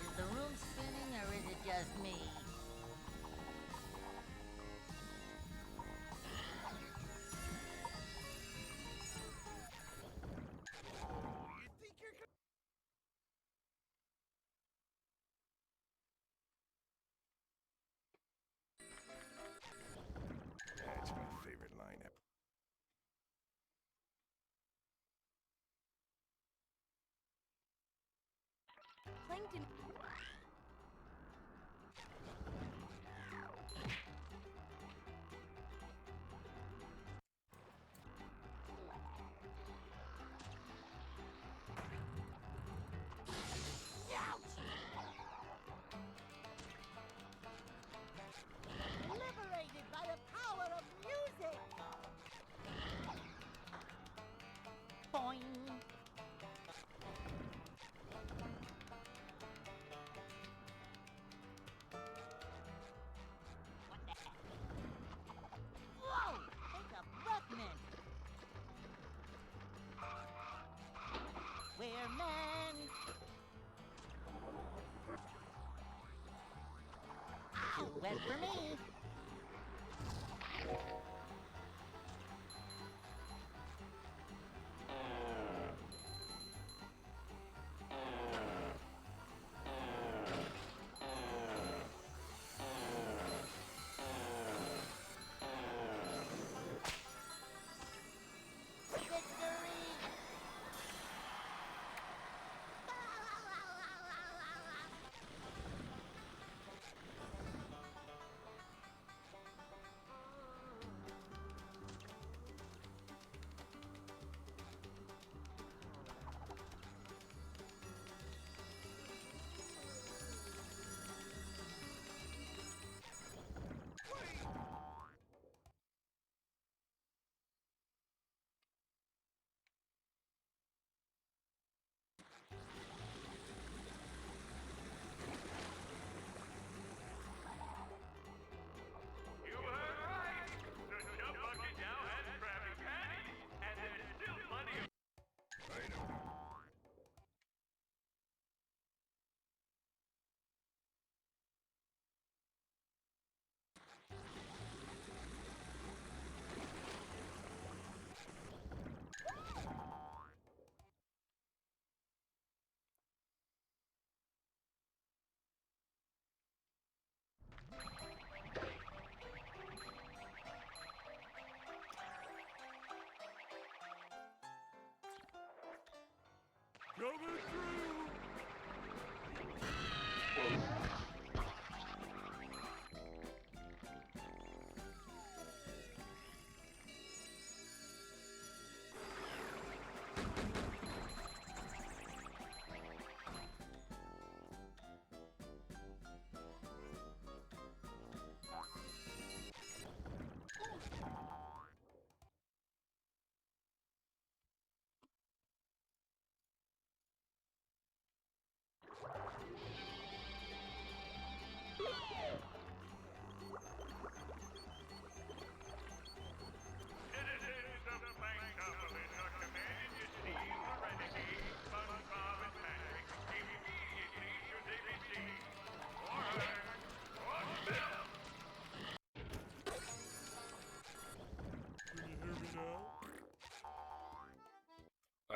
Speaker 4: Is the room spinning or is it just me?
Speaker 1: That's my favorite lineup.
Speaker 6: Plankton.
Speaker 4: Liberated by the power of music. Boing. What the heck? Whoa! Take a breath mint. We're men. Too wet for me. Victory!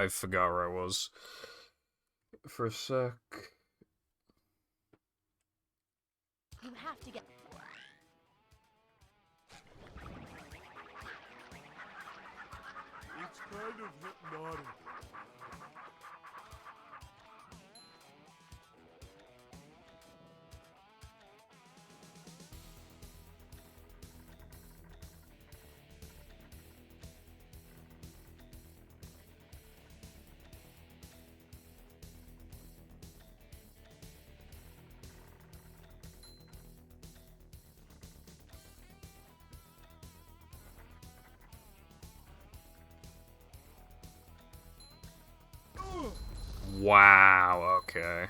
Speaker 5: I forgot where I was for a sec.
Speaker 6: You have to get.
Speaker 1: It's kind of hypnotic.
Speaker 5: Wow, okay.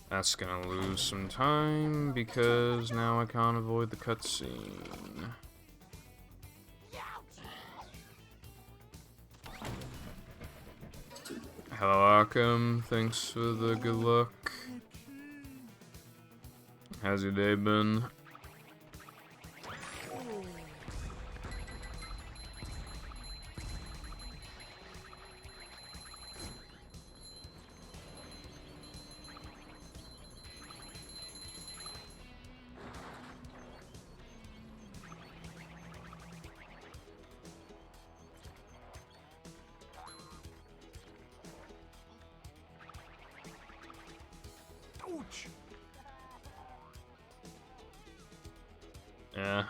Speaker 5: That's gonna lose some time because now I can't avoid the cutscene. Hello, Arkham. Thanks for the good luck. How's your day been?
Speaker 1: Ouch!
Speaker 5: Yeah.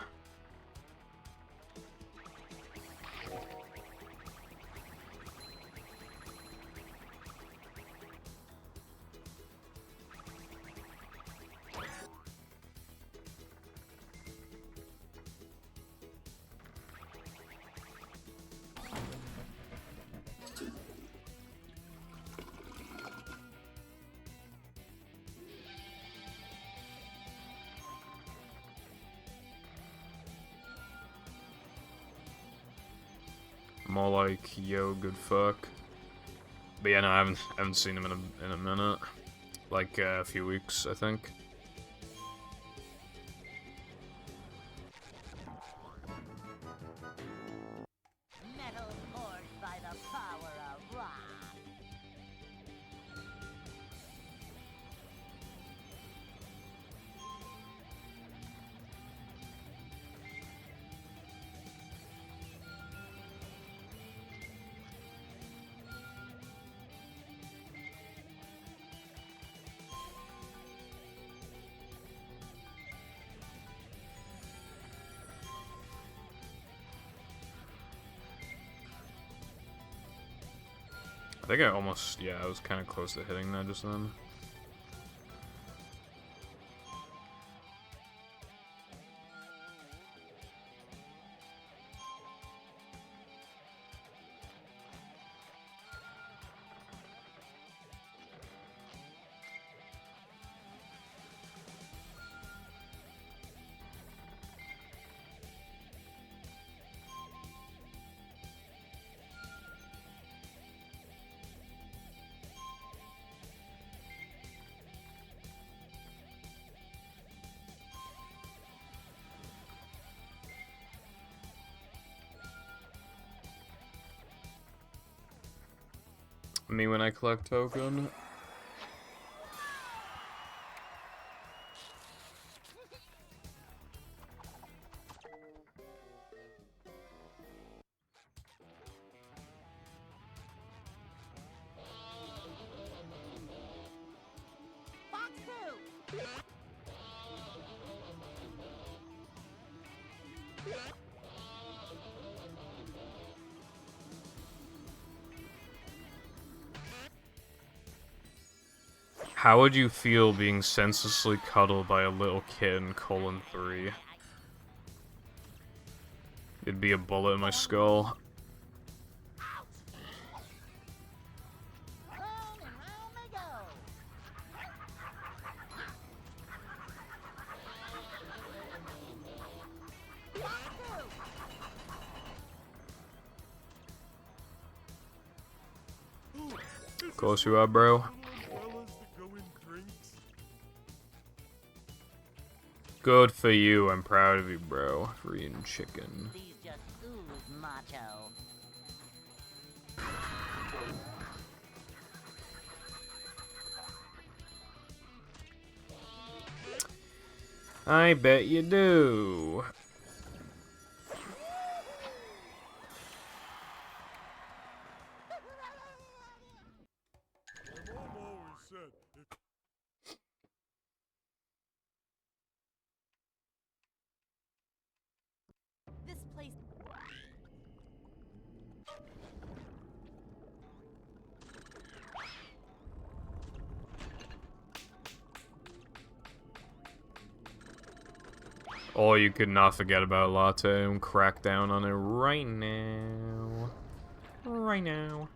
Speaker 5: More like, yo, good fuck. But yeah, no, I haven't seen him in a minute. Like, a few weeks, I think.
Speaker 4: Metal forged by the power of rock.
Speaker 5: I think I almost, yeah, I was kind of close to hitting that just then. Me when I collect token.
Speaker 4: Fox 2!
Speaker 5: How would you feel being senselessly cuddled by a little kid in colon 3? It'd be a bullet in my skull.
Speaker 4: Round and round they go.
Speaker 5: Of course you are, bro.
Speaker 1: Fellas that go in drinks.
Speaker 5: Good for you. I'm proud of you, bro. For eating chicken.
Speaker 4: These just ooze macho.
Speaker 5: I bet you do.
Speaker 1: My mom always said if
Speaker 6: This place.
Speaker 5: Oh, you could not forget about Latte and crack down on it right now. Right now.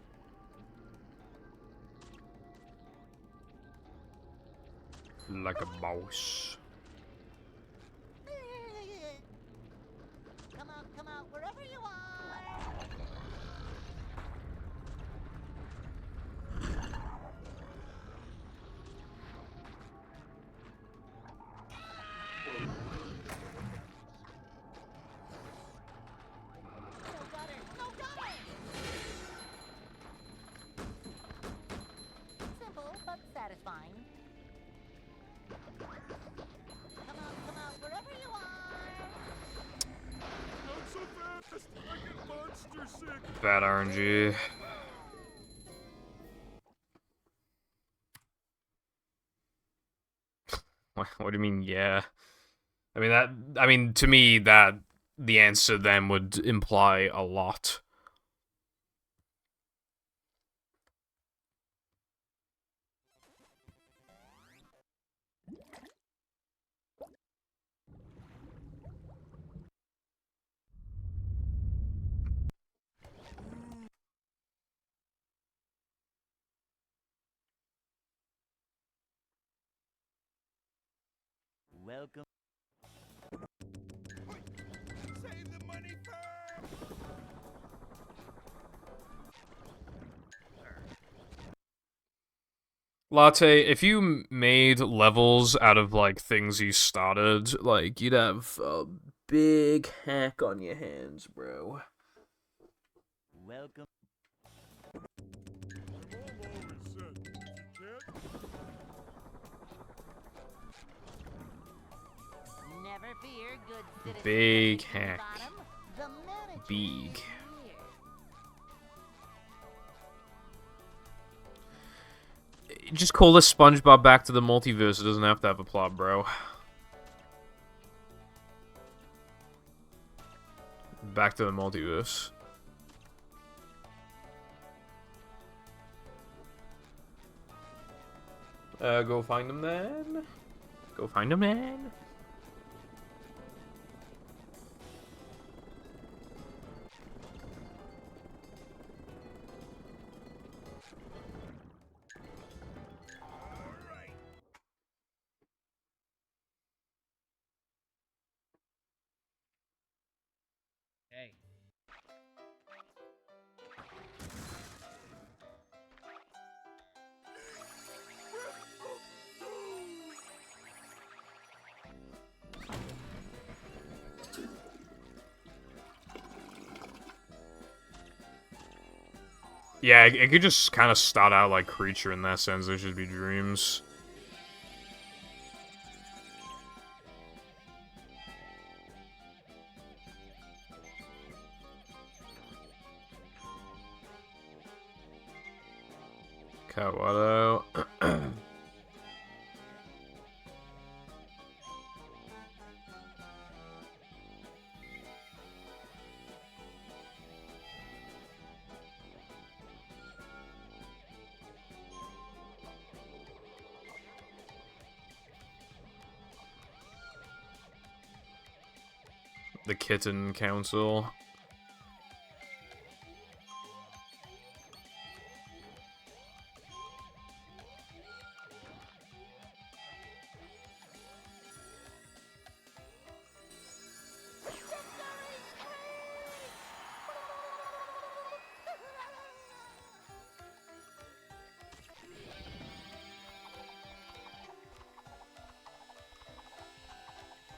Speaker 5: Like a boss.
Speaker 4: Come out, wherever you are. No gutter. Simple but satisfying. Come out, wherever you are.
Speaker 1: not so fast, I get monster sick.
Speaker 5: Bad RNG. What do you mean, yeah? I mean, to me, that the answer then would imply a lot.
Speaker 3: Welcome.
Speaker 1: Save the money first.
Speaker 5: Latte, if you made levels out of, like, things you started, like, you'd have a big hack on your hands, bro.
Speaker 3: Welcome.
Speaker 1: My mom always said if you can't.
Speaker 4: Never fear, good citizens.
Speaker 5: Big
Speaker 4: of Bikini
Speaker 5: hack.
Speaker 4: Bottom. The manager
Speaker 5: Big.
Speaker 4: is here.
Speaker 5: Just call this SpongeBob Back to the Multiverse. It doesn't have to have a plot, bro. Back to the Multiverse. Go find him then. Go find him then.
Speaker 9: Hey.
Speaker 5: Yeah, it could just kind of start out like Creature in that sense. There should be dreams. Kawato. The Kitten Council.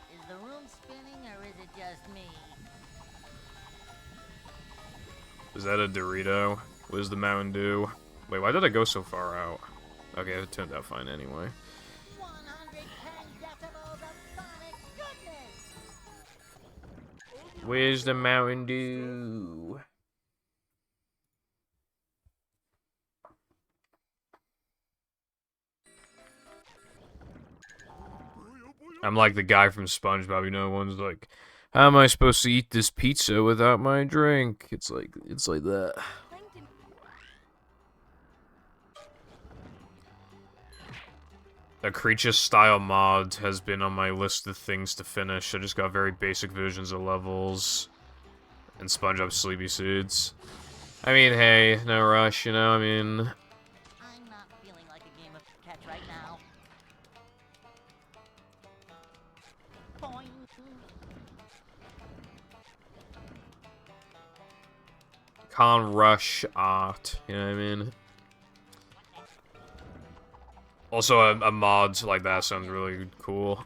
Speaker 4: Is the room spinning or is it just me?
Speaker 5: Is that a Dorito? Where's the Mountain Dew? Wait, why did I go so far out? Okay, it turned out fine anyway.
Speaker 4: 110 decibels of sonic goodness.
Speaker 5: Where's the Mountain Dew? I'm like the guy from SpongeBob, you know, one's like, how am I supposed to eat this pizza without my drink? It's like that. A creature-style mod has been on my list of things to finish. I just got very basic versions of levels. And SpongeBob Sleepy Seeds. I mean, hey, no rush, you know, I mean...
Speaker 4: I'm not feeling like a game of catch right now. Boing.
Speaker 5: Can't rush art, you know what I mean? Also, a mod like that sounds really cool.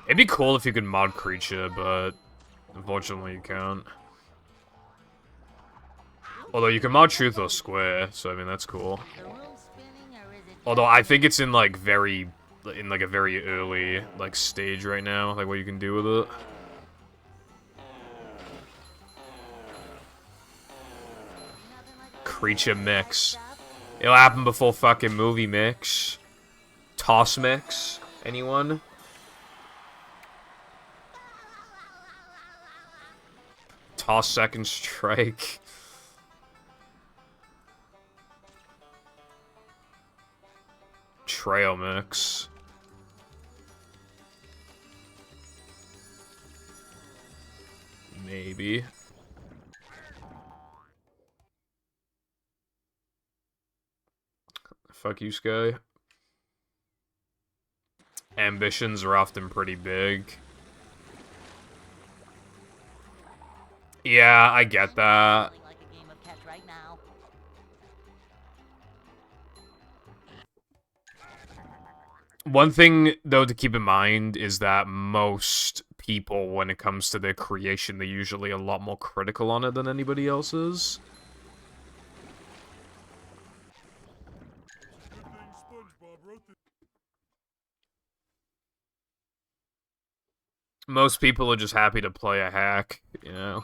Speaker 5: It'd be cool if you could mod Creature, but unfortunately you can't. Although you can mod Truth or Square, so I mean that's cool.
Speaker 4: The room spinning, or is it
Speaker 5: Although I think it's in like a very early like stage right now, like what you can do with it. Creature mix. It'll happen before fucking movie mix. Toss mix. Anyone? Toss second strike. Trail mix. Maybe. Fuck you, Sky. Ambitions are often pretty big. Yeah, I get that.
Speaker 4: feeling like a game of catch right now?
Speaker 5: One thing, though, to keep in mind is that most people, when it comes to their creation, they're usually a lot more critical on it than anybody else is.
Speaker 1: Good thing SpongeBob wrote this.
Speaker 5: Most people are just happy to play a hack, you know?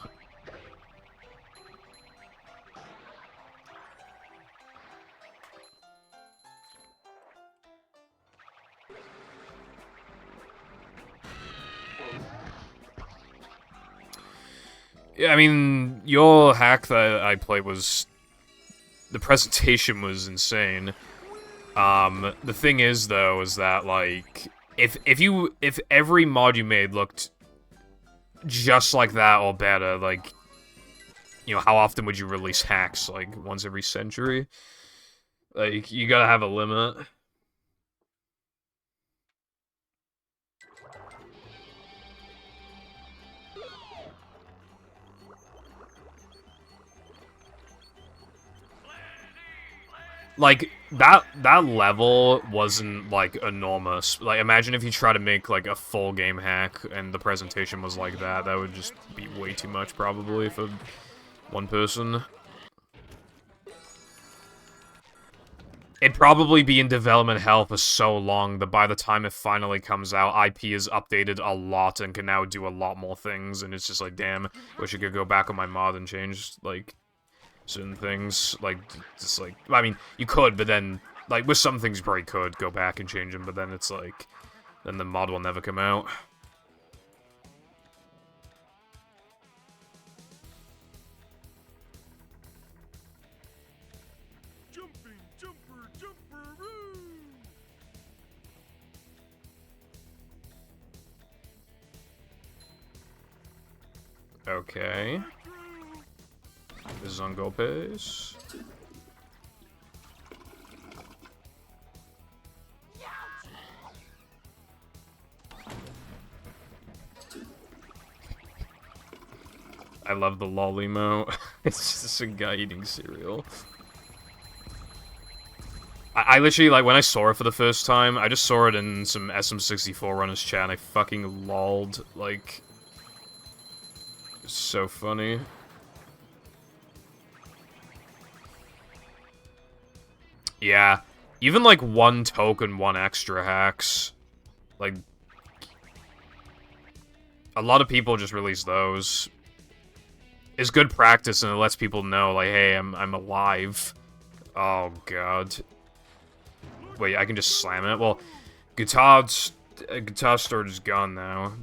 Speaker 5: Yeah, I mean, your hack that I played was... The presentation was insane. The thing is, though, is that, like... If every mod you made looked just like that or better, like... You know, how often would you release hacks? Like, once every century? Like, you gotta have a limit. Like, that level wasn't, like, enormous. Like, imagine if you try to make, like, a full game hack and the presentation was like that. That would just be way too much, probably, for one person. It'd probably be in development hell for so long that by the time it finally comes out, IP is updated a lot and can now do a lot more things, and it's just like, damn, wish I could go back on my mod and change, like... certain things, like, just like, I mean, you could, but then, like, with some things you probably could go back and change them, but then it's like, then the mod will never come out.
Speaker 1: Jumping, jumper, jumper-oo!
Speaker 5: Okay. This is on Golpes. I love the lol emo. It's just a guy eating cereal. I literally, like, when I saw it for the first time, I just saw it in some SM64 runners chat, and I fucking lolled, like... It's so funny. Yeah. Even, like, 1 token, 1 extra hacks. Like, a lot of people just release those. It's good practice, and it lets people know, like, hey, I'm alive. Oh, God. Wait, I can just slam it? Well, guitar storage is gone now.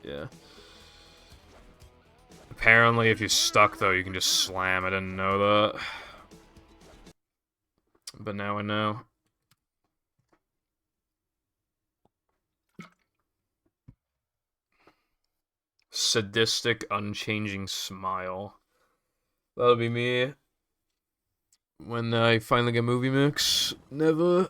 Speaker 5: Yeah. Apparently, if you're stuck, though, you can just slam. I didn't know that. But now I know. Sadistic, unchanging smile. That'll be me. When I finally get Movie Mix. Never.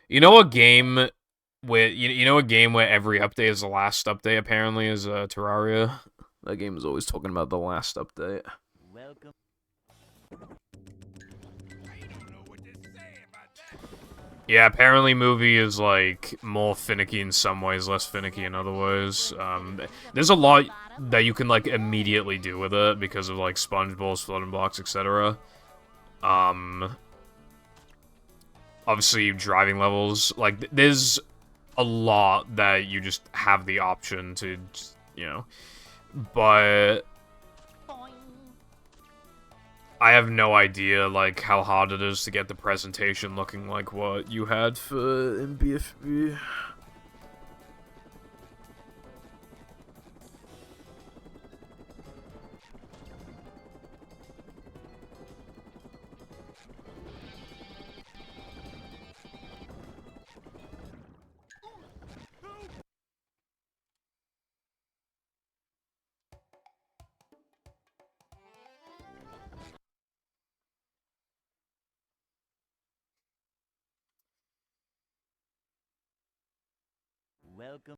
Speaker 5: You know a game where you know a game where every update is the last update apparently is Terraria? That game is always talking about the last update.
Speaker 3: Welcome.
Speaker 5: Yeah, apparently Movie is like more finicky in some ways, less finicky in other ways. There's a lot that you can like immediately do with it because of like sponge balls, floating blocks, etc. Obviously driving levels, like there's a lot that you just have the option to, you know, but I have no idea like how hard it is to get the presentation looking like what you had for MBFB.
Speaker 3: Welcome.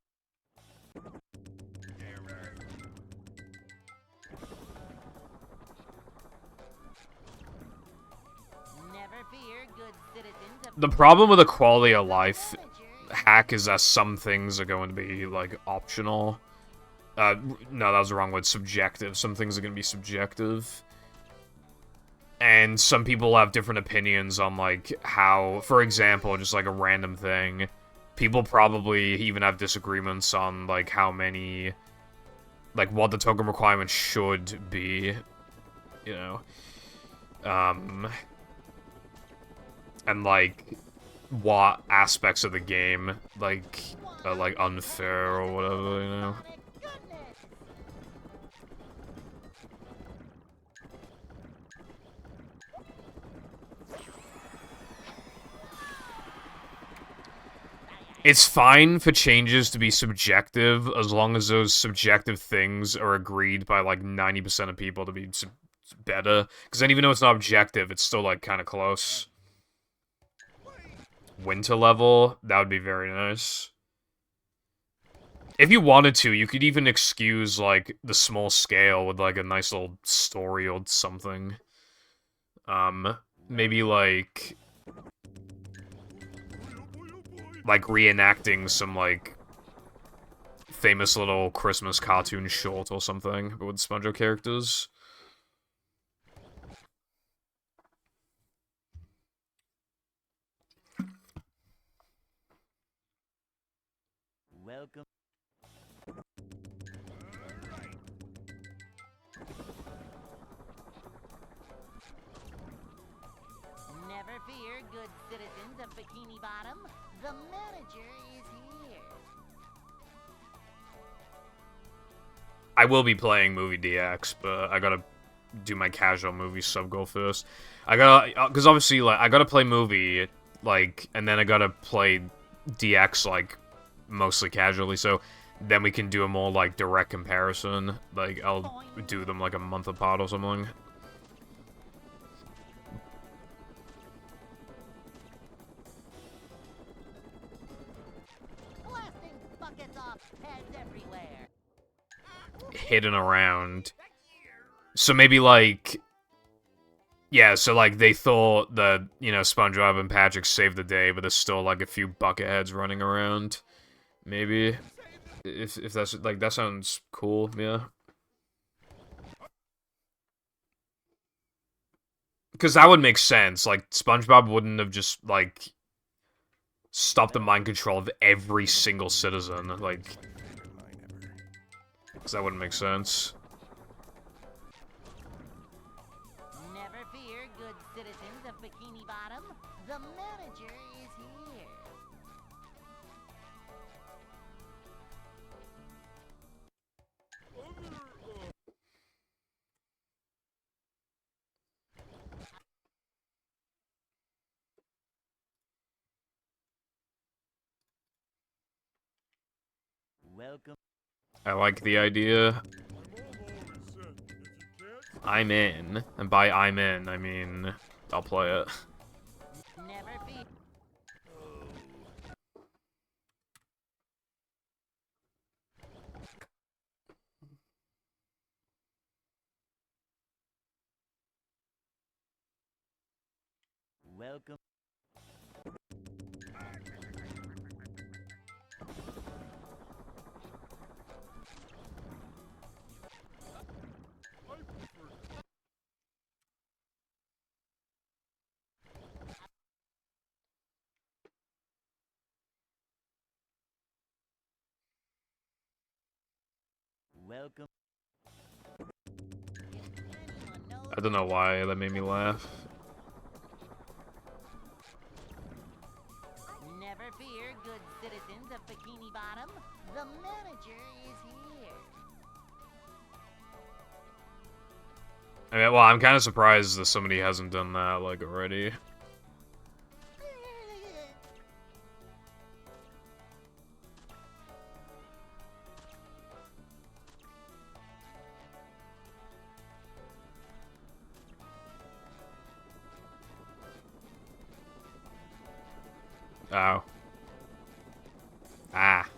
Speaker 4: Never fear, good citizens of
Speaker 5: The problem with a quality of life hack is that some things are going to be, like, optional. No, that was the wrong word. Subjective. Some things are going to be subjective. And some people have different opinions on, like, how... For example, just, like, a random thing. People probably even have disagreements on, like, how many... Like, what the token requirement should be. You know? And, like... what aspects of the game, like, are, like, unfair or whatever, you know? It's fine for changes to be subjective, as long as those subjective things are agreed by, like, 90% of people to be better. Because then even though it's not objective, it's still, like, kind of close. Winter level, that would be very nice. If you wanted to, you could even excuse, like, the small scale with, like, a nice little story or something. Maybe, like, reenacting some, like, famous little Christmas cartoon short or something with SpongeBob characters.
Speaker 3: Welcome.
Speaker 4: Never fear, good citizens of Bikini Bottom. The manager is here.
Speaker 5: I will be playing Movie DX, but I gotta do my casual movie sub goal first. I gotta, because obviously, like, I gotta play Movie, like, and then I gotta play DX, like, mostly casually, so then we can do a more, like, direct comparison. Like, I'll do them, like, a month apart or something.
Speaker 4: Blasting buckets off heads everywhere.
Speaker 5: Hidden around. So maybe, like... Yeah, so, like, they thought that, you know, SpongeBob and Patrick saved the day, but there's still, like, a few bucket heads running around. Maybe. If that's like that sounds cool, yeah. Because that would make sense. Like SpongeBob wouldn't have just like stopped the mind control of every single citizen. Like, because that wouldn't make sense.
Speaker 4: Never fear, good citizens of Bikini Bottom. The manager is here.
Speaker 3: Welcome.
Speaker 5: I like the idea.
Speaker 1: My mom always said, if you can't,
Speaker 5: I'm in, and by I'm in, I mean I'll play it.
Speaker 4: Never fear.
Speaker 3: Welcome.
Speaker 1: I prefer
Speaker 3: Welcome.
Speaker 5: I don't know why that made me laugh.
Speaker 4: Never fear, good citizens of Bikini Bottom. The manager is here.
Speaker 5: I mean, well, I'm kind of surprised that somebody hasn't done that like already. Oh. Ah.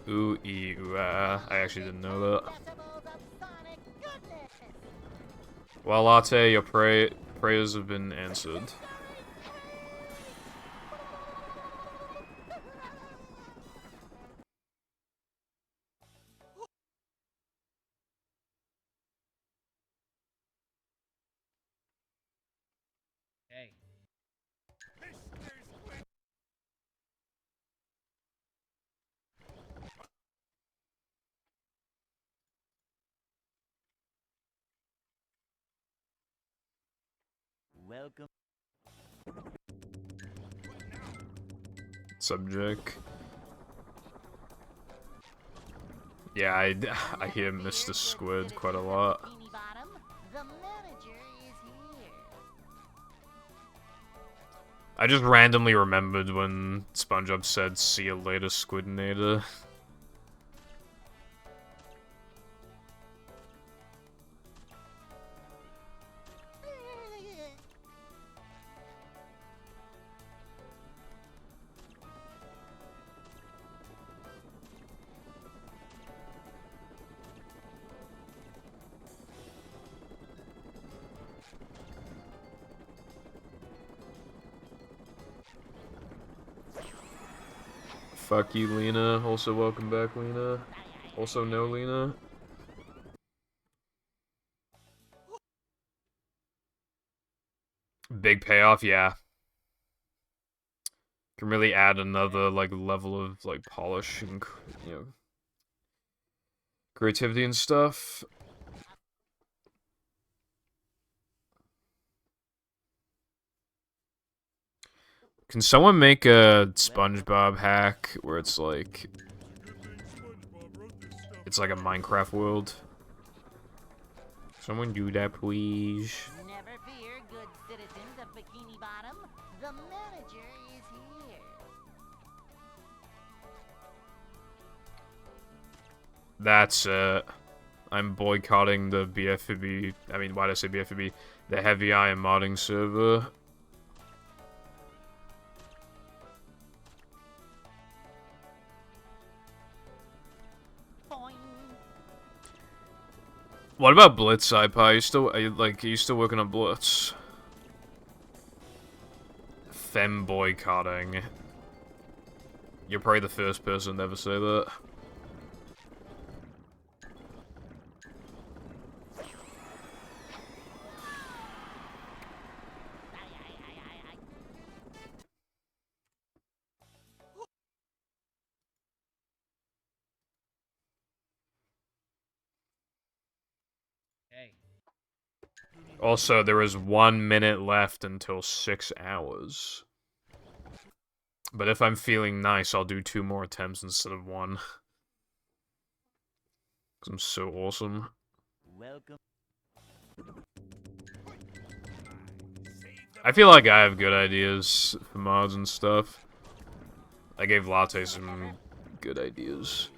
Speaker 5: Ooh, ee, ooh, ah. I actually didn't know that.
Speaker 4: Decibels of sonic goodness.
Speaker 5: Well, Latte, your prayers have been answered.
Speaker 9: Hey.
Speaker 3: Welcome.
Speaker 5: Subject. Yeah, I hear Mr. Squid quite a lot.
Speaker 4: Bikini Bottom. The manager is here.
Speaker 5: I just randomly remembered when SpongeBob said, "See you later, Squidinator." Fuck you, Lena. Also, welcome back, Lena. Also, no, Lena. Big payoff, yeah. Can really add another, like, level of, like, polish and, you know, creativity and stuff. Can someone make a SpongeBob hack where it's like... It's like a Minecraft world? Someone do that, please.
Speaker 4: Never fear, good citizens of Bikini Bottom. The manager is here.
Speaker 5: That's it. I'm boycotting the BFB. I mean, why did I say BFB? The Heavy Iron modding server.
Speaker 4: Boing.
Speaker 5: What about Blitz, iPie? Are you still working on Blitz? Fem boycotting. You're probably the first person to ever say that. Also, there is 1 minute left until 6 hours. But if I'm feeling nice, I'll do 2 more attempts instead of 1. 'Cause I'm so awesome.
Speaker 3: Welcome.
Speaker 5: I feel like I have good ideas for mods and stuff. I gave Latte some good ideas.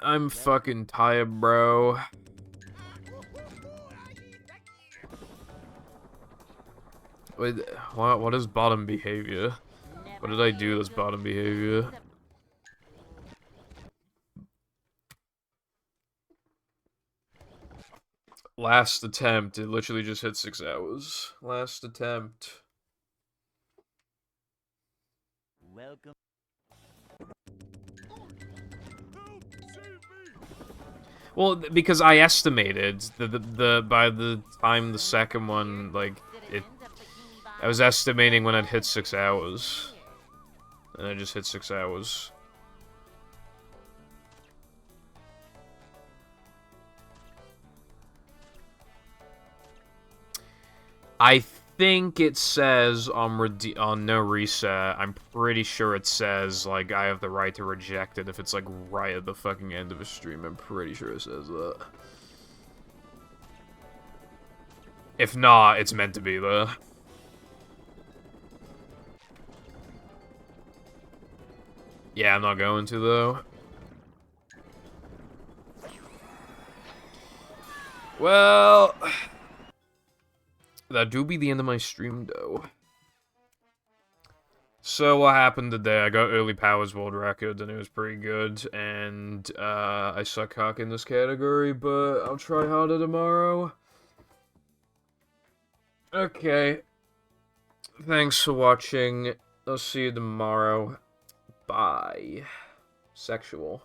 Speaker 5: I'm fucking tired, bro. Wait, what is bottom behavior? What did I do that's bottom behavior? Last attempt, it literally just hit 6 hours. Last attempt.
Speaker 3: Welcome.
Speaker 5: Well, because I estimated the by the time the second one, like, I was estimating when I'd hit 6 hours. And I just hit 6 hours. I think it says on no reset, I'm pretty sure it says, like, I have the right to reject it if it's, like, right at the fucking end of a stream. I'm pretty sure it says that. If not, it's meant to be there. Yeah, I'm not going to, though. Well... that do be the end of my stream, though. So, what happened today? I got early powers world record, and it was pretty good, and, I suck cock in this category, but I'll try harder tomorrow. Okay. Thanks for watching. I'll see you tomorrow. Bye. Sexual.